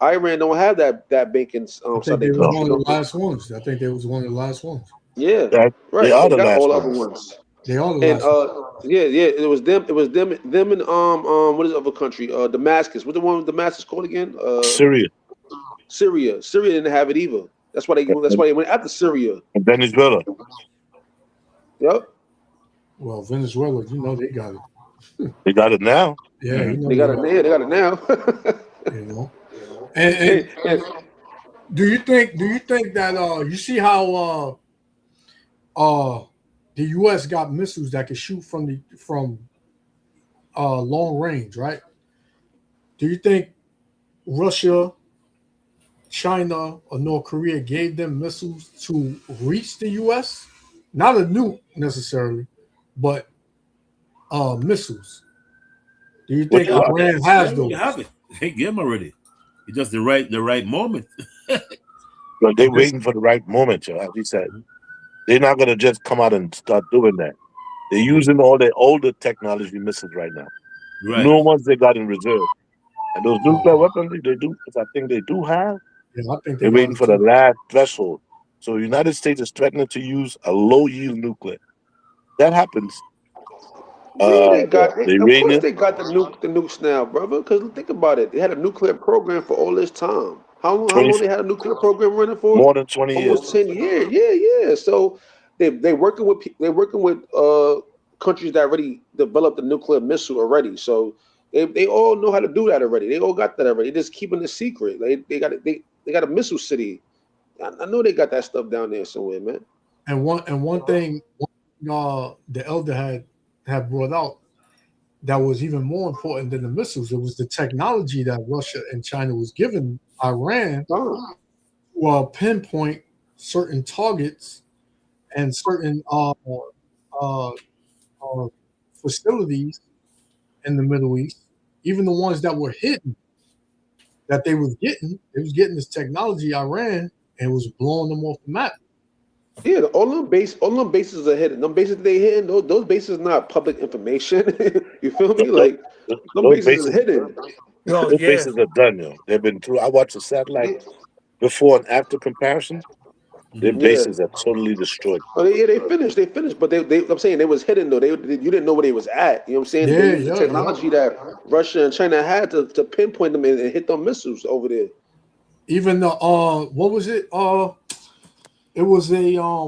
Iran don't have that bank inside I think their they was country. one of the last ones. I think they was one of the last ones. Yeah, right. They are the got last all the ones. other ones. They are the And last ones. yeah, it was them and what is the other country? Damascus. What the one with Damascus called again? Syria. Syria didn't have it either. That's why they went after Syria. And Venezuela. Yep. Well, Venezuela, you know they got it. They got it now. Yeah, you know They got it there. They got it now. You know. And do you think that you see how the US got missiles that can shoot from long range, right? Do you think Russia, China, or North Korea gave them missiles to reach the US? Not a nuke necessarily, but missiles. Do you think Iran has those? You have it. They give them already. It's just the right moment. But they're waiting for the right moment, as he said. They're not gonna just come out and start doing that. They're using all their older technology missiles right now. Right. No ones they got in reserve. And those nuclear weapons they do, I think they do have. Yeah, I think They're waiting for the last threshold. So the United States is threatening to use a low yield nuclear. That happens. Of course Iranian, they got the nukes now, brother. Because think about it, they had a nuclear program for all this time. How long they had a nuclear program running for? More than 20 Almost years. 10 years. Yeah. So they working with countries that already developed the nuclear missile already. So they all know how to do that already. They all got that already. They're just keeping it secret. They got a missile city. I know they got that stuff down there somewhere, man. And one thing the elder had brought out, that was even more important than the missiles. It was the technology that Russia and China was giving Iran to pinpoint certain targets and certain uh, facilities in the Middle East, even the ones that were hidden, that they was getting this technology, Iran, and was blowing them off the map. Yeah, all them bases are hidden. Them bases they hidden, those bases not public information. You feel me? Like them Those bases is bases, hidden. those bases are done, yo. They've been through. I watched the satellite before and after comparison. Their Yeah. bases are totally destroyed. Oh, they finished. They finished, but they I'm saying they was hidden though. You didn't know where they was at. You know what I'm saying? Yeah, They used the yeah, technology that Russia and China had to pinpoint them and hit them missiles over there. Even the what was it? It was a I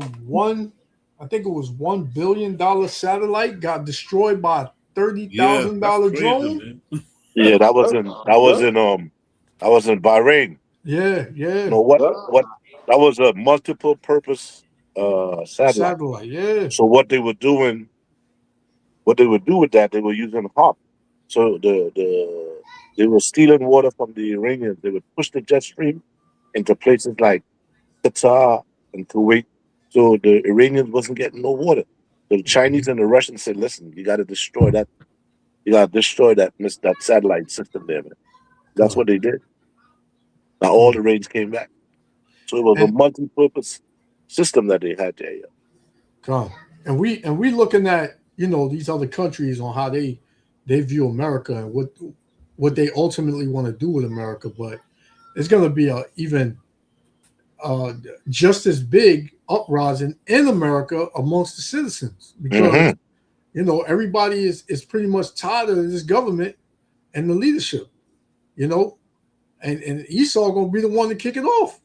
think it was $1 billion satellite got destroyed by a $30,000 drone. Yeah, that was in Bahrain. Yeah, yeah. No, what that was a multiple purpose satellite. Yeah. So what they would do with that, they were using HARP. So they were stealing water from the Iranians. They would push the jet stream into places like Qatar and Kuwait. So the Iranians wasn't getting no water. So the Chinese and the Russians said, "Listen, you got to destroy that. You got to destroy that satellite system there, man." That's what they did. Now all the rains came back. So it was a multi-purpose system that they had there. Yeah. God. And we looking at, these other countries on how they view America and what they ultimately want to do with America, but it's going to be a even just as big uprising in America amongst the citizens because everybody is pretty much tired of this government and the leadership, and Esau gonna be the one to kick it off,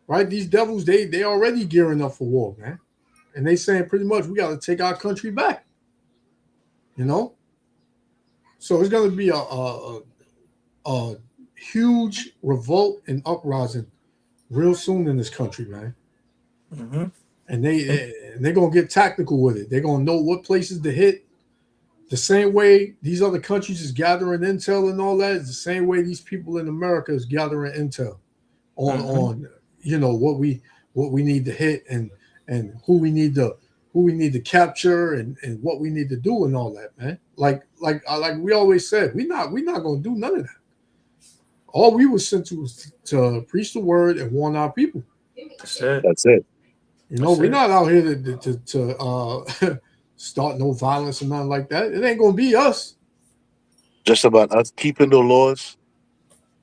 right? These devils they already gearing up for war, man, and they saying pretty much we got to take our country back, so it's gonna be a huge revolt and uprising real soon in this country, man. Mm-hmm. And they're gonna get tactical with it. They're gonna know what places to hit. The same way these other countries is gathering intel and all that is the same way these people in America is gathering intel on what we need to hit and who we need to capture and what we need to do and all that, man. Like we always said, we're not gonna do none of that. All we were sent to preach the word and warn our people. That's it. We're not out here to start no violence or nothing like that. It ain't gonna be us. Just about us keeping the laws,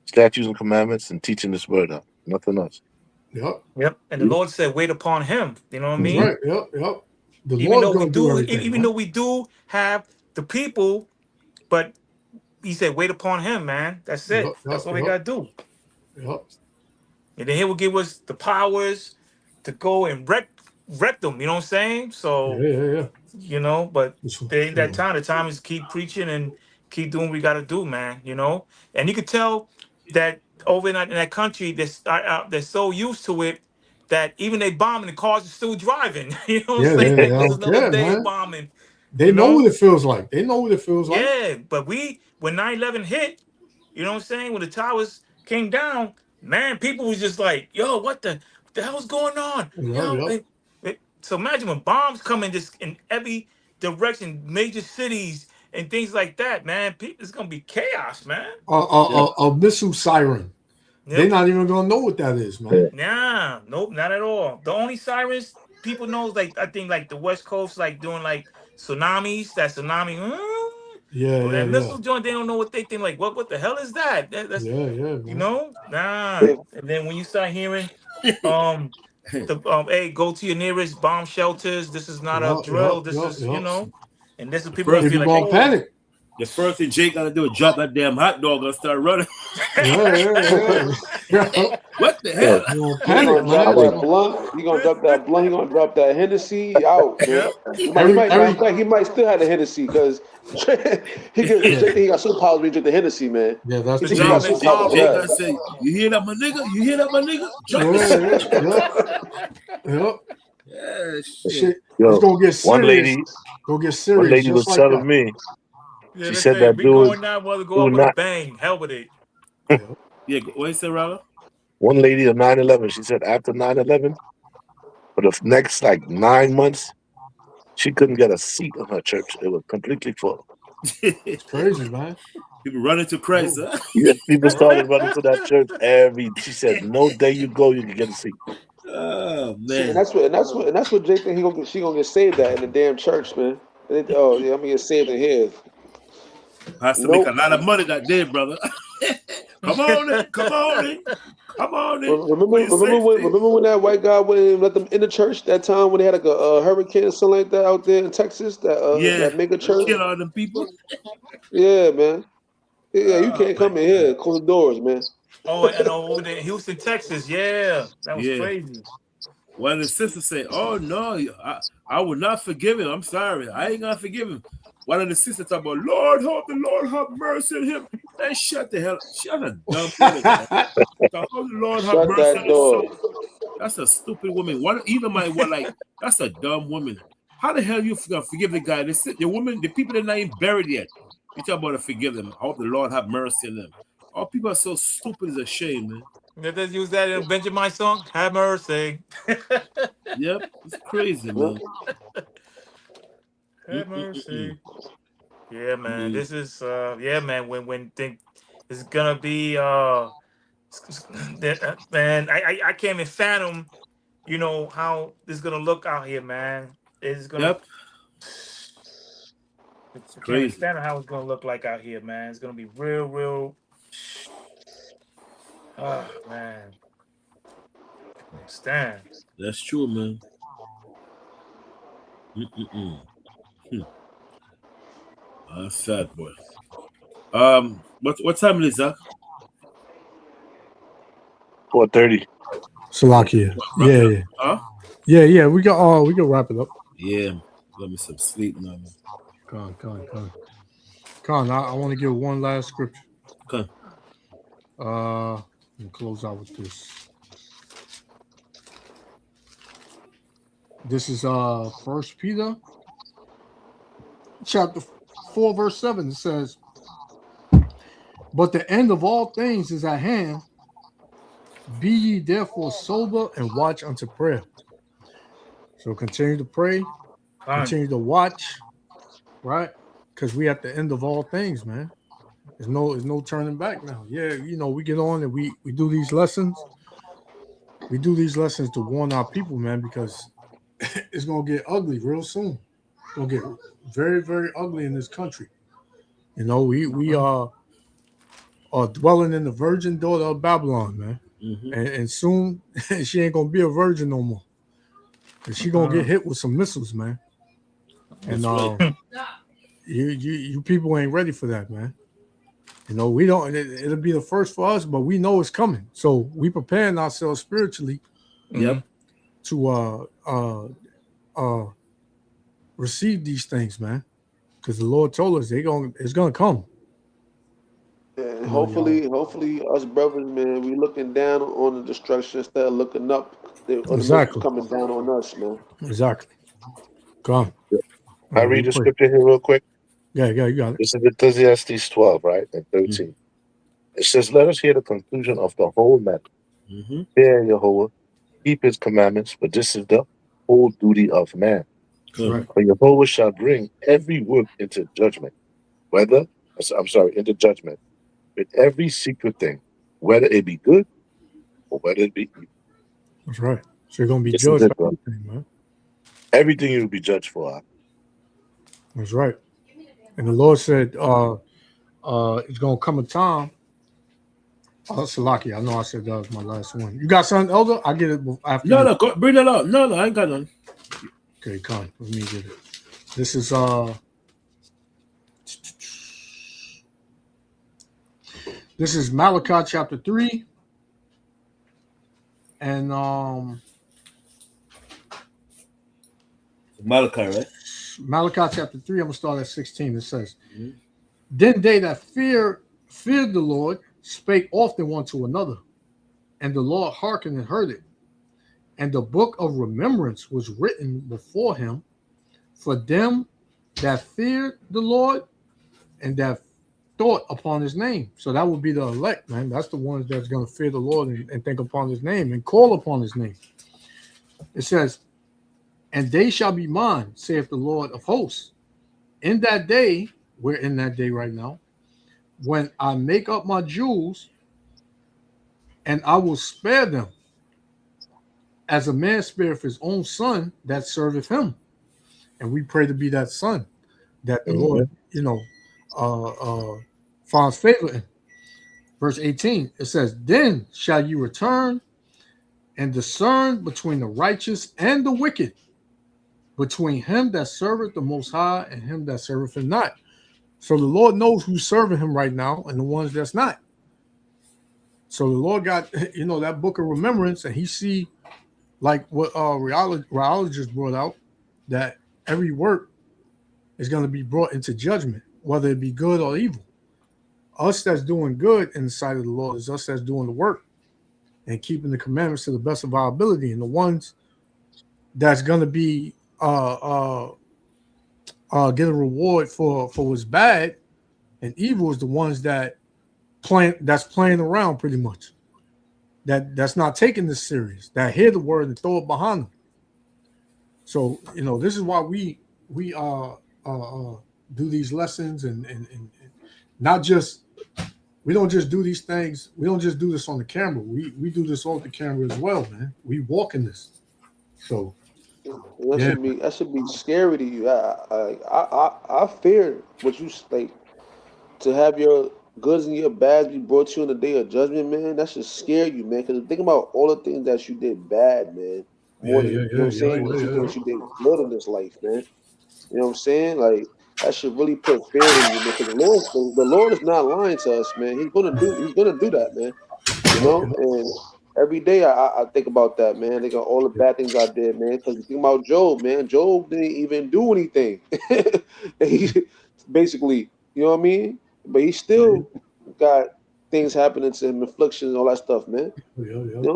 statutes, and commandments, and teaching this word out. Nothing else. Yep. And the Lord said, "Wait upon Him." You know what I mean? Right. Yep. The Even Lord's though we gonna do do, everything, even right? though we do have the people, but He said, "Wait upon Him, man." That's it. That's all we gotta do. Yep. And then He will give us the powers to go and wreck them. You know what I'm saying? So, yeah. But there ain't that time. The time is keep preaching and keep doing what we gotta do, man. And you could tell that over in that country, they're so used to it that even they bombing, the cars are still driving. You know what I'm saying? They Like, it's don't another care, day of man. bombing. They know what it feels like. Yeah, but when 9/11 hit, you know what I'm saying? When the towers came down, man, people was just like, "Yo, what the hell's going on?" So imagine when bombs come in just in every direction, major cities and things like that, man. It's gonna be chaos, man. A missile siren. They're not even gonna know what that is, man. Nah, nope, not at all. The only sirens people know is I think the West Coast doing tsunamis. That tsunami. But that missile joint, they don't know what they think. Like, what the hell is that? That's man. Nah. And then when you start hearing, hey, go to your nearest bomb shelters. This is not a drill. This is and this is people gonna feel like panic. The first thing Jake gotta do is drop that damn hot dog and start running. What the hell? He gonna drop that blunt. He gonna drop that blunt. He gonna drop that Hennessy out, man. He might still have the Hennessy because he got superpowers when he drink the Hennessy, man. Yeah, that's Jake gotta say, "You hear that, my nigga? You hear that, my nigga? Drop this shit." Shit. It's gonna get serious. One lady was telling me, Yeah, She they said say that we dude going now, well, go do out with a not. bang. Hell with it. Yeah, what you say, Ralph? One lady on 9/11, she said after 9/11, for the next like 9 months, she couldn't get a seat in her church. It was completely full. It's crazy, man. People running to Christ, huh? Yeah, people started running to that church she said, no day you go, you can get a seat. Oh See, and man. that's what Jay think she gonna get saved at in the damn church, man. Oh yeah, I'm gonna get saved in here. Has to make a lot of money that day, brother. Come on in, come on in, come on in. Remember when that white guy went and let them in the church that time when they had like a hurricane or something like that out there in Texas, that mega church? Kill all them people. Yeah, man. Yeah, you Oh, can't come in here. Close the doors, man. Oh, and over there, Houston, Texas. Yeah, that was Yeah. crazy. One of the sisters said, "Oh no, I will not forgive him. I'm sorry, I ain't gonna forgive him." One of the sisters talk about, "Lord, hope the Lord have mercy on him." Man, shut the hell. Shut a dumb woman. Man. So, oh, the Lord have Shut mercy that on his soul. door. That's a stupid woman. What? Even my what? Like that's a dumb woman. How the hell you gonna forgive the guy? The woman, the people that are not even buried yet. You talk about to forgive them. I hope the Lord have mercy on them. All people are so stupid. It's a shame, man. They just use that in Benjamin song. Have mercy. Yep, it's crazy, man. Have mercy. Yeah, man. This is yeah, man. When think it's gonna be man, I can't even fathom, you know, how this is gonna look out here, man. It's gonna Yep. I can't even Crazy. fathom how it's gonna look like out here, man. It's gonna be real. Oh man. Stand. That's true, man. That's sad, boy. What time is that? 4:30. Salakia. Yeah. Huh? Yeah. We can wrap it up. Yeah. Let me some sleep now. Con. I want to give one last scripture. Okay. And close out with this. This is 1 Peter chapter 4, verse 7. It says, "But the end of all things is at hand. Be ye therefore sober and watch unto prayer." So continue to pray, continue to watch, right? Because we at the end of all things, man. There's no turning back now. Yeah, we get on and we do these lessons. We do these lessons to warn our people, man, because it's gonna get ugly real soon. It's gonna get very, very ugly in this country. We are dwelling in the virgin daughter of Babylon, man. And soon she ain't gonna be a virgin no more. And she gonna get hit with some missiles, man. And you people ain't ready for that, man. We don't. It'll be the first for us, but we know it's coming. So we preparing ourselves spiritually. Yep. To receive these things, man, because the Lord told us it's gonna come. And hopefully us brothers, man, we looking down on the destruction instead of looking up. The Exactly. coming down on us, man. Exactly. Come. I read the scripture here real quick. Yeah, you got it. This is Ecclesiastes 12, right? And 13. It says, "Let us hear the conclusion of the whole matter. Fear Jehovah, keep his commandments, but this is the whole duty of man. Right. For Jehovah shall bring every work into judgment, into judgment, with every secret thing, whether it be good or whether it be evil." That's right. So you're gonna be This judged is it, for bro. everything, man. Everything you'll be judged for. Huh? That's right. And the Lord said, it's gonna come a time. Salaki, I know I said that was my last one. You got something, Elder? I get it after. No, bring that up. No, I ain't got none. Okay, come. Let me get it. This is This is Malachi chapter 3. And Malachi, right? Malachi chapter 3, I'm gonna start at 16. It says, "Then they that feared the Lord spake often one to another, and the Lord hearkened and heard it. And the book of remembrance was written before him for them that feared the Lord and that thought upon his name. So that would be the elect, man. That's the ones that's going to fear the Lord and think upon his name and call upon his name. It says, and they shall be mine, saith the Lord of hosts. In that day, we're in that day right now, when I make up my jewels, and I will spare them, as a man spareth his own son that serveth him. And we pray to be that son that the Lord, finds favor in. Verse 18, it says, then shall you return and discern between the righteous and the wicked, between him that serveth the Most High and him that serveth him not. So the Lord knows who's serving him right now and the ones that's not. So the Lord got, that book of remembrance, and he see, like what rheologists brought out, that every work is going to be brought into judgment, whether it be good or evil. Us that's doing good in the sight of the Lord is us that's doing the work and keeping the commandments to the best of our ability. And the ones that's going to be get a reward for what's bad and evil is the ones that's playing around pretty much. That's not taking this serious. That hear the word and throw it behind them. So this is why we do these lessons and not just, we don't just do these things. We don't just do this on the camera. We do this off the camera as well, man. We walk in this. So that should be scary to you. I fear what you like, to have your goods and your bads be brought to you in the day of judgment, man. That should scare you, man. Because think about all the things that you did bad, man. More than you know what I'm saying, things you did good in this life, man. You know what I'm saying? Like that should really put fear in you, because the Lord is not lying to us, man. He's gonna do that, man. And every day I think about that, man. I think of all the bad things I did, man. Because you think about Job, man. Job didn't even do anything. He basically, you know what I mean? But he still got things happening to him, afflictions and all that stuff, man.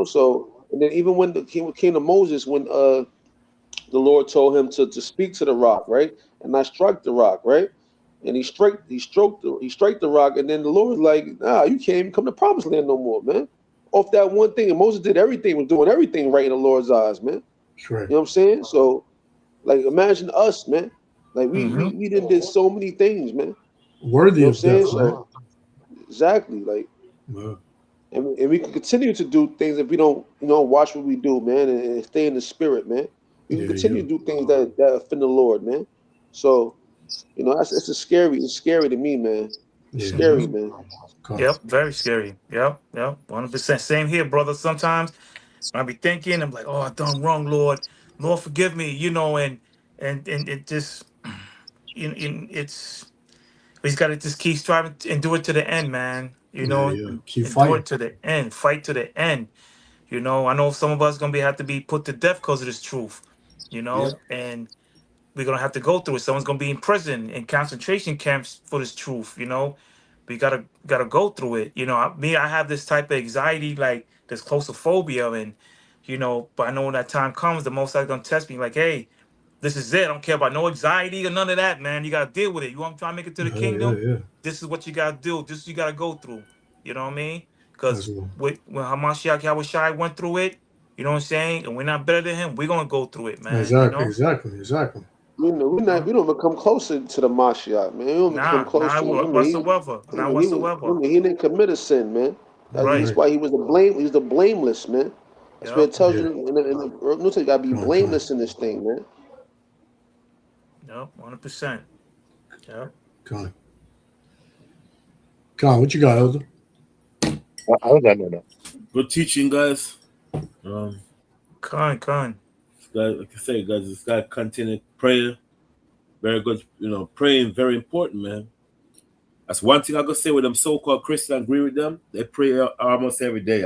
So, and then even when it came to Moses, when the Lord told him to speak to the rock, right? And not strike the rock, right? And he stroked the rock, and then the Lord was like, nah, you can't even come to promised land no more, man. Off that one thing. And Moses did everything, was doing everything right in the Lord's eyes, man. Sure. You know what I'm saying? So, like, imagine us, man. Like we did so many things, man. Worthy of death, So exactly, like, and we can continue to do things if we don't, watch what we do, man, and stay in the spirit, man. We can continue to do things that offend the Lord, man. So, it's scary to me, man. It's scary, man. Yep, very scary. Yep, 100%. Same here, brother. Sometimes I be thinking, I'm like, oh, I done wrong, Lord. Lord, forgive me, and it just, it's, we just gotta just keep striving and do it to the end, man. Keep and fighting. do it to the end, fight to the end. I know some of us gonna have to be put to death because of this truth, and we're gonna have to go through it. Someone's gonna be in prison, in concentration camps for this truth. We gotta go through it. I have this type of anxiety, like this claustrophobia, and but I know when that time comes, the Most High's gonna test me, like, hey, this is it. I don't care about no anxiety or none of that, man. You gotta deal with it. You want to try to make it to the kingdom? This is what you gotta do. This is what you gotta go through. You know what I mean? Because when Hamashiach Yahawashi went through it, you know what I'm saying, and we're not better than him, we're gonna go through it, man. Exactly. We don't even come closer to the Mashiach, man. We don't come close to him. Whatsoever. Not whatsoever. He didn't commit a sin, man. That's why he was he's the blameless, man. That's what it tells you in the New Testament. You gotta be blameless in this thing, man. Yep, 100%. Yep. Con, what you got, Elder? I don't got no. Good teaching, guys. Con. Like I say, guys, it's got continued prayer. Very good, praying very important, man. That's one thing I gotta say with them so-called Christians. Agree with them. They pray almost every day.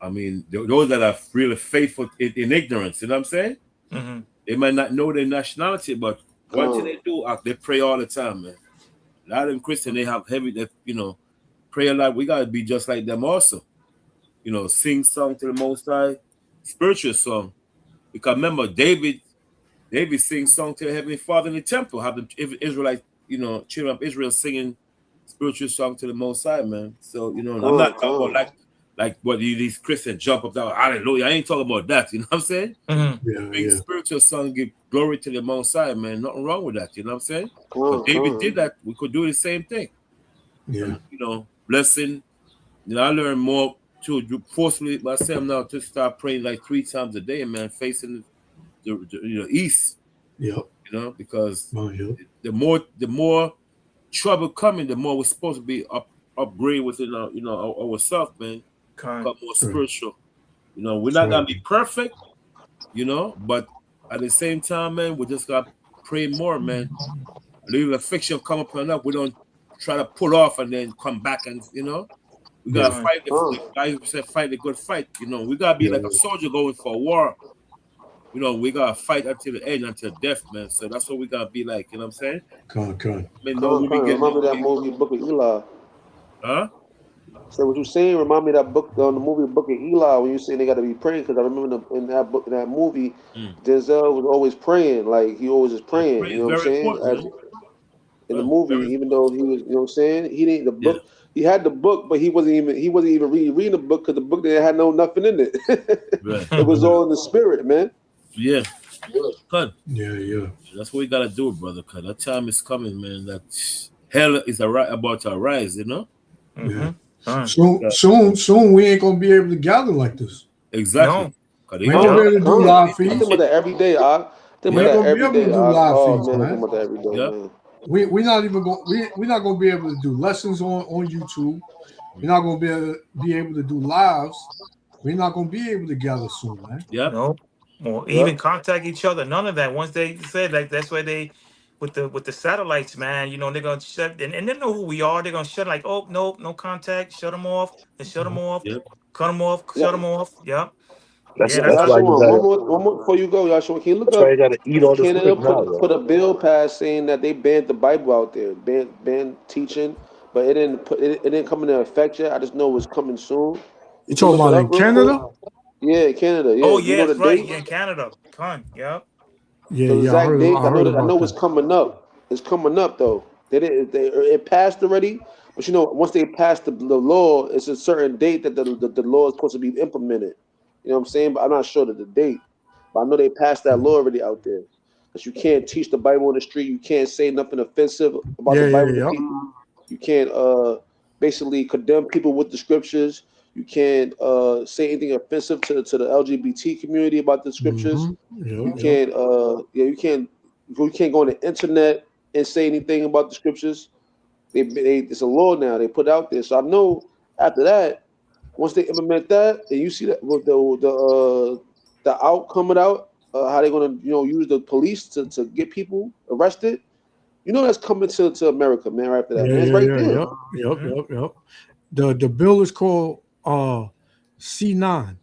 I mean, those that are really faithful in ignorance. You know what I'm saying? Mm-hmm. They might not know their nationality, but one thing they do, they pray all the time, man. A lot of them Christians, they have heavy, pray a lot. We gotta be just like them also. Sing song to the Most High, spiritual song. Because remember, David sings song to the Heavenly Father in the temple, have the Israelites children of Israel singing spiritual song to the Most High, man. So I'm not talking about like what these Christians jump up down, hallelujah. I ain't talking about that. You know what I'm saying? Big spiritual song, give glory to the Most High, man. Nothing wrong with that. You know what I'm saying? But David did that. We could do the same thing. Yeah. And, blessing. I learned more to forcefully myself now to start praying like 3 times a day, man, facing the east. Yep. Because the more trouble coming, the more we're supposed to be upgrade within ourselves, man. Become more spiritual. We're not gonna be perfect, but at the same time, man, we just gotta pray more, man. Leave affliction come upon us. We don't try to pull off and then come back and we gotta fight fight the good fight. We gotta be like a soldier going for a war. We gotta fight until the end, until death, man. So that's what we gotta be like. You know what I'm saying? Remember that movie, Book of Eli? Huh? So what you saying? Remind me of that book on the movie Book of Eli when you saying they gotta be praying, because I remember in that movie, Denzel was always praying. Like he always is praying. You know what I'm saying? In the movie, even though he was, what I'm saying, he didn't the book. He had the book, but he wasn't even reading the book, because the book didn't have nothing in it. It was all in the spirit, man. Yeah. Good. Yeah. That's what we gotta do, brother. Cause that time is coming, man. That hell is about to arise, Yeah. Soon we ain't gonna be able to gather like this. Exactly. We ain't gonna be able to do live feeds. Think about that every day. We ain't gonna be able to do live feeds, man. Think about that every day, man. We're not even going. We're not going to be able to do lessons on YouTube. We're not going to be able to do lives. We're not going to be able to gather soon, man. No. Or even contact each other. None of that. Once they said that's why they with the satellites, man. They're gonna shut and they know who we are. They're gonna shut like, oh no contact. Shut them off. And shut them off. Cut them off. Shut them off. Yep. That's Yashua, why you gotta. one more before you go, Yashua. Can you look That's up? why you gotta eat all this Canada food now, put a bill passed saying that they banned the Bible out there, banned teaching, but it didn't come into effect yet. I just know it's coming soon. You talking about in Canada? Yeah, Canada. Yeah. Oh Do you know yeah, the that's right. date? Yeah, in Canada. Yep. The exact date. I know it's coming up. It's coming up though. It passed already, but once they pass the law, it's a certain date that the law is supposed to be implemented. You know what I'm saying? But I'm not sure of the date. But I know they passed that law already out there. Because you can't teach the Bible on the street. You can't say nothing offensive about the Bible to people. You can't basically condemn people with the scriptures. You can't say anything offensive to the LGBT community about the scriptures. You can't you can't go on the internet and say anything about the scriptures. It's a law now they put out there. So I know after that, once they implement that, and you see that with the outcome of out, how they're gonna use the police to get people arrested. That's coming to America, man. Right after that, man, it's right there. Yep. The bill is called C9.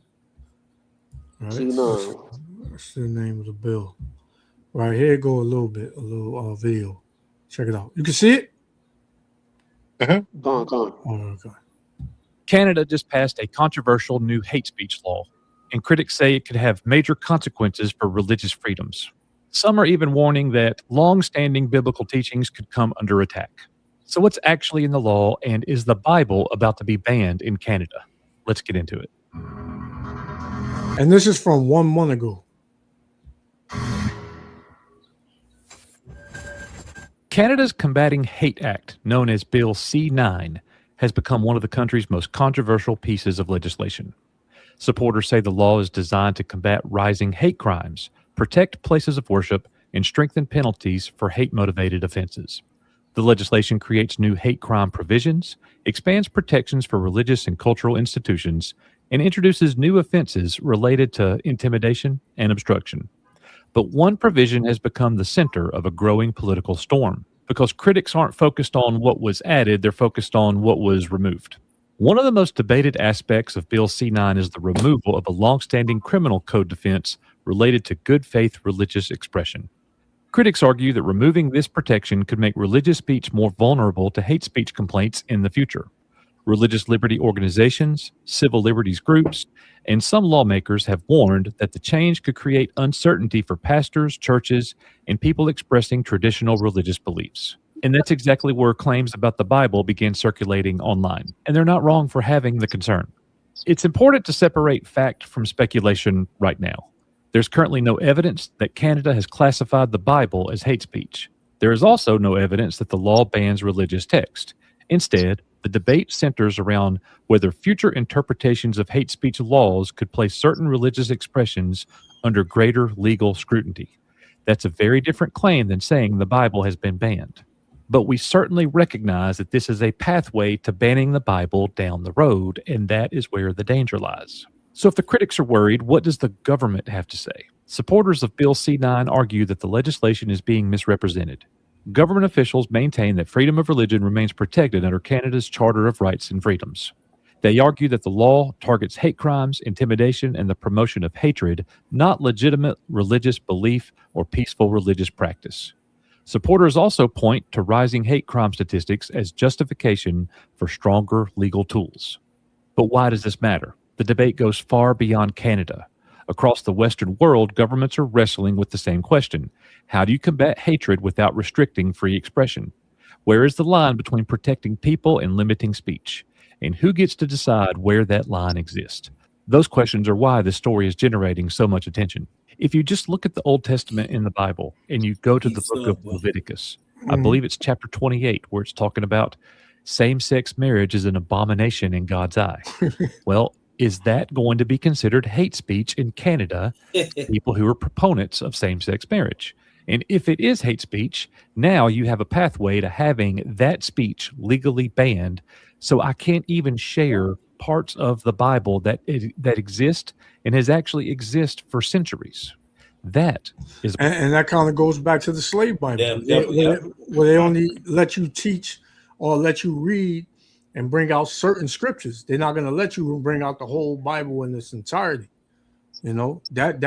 Right? C9. That's the name of the bill. Right here, go a little video. Check it out. You can see it. Go on. Okay. Canada just passed a controversial new hate speech law, and critics say it could have major consequences for religious freedoms. Some are even warning that long-standing biblical teachings could come under attack. So what's actually in the law, and is the Bible about to be banned in Canada? Let's get into it. And this is from 1 month ago. Canada's Combating Hate Act, known as Bill C9, has become one of the country's most controversial pieces of legislation. Supporters say the law is designed to combat rising hate crimes, protect places of worship, and strengthen penalties for hate-motivated offenses. The legislation creates new hate crime provisions, expands protections for religious and cultural institutions, and introduces new offenses related to intimidation and obstruction. But one provision has become the center of a growing political storm, because critics aren't focused on what was added, they're focused on what was removed. One of the most debated aspects of Bill C9 is the removal of a longstanding criminal code defense related to good faith religious expression. Critics argue that removing this protection could make religious speech more vulnerable to hate speech complaints in the future. Religious liberty organizations, civil liberties groups, and some lawmakers have warned that the change could create uncertainty for pastors, churches, and people expressing traditional religious beliefs. And that's exactly where claims about the Bible began circulating online. And they're not wrong for having the concern. It's important to separate fact from speculation right now. There's currently no evidence that Canada has classified the Bible as hate speech. There is also no evidence that the law bans religious text. Instead, the debate centers around whether future interpretations of hate speech laws could place certain religious expressions under greater legal scrutiny. That's a very different claim than saying the Bible has been banned. But we certainly recognize that this is a pathway to banning the Bible down the road, and that is where the danger lies. So if the critics are worried, what does the government have to say? Supporters of Bill C-9 argue that the legislation is being misrepresented. Government officials maintain that freedom of religion remains protected under Canada's Charter of Rights and Freedoms. They argue that the law targets hate crimes, intimidation, and the promotion of hatred, not legitimate religious belief or peaceful religious practice. Supporters also point to rising hate crime statistics as justification for stronger legal tools. But why does this matter? The debate goes far beyond Canada. Across the Western world, governments are wrestling with the same question. How do you combat hatred without restricting free expression? Where is the line between protecting people and limiting speech? And who gets to decide where that line exists? Those questions are why this story is generating so much attention. If you just look at the Old Testament in the Bible and you go to the book of Leviticus, I believe it's chapter 28, where it's talking about same-sex marriage is an abomination in God's eye. Well, is that going to be considered hate speech in Canada to people who are proponents of same-sex marriage? And if it is hate speech, now you have a pathway to having that speech legally banned. So I can't even share parts of the Bible that exist and has actually exist for centuries. That is, and that kind of goes back to the slave Bible, where they only let you teach or let you read and bring out certain scriptures. They're not going to let you bring out the whole Bible in its entirety. You know, that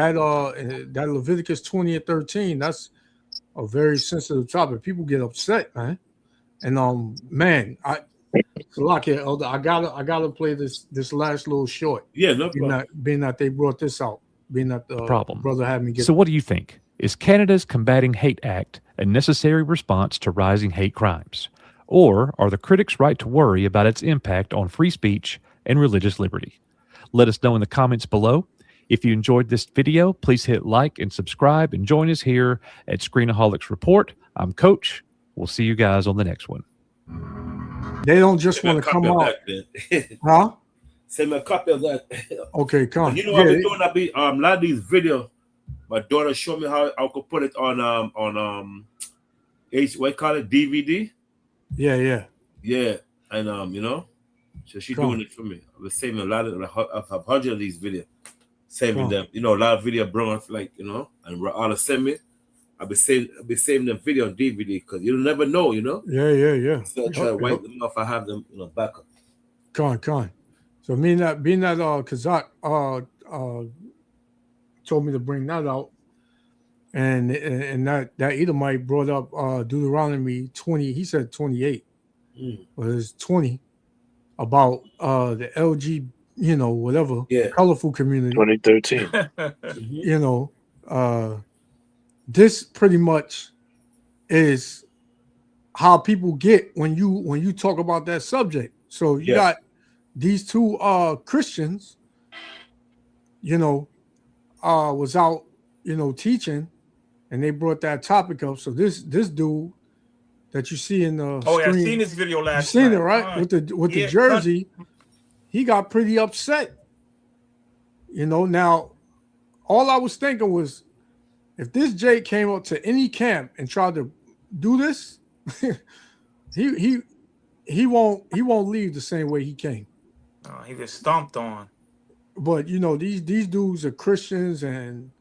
Leviticus 20 and 13, that's a very sensitive topic. People get upset, man. And man, Elder, I gotta play this last little short. Yeah, no problem. Being that they brought this out, being that the problem. Brother had me get. So what do you think? Is Canada's Combating Hate Act a necessary response to rising hate crimes? Or are the critics right to worry about its impact on free speech and religious liberty? Let us know in the comments below. If you enjoyed this video, please hit like and subscribe and join us here at Screenaholics Report. I'm Coach. We'll see you guys on the next one. They don't just want to come out. Huh? Send me a copy of that. Okay, come. You know what I've been doing? A lot of these videos. My daughter showed me how I could put it on what call it, DVD. Yeah. And you know, so she's doing it for me. I was saving a lot of 100 of these videos, saving them. You know, a lot of video brought us, like, you know, and all send me. I'll be saving them video on DVD because you'll never know, you know. Yeah. So I try to wipe them off. I have them, you know, backup. Con. So being that Kazak told me to bring that out, and that Edomite brought up Deuteronomy 20. He said 28, but it's 20 about the LG, you know, whatever, colorful community. 2013. You know, this pretty much is how people get when you talk about that subject. So you got these two Christians, you know, was out, you know, teaching, and they brought that topic up. So this dude that you see in the screen, I seen this video last night. You seen it, right? With the jersey, he got pretty upset. You know, now all I was thinking was, if this Jake came up to any camp and tried to do this, he won't leave the same way he came. He gets stomped on. But you know, these dudes are Christians, and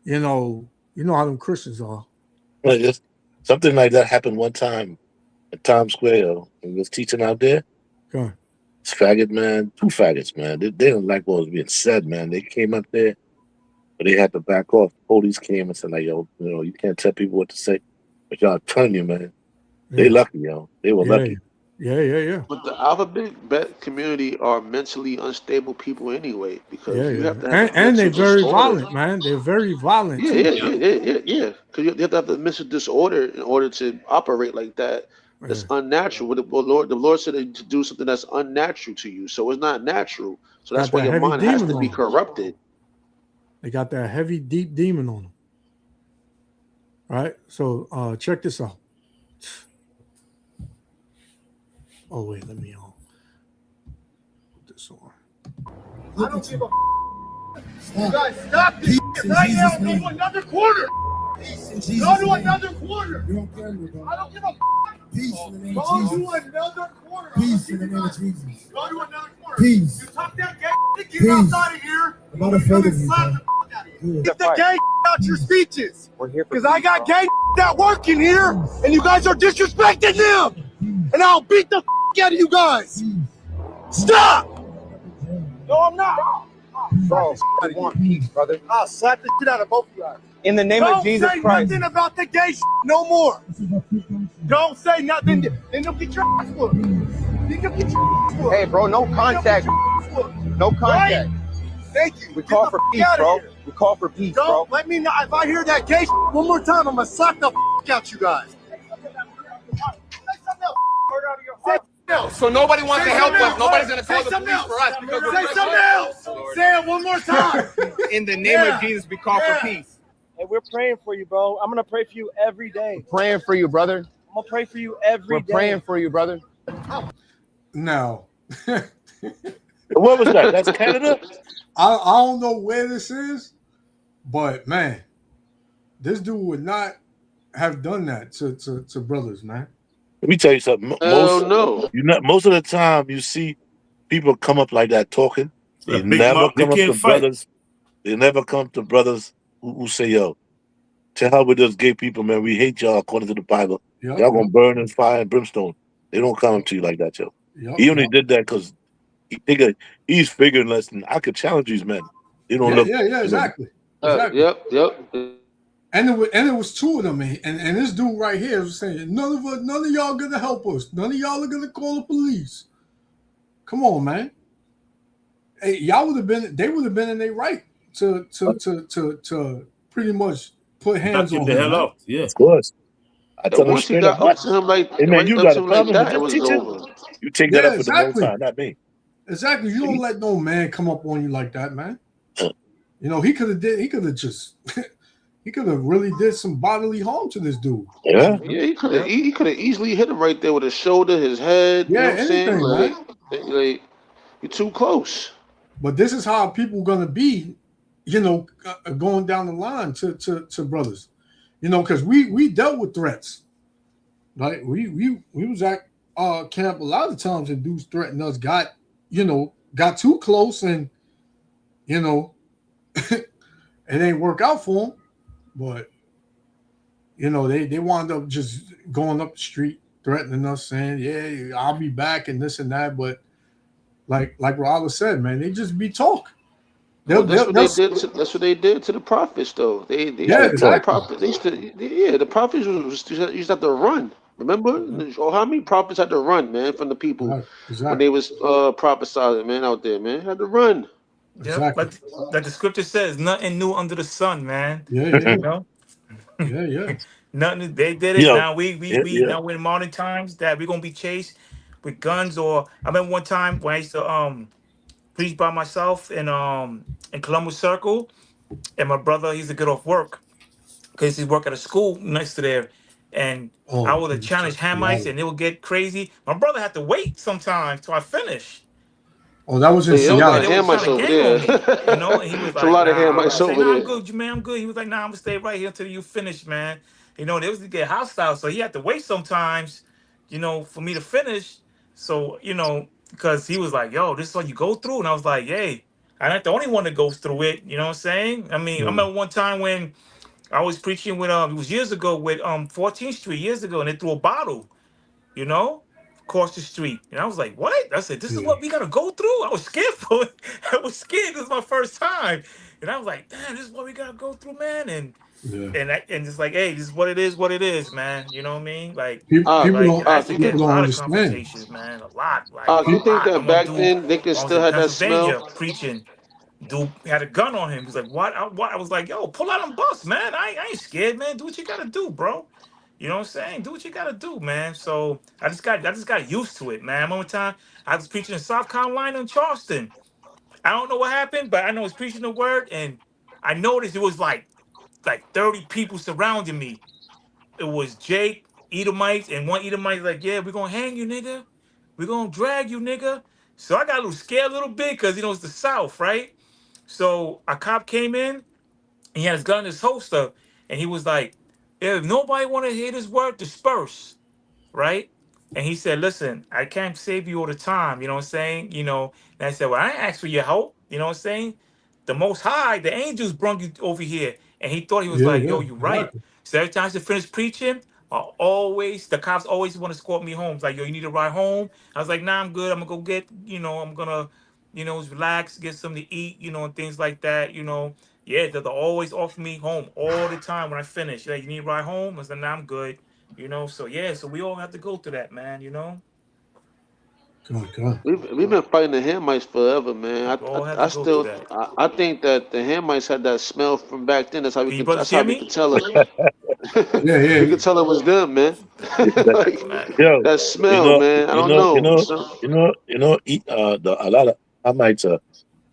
you know how them Christians are. Well, just something like that happened one time at Times Square. He was teaching out there. It's faggot, man. Two faggots, man. They didn't like what was being said, man. They came up there, but they had to back off. Police came and said, like, yo, you know, you can't tell people what to say. But y'all, I'm telling you, man, they lucky, yo. They were lucky. Yeah. But the alphabet community are mentally unstable people anyway, because you have to have a And they're mental very disorder. violent, man. They're very violent Yeah, too. yeah. Because you have to have the mental disorder in order to operate like that. That's unnatural. What the Lord said to do something that's unnatural to you, so it's not natural. So that's Got why that your heavy mind has demon to on be them. corrupted. They got that heavy, deep demon on them. Right? So check this out. Oh, wait, let me put this on. I don't give a you guys stop this right now. Go to another corner. Go to another corner. I don't give a go to another corner. Peace in the name of Jesus. Go to another corner. Peace. You talk that gay, get outside of here. I'm not afraid of you. Get the gay out your speeches. Because I got gay that work in here, and you guys are disrespecting them. And I'll beat the out of you guys. Stop. No, I'm not. Bro, I want peace, brother. I'll slap the shit out of both of you guys. In the name of Jesus Christ. Don't say nothing about the gay no more. Don't say nothing. Then you'll get your ass whooped. Hey, bro, no contact. No contact. Right? Thank you. We call for peace, bro. We call for peace, bro. Don't let me know. If I hear that gay one more time, I'm going to slap the out you guys. Say something else. So nobody wants Say to help something us. else. Nobody's going to Say call the something police for us because we're Say something else. Say it one more time. In the name of Jesus, we call for peace. And we're praying for you, bro. I'm gonna pray for you every day. Praying for you, brother. I'm gonna pray for you every day. We're praying for you, brother. No. Where was that? That's Canada? I don't know where this is, but man, this dude would not have done that to brothers, man. Let me tell you something. Most of the time you see people come up like that talking. They never come up to brothers. They never come to brothers who say, yo, to hell with those gay people, man. We hate y'all according to the Bible. Yep. Y'all gonna burn in fire and brimstone. They don't come to you like that, yo. Yep. He only did that because he's figuring less than I could challenge these men. They don't look. Yeah, exactly. Yep. And it was two of them, and this dude right here was saying, none of y'all gonna help us. None of y'all are gonna call the police. Come on, man. Hey, they would have been in their right to pretty much put hands on the him. hell out. Yeah. Of course. I tell him Once he straight got up, up to him like, hey man, you got a problem that, with it this was teaching? over. You take that up with the Most High, not me. Exactly. You don't let no man come up on you like that, man. You know, he could have really did some bodily harm to this dude. Yeah. He could have easily hit him right there with his shoulder, his head. Yeah, you know what I'm saying? anything, Like, you're too close. But this is how people gonna be, you know, going down the line to brothers, you know, because we dealt with threats. Like we was at camp a lot of times and dudes threatened us, got too close, and you know, it ain't work out for them. But you know, they wound up just going up the street threatening us, saying, "Yeah, I'll be back," and this and that. But like Raul said, man, they just be talk. That's what they did to the prophets, though. They exactly. The prophets used to have to run. Remember, how many prophets had to run, man, from the people when they was prophesying, man, out there, man, had to run. Exactly. Like the scripture says, nothing new under the sun, man. Yeah. You know? Yeah. Nothing. They did it. Now now we're in modern times that we're gonna be chased with guns. Or I remember one time when I used to preach by myself in Columbus Circle, and my brother he used to get off work because he worked at a school next to there, and I would challenge Hamites and they would get crazy. My brother had to wait sometimes till I finished. Oh, that was in Seattle. They was trying to gang on me, you know, and he was like, a lot of Hamites over there. I'm good, man, I'm good. He was like, nah, I'm gonna stay right here until you finish, man. You know, they was to get hostile, so he had to wait sometimes, you know, for me to finish. So, you know, because he was like, yo, this is what you go through. And I was like, yay, I'm not the only one that goes through it. You know what I'm saying? I mean, I remember one time when I was preaching with, it was years ago with 14th Street, years ago, and they threw a bottle, you know, across the street. And I was like, what? I said, this is what we got to go through? I was scared for it. I was scared. This is my first time. And I was like, damn, this is what we got to go through, man. And and it's like, hey, this is what it is, man. You know what I mean? Like, People and I used to get people a don't lot of understand. confrontations, man. A lot, Do you think lot. that I'm on back dude. then they could I was still in have that smell? Pennsylvania preaching. Dude had a gun on him. He's like, what? I was like, yo, pull out them bus, man. I ain't scared, man. Do what you gotta do, bro. You know what I'm saying? Do what you gotta do, man. So I just got used to it, man. One time I was preaching in South Carolina and Charleston. I don't know what happened, but I know I was preaching the word, and I noticed it was like 30 people surrounding me. It was Jake, Edomites, and one Edomite like, yeah, we're gonna hang you, nigga. We're gonna drag you, nigga. So I got a little scared a little bit because it's the South, right? So a cop came in, and he had his gun in his holster, and he was like, if nobody wanna hear this word, disperse, right? And he said, listen, I can't save you all the time, you know what I'm saying? And I said, well, I ain't asked for your help, you know what I'm saying? The Most High, the angels brought you over here. And he thought he was like, yo, you right. Exactly. So every time I finish preaching, the cops always want to escort me home. It's like, yo, you need a ride home? I was like, nah, I'm good. I'm gonna go get, I'm gonna, relax, get something to eat, and things like that. Yeah, they'll always offer me home all the time when I finish. Like, you need a ride home? I said, nah, I'm good. So yeah, so we all have to go through that, man. God. We've been fighting the Hamites forever, man. We all have I to go through still that. I think that the Hamites had that smell from back then. That's how we Can you could. brothers That's how hear we me? could tell it. Yeah, We could tell it was them, man. Like, Yo, that smell, man. I don't know. A lot of Hamites are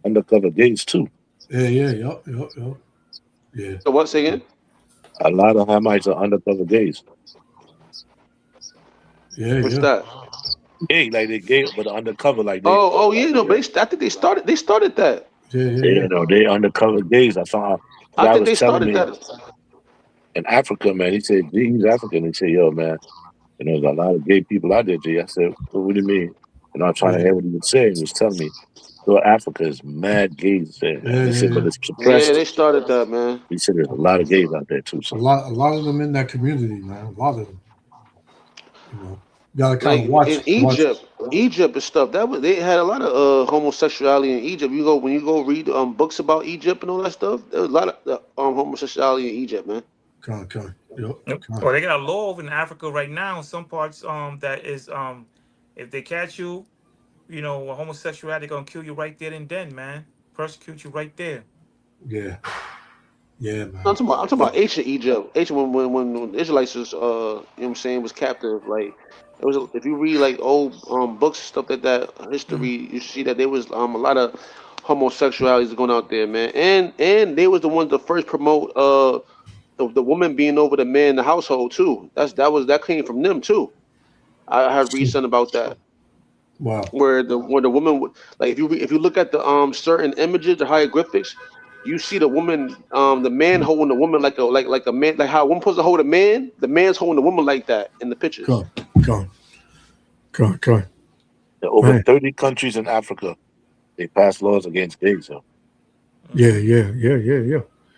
undercover gays too. Yup. Yeah. So what? Say again? A lot of Hamites are undercover gays. What's that? Gay, like they gay, but undercover, like they. Oh, yeah, no, but I think they started that. Yeah, no, they undercover gays. I saw a I guy think was they telling started me that. in Africa, man. He said, G, he's African. He said, yo, man, there's a lot of gay people out there, G. I said, what do you mean? I'm trying to hear what he was saying. He was telling me, so Africa is mad gays there, man. He said, but it's Yeah, suppressed. they started that, man. He said there's a lot of gays out there too. A So lot of them in that community, man. A lot of them. Gotta kind Like of watch. in Egypt and stuff. They had a lot of homosexuality in Egypt. When you go read books about Egypt and all that stuff. There was a lot of homosexuality in Egypt, man. Con. Yup. Yep. Well, they got a law over in Africa right now in some parts that is if they catch you, with homosexuality, they're gonna kill you right there and then, man. Persecute you right there. Yeah, man. I'm talking about ancient Egypt. Ancient when the Israelites was was captive. Like it was if you read like old books and stuff like that, history, you see that there was a lot of homosexualities going out there, man. And they was the ones that first promote the woman being over the man in the household too. That came from them too. I had read something about that. Wow. Where the woman like if you look at the certain images, the hieroglyphics, you see the woman the man holding the woman like a man, like how one supposed to hold a man, the man's holding the woman like that in the pictures. Con. Over Man. 30 countries in Africa, they passed laws against gays. So. Yeah.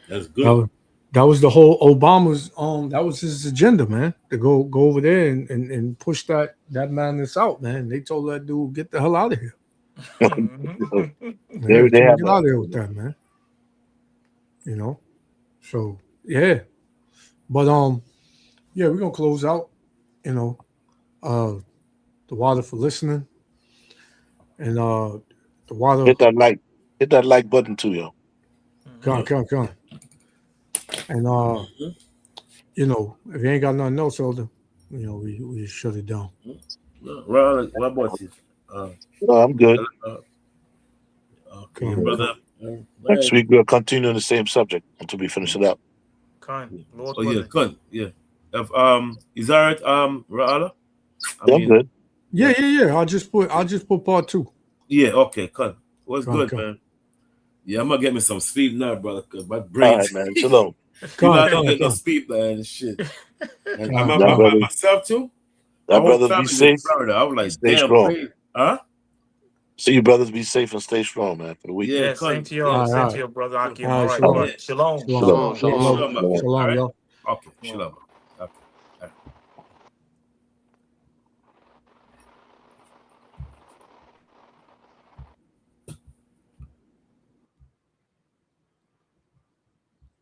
That's good. That was the whole Obama's that was his agenda, man, to go over there and push that madness out, man. They told that dude, get the hell out of here. They Get have out of there with that, man. So yeah. But yeah, we're gonna close out, the water for listening. And the water hit that like button too, yo. Come. And if you ain't got nothing else, Elder, we shut it down. Well, what about you? No, I'm good. Okay, brother. Next week we'll continue on the same subject until we finish it up. Lord willing. Yeah. If, is that right, Ra'ala? I'm good. Yeah. I'll just put part 2. Yeah, okay, cut. What's good, Come. man? Yeah, I'm gonna get me some sleep now, brother, because my brain. All right, man. Shalom. I don't get no sleep, man. Shit. And I'm brother, myself too. That My whole brothers be family safe. in Florida. I was like, Stay damn, strong. crazy. Huh? See you brothers be safe and stay strong, man, for the weekend. Yeah, same to y'all. Same to your brother Akim. All right, Shalom. brother. Shalom. Shalom, y'all. Okay, shalom.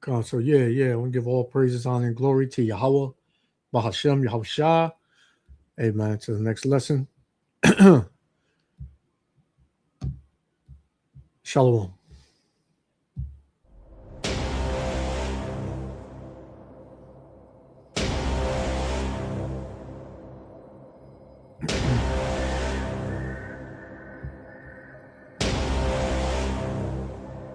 So yeah, I want to give all praises, honor, and glory to Yahawah, Bahashem, Yahweh Shah. Amen. To the next lesson. Shalom.